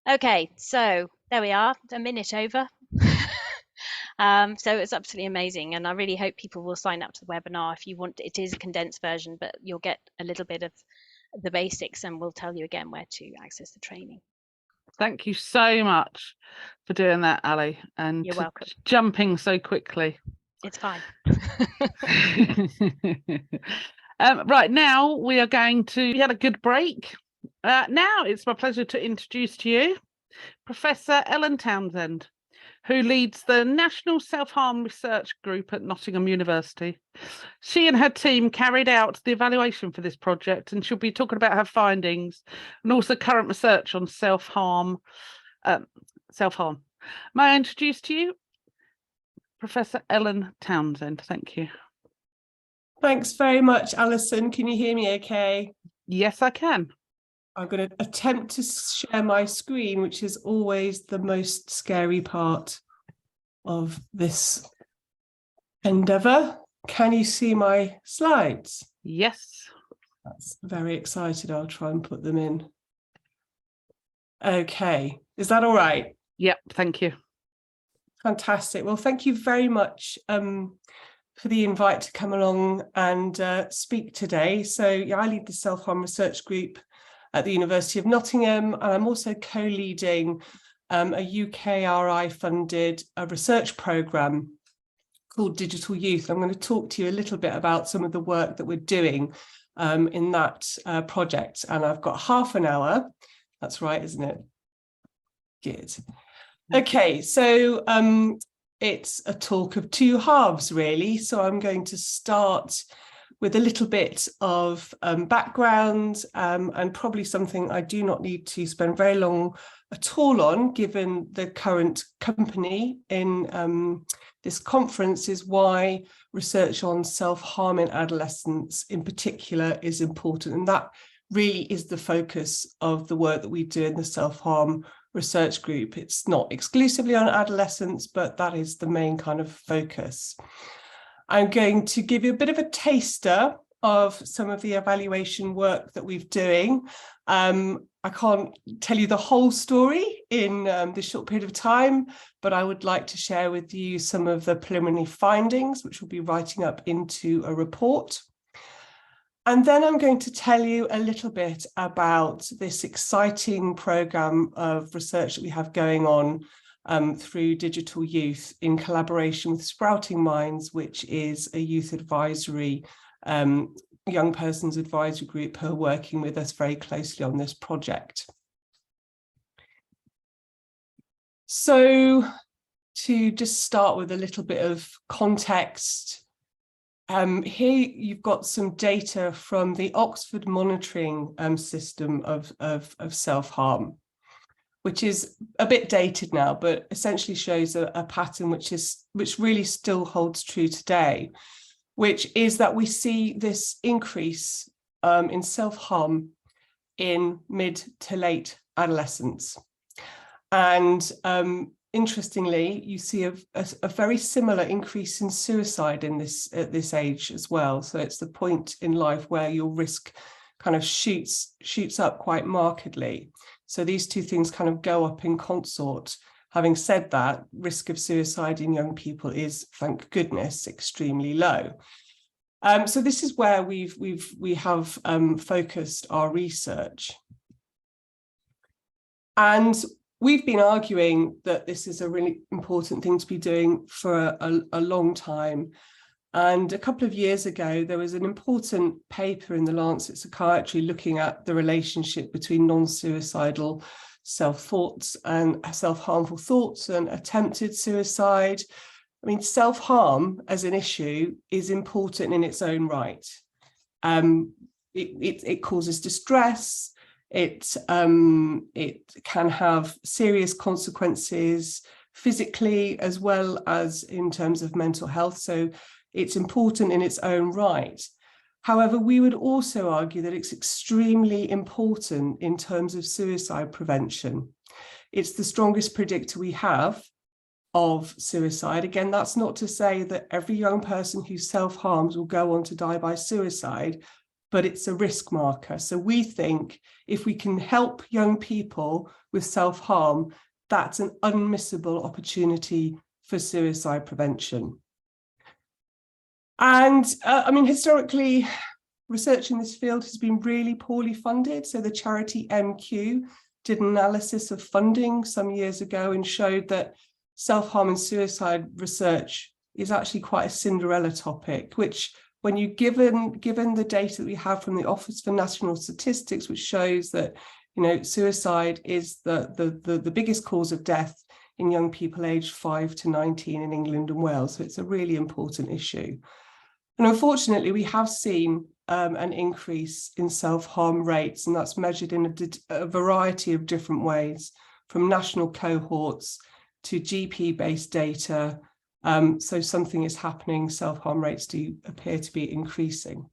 Okay, so there we are, a minute over. So it's absolutely amazing, and I really hope people will sign up to the webinar if you want. It is a condensed version, but you'll get a little bit of the basics, and we'll tell you again where to access the training. Thank you so much for doing that, Ali, and you're welcome. Jumping so quickly. It's fine. Right, now we are going to, we had a good break. Now it's my pleasure to introduce to you Professor Ellen Townsend, who leads the National Self-Harm Research Group at Nottingham University. She and her team carried out the evaluation for this project, and she'll be talking about her findings and also current research on self-harm. May I introduce to you Professor Ellen Townsend? Thank you. Thanks very much, Alison. Can you hear me okay? Yes, I can. I'm going to attempt to share my screen, which is always the most scary part of this endeavour. Can you see my slides? Yes. That's very excited. I'll try and put them in. Okay, is that all right? Yep, thank you. Fantastic. Well, thank you very much for the invite to come along and speak today. So yeah, I lead the Self-Harm Research Group at the University of Nottingham, and I'm also co-leading a UKRI funded research programme called Digital Youth. I'm going to talk to you a little bit about some of the work that we're doing in that project, and I've got half an hour. That's right, isn't it? Good. Okay, so it's a talk of two halves, really. So I'm going to start with a little bit of background and probably something I do not need to spend very long at all on, given the current company in this conference, is why research on self-harm in adolescents in particular is important. And that really is the focus of the work that we do in the Self-Harm Research Group. It's not exclusively on adolescents, but that is the main kind of focus. I'm going to give you a bit of a taster of some of the evaluation work that we're doing. I can't tell you the whole story in this short period of time, but I would like to share with you some of the preliminary findings, which we'll be writing up into a report. And then I'm going to tell you a little bit about this exciting programme of research that we have going on through Digital Youth in collaboration with Sprouting Minds, which is a youth advisory, young persons advisory group who are working with us very closely on this project. So to just start with a little bit of context, here you've got some data from the Oxford monitoring system of self-harm, which is a bit dated now, but essentially shows a pattern which really still holds true today, which is that we see this increase in self-harm in mid to late adolescence. And interestingly, you see a very similar increase in suicide at this age as well. So it's the point in life where your risk kind of shoots up quite markedly. So these two things kind of go up in consort. Having said that, risk of suicide in young people is, thank goodness, extremely low. So this is where we have focused our research. And we've been arguing that this is a really important thing to be doing for a long time. And a couple of years ago, there was an important paper in the Lancet Psychiatry looking at the relationship between non-suicidal self-thoughts and self-harmful thoughts and attempted suicide. I mean, self-harm as an issue is important in its own right. It causes distress. It can have serious consequences physically as well as in terms of mental health. So it's important in its own right. However, we would also argue that it's extremely important in terms of suicide prevention. It's the strongest predictor we have of suicide. Again, that's not to say that every young person who self-harms will go on to die by suicide, but it's a risk marker. So we think if we can help young people with self-harm, that's an unmissable opportunity for suicide prevention. And I mean, historically, research in this field has been really poorly funded. So the charity MQ did an analysis of funding some years ago and showed that self-harm and suicide research is actually quite a Cinderella topic, which when you given the data that we have from the Office for National Statistics, which shows that, you know, suicide is the biggest cause of death in young people aged 5 to 19 in England and Wales. So it's a really important issue. And unfortunately, we have seen an increase in self-harm rates, and that's measured in a variety of different ways, from national cohorts to GP-based data. So something is happening, self-harm rates do appear to be increasing.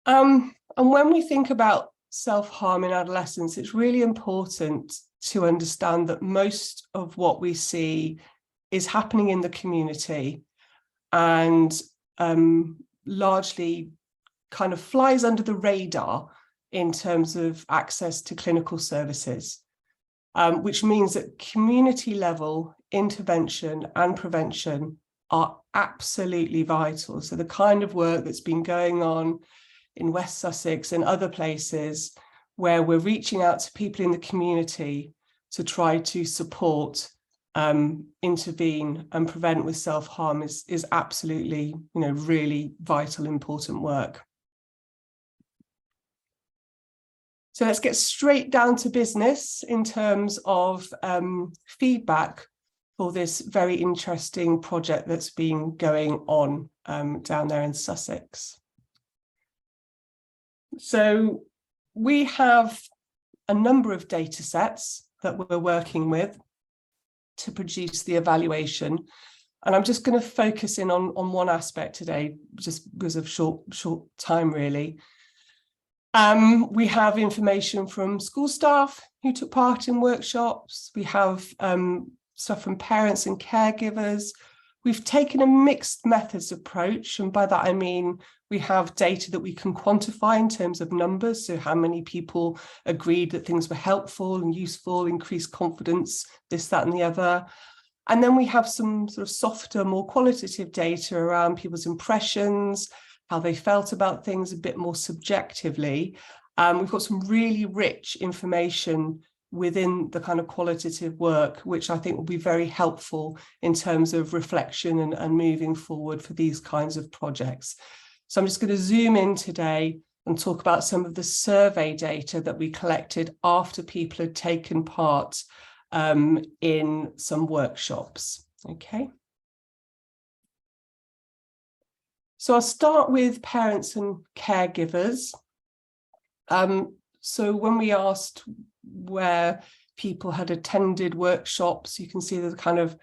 And when we think about self-harm in adolescence, it's really important to understand that most of what we see is happening in the community and largely kind of flies under the radar in terms of access to clinical services, which means that community level intervention and prevention are absolutely vital. So the kind of work that's been going on in West Sussex and other places where we're reaching out to people in the community to try to support, intervene and prevent with self-harm is absolutely, you know, really vital, important work. So let's get straight down to business in terms of feedback for this very interesting project that's been going on down there in Sussex. So we have a number of data sets that we're working with to produce the evaluation. And I'm just going to focus in on one aspect today, just because of short time, really. We have information from school staff who took part in workshops. We have stuff from parents and caregivers. We've taken a mixed methods approach, and by that I mean we have data that we can quantify in terms of numbers, so how many people agreed that things were helpful and useful, increased confidence, this, that and the other. And then we have some sort of softer, more qualitative data around people's impressions, how they felt about things a bit more subjectively. We've got some really rich information within the kind of qualitative work, which I think will be very helpful in terms of reflection and moving forward for these kinds of projects. So I'm just going to zoom in today and talk about some of the survey data that we collected after people had taken part in some workshops. Okay. So I'll start with parents and caregivers. So when we asked where people had attended workshops, you can see there's kind of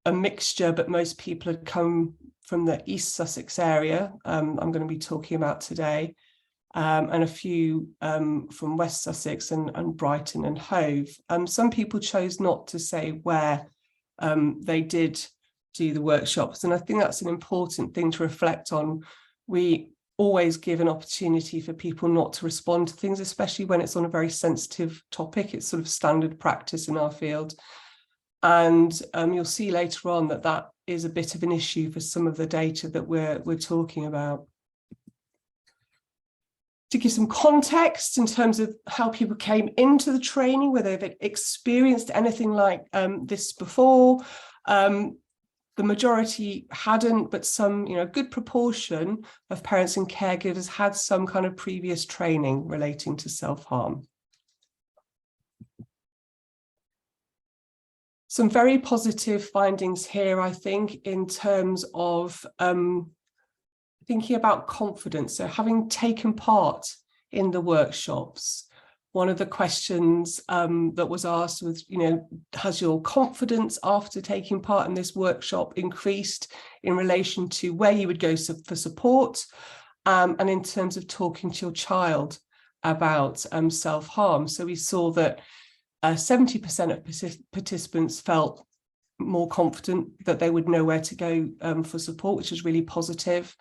a mixture, but most people had come from the East Sussex area, I'm going to be talking about today, and a few from West Sussex and Brighton and Hove. Some people chose not to say where they did do the workshops, and I think that's an important thing to reflect on. We always give an opportunity for people not to respond to things, especially when it's on a very sensitive topic. It's sort of standard practice in our field. And you'll see later on that that is a bit of an issue for some of the data that we're talking about. To give some context in terms of how people came into the training, whether they've experienced anything like this before, the majority hadn't, but some, a good proportion of parents and caregivers had some kind of previous training relating to self-harm. Some very positive findings here, I think, in terms of thinking about confidence. So having taken part in the workshops, one of the questions that was asked was, has your confidence after taking part in this workshop increased in relation to where you would go for support, and in terms of talking to your child about self-harm? So we saw that 70% of participants felt more confident that they would know where to go for support, which is really positive.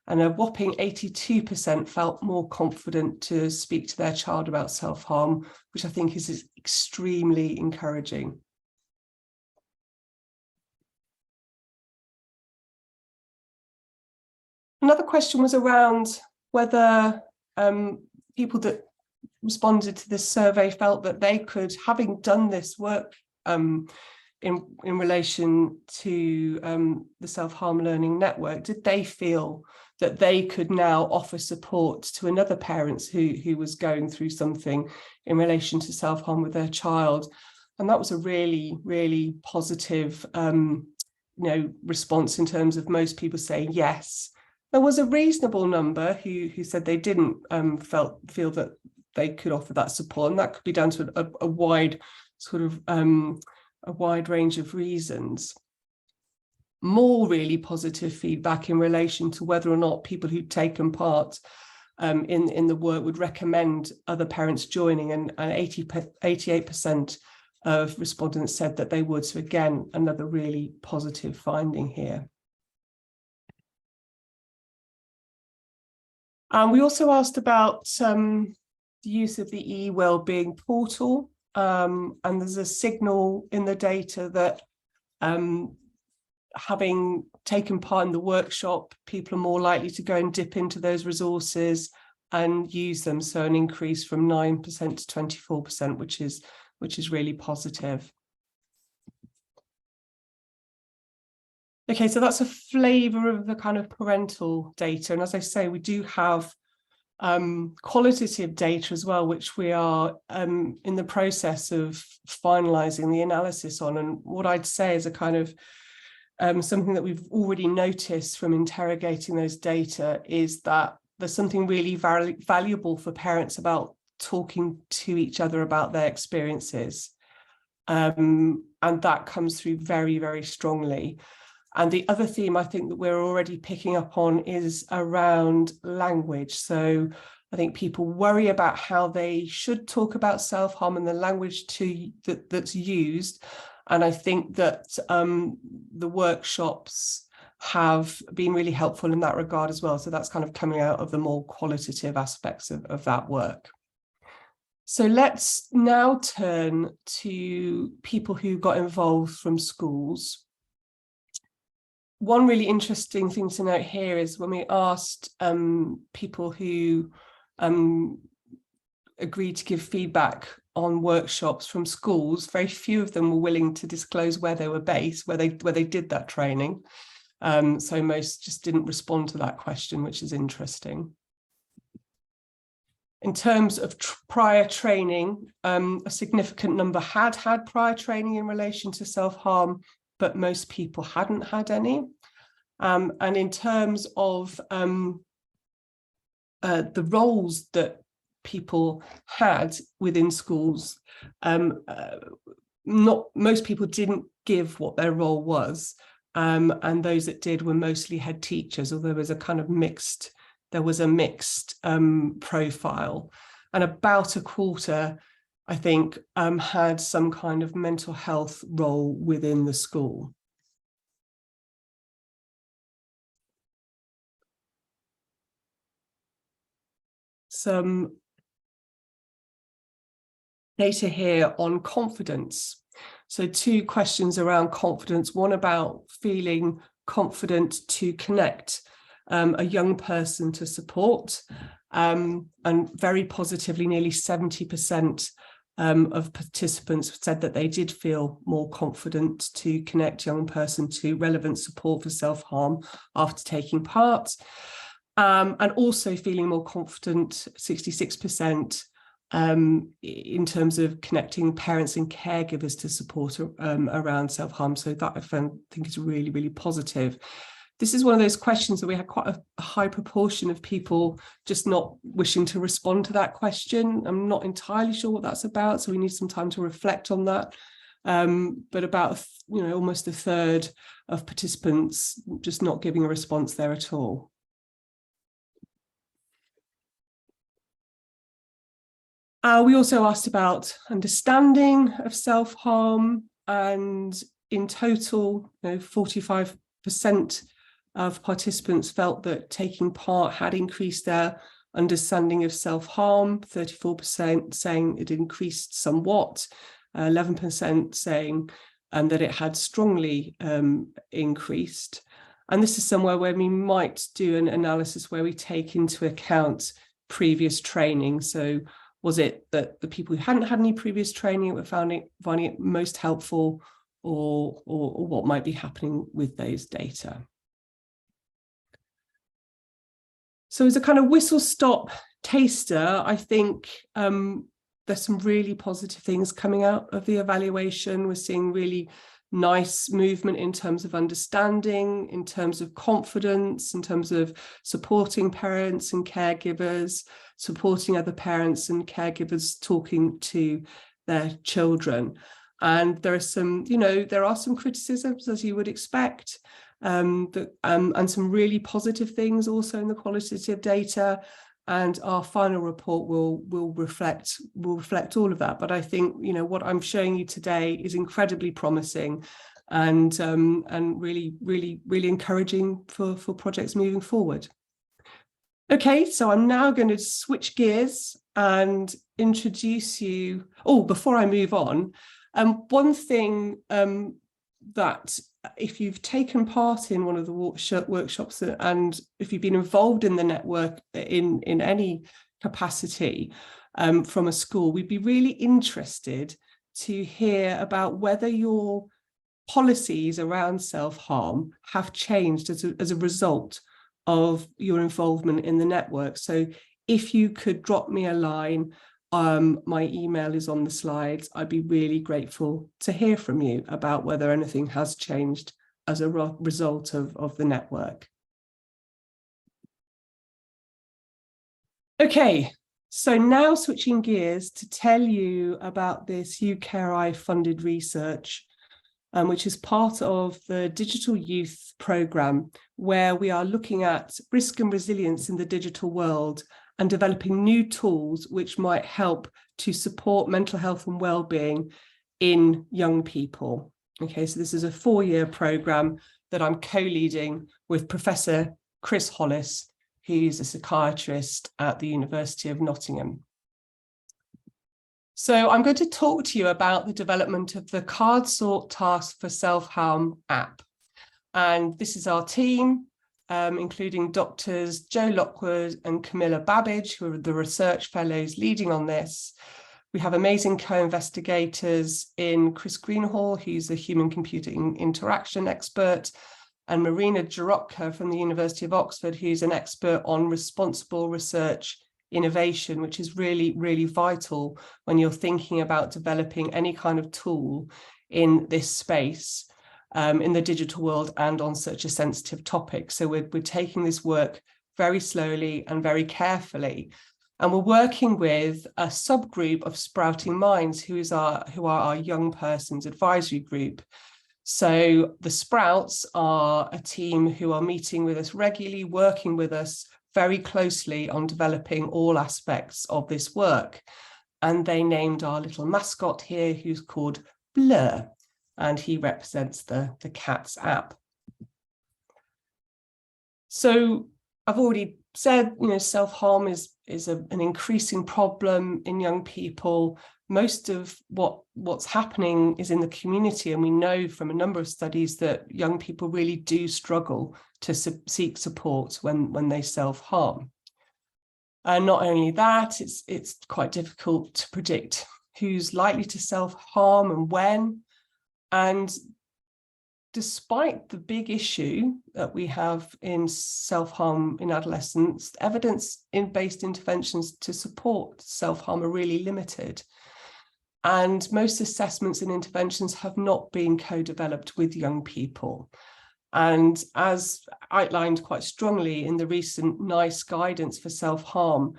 And a whopping 82% felt more confident to speak to their child about self-harm, which I think is extremely encouraging. Another question was around whether people that responded to this survey felt that they could, having done this work in relation to the self-harm learning network, did they feel that they could now offer support to another parent who was going through something in relation to self-harm with their child? And that was a really, really positive response in terms of most people saying yes. There was a reasonable number who said they didn't feel that they could offer that support, and that could be down to a wide sort of a wide range of reasons. More really positive feedback in relation to whether or not people who'd taken part in the work would recommend other parents joining, and 88% of respondents said that they would. So again, another really positive finding here. We also asked about the use of the e-wellbeing portal, and there's a signal in the data that having taken part in the workshop, people are more likely to go and dip into those resources and use them. So an increase from 9% to 24%, which is really positive. Okay, so that's a flavour of the kind of parental data. And as I say, we do have qualitative data as well, which we are in the process of finalising the analysis on. And what I'd say is a kind of something that we've already noticed from interrogating those data is that there's something really valuable for parents about talking to each other about their experiences. And that comes through very, very strongly. And the other theme I think that we're already picking up on is around language. So I think people worry about how they should talk about self-harm and the language that's used. And I think that the workshops have been really helpful in that regard as well. So that's kind of coming out of the more qualitative aspects of that work. So let's now turn to people who got involved from schools. One really interesting thing to note here is when we asked people who agreed to give feedback on workshops from schools, very few of them were willing to disclose where they were based, where they did that training. So most just didn't respond to that question, which is interesting. In terms of prior training, a significant number had prior training in relation to self-harm, but most people hadn't had any. And in terms of the roles that people had within schools, most people didn't give what their role was, and those that did were mostly head teachers, although there was a kind of mixed profile, and about a quarter, I think, had some kind of mental health role within the school. Some data here on confidence. So 2 questions around confidence, one about feeling confident to connect a young person to support, and very positively, nearly 70% of participants said that they did feel more confident to connect young person to relevant support for self-harm after taking part. And also feeling more confident, 66%, in terms of connecting parents and caregivers to support around self-harm. So that I think is really, really positive. This is one of those questions that we had quite a high proportion of people just not wishing to respond to that question. I'm not entirely sure what that's about, so we need some time to reflect on that. But about, almost a third of participants just not giving a response there at all. We also asked about understanding of self-harm, and in total, 45% of participants felt that taking part had increased their understanding of self-harm, 34% saying it increased somewhat, 11% saying that it had strongly increased. And this is somewhere where we might do an analysis where we take into account previous training. So was it that the people who hadn't had any previous training were finding it most helpful, or what might be happening with those data? So as a kind of whistle-stop taster, I think there's some really positive things coming out of the evaluation. We're seeing really nice movement in terms of understanding, in terms of confidence, in terms of supporting parents and caregivers, supporting other parents and caregivers talking to their children. And there are some, there are some criticisms, as you would expect, and some really positive things also in the qualitative data. And our final report will reflect all of that. But I think, what I'm showing you today is incredibly promising, and really, really, really encouraging for projects moving forward. Okay, so I'm now going to switch gears and introduce you. Oh, before I move on, one thing that if you've taken part in one of the workshops, and if you've been involved in the network in any capacity from a school, we'd be really interested to hear about whether your policies around self-harm have changed as a result of your involvement in the network. So if you could drop me a line, my email is on the slides. I'd be really grateful to hear from you about whether anything has changed as a result of the network. Okay, so now switching gears to tell you about this UKRI funded research, which is part of the Digital Youth Programme, where we are looking at risk and resilience in the digital world and developing new tools which might help to support mental health and well-being in young people. Okay, so this is a 4-year programme that I'm co-leading with Professor Chris Hollis, who's a psychiatrist at the University of Nottingham. So I'm going to talk to you about the development of the Card Sort Task for Self-Harm app. And this is our team. including doctors Joe Lockwood and Camilla Babbage, who are the research fellows leading on this. We have amazing co-investigators in Chris Greenhall, who's a human-computer interaction expert, and Marina Jarotka from the University of Oxford, who's an expert on responsible research innovation, which is really, really vital when you're thinking about developing any kind of tool in this space, in the digital world and on such a sensitive topic. So we're taking this work very slowly and very carefully. And we're working with a subgroup of Sprouting Minds, who are our young persons advisory group. So the Sprouts are a team who are meeting with us regularly, working with us very closely on developing all aspects of this work. And they named our little mascot here, who's called Blur, and he represents the CATS app. So I've already said, self-harm is an increasing problem in young people. Most of what's happening is in the community, and we know from a number of studies that young people really do struggle to seek support when they self-harm. And not only that, it's quite difficult to predict who's likely to self-harm and when. And despite the big issue that we have in self-harm in adolescents, evidence-based interventions to support self-harm are really limited. And most assessments and interventions have not been co-developed with young people. And as outlined quite strongly in the recent NICE guidance for self-harm,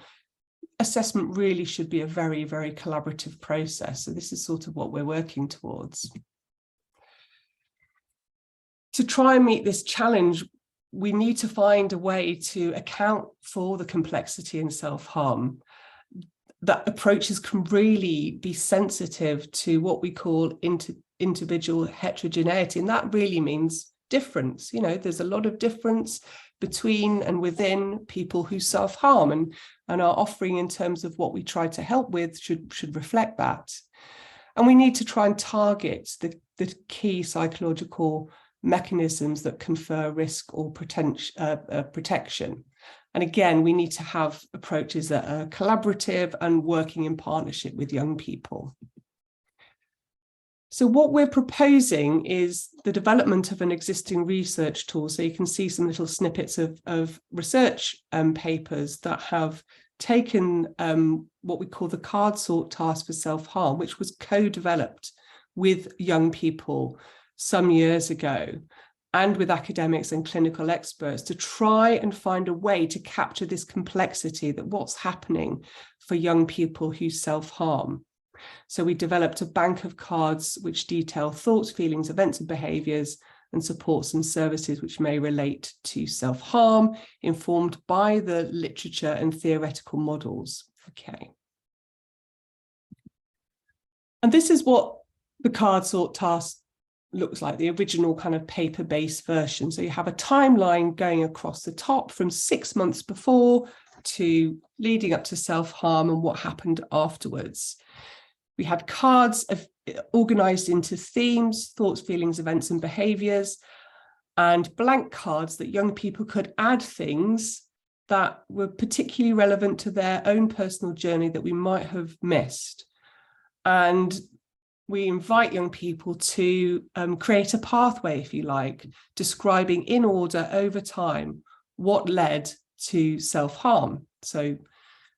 assessment really should be a very, very collaborative process. So this is sort of what we're working towards. To try and meet this challenge, we need to find a way to account for the complexity in self-harm. That approaches can really be sensitive to what we call individual heterogeneity, and that really means difference. There's a lot of difference between and within people who self-harm, and our offering in terms of what we try to help with should reflect that. And we need to try and target the key psychological mechanisms that confer risk or protection. And again, we need to have approaches that are collaborative and working in partnership with young people. So what we're proposing is the development of an existing research tool. So you can see some little snippets of research papers that have taken what we call the card sort task for self-harm, which was co-developed with young people some years ago, and with academics and clinical experts to try and find a way to capture this complexity, that what's happening for young people who self-harm. So we developed a bank of cards which detail thoughts, feelings, events and behaviours, and supports and services which may relate to self-harm, informed by the literature and theoretical models. Okay. And this is what the card sort task looks like, the original kind of paper-based version. So you have a timeline going across the top from 6 months before to leading up to self-harm and what happened afterwards. We had cards organised into themes, thoughts, feelings, events and behaviours, and blank cards that young people could add things that were particularly relevant to their own personal journey that we might have missed. And we invite young people to create a pathway, if you like, describing in order over time what led to self-harm. So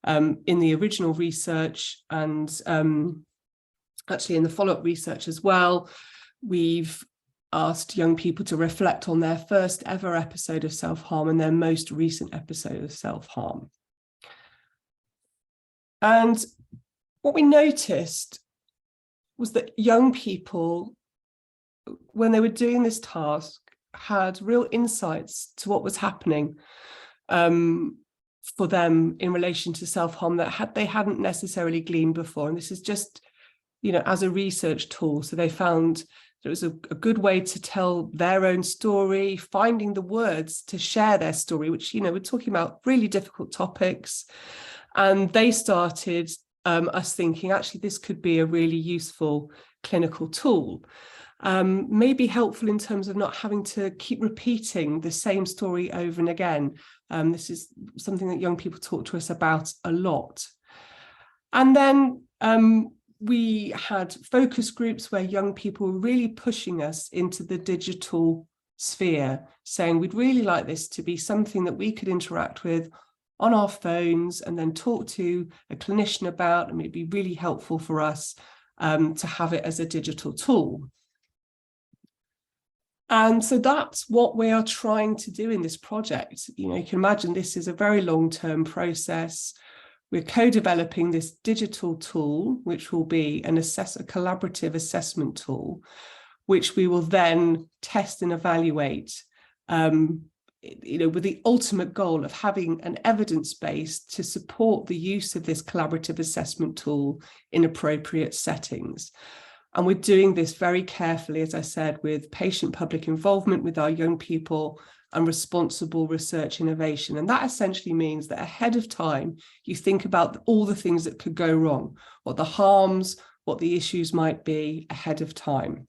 in the original research and actually in the follow-up research as well, we've asked young people to reflect on their first ever episode of self-harm and their most recent episode of self-harm. And what we noticed was that young people, when they were doing this task, had real insights to what was happening for them in relation to self-harm that they hadn't necessarily gleaned before. And this is just, as a research tool. So they found that it was a good way to tell their own story, finding the words to share their story, which, we're talking about really difficult topics. And they started us thinking, actually, this could be a really useful clinical tool. may be helpful in terms of not having to keep repeating the same story over and again. This is something that young people talk to us about a lot. And then we had focus groups where young people were really pushing us into the digital sphere, saying we'd really like this to be something that we could interact with on our phones and then talk to a clinician about, and it'd be really helpful for us to have it as a digital tool. And so that's what we are trying to do in this project. You know, you can imagine this is a very long-term process. We're co-developing this digital tool, which will be a collaborative assessment tool, which we will then test and evaluate, you know, with the ultimate goal of having an evidence base to support the use of this collaborative assessment tool in appropriate settings. And we're doing this very carefully, as I said, with patient-public involvement with our young people and responsible research innovation. And that essentially means that ahead of time, you think about all the things that could go wrong, what the harms, what the issues might be ahead of time.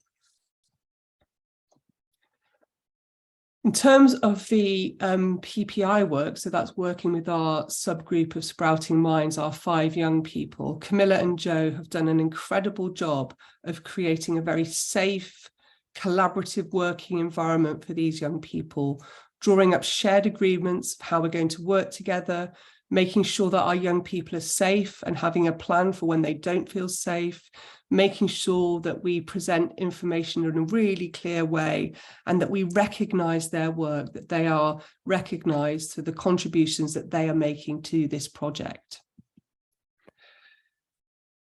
In terms of the PPI work, so that's working with our subgroup of Sprouting Minds, our 5 young people, Camilla and Joe have done an incredible job of creating a very safe, collaborative working environment for these young people, drawing up shared agreements of how we're going to work together, making sure that our young people are safe and having a plan for when they don't feel safe, making sure that we present information in a really clear way and that we recognise their work, that they are recognised for the contributions that they are making to this project.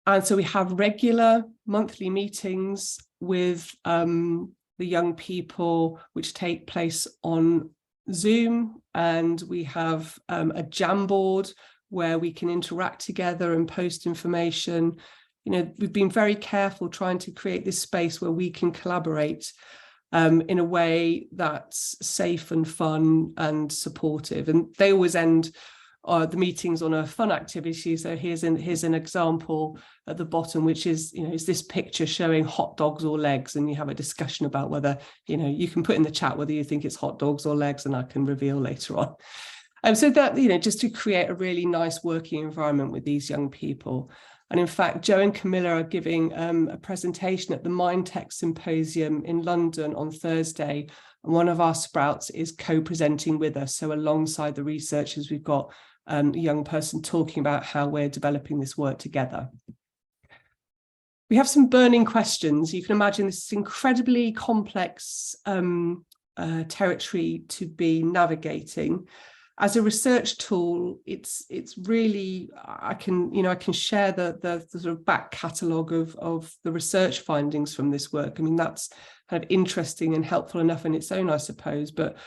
And so we have regular monthly meetings with the young people, which take place on Zoom, and we have a Jamboard where we can interact together and post information. You know, we've been very careful trying to create this space where we can collaborate in a way that's safe and fun and supportive. And they always end the meetings on a fun activity. So here's an example at the bottom, which is, you know, is this picture showing hot dogs or legs, and you have a discussion about whether, you know, you can put in the chat whether you think it's hot dogs or legs, and I can reveal later on. So that, you know, just to create a really nice working environment with these young people. And in fact, Joe and Camilla are giving a presentation at the MindTech Symposium in London on Thursday. And one of our Sprouts is co-presenting with us. So alongside the researchers, we've got a young person talking about how we're developing this work together. We have some burning questions. You can imagine this is incredibly complex territory to be navigating. As a research tool, it's really, I can share the sort of back catalogue of the research findings from this work. I mean, that's kind of interesting and helpful enough in its own, I suppose, but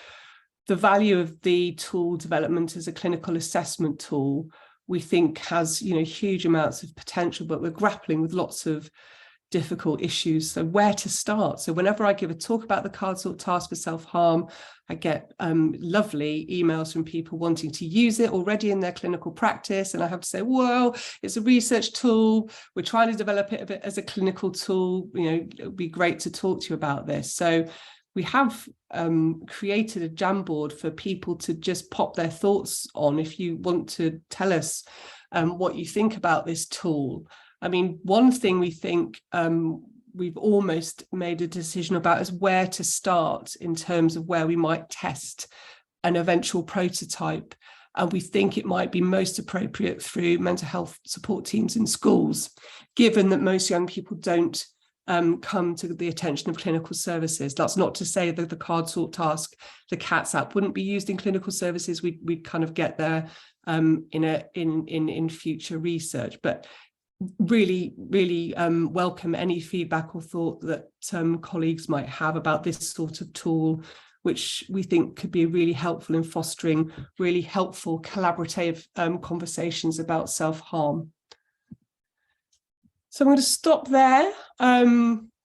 the value of the tool development as a clinical assessment tool, we think has, you know, huge amounts of potential, but we're grappling with lots of difficult issues. So where to start? So whenever I give a talk about the card sort task for self-harm, I get lovely emails from people wanting to use it already in their clinical practice. And I have to say, well, it's a research tool. We're trying to develop it a bit as a clinical tool. You know, it would be great to talk to you about this. So we have created a Jamboard for people to just pop their thoughts on if you want to tell us what you think about this tool. I mean, one thing we think we've almost made a decision about is where to start in terms of where we might test an eventual prototype. And we think it might be most appropriate through mental health support teams in schools, given that most young people don't come to the attention of clinical services. That's not to say that the card sort task, the CATS app, wouldn't be used in clinical services. We'd kind of get there in future research, but really welcome any feedback or thought that colleagues might have about this sort of tool, which we think could be really helpful in fostering really helpful collaborative conversations about self-harm. So I'm going to stop there.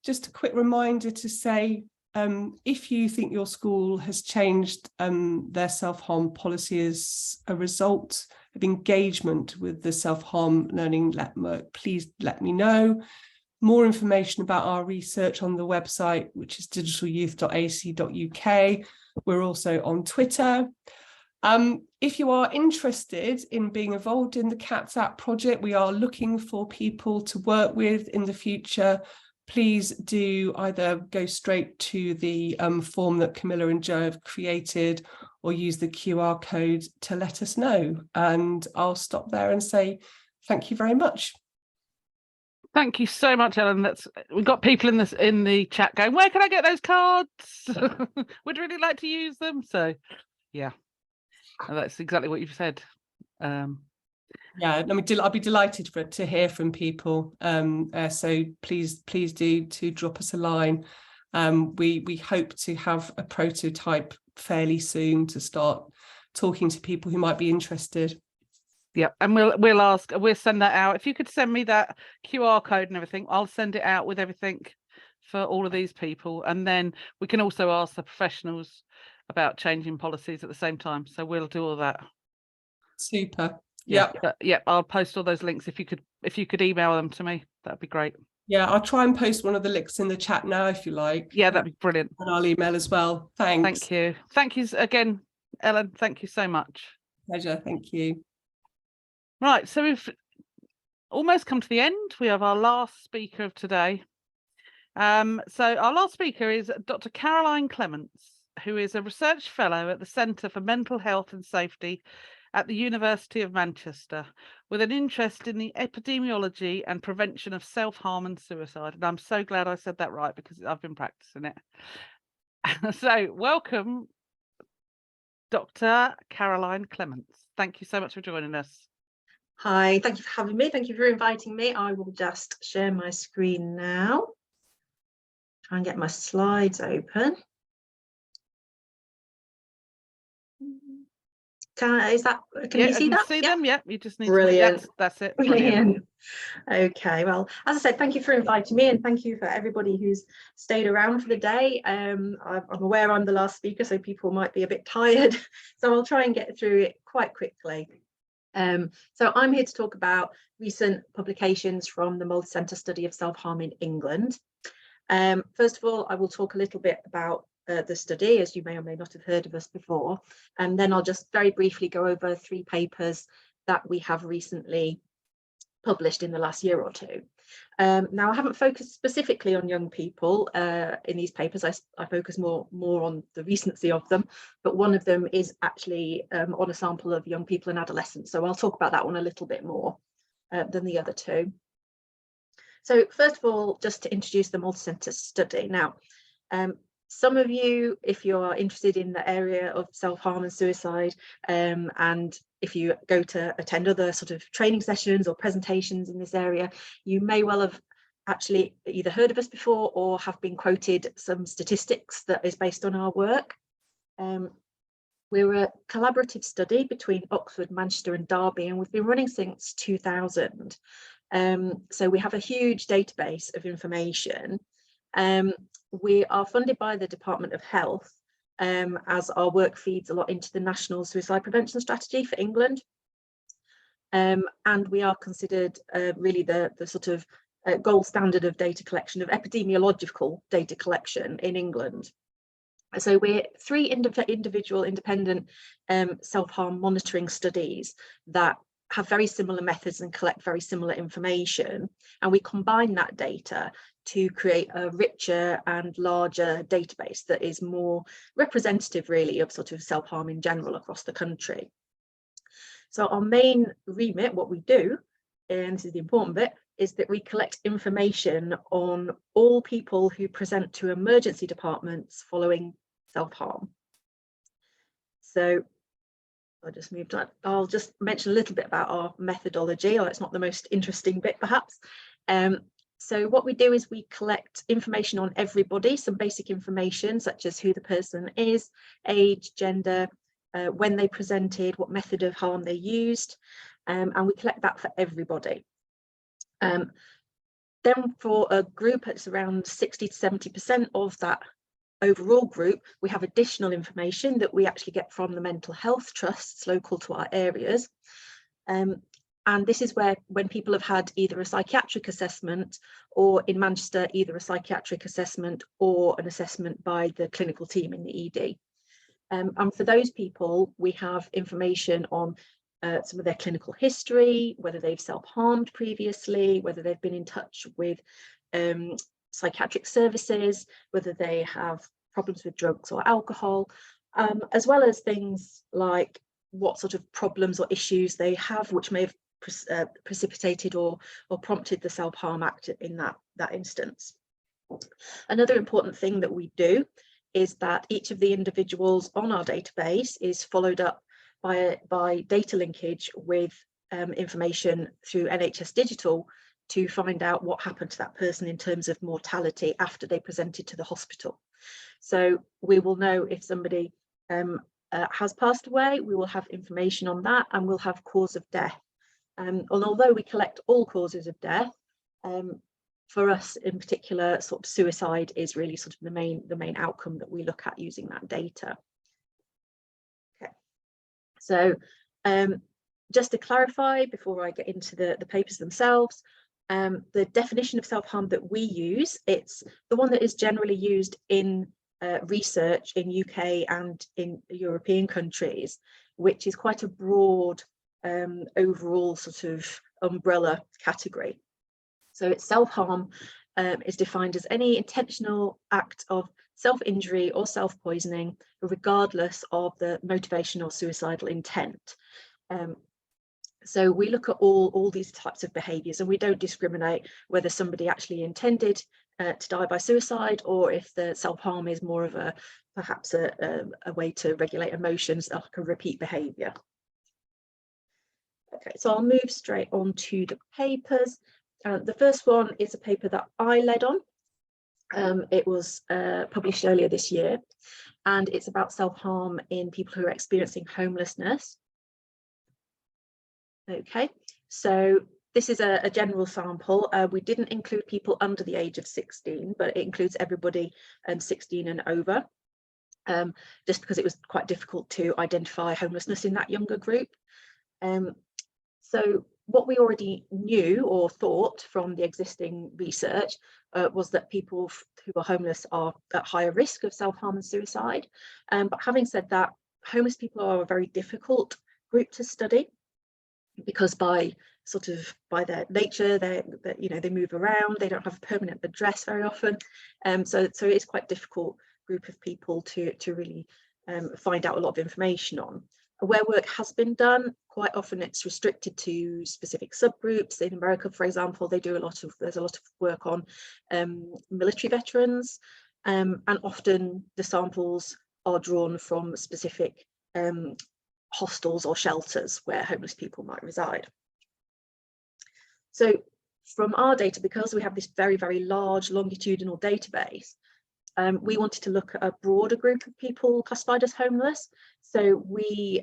Just a quick reminder to say, if you think your school has changed their self-harm policy as a result of engagement with the self-harm learning network, please let me know. more information about our research on the website, which is digitalyouth.ac.uk. We're also on Twitter. If you are interested in being involved in the Cats App project, we are looking for people to work with in the future. Please do either go straight to the form that Camilla and Joe have created, or use the QR code to let us know. And I'll stop there and say thank you very much. Thank you so much, Ellen. We've got people in the chat going, where can I get those cards? Would really like to use them. So yeah, that's exactly what you've said. Yeah, I mean, I'll be delighted to hear from people. So please do drop us a line. We hope to have a prototype fairly soon to start talking to people who might be interested. Yeah, and we'll send that out. If you could send me that QR code and everything, I'll send it out with everything for all of these people, and then we can also ask the professionals about changing policies at the same time. So we'll do all that. Super. Yeah, I'll post all those links. If you could email them to me, that'd be great. Yeah, I'll try and post one of the links in the chat now if you like. Yeah, that'd be brilliant. And I'll email as well. Thanks. Thank you. Thank you again, Ellen. Thank you so much. Pleasure. Thank you. Right, so we've almost come to the end. We have our last speaker of today. So our last speaker is Dr. Caroline Clements, who is a research fellow at the Centre for Mental Health and Safety at the University of Manchester, with an interest in the epidemiology and prevention of self-harm and suicide. And I'm so glad I said that right, because I've been practicing it. So welcome, Dr. Caroline Clements. Thank you so much for joining us. Hi, thank you for having me. Thank you for inviting me. I will just share my screen now. Try and get my slides open. Can you see that? See them? Yeah, you just need Brilliant. To that's it. Brilliant. Okay, well, as I said, thank you for inviting me, and thank you for everybody who's stayed around for the day. I'm aware I'm the last speaker, so people might be a bit tired, so I'll try and get through it quite quickly. So I'm here to talk about recent publications from the multi-centre study of self-harm in England. First of all, I will talk a little bit about the study, as you may or may not have heard of us before, and then I'll just very briefly go over 3 papers that we have recently published in the last year or two. Now, I haven't focused specifically on young people in these papers. I focus more on the recency of them, but one of them is actually on a sample of young people and adolescents, so I'll talk about that one a little bit more than the other 2. So first of all, just to introduce the multi-centre study. Now, some of you, if you're interested in the area of self-harm and suicide, and if you go to attend other sort of training sessions or presentations in this area, you may well have actually either heard of us before or have been quoted some statistics that is based on our work. We're a collaborative study between Oxford, Manchester and Derby, and we've been running since 2000. So we have a huge database of information. We are funded by the Department of Health, as our work feeds a lot into the National Suicide Prevention Strategy for England. And we are considered really the sort of gold standard of data collection, of epidemiological data collection in England. So we're 3 individual independent self-harm monitoring studies that have very similar methods and collect very similar information, and we combine that data to create a richer and larger database that is more representative really of sort of self-harm in general across the country. So our main remit, what we do, and this is the important bit, is that we collect information on all people who present to emergency departments following self-harm. So I'll just mention a little bit about our methodology, or it's not the most interesting bit perhaps. So what we do is we collect information on everybody, some basic information such as who the person is, age, gender, when they presented, what method of harm they used, and we collect that for everybody. Then for a group, it's around 60 to 70% of that overall group, we have additional information that we actually get from the mental health trusts local to our areas. And this is where, when people have had either a psychiatric assessment, or in Manchester, either a psychiatric assessment or an assessment by the clinical team in the ED. And for those people, we have information on some of their clinical history, whether they've self-harmed previously, whether they've been in touch with psychiatric services, whether they have problems with drugs or alcohol, as well as things like what sort of problems or issues they have, which may have precipitated or prompted the self-harm act in that instance. Another important thing that we do is that each of the individuals on our database is followed up by data linkage with information through NHS Digital to find out what happened to that person in terms of mortality after they presented to the hospital. So we will know if somebody has passed away, we will have information on that, and we'll have cause of death. And although we collect all causes of death, for us in particular, sort of suicide is really sort of the main outcome that we look at using that data. Okay, so just to clarify before I get into the papers themselves, the definition of self-harm that we use, it's the one that is generally used in research in UK and in European countries, which is quite a broad overall sort of umbrella category. So it's self-harm is defined as any intentional act of self-injury or self-poisoning, regardless of the motivation or suicidal intent. So we look at all these types of behaviours, and we don't discriminate whether somebody actually intended to die by suicide, or if the self-harm is more of perhaps a way to regulate emotions, like a repeat behaviour. Okay, so I'll move straight on to the papers. The first one is a paper that I led on. It was published earlier this year, and it's about self-harm in people who are experiencing homelessness. Okay, so this is a general sample. We didn't include people under the age of 16, but it includes everybody 16 and over, just because it was quite difficult to identify homelessness in that younger group. So what we already knew or thought from the existing research was that people who are homeless are at higher risk of self-harm and suicide. But having said that, homeless people are a very difficult group to study, because by their nature, they move around, they don't have a permanent address very often. So it is quite a difficult group of people to really find out a lot of information on. Where work has been done, quite often it's restricted to specific subgroups. In America, for example, there's a lot of work on military veterans, and often the samples are drawn from specific hostels or shelters where homeless people might reside. So from our data, because we have this very, very large longitudinal database, we wanted to look at a broader group of people classified as homeless. So we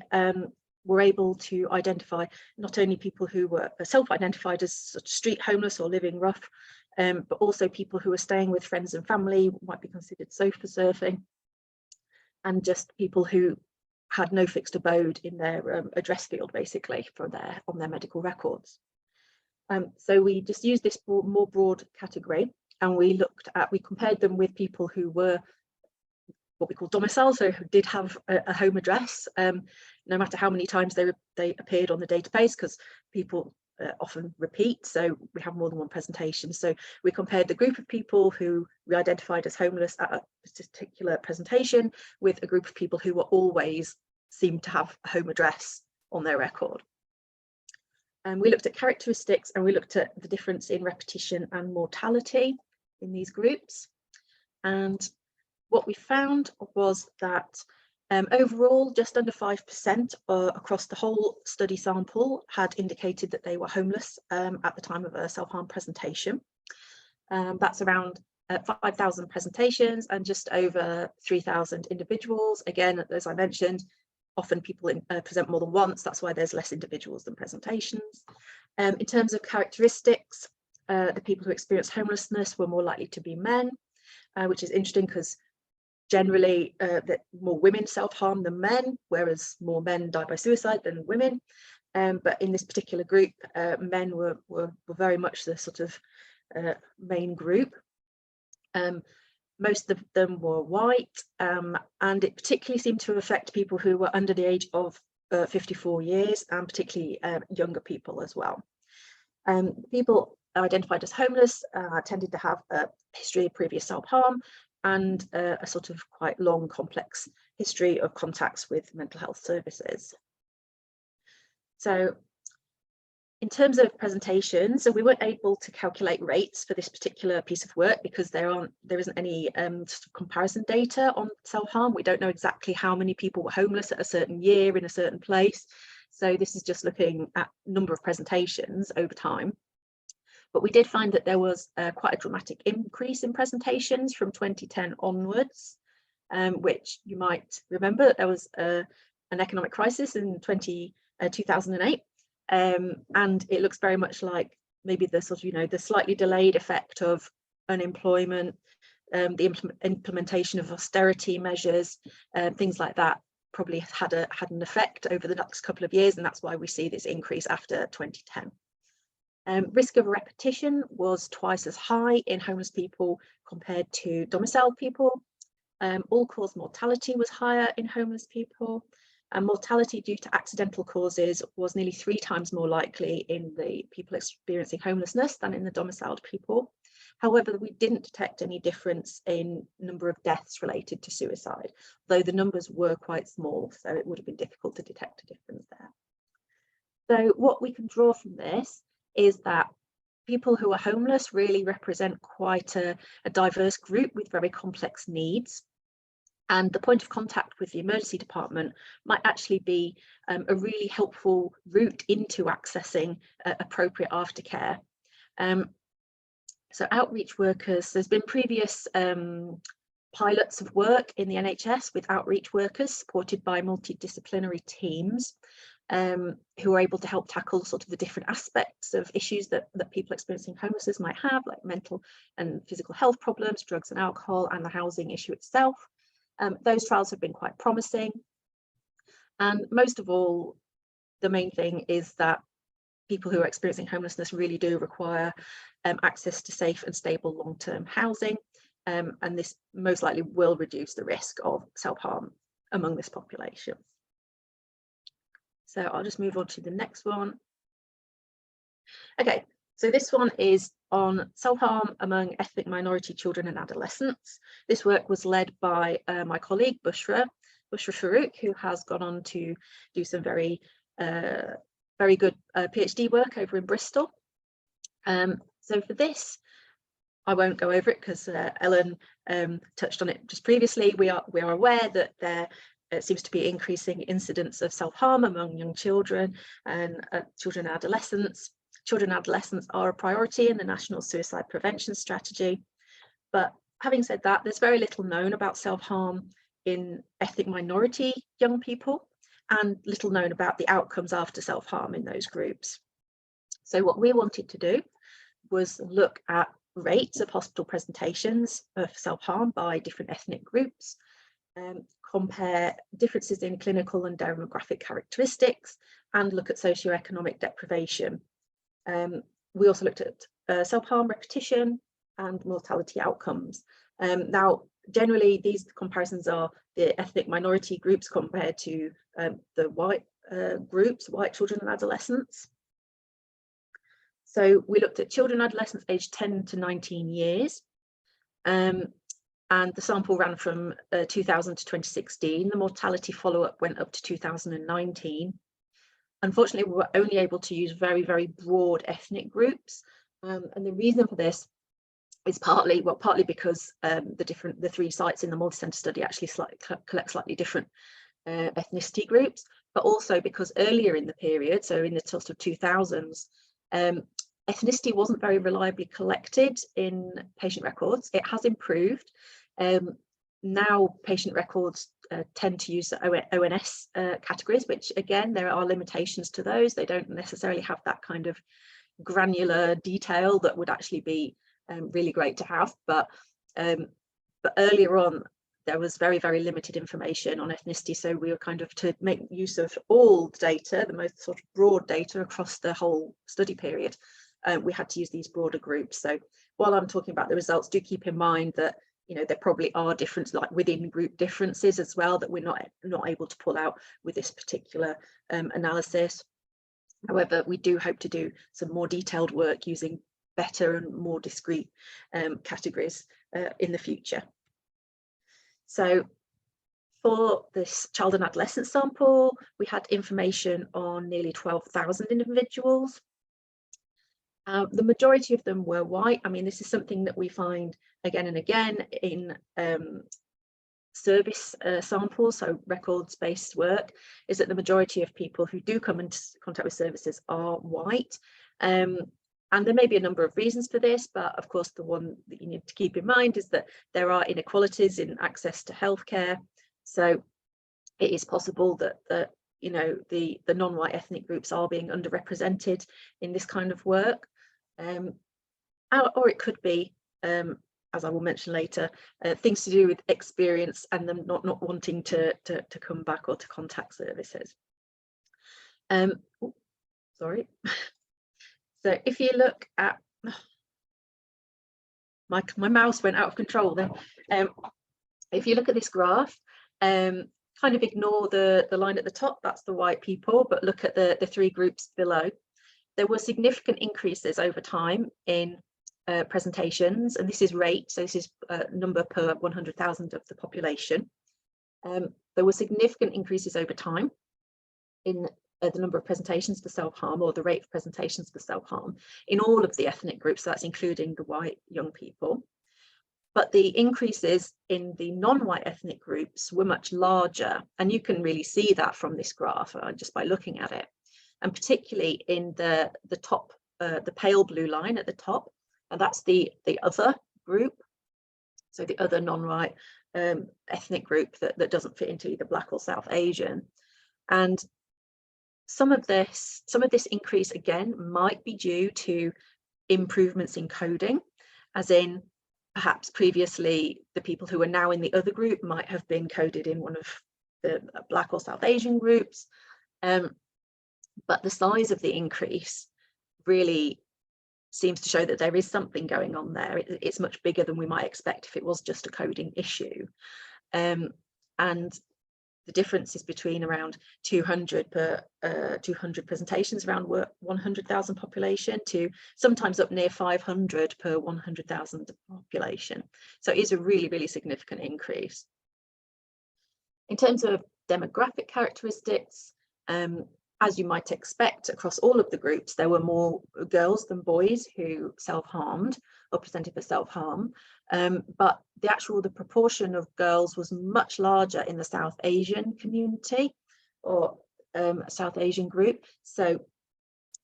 were able to identify not only people who were self-identified as sort of street homeless or living rough, but also people who were staying with friends and family, might be considered sofa surfing, and just people who had no fixed abode in their address field, basically, on their medical records. So we just used this more broad category, and we compared them with people who were what we call domicile, so who did have a home address, no matter how many times they appeared on the database, because people often repeat, so we have more than one presentation. So we compared the group of people who we identified as homeless at a particular presentation with a group of people who were always seemed to have a home address on their record. And we looked at characteristics, and we looked at the difference in repetition and mortality in these groups. And what we found was that overall, just under 5% across the whole study sample had indicated that they were homeless at the time of a self-harm presentation. That's around 5,000 presentations and just over 3,000 individuals. Again, as I mentioned, often people present more than once, that's why there's less individuals than presentations. In terms of characteristics, the people who experienced homelessness were more likely to be men, which is interesting because generally that more women self-harm than men, whereas more men die by suicide than women. But in this particular group, men were very much the sort of main group. Most of them were white, and it particularly seemed to affect people who were under the age of 54 years, and particularly younger people as well. People identified as homeless tended to have a history of previous self-harm and a sort of quite long, complex history of contacts with mental health services. So in terms of presentation, so we weren't able to calculate rates for this particular piece of work because there isn't any sort of comparison data on self-harm. We don't know exactly how many people were homeless at a certain year in a certain place. So this is just looking at number of presentations over time. But we did find that there was quite a dramatic increase in presentations from 2010 onwards, which you might remember there was an economic crisis in 2008. And it looks very much like maybe the sort of, the slightly delayed effect of unemployment, the implementation of austerity measures, things like that probably had an effect over the next couple of years, and that's why we see this increase after 2010. Risk of repetition was twice as high in homeless people compared to domiciled people. All-cause mortality was higher in homeless people. And mortality due to accidental causes was nearly 3 times more likely in the people experiencing homelessness than in the domiciled people. However, we didn't detect any difference in number of deaths related to suicide, though the numbers were quite small, so it would have been difficult to detect a difference there. So what we can draw from this is that people who are homeless really represent quite a diverse group with very complex needs. And the point of contact with the emergency department might actually be a really helpful route into accessing appropriate aftercare. So outreach workers, there's been previous pilots of work in the NHS with outreach workers supported by multidisciplinary teams who are able to help tackle sort of the different aspects of issues that people experiencing homelessness might have, like mental and physical health problems, drugs and alcohol, and the housing issue itself. Those trials have been quite promising. And most of all, the main thing is that people who are experiencing homelessness really do require access to safe and stable long-term housing. And this most likely will reduce the risk of self-harm among this population. So I'll just move on to the next one. Okay, so this one is on self-harm among ethnic minority children and adolescents. This work was led by my colleague Bushra Farouk, who has gone on to do some very good PhD work over in Bristol. So for this, I won't go over it because Ellen touched on it just previously. We are aware that there seems to be increasing incidence of self-harm among young children and children and adolescents. Children and adolescents are a priority in the National Suicide Prevention Strategy. But having said that, there's very little known about self-harm in ethnic minority young people, and little known about the outcomes after self-harm in those groups. So what we wanted to do was look at rates of hospital presentations of self-harm by different ethnic groups, compare differences in clinical and demographic characteristics, and look at socioeconomic deprivation. We also looked at self-harm repetition and mortality outcomes. Now, generally, these comparisons are the ethnic minority groups compared to the white groups, white children and adolescents. So we looked at children and adolescents aged 10 to 19 years. And the sample ran from 2000 to 2016. The mortality follow-up went up to 2019. Unfortunately, we were only able to use very, very broad ethnic groups. And the reason for this is partly because the 3 sites in the multi-centre study actually collect slightly different ethnicity groups, but also because earlier in the period, so in the sort of 2000s, ethnicity wasn't very reliably collected in patient records. It has improved. Now patient records tend to use ONS categories, which again, there are limitations to those. They don't necessarily have that kind of granular detail that would actually be really great to have. But earlier on, there was very, very limited information on ethnicity. So we were kind of, to make use of all the data, the most sort of broad data across the whole study period, we had to use these broader groups. So while I'm talking about the results, do keep in mind that, you know, there probably are differences, like within group differences as well, that we're not able to pull out with this particular analysis. However, we do hope to do some more detailed work using better and more discrete categories in the future. So for this child and adolescent sample, we had information on nearly 12,000 individuals. The majority of them were white. I mean, this is something that we find again and again in service samples, so records-based work, is that the majority of people who do come into contact with services are white. And there may be a number of reasons for this, but of course the one that you need to keep in mind is that there are inequalities in access to healthcare. So it is possible that you know, the non-white ethnic groups are being underrepresented in this kind of work, or it could be, as I will mention later, things to do with experience and them not wanting to come back or to contact services. Sorry. So if you look at, my mouse went out of control then. If you look at this graph, kind of ignore the line at the top, that's the white people, but look at the three groups below. There were significant increases over time in presentations, and this is rate, so this is number per 100,000 of the population. There were significant increases over time in the number of presentations for self-harm, or the rate of presentations for self-harm, in all of the ethnic groups, so that's including the white young people. But the increases in the non-white ethnic groups were much larger, and you can really see that from this graph just by looking at it, and particularly in the top, the pale blue line at the top, and that's the other group, so the other non-white ethnic group that doesn't fit into either Black or South Asian. And some of this increase again might be due to improvements in coding, as in perhaps previously the people who are now in the other group might have been coded in one of the Black or South Asian groups, but the size of the increase really seems to show that there is something going on there. It's much bigger than we might expect if it was just a coding issue, and the difference is between around 200 presentations around 100,000 population to sometimes up near 500 per 100,000 population. So it is a really, really significant increase. In terms of demographic characteristics, as you might expect across all of the groups, there were more girls than boys who self-harmed or presented for self-harm, but the proportion of girls was much larger in the South Asian community, or South Asian group. So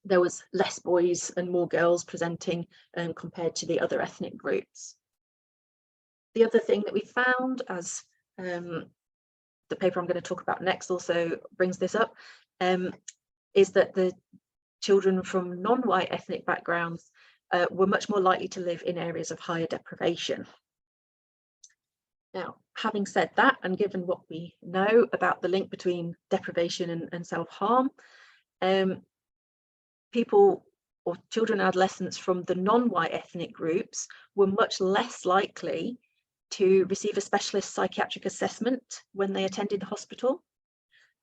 there was less boys and more girls presenting compared to the other ethnic groups. The other thing that we found, as the paper I'm going to talk about next also brings this up, is that the children from non-white ethnic backgrounds were much more likely to live in areas of higher deprivation. Now, having said that, and given what we know about the link between deprivation and self-harm, people or children and adolescents from the non-white ethnic groups were much less likely to receive a specialist psychiatric assessment when they attended the hospital.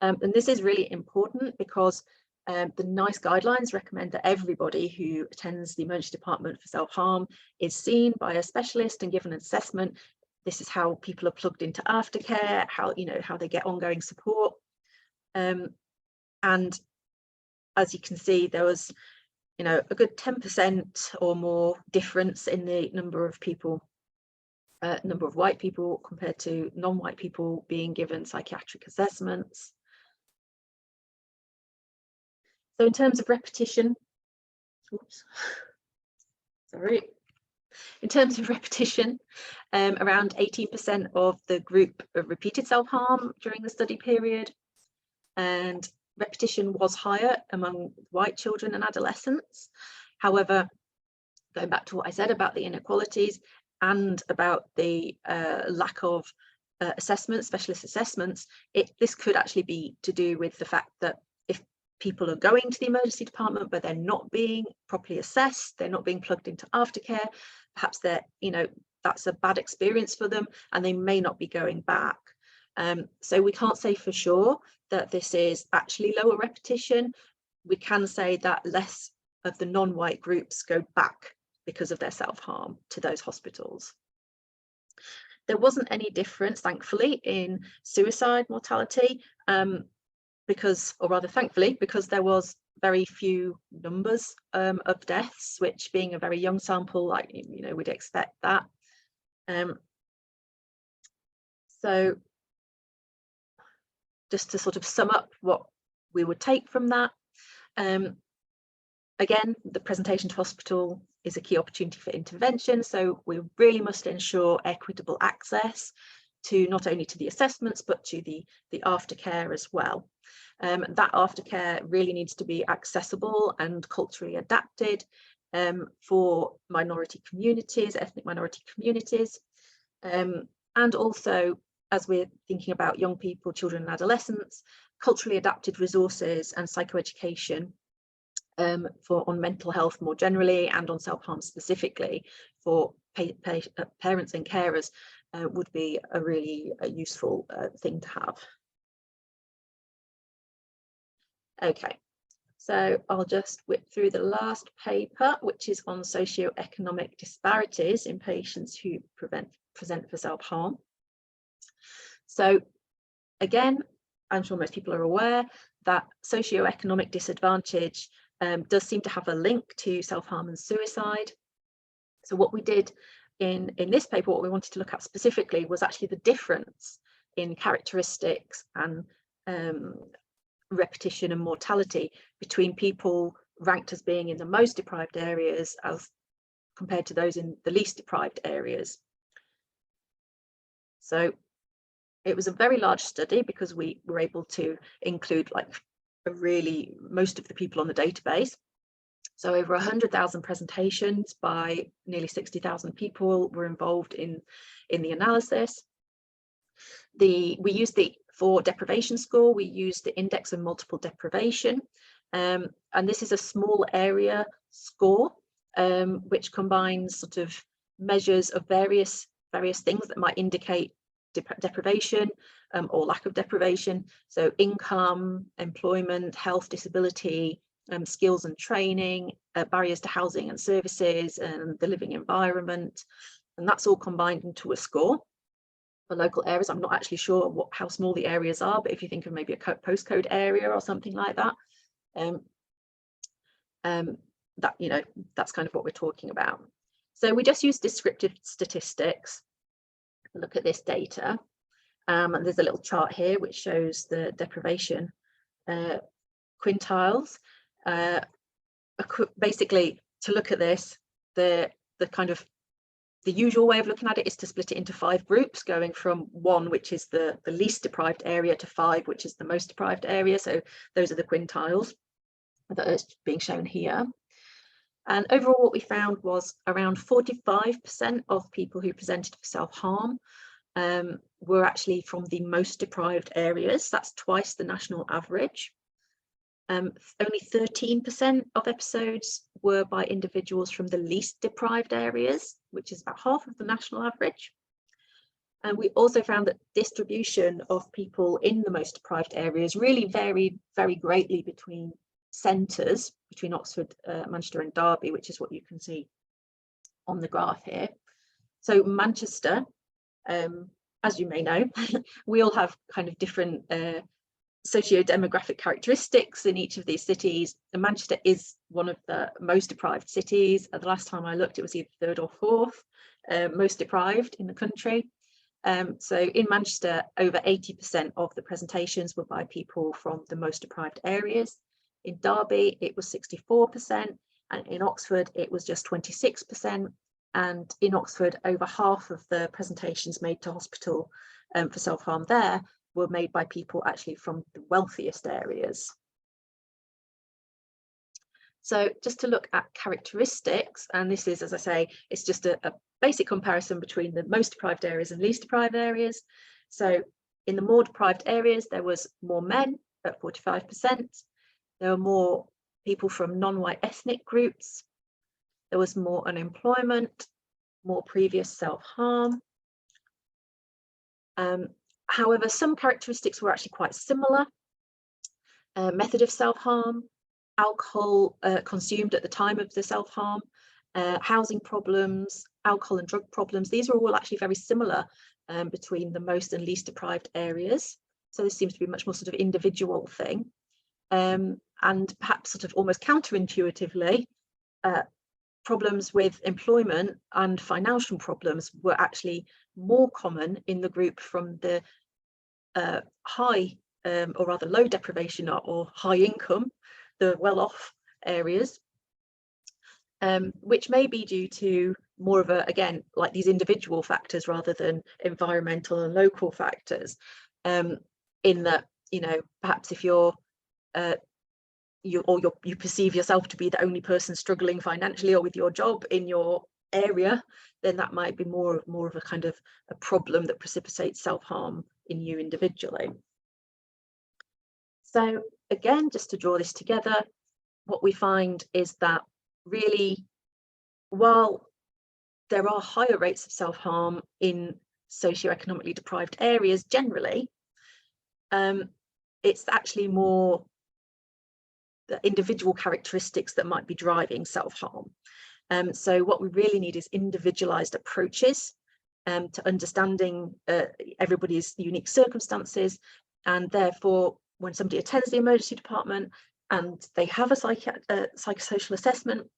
And this is really important because the NICE guidelines recommend that everybody who attends the emergency department for self-harm is seen by a specialist and given an assessment. This is how people are plugged into aftercare, how they get ongoing support. And as you can see, there was a good 10% or more difference in the number of people, number of white people compared to non-white people being given psychiatric assessments. So in terms of repetition, in terms of repetition, around 18% of the group repeated self-harm during the study period, and repetition was higher among white children and adolescents. However, going back to what I said about the inequalities and about the lack of assessments, specialist assessments, this could actually be to do with the fact that if people are going to the emergency department but they're not being properly assessed, they're not being plugged into aftercare, perhaps they're, that's a bad experience for them and they may not be going back. So we can't say for sure that this is actually lower repetition. We can say that less of the non-white groups go back because of their self-harm to those hospitals. There wasn't any difference, thankfully, in suicide mortality, because, or rather thankfully, because there was very few numbers of deaths, which being a very young sample, like, we'd expect that. So just to sort of sum up what we would take from that, again, the presentation to hospital is a key opportunity for intervention, so we really must ensure equitable access to not only to the assessments but to the aftercare as well. That aftercare really needs to be accessible and culturally adapted for minority communities, ethnic minority communities, and also, as we're thinking about young people, children and adolescents, culturally adapted resources and psychoeducation on mental health more generally and on self-harm specifically for parents and carers would be a really useful thing to have. Okay, so I'll just whip through the last paper, which is on socioeconomic disparities in patients who present for self-harm. So again, I'm sure most people are aware that socioeconomic disadvantage does seem to have a link to self-harm and suicide. So what we did in this paper, what we wanted to look at specifically was actually the difference in characteristics and repetition and mortality between people ranked as being in the most deprived areas as compared to those in the least deprived areas. So it was a very large study because we were able to include most of the people on the database. So over 100,000 presentations by nearly 60,000 people were involved in the analysis. We used for deprivation score, we used the index of multiple deprivation, and this is a small area score which combines sort of measures of various things that might indicate deprivation or lack of deprivation. So income, employment, health, disability, skills and training, barriers to housing and services, and the living environment, and that's all combined into a score for local areas. I'm not actually sure how small the areas are, but if you think of maybe a postcode area or something like that, that's kind of what we're talking about. So we just use descriptive statistics. Look at this data, and there's a little chart here which shows the deprivation quintiles. Basically, to look at this, the usual way of looking at it is to split it into 5 groups, going from 1, which is the least deprived area, to 5, which is the most deprived area. So those are the quintiles that are being shown here. And overall, what we found was around 45% of people who presented for self-harm were actually from the most deprived areas. That's twice the national average. Only 13% of episodes were by individuals from the least deprived areas, which is about half of the national average. And we also found that distribution of people in the most deprived areas really varied very greatly between centres, between Oxford, Manchester and Derby, which is what you can see on the graph here. So Manchester, as you may know, we all have kind of different socio-demographic characteristics in each of these cities, and Manchester is one of the most deprived cities. The last time I looked, it was either 3rd or 4th most deprived in the country. So in Manchester, over 80% of the presentations were by people from the most deprived areas. In Derby, it was 64%, and in Oxford, it was just 26%. And in Oxford, over half of the presentations made to hospital for self-harm there were made by people actually from the wealthiest areas. So just to look at characteristics, and this is, as I say, it's just a basic comparison between the most deprived areas and least deprived areas. So in the more deprived areas, there was more men at 45%. There were more people from non-white ethnic groups. There was more unemployment, more previous self-harm. However, some characteristics were actually quite similar. Method of self-harm, alcohol consumed at the time of the self-harm, housing problems, alcohol and drug problems. These are all actually very similar between the most and least deprived areas. So this seems to be a much more sort of individual thing. And perhaps sort of almost counterintuitively, problems with employment and financial problems were actually more common in the group from the high or rather low deprivation or high income, the well-off areas, which may be due to more of a, again, like these individual factors rather than environmental and local factors, in that, you know, perhaps if you perceive yourself to be the only person struggling financially or with your job in your area, then that might be more of a kind of a problem that precipitates self-harm in you individually. So again, just to draw this together, what we find is that really, while there are higher rates of self-harm in socioeconomically deprived areas generally, it's actually more the individual characteristics that might be driving self-harm. So what we really need is individualized approaches to understanding everybody's unique circumstances, and therefore when somebody attends the emergency department and they have a psychosocial assessment,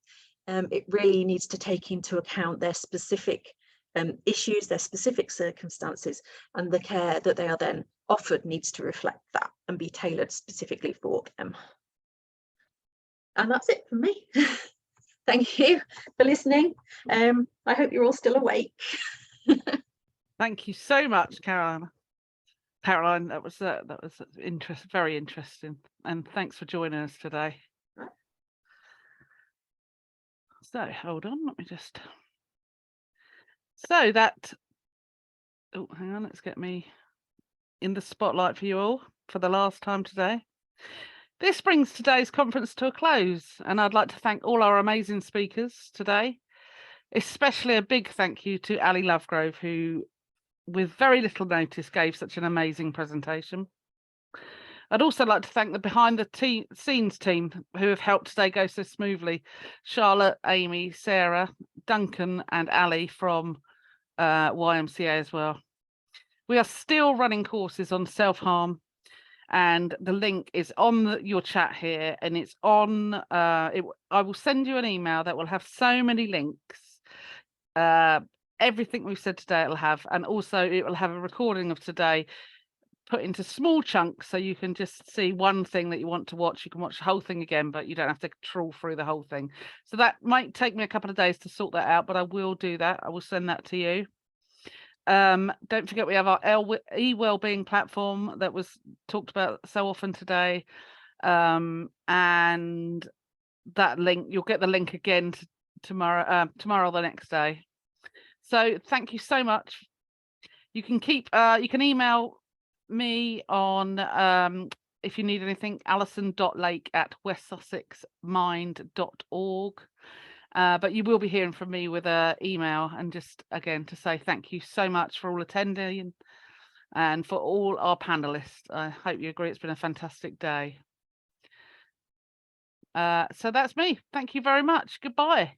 it really needs to take into account their specific issues, their specific circumstances, and the care that they are then offered needs to reflect that and be tailored specifically for them. And that's it from me. Thank you for listening. I hope you're all still awake. Thank you so much, Caroline. That was very interesting, and thanks for joining us today. So hold on, let me just. So that. Oh, hang on. Let's get me in the spotlight for you all for the last time today. This brings today's conference to a close, and I'd like to thank all our amazing speakers today, especially a big thank you to Ali Lovegrove, who, with very little notice, gave such an amazing presentation. I'd also like to thank the behind the scenes team who have helped today go so smoothly. Charlotte, Amy, Sarah, Duncan and Ali from YMCA as well. We are still running courses on self-harm, and the link is on your chat here, and it's on I will send you an email that will have so many links. Everything we've said today it'll have, and also it will have a recording of today put into small chunks, so you can just see one thing that you want to watch. You can watch the whole thing again, but you don't have to trawl through the whole thing. So that might take me a couple of days to sort that out, but I will do that. I will send that to you. Don't forget we have our e-wellbeing platform that was talked about so often today, and that link, you'll get the link again tomorrow or the next day. So thank you so much. You can email me on if you need anything, alison.lake@westsussexmind.org. But you will be hearing from me with an email, and just again to say thank you so much for all attending and for all our panelists. I hope you agree it's been a fantastic day. So that's me. Thank you very much. Goodbye.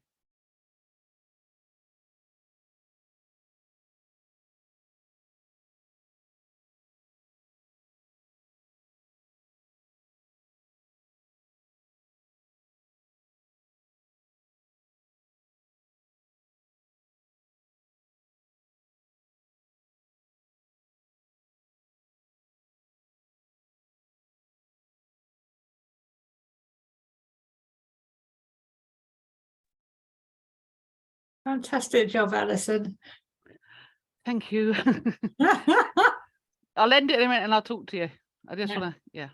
Fantastic job, Alison. Thank you. I'll end it in a minute and I'll talk to you. I just want to, yeah.